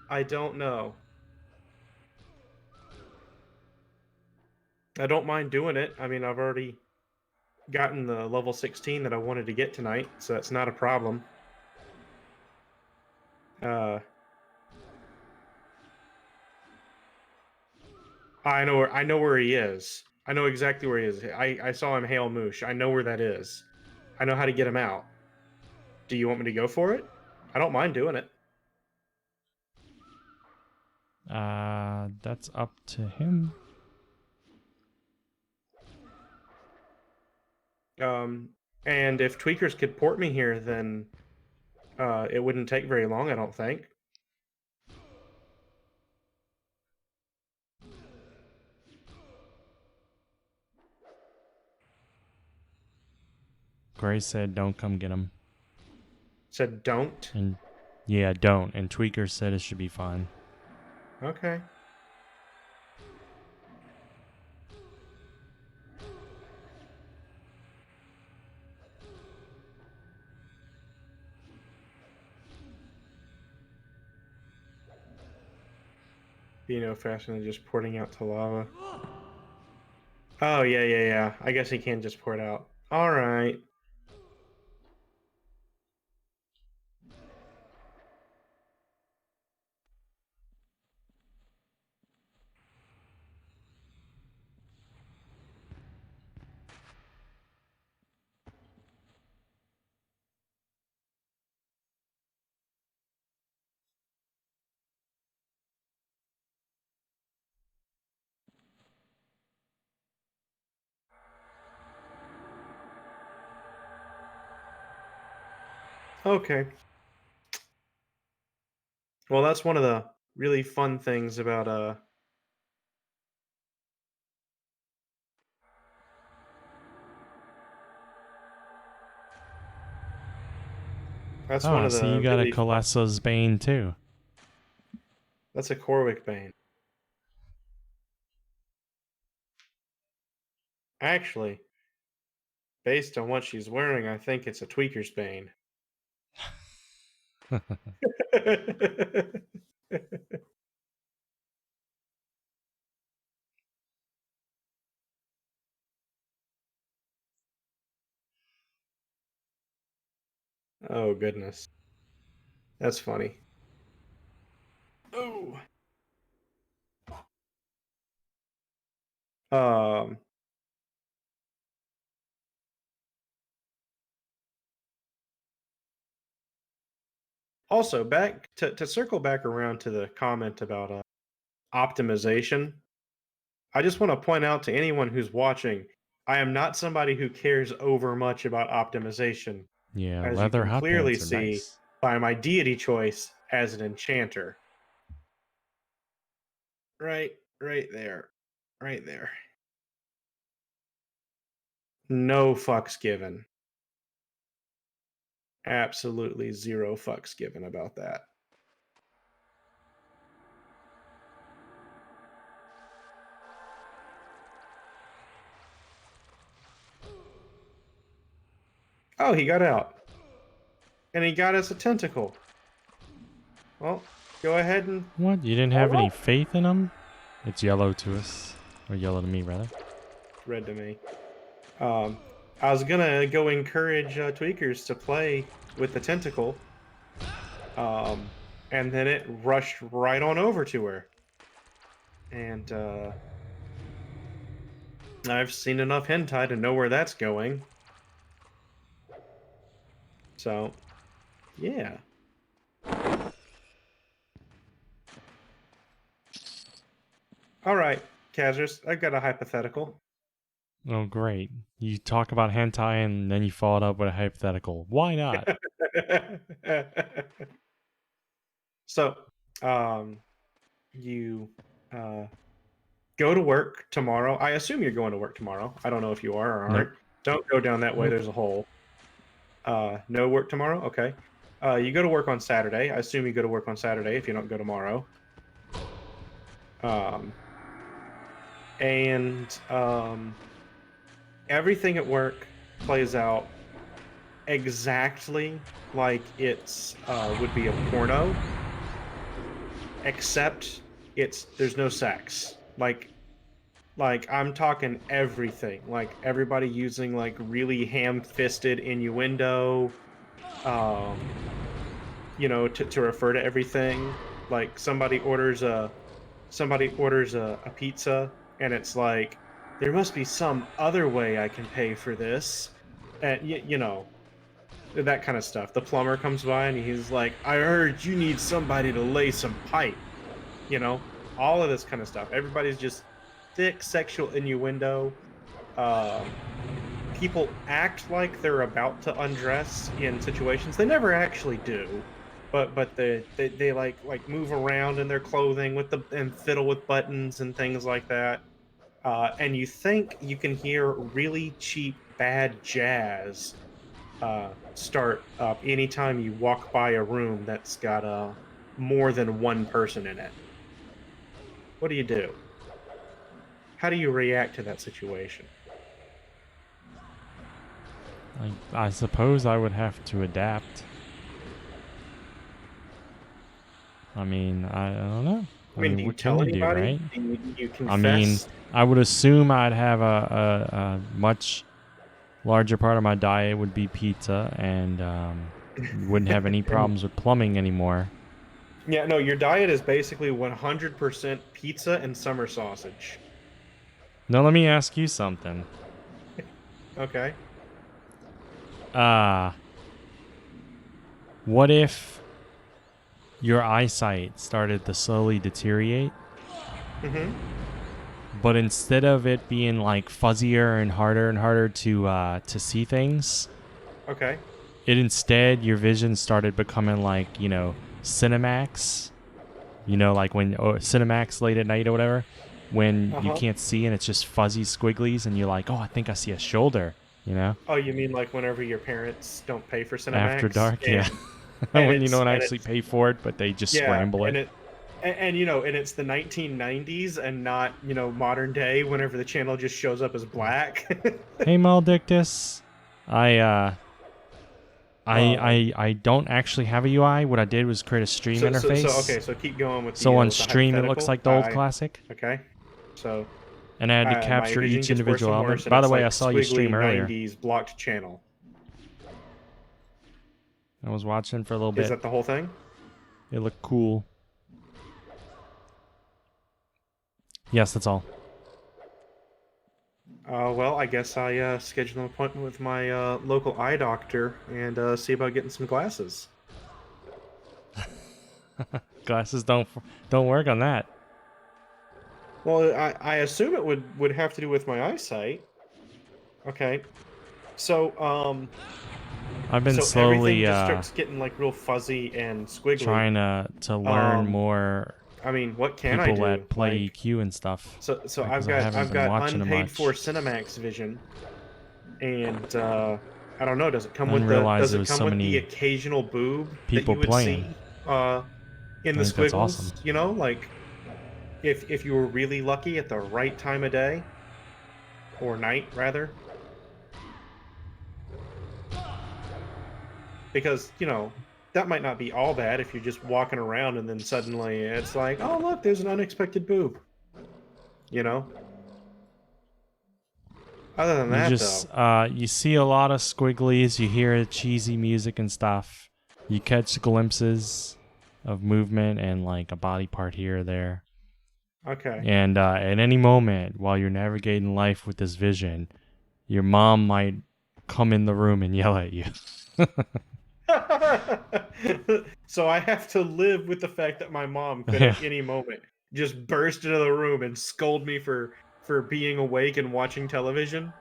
I don't know. I don't mind doing it. I mean, I've already gotten the level 16 that I wanted to get tonight, so that's not a problem. I know where he is. I know exactly where he is. I saw him hail Moosh. I know where that is. I know how to get him out. Do you want me to go for it? I don't mind doing it. That's up to him. And if Tweakers could port me here, then it wouldn't take very long, I don't think. Gray said don't come get him. Said don't. And yeah, don't. And Tweaker said it should be fine. Okay. Be no faster than just porting out to lava. Oh, yeah. I guess he can just port out. All right. Okay. Well, that's one of the really fun things about that's one Ah, of see, you the got a really Colossus Bane too. that's a Corwick Bane. Actually, based on what she's wearing, I think it's a Tweaker's Bane. Oh goodness, that's funny. Oh. Um. Also, back to circle back around to the comment about optimization. I just want to point out to anyone who's watching, I am not somebody who cares over much about optimization, Yeah, as you leather can hot clearly pants are see nice. by my deity choice as an enchanter. Right there. Right there. No fucks given. Absolutely zero fucks given about that. Oh, he got out. And he got us a tentacle. Well, go ahead and. What? You didn't Oh, have any well. faith in them? It's yellow to us. Or yellow to me, rather. Red to me. I was gonna go encourage tweakers to play with the tentacle, um, and then it rushed right on over to her. And I've seen enough hentai to know where that's going. So, yeah. All right, Kazers, I've got a hypothetical. Oh, great. You talk about hentai and then you follow it up with a hypothetical. Why not? So, um, you uh, go to work tomorrow. I assume you're going to work tomorrow. I don't know if you are or Nope. aren't. Don't go down that way. Nope. There's a hole. No work tomorrow? Okay. You go to work on Saturday. I assume you go to work on Saturday if you don't go tomorrow. Um, and everything at work plays out exactly like it's would be a porno, except there's no sex. Like I'm talking everything. Like everybody using like really ham-fisted innuendo. Um, to refer to everything. Like somebody orders a pizza and it's like there must be some other way I can pay for this, and that kind of stuff. The plumber comes by and he's like, I heard you need somebody to lay some pipe, you know, all of this kind of stuff. Everybody's just thick sexual innuendo. um, People act like they're about to undress in situations they never actually do, but they like move around in their clothing with the and fiddle with buttons and things like that. And you think you can hear really cheap bad jazz start up anytime you walk by a room that's got more than one person in it. What do you do? How do you react to that situation? I suppose I would have to adapt. I mean, I don't know. I mean, do you What can tell you do, anybody? right? Do you I mean, confess? I would assume I'd have a much larger part of my diet would be pizza, and wouldn't have any And problems with plumbing anymore. yeah, no, your diet is basically 100% pizza and summer sausage. Now let me ask you something. Okay. Uh, what if your eyesight started to slowly deteriorate, Mm-hmm. but instead of it being like fuzzier and harder to see things, Okay. it instead your vision started becoming like, Cinemax, like when Cinemax late at night or whatever, when you Uh-huh. can't see and it's just fuzzy squigglies and you're like, oh, I think I see a shoulder, Oh, you mean like whenever your parents don't pay for after Cinemax dark, yeah. and When you it's don't and actually it's pay for it, but they just yeah, scramble it. and it's the 1990s and not, modern day whenever the channel just shows up as black. Hey, Maldictus, I um I don't actually have a UI. What I did was create a stream so interface. okay, so keep going So on with the stream, it looks hypothetical. like the old classic, Okay. So and I had to my capture vision each gets worse individual and element. worse, and By the it's way, I like saw you squiggly stream earlier. 90s blocked channel. I was watching for a little Is bit. that the whole thing? It looked cool. Yes, that's all. Well, I guess I scheduled an appointment with my local eye doctor and see about getting some glasses. Glasses don't work on that. Well, I assume it would have to do with my eyesight. Okay. So, I've been so everything slowly just starts getting like real fuzzy and squiggly. trying to learn Um, more I mean, what can I people do? that play Like, EQ and stuff. so Because I haven't I've been got watching them unpaid for much. Cinemax Vision, and I don't know. Does it come I didn't with the realize Does there it was come so with the many occasional boob that people you would playing. see in I the think that's squiggles? awesome. You know, like if you were really lucky at the right time of day or night, rather. Because that might not be all bad if you're just walking around and then suddenly it's like, oh look, there's an unexpected boob. You know. Other than You that, just though, you see a lot of squigglies. You hear cheesy music and stuff. You catch glimpses of movement and like a body part here or there. okay. And at any moment while you're navigating life with this vision, your mom might come in the room and yell at you. So I have to live with the fact that my mom could Yeah. at any moment just burst into the room and scold me for being awake and watching television.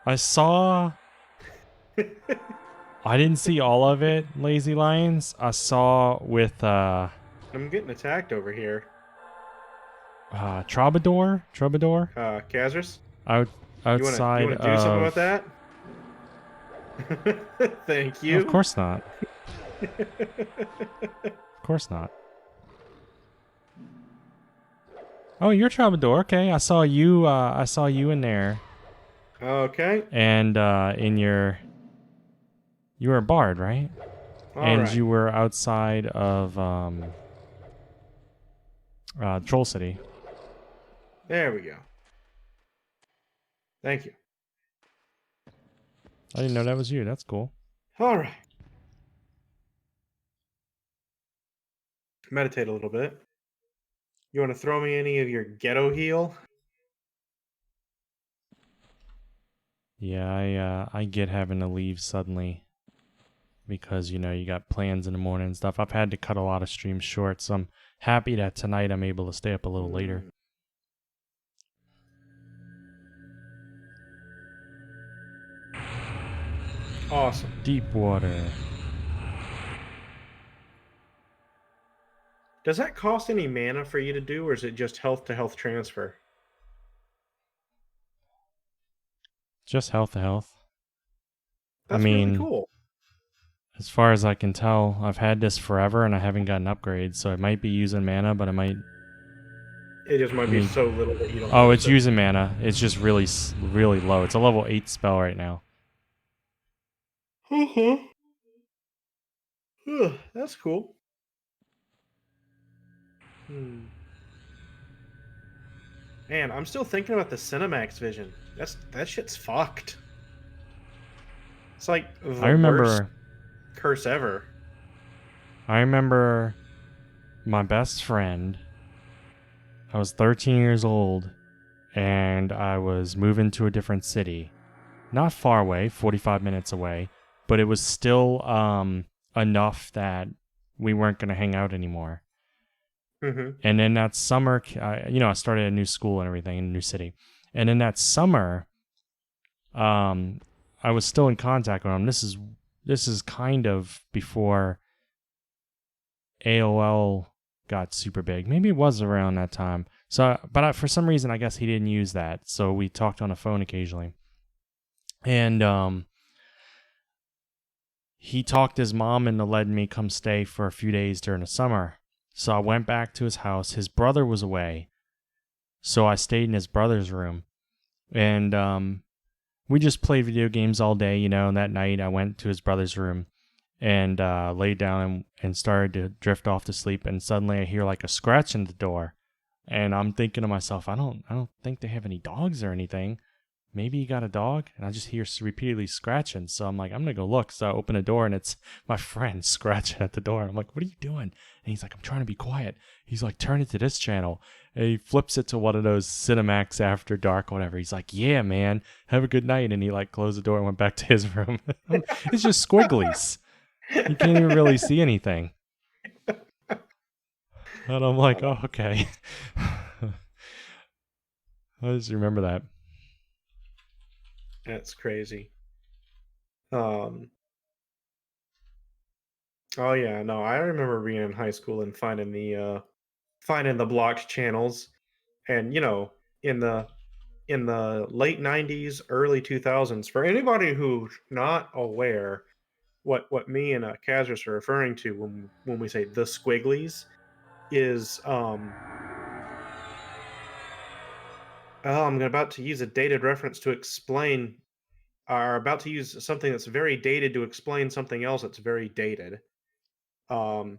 I saw. I didn't see all of it, Lazy Lions. I saw with I'm getting attacked over here. Troubadour, Kazris, out you outside wanna do something about of. that? Thank Of you. course not. Of course not. Oh, you're Troubadour. Okay, I saw you. I saw you in there, Okay. and in your. You were a bard, right? All And right. you were outside of Troll City. There we go. Thank you. I didn't know that was you. That's cool. All right. Meditate a little bit. You want to throw me any of your ghetto heal? Yeah, I get having to leave suddenly because you got plans in the morning and stuff. I've had to cut a lot of streams short, so I'm happy that tonight I'm able to stay up a little later. Awesome. Deep water. Does that cost any mana for you to do, or is it just health to health transfer? Just health to health. That's I really mean, cool. as far as I can tell, I've had this forever and I haven't gotten upgrades, so I might be using mana, but I might. It just might I be mean, so little that you don't. oh, notice it's it. using mana. It's just really, really low. It's a level 8 spell right now. That's cool. Man, I'm still thinking about the Cinemax Vision. That shit's fucked. It's like I the worst remember. curse ever. I remember my best friend. I was 13 years old, and I was moving to a different city. Not far away, 45 minutes away, but it was still enough that we weren't going to hang out anymore. Mm-hmm. And then that summer, I started a new school and everything in a new city. And in that summer, I was still in contact with him. This is kind of before AOL got super big. Maybe it was around that time. So, but for some reason, I guess he didn't use that. So we talked on the phone occasionally. And he talked his mom into letting me come stay for a few days during the summer. So I went back to his house. His brother was away. So I stayed in his brother's room. And we just played video games all day, and that night I went to his brother's room and laid down and started to drift off to sleep. And suddenly I hear like a scratch in the door. And I'm thinking to myself, I don't think they have any dogs or anything. maybe he got a dog. And I just hear repeatedly scratching. So I'm like, I'm going to go look. So I open the door and it's my friend scratching at the door. I'm like, what are you doing? And he's like, I'm trying to be quiet. He's like, turn it to this channel. And he flips it to one of those Cinemax After Dark, whatever. He's like, yeah, man, have a good night. And he like closed the door and went back to his room. It's just squigglies. You can't even really see anything. And I'm like, oh, okay. I just remember that. That's crazy. Oh yeah, no, I remember being in high school and finding the blocked channels, and in the late '90s, early 2000s. For anybody who's not aware, what me and Kazris are referring to when we say the squigglies is oh, I'm about to use a dated reference to explain, are about to use something that's very dated to explain something else that's very dated. Um,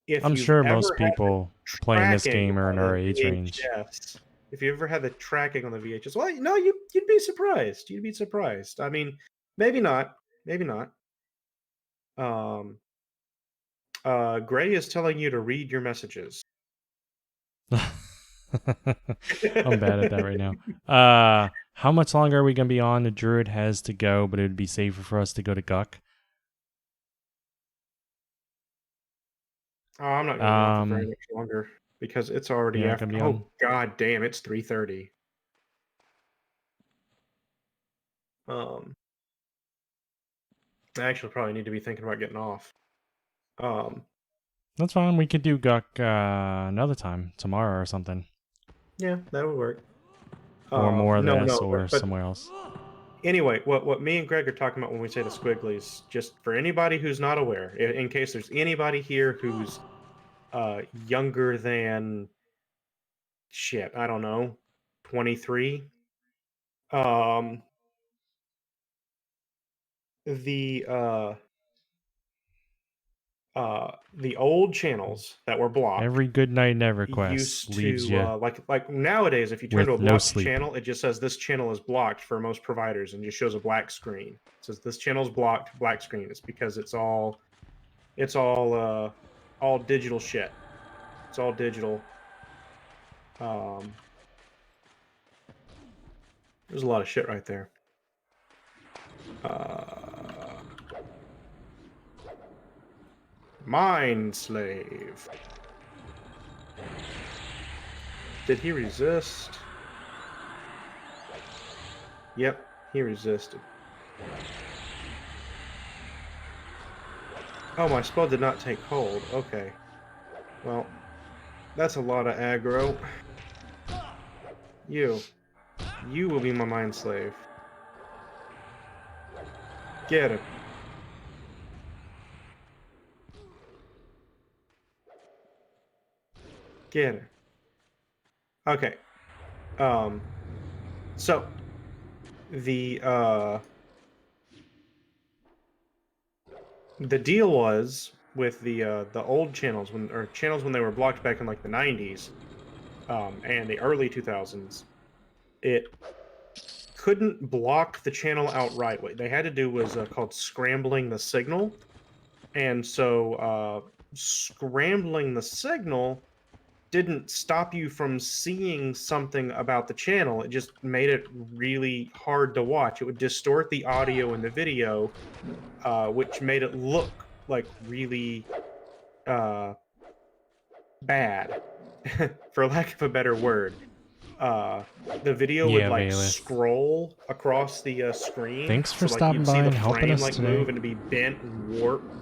if I'm you've sure most ever had the people playing this tracking game are in on our the age range. VHS, if you ever had the tracking on the VHS, well, no, you'd be surprised. You'd be surprised. I mean, maybe not. Maybe not. Um, Gray is telling you to read your messages. I'm bad at that right now. How much longer are we gonna be on? The Druid has to go, but it would be safer for us to go to Guck. Oh, I'm not going to be on for very much longer because it's already You're not after. gonna be on? Oh God damn! It's 3:30. Um, I actually probably need to be thinking about getting off. Um, That's fine. We could do Guck another time, tomorrow or something, yeah, that would work. or more of No, this, no, or but somewhere else. anyway, what me and Greg are talking about when we say the squigglies, just for anybody who's not aware, in case there's anybody here who's younger than shit, I don't know, 23. Um, the the old channels that were blocked Every good night in EverQuest used leaves to you like nowadays, if you turn to a with no blocked sleep. channel, it just says this channel is blocked for most providers and just shows a black screen. It says this channel is blocked, black screen. It's because it's all digital shit. It's all digital. Um, there's a lot of shit right there. Mind slave. Did he resist? Yep, he resisted. Oh, my spell did not take hold. Okay. Well, that's a lot of aggro. You will be my mind slave. Get him. Get her. Okay. So the deal was with the old channels when they were blocked back in like the 90s, and the early 2000s, it couldn't block the channel outright. What they had to do was called scrambling the signal, and so scrambling the signal didn't stop you from seeing something about the channel. It just made it really hard to watch. It would distort the audio and the video, which made it look like really bad, for lack of a better word. Uh, the video would Yeah, like Bailiff. scroll across the screen. Thanks for So like stopping you'd see by the and helping frame us like today. move and to be bent and warped.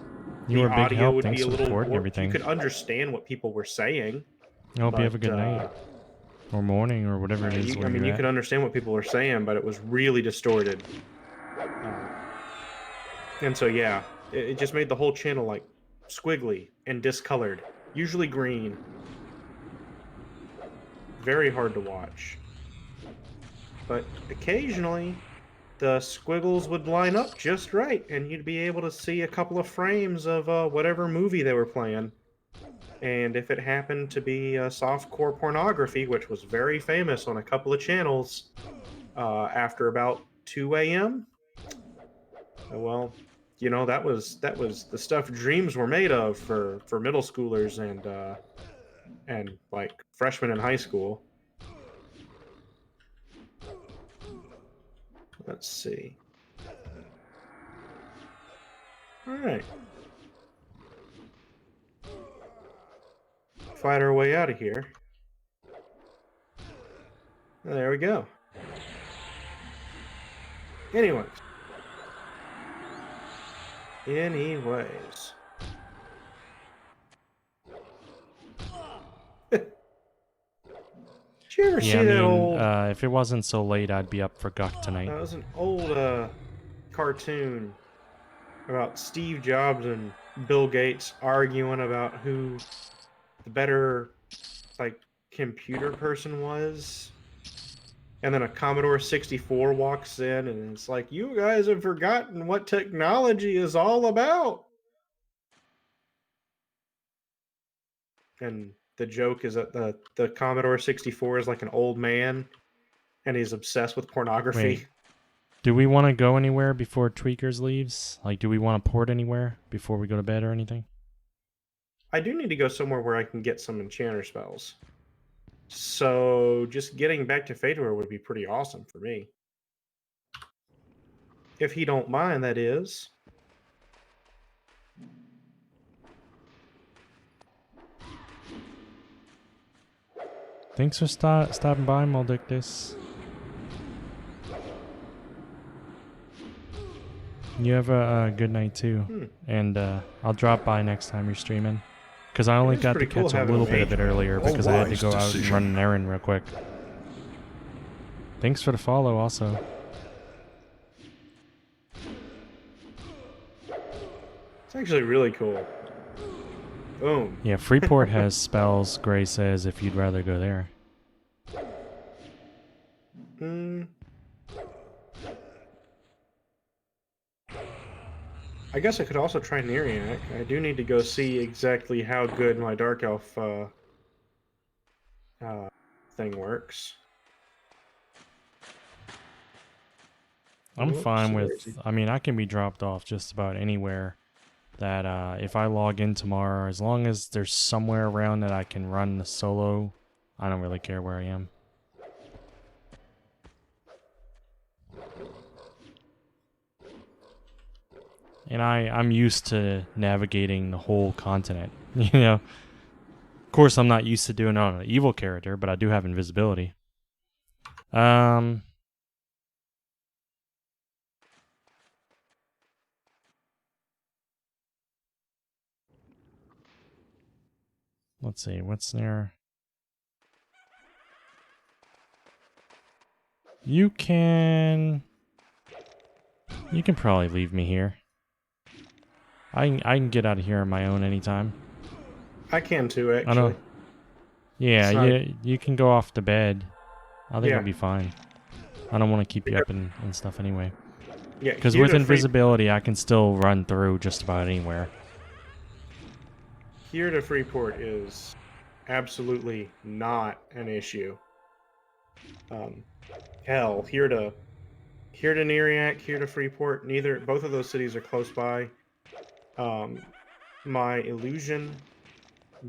You The were a big audio help. would Thanks be a for the little port and warped. You everything. could understand what people were saying, I hope you have a but good night. Or morning, or whatever it is I where mean, you're you at. could understand what people were saying, but it was really distorted. And so, yeah, it just made the whole channel like squiggly and discolored, usually green. Very hard to watch. But occasionally, the squiggles would line up just right, and you'd be able to see a couple of frames of whatever movie they were playing. And if it happened to be softcore pornography, which was very famous on a couple of channels, after about 2 a.m. Well, you know, that was the stuff dreams were made of for middle schoolers and like freshmen in high school. Let's see. All right. Fight our way out of here. There we go. Anyways. Did you ever see Yeah, I that mean, old? if it wasn't so late, I'd be up for Guck tonight. That was an old cartoon about Steve Jobs and Bill Gates arguing about who the better like computer person was. And then a Commodore 64 walks in and it's like, you guys have forgotten what technology is all about. And the joke is that the Commodore 64 is like an old man and he's obsessed with pornography. Wait. Do we want to go anywhere before Tweakers leaves? Like, do we want to port anywhere before we go to bed or anything? I do need to go somewhere where I can get some enchanter spells. So just getting back to Fedor would be pretty awesome for me. If he don't mind, that is. Thanks for stopping by, Maldictus. You have a good night too. And I'll drop by next time you're streaming. Because I only got to pretty cool catch a having little a bit of it mage. earlier because I had to wise go out and decision. run an errand real quick. Thanks for the follow also. It's actually really cool. Boom. Yeah, Freeport has spells, Gray says, if you'd rather go there. I guess I could also try Neriac. I do need to go see exactly how good my Dark Elf thing works. I'm Whoops, fine where with, is he? I mean, I can be dropped off just about anywhere that if I log in tomorrow, as long as there's somewhere around that I can run the solo, I don't really care where I am. And I'm used to navigating the whole continent, you know. Of course, I'm not used to doing it on an evil character, but I do have invisibility. Let's see, what's there? You can probably leave me here. I can get out of here on my own anytime. I can too, I know. actually. Yeah, It's not- you can go off to bed. I think Yeah. I'll be fine. I don't want to keep you up and stuff anyway. Yeah, Because here with to invisibility, I can still run through just about anywhere. Here to Freeport is absolutely not an issue. Hell, here to Neriac, here to Freeport, both of those cities are close by. My illusion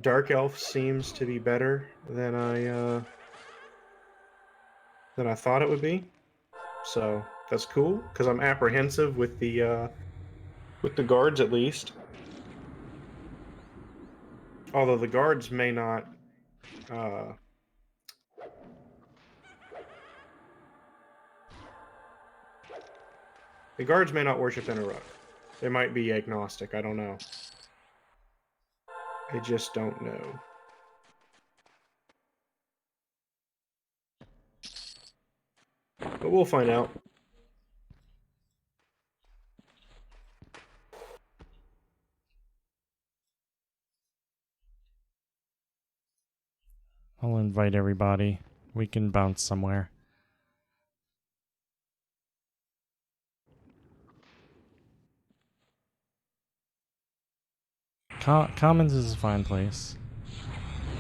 Dark Elf seems to be better than I thought it would be. So that's cool because I'm apprehensive with the guards at least. Although the guards may not. The guards may not worship Interrupt. They might be agnostic. I don't know. I just don't know. But we'll find out. I'll invite everybody. We can bounce somewhere. Commons is a fine place.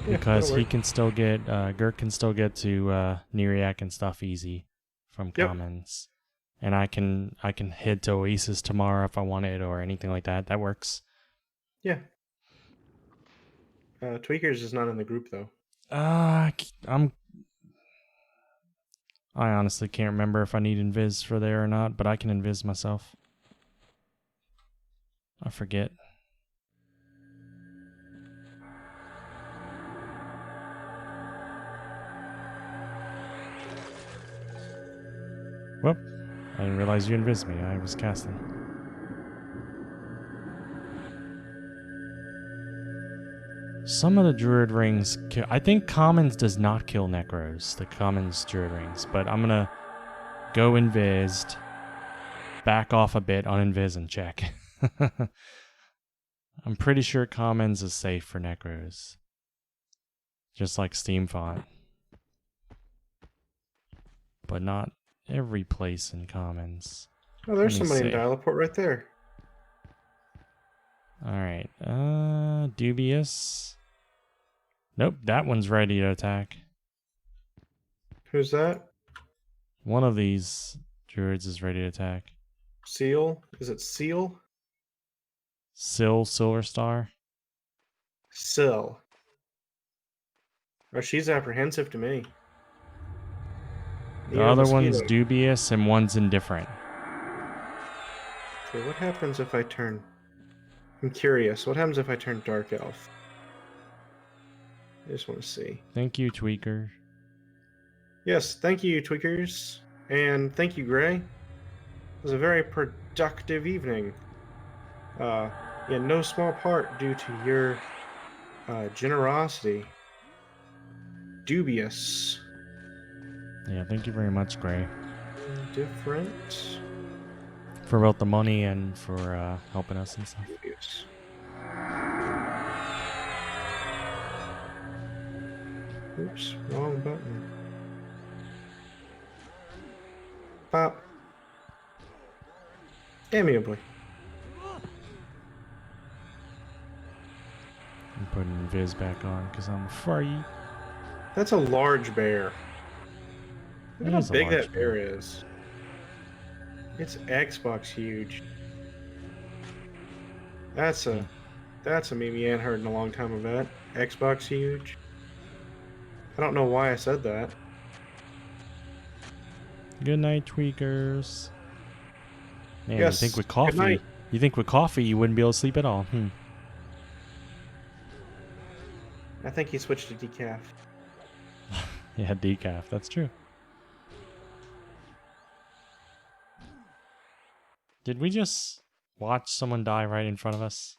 Yeah, Because that'll he work. can still get, Gert can still get to Neriac and stuff easy from Yep. Commons. And I can head to Oasis tomorrow if I wanted or anything like that. That works. Yeah. Tweakers is not in the group though. I honestly can't remember if I need invis for there or not, but I can invis myself. I forget. Well, I didn't realize you invis me. I was casting. Some of the Druid rings I think Commons does not kill Necros, the Commons Druid rings, but I'm gonna go invised, back off a bit on invis and check. I'm pretty sure Commons is safe for Necros. Just like Steam Font. But not every place in Commons. Oh, there's Let me somebody in see. Dial-A-Port right there. Alright, dubious. Nope, that one's ready to attack. Who's that? One of these druids is ready to attack. Seal? Is it Seal? Silver Star. Sill. Oh, she's apprehensive to me. The Nina other one's Mosquito. dubious and one's indifferent. Okay, what happens if I turn... I'm curious. What happens if I turn Dark Elf? I just want to see. Thank you, Tweaker. Yes, thank you, Tweakers. And thank you, Gray. It was a very productive evening. In no small part due to your generosity. Dubious. Yeah, thank you very much, Gray. Different. For both the money and for helping us and stuff. Dubious. Oops, wrong button. Pop. Amiably. I'm putting Viz back on because I'm afraid. That's a large bear. Look It at how is a big large that bear is. It's Xbox huge. That's a meme you ain't heard in a long time of that. Xbox huge. I don't know why I said that. Good night, Tweakers. Man, Yes, you think with good coffee night. you wouldn't be able to sleep at all? I think he switched to decaf. Yeah, decaf, that's true. Did we just watch someone die right in front of us?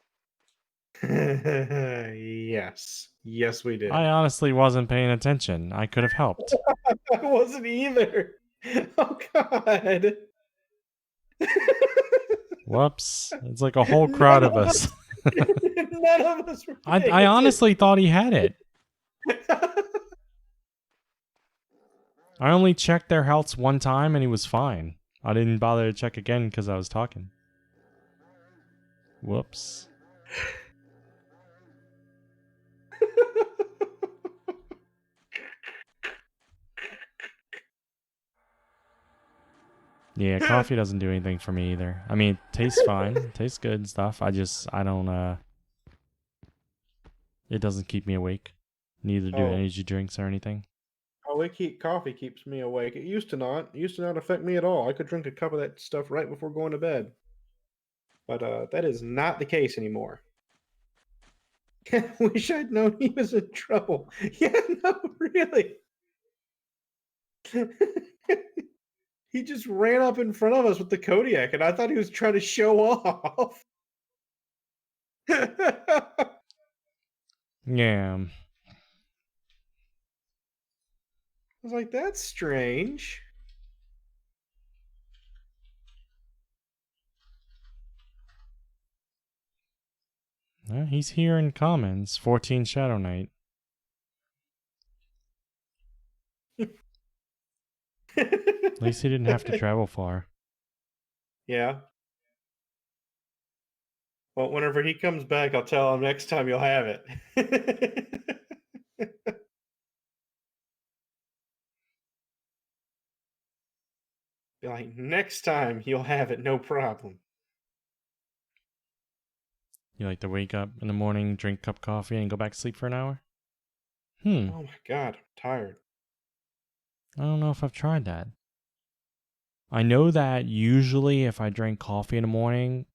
Yes. Yes, we did. I honestly wasn't paying attention. I could have helped. I wasn't either. Oh, God. Whoops. It's like a whole crowd of us. None of us were paying I honestly thought he had it. attention. I only checked their healths one time and he was fine. I didn't bother to check again because I was talking. Whoops. Yeah, coffee doesn't do anything for me either. I mean, it tastes fine. It tastes good and stuff. I don't, it doesn't keep me awake. Neither do Oh. energy drinks or anything. Oh, coffee keeps me awake. It used to not. It used to not affect me at all. I could drink a cup of that stuff right before going to bed. But that is not the case anymore. Wish I'd known he was in trouble. Yeah, no, really. He just ran up in front of us with the Kodiak, and I thought he was trying to show off. Yeah. I was like, that's strange. He's here in Commons. 14 Shadow Knight. At least he didn't have to travel far. Yeah. Well, whenever he comes back, I'll tell him next time you'll have it. Be like, next time you'll have it, no problem. You like to wake up in the morning, drink a cup of coffee, and go back to sleep for an hour? Hmm. Oh my god, I'm tired. I don't know if I've tried that. I know that usually if I drink coffee in the morning,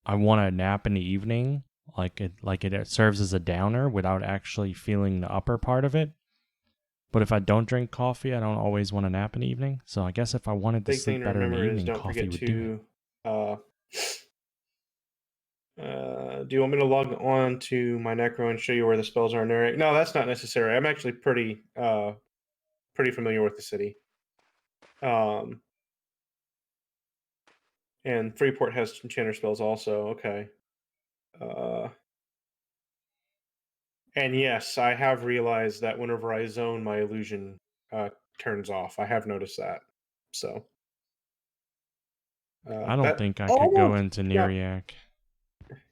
I want a nap in the evening. It serves as a downer without actually feeling the upper part of it. But if I don't drink coffee, I don't always want a nap in the evening. So I guess if I wanted to Big thing sleep to better in the remember is evening, don't coffee forget would do it. to. Do you want me to log on to my Necro and show you where the spells are in there? No, that's not necessary. I'm actually pretty familiar with the city. And Freeport has enchanter spells also. Okay. And yes, I have realized that whenever I zone, my illusion turns off. I have noticed that. So I don't that think I could go almost into got Neriac.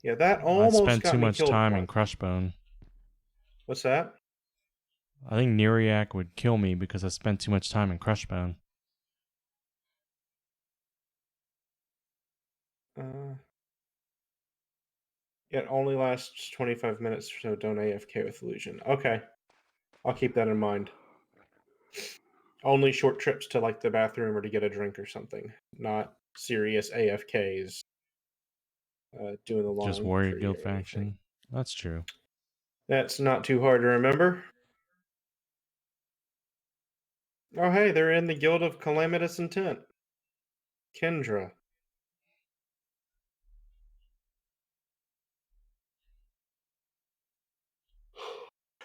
yeah, that I almost spent too got me much killed time in once. Crushbone. What's that? I think Neriac would kill me because I spent too much time in Crushbone. Uh, it only lasts 25 minutes, so don't AFK with illusion. Okay, I'll keep that in mind. Only short trips to like the bathroom or to get a drink or something, not serious AFKs. Doing the Just long Warrior tree Guild or anything. faction. That's true. That's not too hard to remember. Oh, hey, they're in the Guild of Calamitous Intent. Kendra.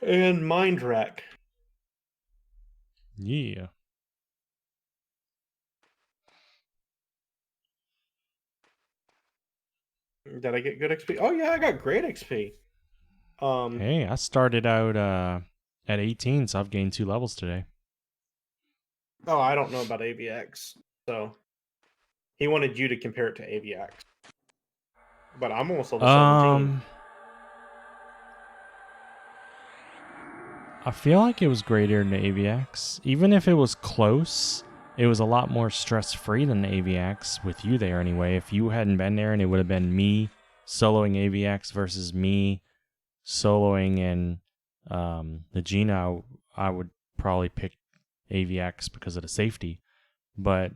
And Mindwreck. Yeah. Did I get good XP? Oh, yeah, I got great XP. Hey, I started out at 18, so I've gained 2 levels today. Oh, I don't know about AVX. So, he wanted you to compare it to AVX. But I'm almost level 17. I feel like it was greater than the AVX. Even if it was close, it was a lot more stress-free than the AVX with you there anyway. If you hadn't been there and it would have been me soloing AVX versus me soloing in the Gina, I would probably pick AVX because of the safety. But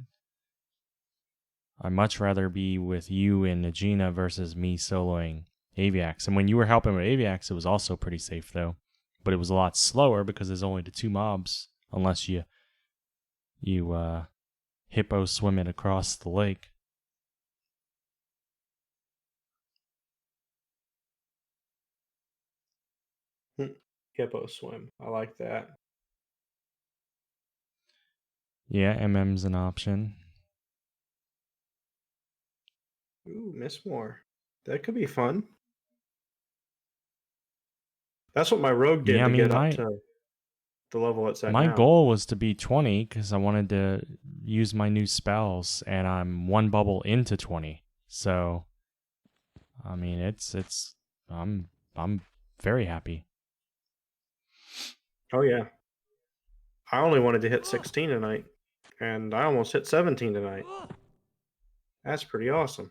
I'd much rather be with you in Nagina versus me soloing AVX. And when you were helping with AVX, it was also pretty safe though. But it was a lot slower because there's only the 2 mobs, unless you hippo swim it across the lake. Hippo Swim. I like that. Yeah, MM's an option. Ooh, Miss Moore. That could be fun. That's what my rogue did Yeah, I to mean get up to the level it's at my now. goal was to be 20 because I wanted to use my new spells, and I'm 1 bubble into 20. So, I mean, I'm very happy. Oh, yeah. I only wanted to hit 16 tonight, and I almost hit 17 tonight. That's pretty awesome.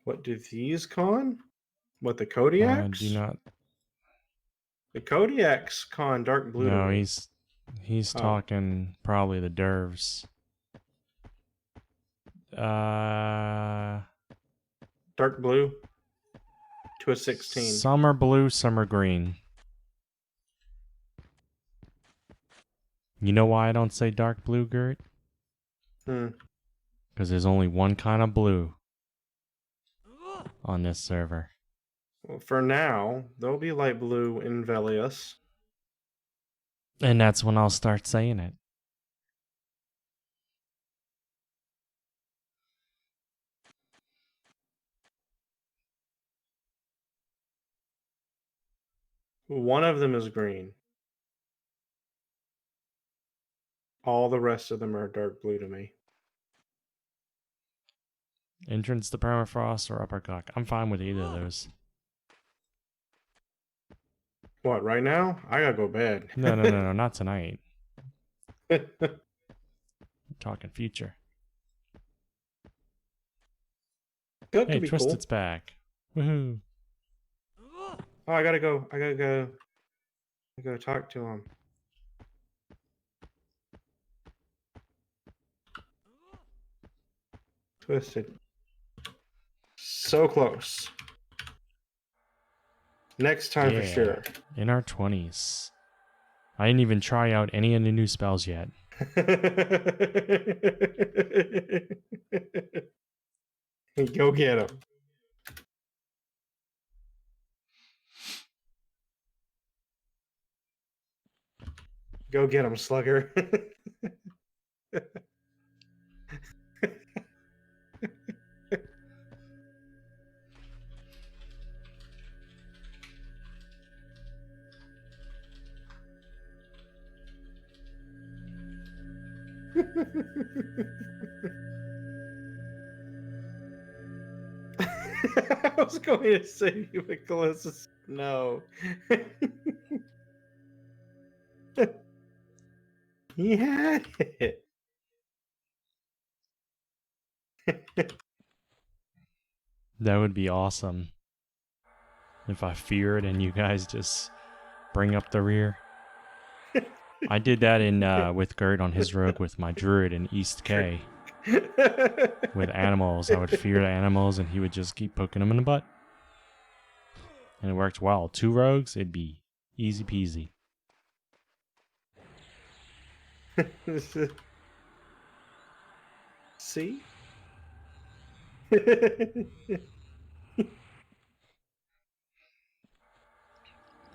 What do these con? What, the Do Kodiaks? not. The Kodiaks con dark blue to No, me. he's Oh, talking probably the Dervs. dark blue to a 16. Some are blue, some are green. You know why I don't say dark blue, Gert? Hmm. Because there's only one kind of blue on this server. Well, for now, there'll be light blue in Velius. And that's when I'll start saying it. One of them is green. All the rest of them are dark blue to me. Entrance to permafrost or uppercut. I'm fine with either of those. What, right now? I gotta go to bed. No, not tonight. I'm talking future. That Hey, could be cool. Twisted's back. Woohoo. Oh, I gotta go. I gotta go talk to him. Twisted. So close. Next time for sure. In our 20s. I didn't even try out any of the new spells yet. Go get him. Go get him, slugger. I was going to say you, Nicholas. No. He had it. That would be awesome. If I feared and you guys just bring up the rear. I did that in with Gert on his rogue with my druid in East K. With animals. I would fear the animals and he would just keep poking them in the butt. And it worked well. 2 rogues, it'd be easy peasy. See?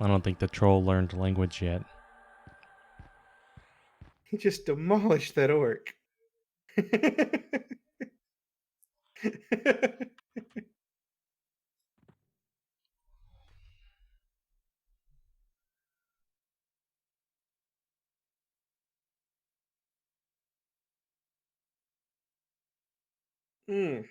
I don't think the troll learned language yet. He just demolished that orc. Mm.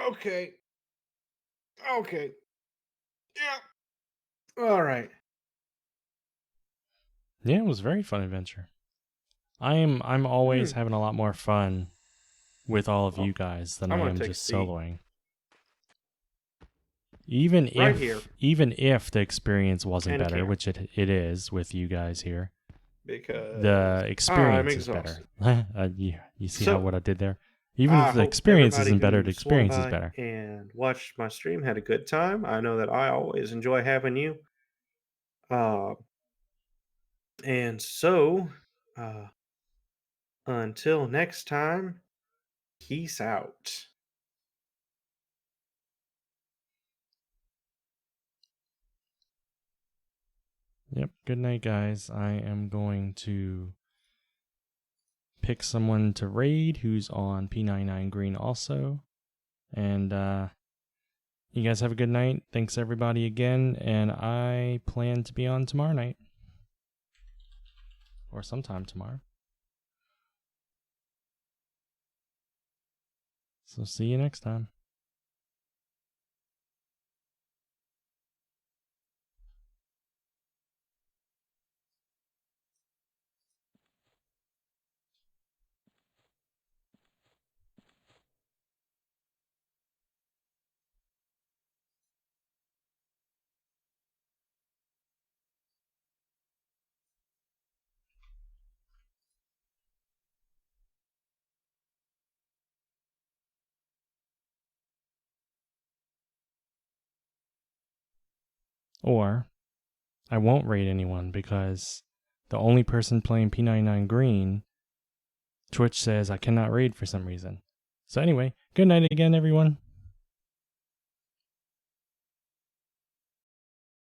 Okay. Okay. Yeah. All right. Yeah, it was a very fun adventure. I'm always Hmm. having a lot more fun with all of Oh, you guys than I'm I gonna am take a just seat. soloing. Even Right here. if the experience wasn't And better, camp. which it is with you guys here, Because the I'm experience is better. exhausted. You see So, what I did there? Even I if the hope experience everybody isn't better, the who swung experience is by better. and watched my stream had a good time. I know that I always enjoy having you. Uh, and so, uh, until next time, peace out. Yep. Good night, guys. I am going to pick someone to raid who's on P99Green also. And you guys have a good night. Thanks everybody again. And I plan to be on tomorrow night. Or sometime tomorrow. So see you next time. Or I won't raid anyone because the only person playing P99 Green Twitch says I cannot raid for some reason. So anyway, good night again, everyone.